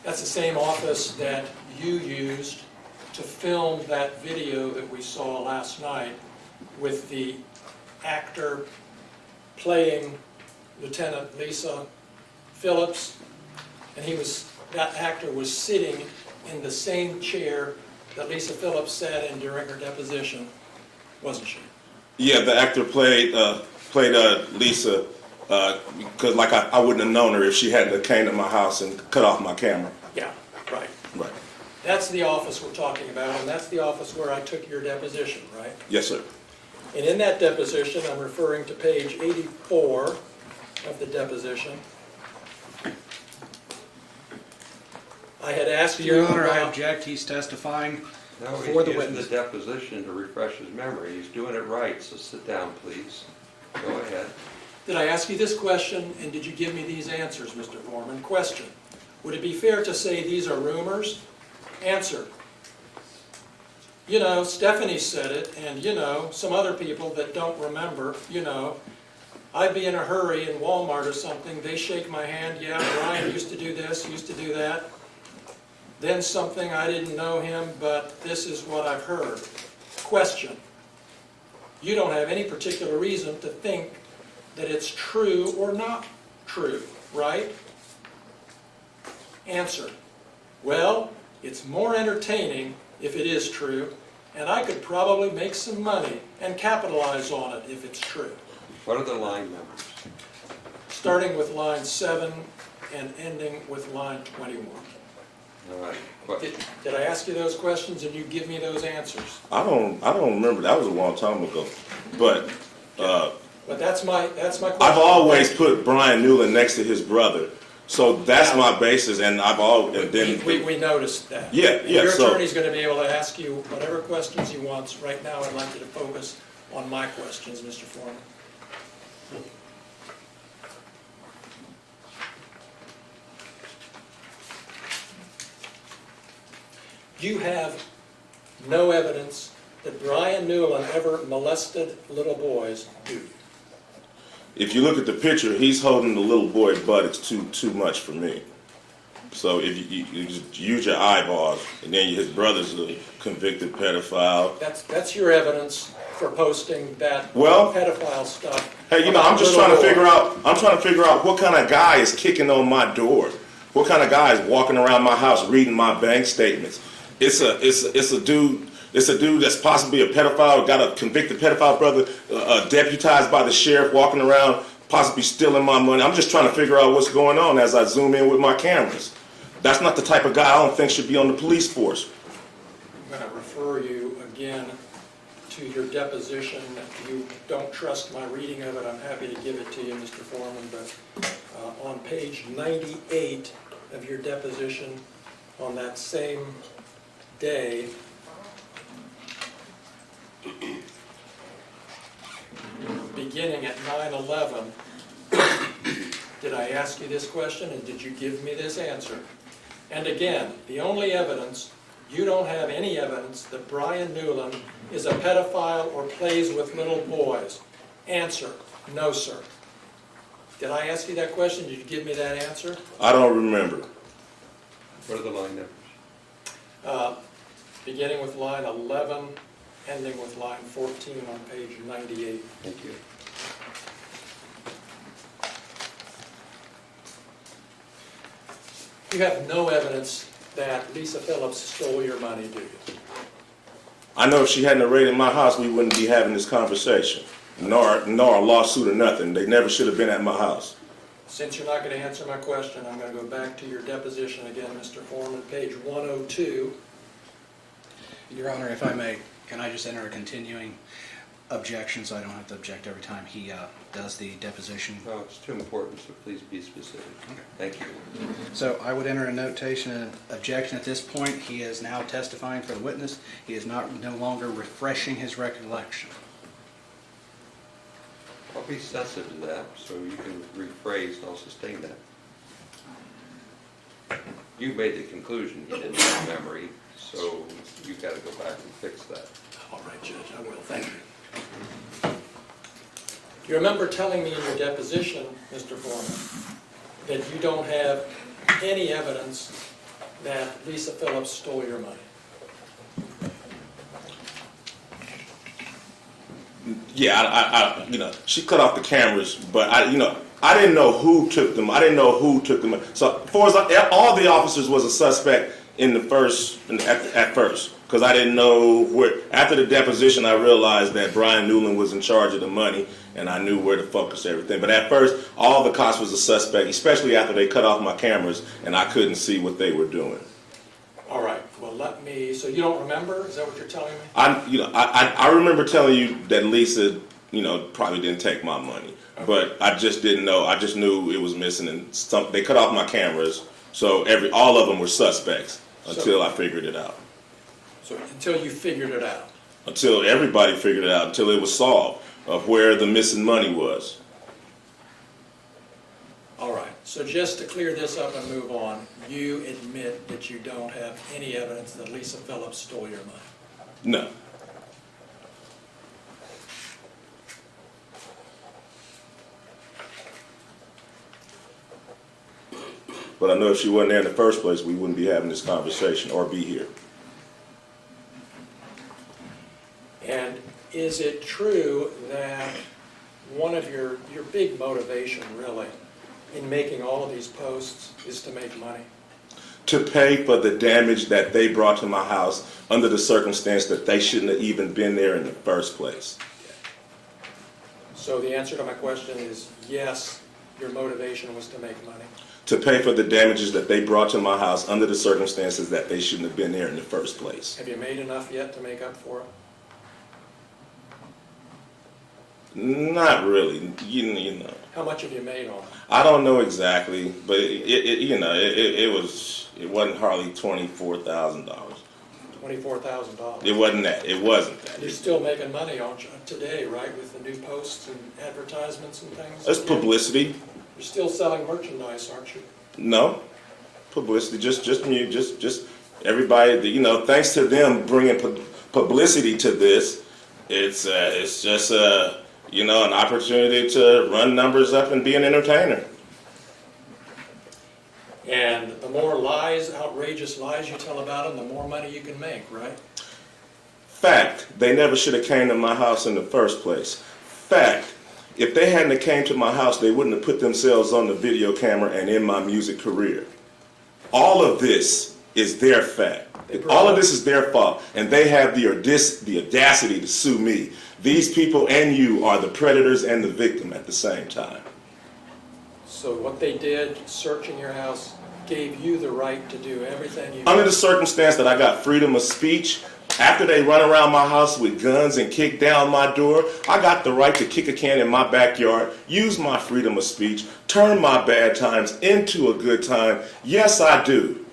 That's the same office that you used to film that video that we saw last night with the actor playing Lieutenant Lisa Phillips, and that actor was sitting in the same chair that Lisa Phillips sat in during her deposition, wasn't she? Yeah, the actor played Lisa because I wouldn't have known her if she hadn't came to my house and cut off my camera. Yeah, right. Right. That's the office we're talking about, and that's the office where I took your deposition, right? Yes, sir. And in that deposition, I'm referring to page 84 of the deposition, I had asked you Your Honor, I about- object. He's testifying No, for the he's using witness. the deposition to refresh his memory. He's doing it right, so sit down, please. Go ahead. Did I ask you this question, and did you give me these answers, Mr. Foreman? Question: would it be fair to say these are rumors? Answer: you know, Stephanie said it, and you know, some other people that don't remember, you know, I'd be in a hurry in Walmart or something, they shake my hand, yeah, Brian used to do this, used to do that. Then something, I didn't know him, but this is what I've heard. Question: you don't have any particular reason to think that it's true or not true, right? Answer: well, it's more entertaining if it is true, and I could probably make some money and capitalize on it if it's true. What are the line numbers? Starting with line 7 and ending with line 21. All right. Question. Did I ask you those questions and you give me those answers? I don't remember. That was a long time ago. But But that's my question. I've always put Brian Newland next to his brother. So that's my basis, and I've always then We noticed that. Yeah, And yeah, your so- attorney's going to be able to ask you whatever questions he wants. Right now, I'd like you to focus on my questions, Mr. Foreman. You have no evidence that Brian Newland ever molested little boys, do you? if you look at the picture, he's holding the little boy butt. It's too much for me. So if you just use your eyeballs, and then his brother's a convicted pedophile. That's your evidence for posting that Well, pedophile stuff. Hey, you know, I'm just trying to figure out. I'm trying to figure out what kind of guy is kicking on my door. What kind of guy is walking around my house reading my bank statements? It's a dude. It's a dude that's possibly a pedophile, got a convicted pedophile brother, deputized by the sheriff, walking around, possibly stealing my money. I'm just trying to figure out what's going on as I zoom in with my cameras. That's not the type of guy I don't think should be on the police force. I'm going to refer you again to your deposition. If you don't trust my reading of it, I'm happy to give it to you, Mr. Foreman. But on page 98 of your deposition, on that same day, beginning at 9/11, did I ask you this question and did you give me this answer? And again, the only evidence, you don't have any evidence that Brian Newland is a pedophile or plays with little boys. Answer: no, sir. Did I ask you that question? Did you give me that answer? I don't remember. What are the line numbers? Beginning with line 11, ending with line 14 on page 98. Thank you. You have no evidence that Lisa Phillips stole your money, do you? I know if she hadn't raided my house, we wouldn't be having this conversation, nor a lawsuit or nothing. They never should have been at my house. Since you're not going to answer my question, I'm going to go back to your deposition again, Mr. Foreman, page 102. Your Honor, if I may, can I just enter a continuing objection so I don't have to object every time he does the deposition? No, it's too important, so please be specific. Okay. Thank you. So I would enter a notation and objection at this point. He is now testifying for the witness. He is no longer refreshing his recollection. I'll be sensitive to that, so you can rephrase and I'll sustain that. You made the conclusion he didn't have memory, so you've got to go back and fix that. All right, Judge, I will. Thank you. Do you remember telling me in your deposition, Mr. Foreman, that you don't have any evidence that Lisa Phillips stole your money? Yeah, you know, she cut off the cameras, but I didn't know who took them. I didn't know who took them. So, for as all the officers was a suspect in the at first, because I didn't know where. After the deposition, I realized that Brian Newland was in charge of the money, and I knew where to focus everything. But at first, all the cops was a suspect, especially after they cut off my cameras, and I couldn't see what they were doing. All right, well, let me, so you don't remember? Is that what you're telling me? I remember telling you that Lisa, probably didn't take my money, but I just didn't know. I just knew it was missing, and they cut off my cameras, so all of them were suspects until I figured it out. So until you figured it out? Until everybody figured it out, until it was solved of where the missing money was. All right, so just to clear this up and move on, you admit that you don't have any evidence that Lisa Phillips stole your money? No. But I know if she wasn't there in the first place, we wouldn't be having this conversation or be here. And is it true that one of your big motivation, really, in making all of these posts is to make money? To pay for the damage that they brought to my house under the circumstance that they shouldn't have even been there in the first place. So the answer to my question is yes, your motivation was to make money. To pay for the damages that they brought to my house under the circumstances that they shouldn't have been there in the first place. Have you made enough yet to make up for it? Not really, you know. How much have you made on it? I don't know exactly, but it wasn't hardly $24,000. $24,000. It wasn't that. It wasn't that. You're still making money on today, right, with the new posts and advertisements and things? It's publicity. You're still selling merchandise, aren't you? No, publicity. Just everybody. Thanks to them bringing publicity to this, it's just an opportunity to run numbers up and be an entertainer. And the more lies, outrageous lies you tell about them, the more money you can make, right? Fact, they never should have came to my house in the first place. Fact, if they hadn't came to my house, they wouldn't have put themselves on the video camera and in my music career. All of this is their fact. All of this is their fault, and they have the audacity to sue me. These people and you are the predators and the victim at the same time. So what they did, searching your house, gave you the right to do everything you Under the circumstance that I got freedom of speech, after they run around my house with guns and kick down my door, I got the right to kick a can in my backyard, use my freedom of speech, turn my bad times into a good time. Yes, I do.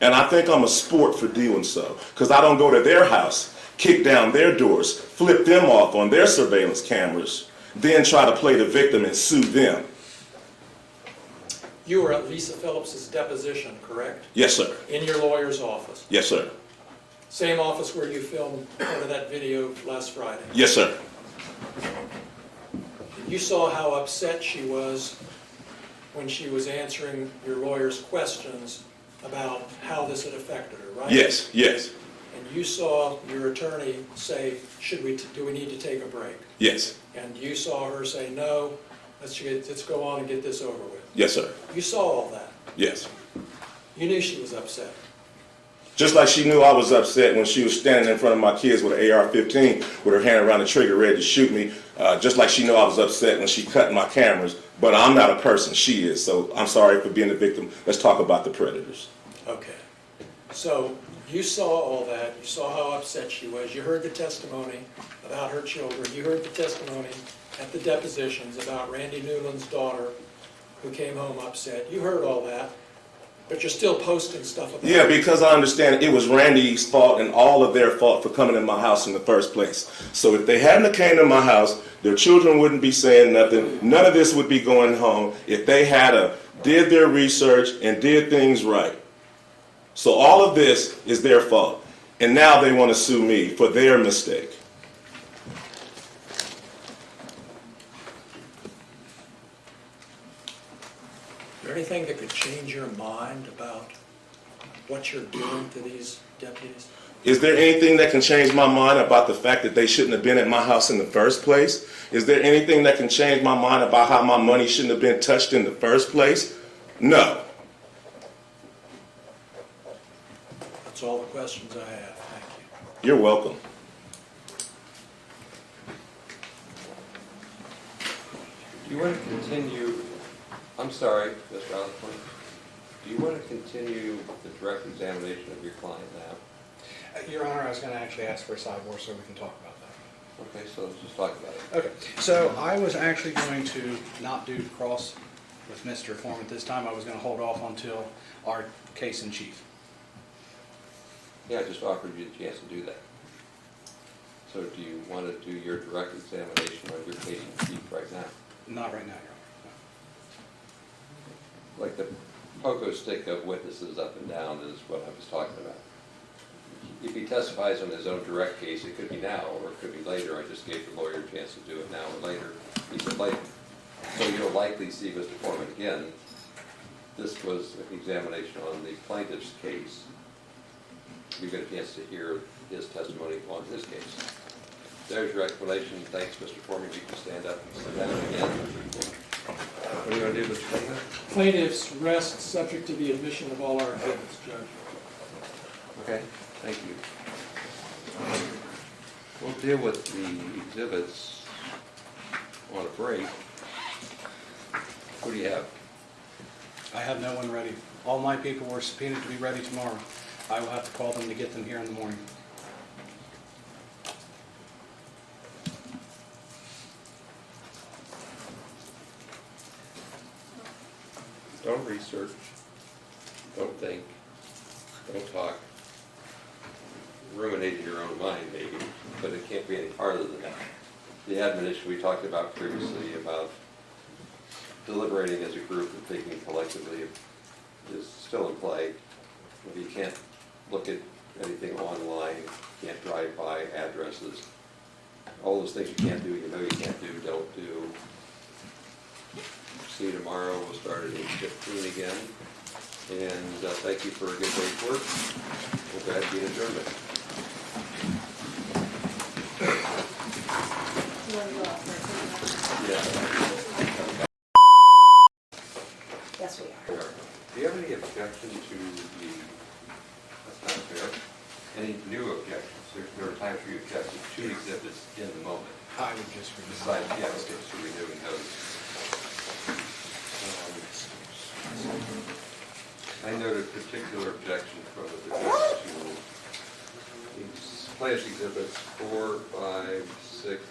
And I think I'm a sport for doing so, because I don't go to their house, kick down their doors, flip them off on their surveillance cameras, then try to play the victim and sue them. You were at Lisa Phillips' deposition, correct? Yes, sir. In your lawyer's office? Yes, sir. Same office where you filmed part of that video last Friday? Yes, sir. You saw how upset she was when she was answering your lawyer's questions about how this had affected her, right? Yes, yes. And you saw your attorney say, do we need to take a break? Yes. And you saw her say, no, let's go on and get this over with. Yes, sir. You saw all that. Yes. You knew she was upset. Just like she knew I was upset when she was standing in front of my kids with an AR-15 with her hand around the trigger ready to shoot me. Just like she knew I was upset when she cut my cameras. But I'm not a person, she is. So I'm sorry for being a victim. Let's talk about the predators. Okay. So you saw all that. You saw how upset she was. You heard the testimony about her children. You heard the testimony at the depositions about Randy Newland's daughter who came home upset. You heard all that. But you're still posting stuff about Yeah, because I understand it was Randy's fault and all of their fault for coming in my house in the first place. So if they hadn't came to my house, their children wouldn't be saying nothing. None of this would be going home if they did their research and did things right. So all of this is their fault. And now they want to sue me for their mistake. Is there anything that could change your mind about what you're doing to these deputies? Is there anything that can change my mind about the fact that they shouldn't have been at my house in the first place? Is there anything that can change my mind about how my money shouldn't have been touched in the first place? No. That's all the questions I have. Thank you. You're welcome. Do you want to continue? I'm sorry, Mr. Osborne. Do you want to continue the direct examination of your client now? Your Honor, I was going to actually ask for a sidebar so we can talk about that. Okay, so let's just talk about it. Okay, so I was actually going to not do cross with Mr. Foreman this time. I was going to hold off until our case in chief. Yeah, I just offered you the chance to do that. So do you want to do your direct examination on your case in chief right now? Not right now, Your Honor. Like the pogo stick of witnesses up and down is what I was talking about. If he testifies on his own direct case, it could be now or it could be later. I just gave the lawyer a chance to do it now or later. He said later. So you'll likely see Mr. Foreman again. This was an examination on the plaintiff's case. You get a chance to hear his testimony on his case. There's your explanation. Thanks, Mr. Foreman. You can stand up and sit down again. What are you going to do, Mr. Foreman? Plaintiffs rest subject to the admission of all our exhibits, Judge. Okay, thank you. We'll deal with the exhibits on a break. Who do you have? I have no one ready. All my people were subpoenaed to be ready tomorrow. I will have to call them to get them here in the morning. Don't research, don't think, don't talk. Ruminate in your own mind, maybe, but it can't be any farther than that. The admonition we talked about previously about deliberating as a group and thinking collectively is still in play. You can't look at anything online, can't drive by addresses. All those things you can't do, you know you can't do, don't do. See you tomorrow. We'll start at 8:15 again. And thank you for a good day's work. We'll go ahead and be adjourned. Yeah. Yes, we are. Do you have any objection to the, that's not fair, any new objections? There are times where you object to two exhibits in the moment. I would just renew. Besides, yeah, okay, so renewing those. I noted particular objection from the defense to these plaintiff's exhibits 4, 5, 6,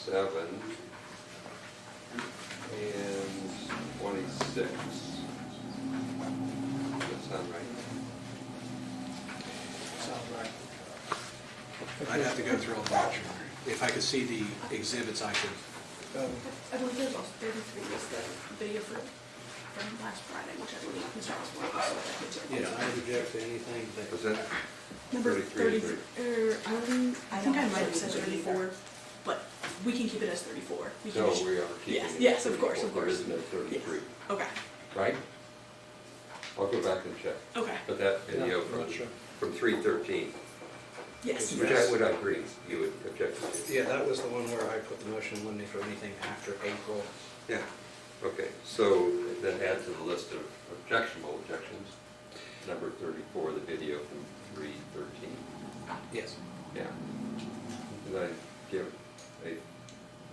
7, and 26. Does that sound right? Sounds right. I'd have to go through all that, Your Honor. If I could see the exhibits, I could. I believe there's also 33 is the video from last Friday, which I believe Mr. Osborne also objected to. Yeah, I would object to anything that. Was that Number 33? 30, I think I might have said 34, but we can keep it as 34. We can No, just- we are keeping Yes, it. yes, of course, of There course. is no 33, Okay, right? I'll go back and check. okay, But that video I'm not sure. from 3:13, yes. which I would agree you would object to. Yeah, that was the one where I put the motion in limine for anything after April. Yeah, okay, so then add to the list of objectionable objections, number 34, the video from 3:13. Yes. Yeah. And then give a,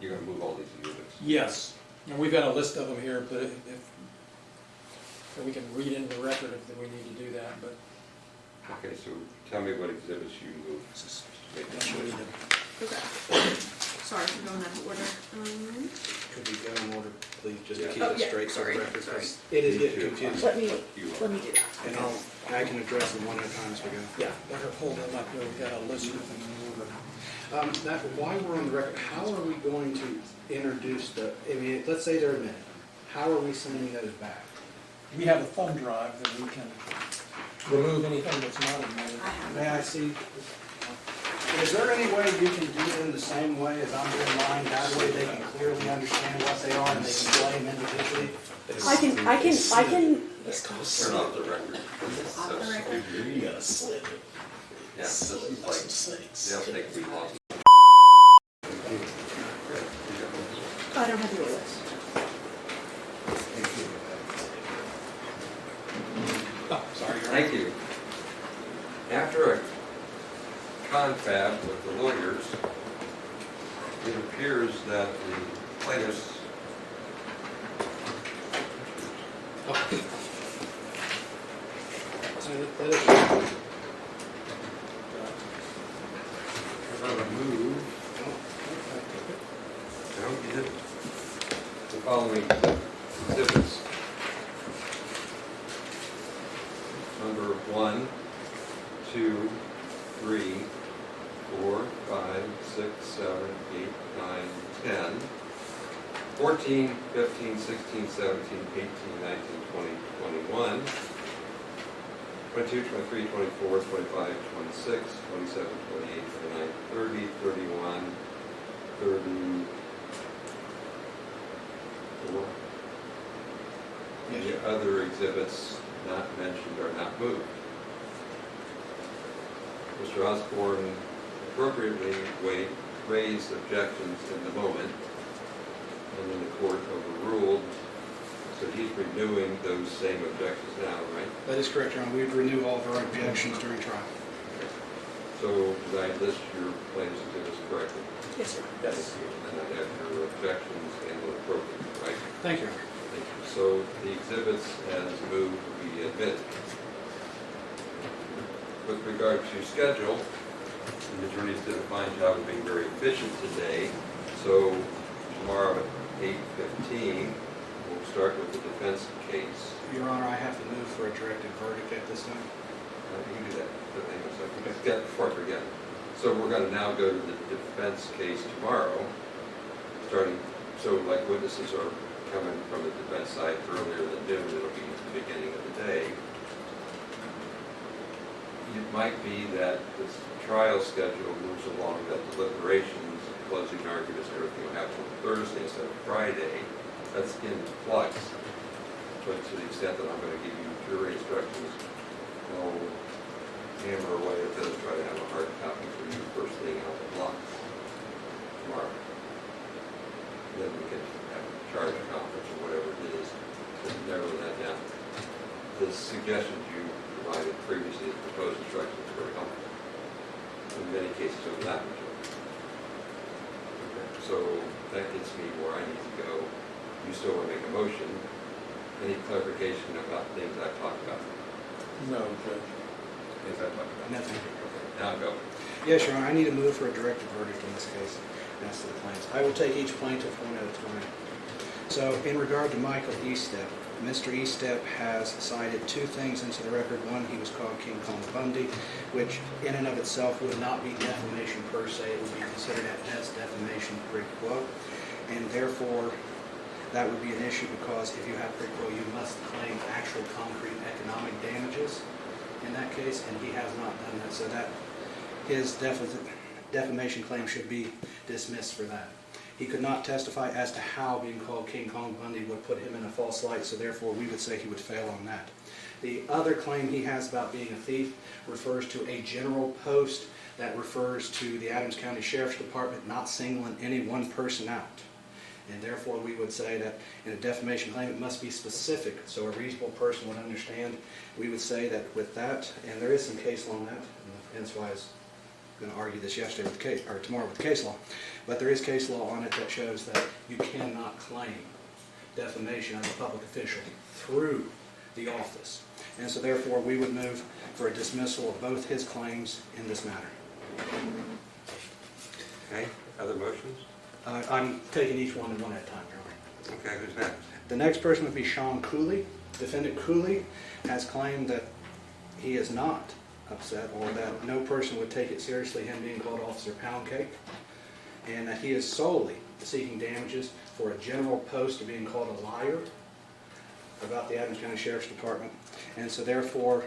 you're gonna move all these exhibits. Yes, and we've got a list of them here, but if we can read into the record if we need to do that, but Okay, so tell me what exhibits you moved. that's what we do. Okay. Sorry for going out of order. Could we go in order, please, just to Yeah. keep Oh, it yeah, straight for the sorry, record? sorry. It is Me getting too. confusing. Let me You do that. And I can address them one at a time as we go. Yeah, better pull them up here, we've got a list of them. While we're on the record, how are we going to introduce I mean, let's say they're admitted. How are we sending those back? We have a thumb drive that we can remove anything that's not admitted. May I see? Is there any way you can do them the same way as I'm doing mine? That way they can clearly understand what they are and they can play them individually? I can, Turn off the record. Off the record. Yeah, this is like, they'll think we lost. I don't have your list. Oh, sorry, you're right. Thank you. After a confab with the lawyers, it appears that the plaintiffs following exhibits. Number 1, 2, 3, 4, 5, 6, 7, 8, 9, 10, 14, 15, 16, 17, 18, 19, 20, 21, 22, 23, 24, 25, 26, 27, 28, 29, 30, 31, 34. The other exhibits not mentioned are not moved. Mr. Osborne appropriately raised objections in the moment, and then the court overruled, so he's renewing those same objections now, right? That is correct, Your Honor. We would renew all of our objections during trial. So did I list your plaintiff's exhibits correctly? Yes, sir. Yes. And I have your objections handled appropriately, right? Thank you, Your Honor. Thank you. So the exhibits as moved will be admitted. With regard to schedule, the attorneys did a fine job of being very efficient today. So tomorrow at 8:15, we'll start with the defense case. Your Honor, I have to move for a directed verdict at this time. You can do that. But hang on a second. Yeah, before I forget. So we're going to now go to the defense case tomorrow, starting, so like witnesses are coming from the defense side earlier than noon, it'll be the beginning of the day. It might be that this trial schedule moves along, that deliberations, closing arguments, and everything will happen on Thursday instead of Friday. That's in flux. But to the extent that I'm going to give you jury instructions, I'll hammer away at those, try to have a hard copy for you first thing out the block tomorrow. Then we can have a charge conference or whatever it is to narrow that down. The suggestions you provided previously, the proposed instructions, are very helpful. In many cases, over that majority. Okay. So that gets me where I need to go. You still want to make a motion? Any clarification about things I've talked about? No, Judge. Things I've talked about? Nothing. Okay. Now go. Yes, Your Honor, I need to move for a directed verdict in this case. That's the claims. I will take each plaintiff one at a time. So, in regard to Michael Eastep, Mr. Eastep has cited two things into the record. One, he was called King Kong Bundy, which in and of itself would not be defamation per se. It would be considered at best defamation quid quo. And therefore, that would be an issue because if you have quid quo, you must claim actual concrete economic damages in that case, and he has not done that. So that his defamation claim should be dismissed for that. He could not testify as to how being called King Kong Bundy would put him in a false light, so therefore we would say he would fail on that. The other claim he has about being a thief refers to a general post that refers to the Adams County Sheriff's Department not singling any one person out. And therefore we would say that in a defamation claim it must be specific, so a reasonable person would understand. We would say that with that, and there is some case law on that, and hence why I was going to argue this yesterday with the case, or tomorrow with the case law, but there is case law on it that shows that you cannot claim defamation as a public official through the office. And so therefore we would move for a dismissal of both his claims in this matter. Okay, other motions? I'm taking each one at a time, Your Honor. Okay, who's next? The next person would be Shawn Kulie. Defendant Kulie has claimed that he is not upset, or that no person would take it seriously, him being called Officer Pound Cake, and that he is solely seeking damages for a general post of being called a liar about the Adams County Sheriff's Department. And so therefore,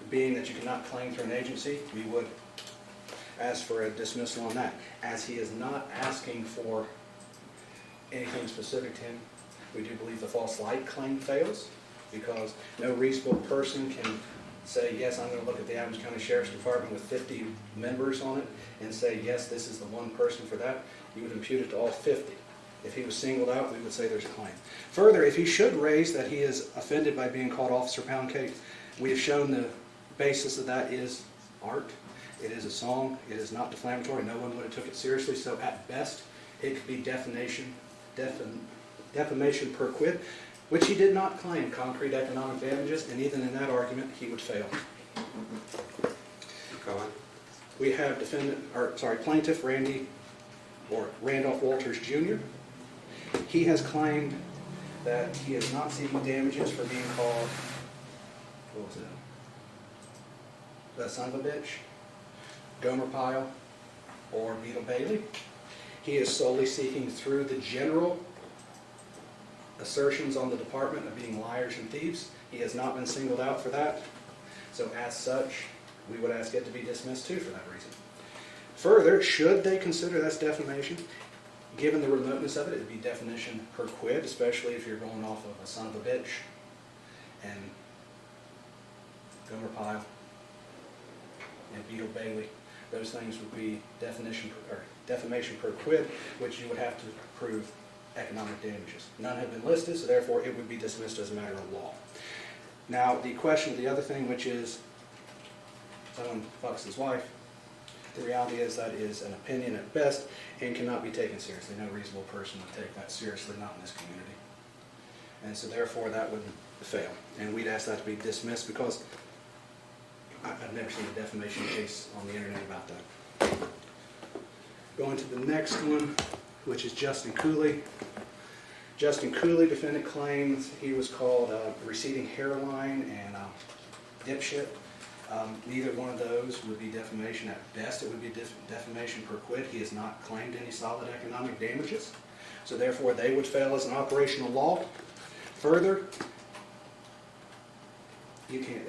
being that you cannot claim through an agency, we would ask for a dismissal on that. As he is not asking for anything specific to him, we do believe the false light claim fails, because no reasonable person can say, yes, I'm going to look at the Adams County Sheriff's Department with 50 members on it and say, yes, this is the one person for that. You would impute it to all 50. If he was singled out, we would say there's a claim. Further, if he should raise that he is offended by being called Officer Pound Cake, we have shown the basis of that is art. It is a song. It is not defamatory. No one would have took it seriously. So at best, it could be defamation per quid, which he did not claim concrete economic damages, and even in that argument, he would fail. Go on. We have plaintiff Randolph Walters Jr. He has claimed that he is not seeking damages for being called, what was it? The son of a bitch, Gomer Pyle, or Beetle Bailey. He is solely seeking through the general assertions on the department of being liars and thieves. He has not been singled out for that. So as such, we would ask it to be dismissed too for that reason. Further, should they consider that's defamation, given the remoteness of it, it would be definition per quid, especially if you're going off of a son of a bitch and Gomer Pyle and Beetle Bailey. Those things would be defamation per quid, which you would have to prove economic damages. None have been listed, so therefore it would be dismissed as a matter of law. Now, the other thing, which is someone fucks his wife, the reality is that is an opinion at best and cannot be taken seriously. No reasonable person would take that seriously, not in this community. And so therefore that would fail. And we'd ask that to be dismissed because I've never seen a defamation case on the internet about that. Going to the next one, which is Justin Kulie. Justin Kulie, defendant claims he was called receding hairline and dipshit. Neither one of those would be defamation. At best, it would be defamation per quid. He has not claimed any solid economic damages. So therefore, they would fail as an operational law. Further, you can't,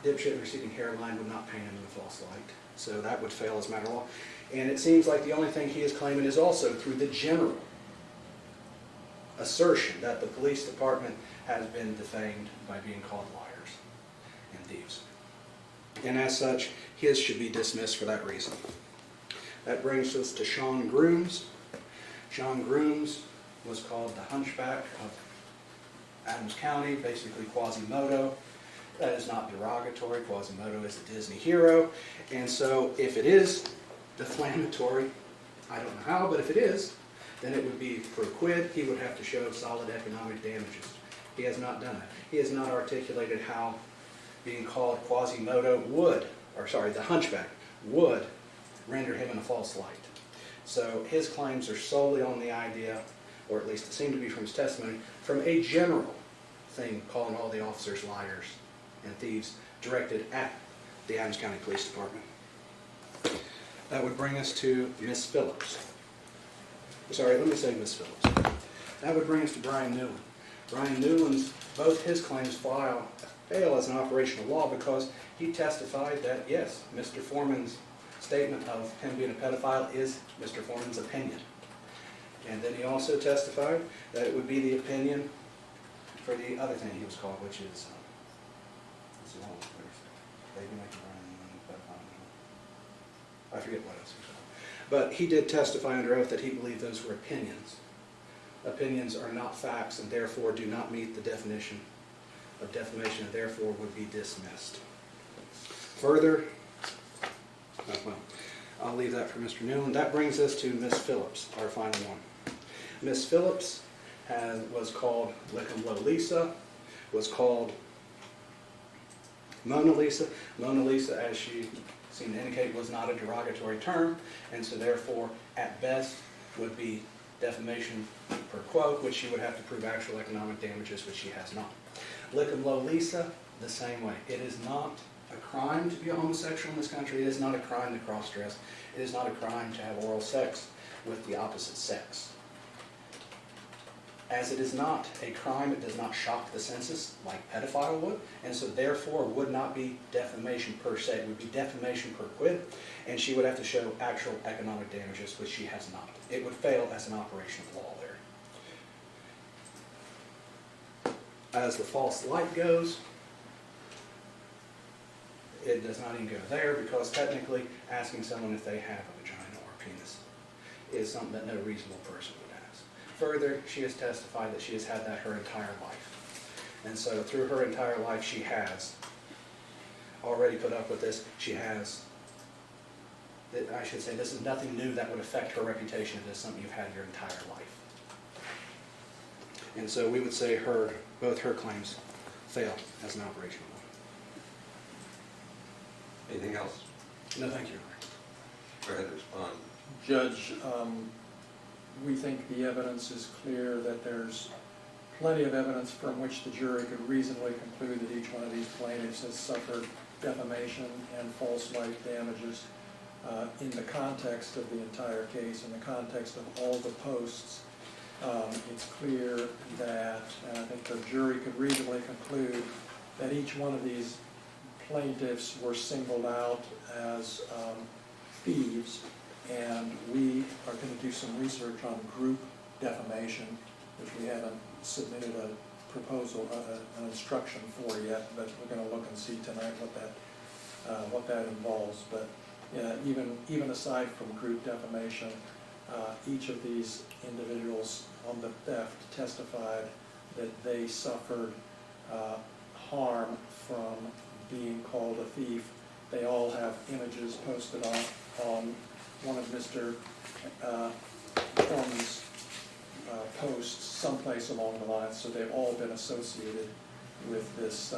dipshit and receding hairline would not paint him in a false light. So that would fail as a matter of law. And it seems like the only thing he is claiming is also through the general assertion that the police department has been defamed by being called liars and thieves. And as such, his should be dismissed for that reason. That brings us to Shawn Grooms. Shawn Grooms was called the Hunchback of Adams County, basically Quasimodo. That is not derogatory. Quasimodo is a Disney hero. And so if it is defamatory, I don't know how, but if it is, then it would be per quid. He would have to show solid economic damages. He has not done that. He has not articulated how being called Quasimodo would, or sorry, the Hunchback would render him in a false light. So his claims are solely on the idea, or at least it seemed to be from his testimony, from a general thing calling all the officers liars and thieves directed at the Adams County Police Department. That would bring us to Miss Phillips. Sorry, let me say Miss Phillips. That would bring us to Brian Newland. Brian Newland's, both his claims fail as an operational law because he testified that, yes, Mr. Foreman's statement of him being a pedophile is Mr. Foreman's opinion. And then he also testified that it would be the opinion for the other thing he was called, which is, I forget what else he was called. But he did testify under oath that he believed those were opinions. Opinions are not facts and therefore do not meet the definition of defamation and therefore would be dismissed. Further, well, I'll leave that for Mr. Newland. That brings us to Miss Phillips, our final one. Miss Phillips was called Lickum Lolisa, was called Mona Lisa. Mona Lisa, as she seemed to indicate, was not a derogatory term, and so therefore, at best, would be defamation per quote, which she would have to prove actual economic damages, which she has not. Lickum Lolisa, the same way. It is not a crime to be a homosexual in this country. It is not a crime to cross-dress. It is not a crime to have oral sex with the opposite sex. As it is not a crime, it does not shock the senses like pedophile would, and so therefore would not be defamation per se. It would be defamation per quid, and she would have to show actual economic damages, which she has not. It would fail as an operation of law there. As the false light goes, it does not even go there because technically asking someone if they have a vagina or a penis is something that no reasonable person would ask. Further, she has testified that she has had that her entire life. And so through her entire life, she has already put up with this. She has, I should say, this is nothing new that would affect her reputation. It is something you've had your entire life. And so we would say both her claims fail as an operational law. Anything else? No, thank you. Go ahead and respond. Judge, We think the evidence is clear, that there's plenty of evidence from which the jury could reasonably conclude that each one of these plaintiffs has suffered defamation and false light damages in the context of the entire case, in the context of all the posts. It's clear that, and I think the jury could reasonably conclude that each one of these plaintiffs were singled out as thieves, and we are going to do some research on group defamation, which we haven't submitted a proposal, an instruction for yet, but we're going to look and see tonight what that involves. But even aside from group defamation, each of these individuals on the theft testified that they suffered harm from being called a thief. They all have images posted on one of Mr. Foreman's posts someplace along the line, so they've all been associated with this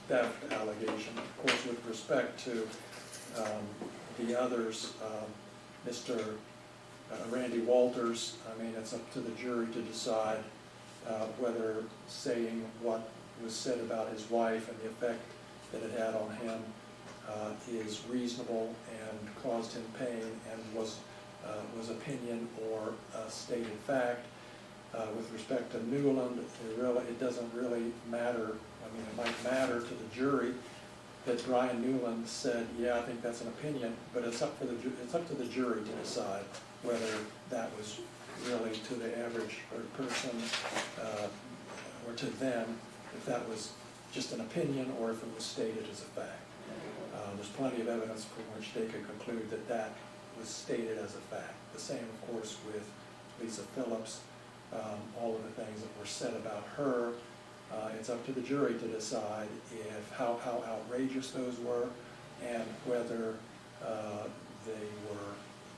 theft allegation. Of course, with respect to the others, Mr. Randy Walters, I mean, it's up to the jury to decide whether saying what was said about his wife and the effect that it had on him is reasonable and caused him pain and was opinion or stated fact. With respect to Newland, it doesn't really matter. I mean, it might matter to the jury that Brian Newland said, yeah, I think that's an opinion, but it's up to the jury to decide whether that was really to the average person or to them, if that was just an opinion or if it was stated as a fact. There's plenty of evidence from which they could conclude that that was stated as a fact. The same, of course, with Lisa Phillips. All of the things that were said about her, it's up to the jury to decide how outrageous those were and whether they were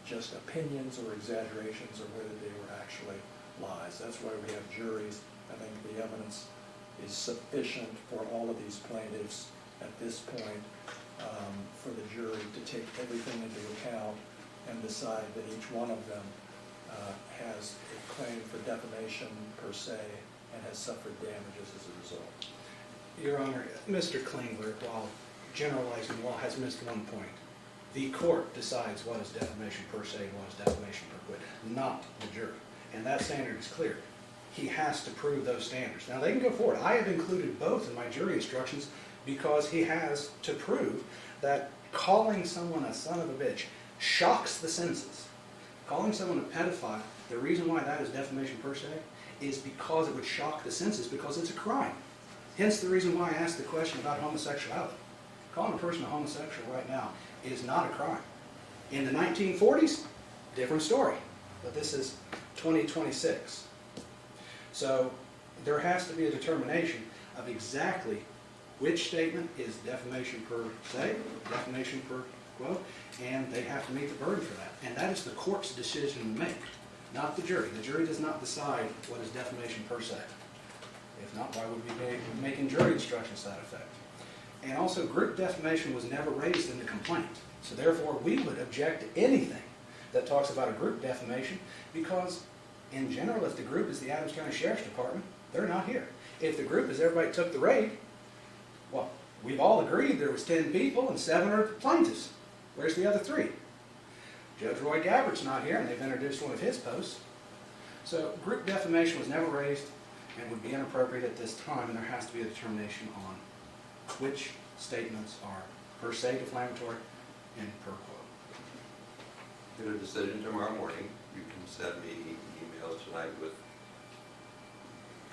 just opinions or exaggerations or whether they were actually lies. That's why we have juries. I think the evidence is sufficient for all of these plaintiffs at this point for the jury to take everything into account and decide that each one of them has a claim for defamation per se and has suffered damages as a result. Your Honor, Mr. Klingler, while generalizing law, has missed one point. The court decides what is defamation per se and what is defamation per quid, not the jury. And that standard is clear. He has to prove those standards. Now, they can go forward. I have included both in my jury instructions because he has to prove that calling someone a son of a bitch shocks the senses. Calling someone a pedophile, the reason why that is defamation per se is because it would shock the senses because it's a crime. Hence the reason why I asked the question about homosexuality. Calling a person a homosexual right now is not a crime. In the 1940s, different story. But this is 2026. So there has to be a determination of exactly which statement is defamation per se, defamation per quote, and they have to meet the burden for that. And that is the court's decision to make, not the jury. The jury does not decide what is defamation per se. If not, why would we be making jury instructions to that effect? And also, group defamation was never raised in the complaint. So therefore, we would object to anything that talks about a group defamation because, in general, if the group is the Adams County Sheriff's Department, they're not here. If the group is everybody took the raid, well, we've all agreed there was 10 people and 7 are plaintiffs. Where's the other 3? Judge Roy Gabbert's not here, and they've introduced one of his posts. So group defamation was never raised and would be inappropriate at this time, and there has to be a determination on which statements are per se defamatory and per quote. Get a decision tomorrow morning. You can send me emails tonight with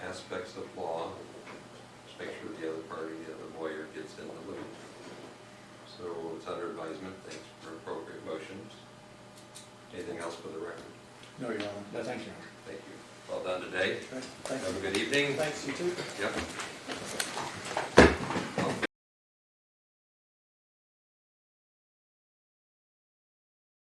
aspects of law. Just make sure the other party, the other lawyer, gets in the loop. So it's under advisement. Thanks for appropriate motions. Anything else for the record? No, Your Honor. No, thank you, Your Honor. Thank you. Well done today. Thank you. Have a good evening. Thanks, you too. Yep.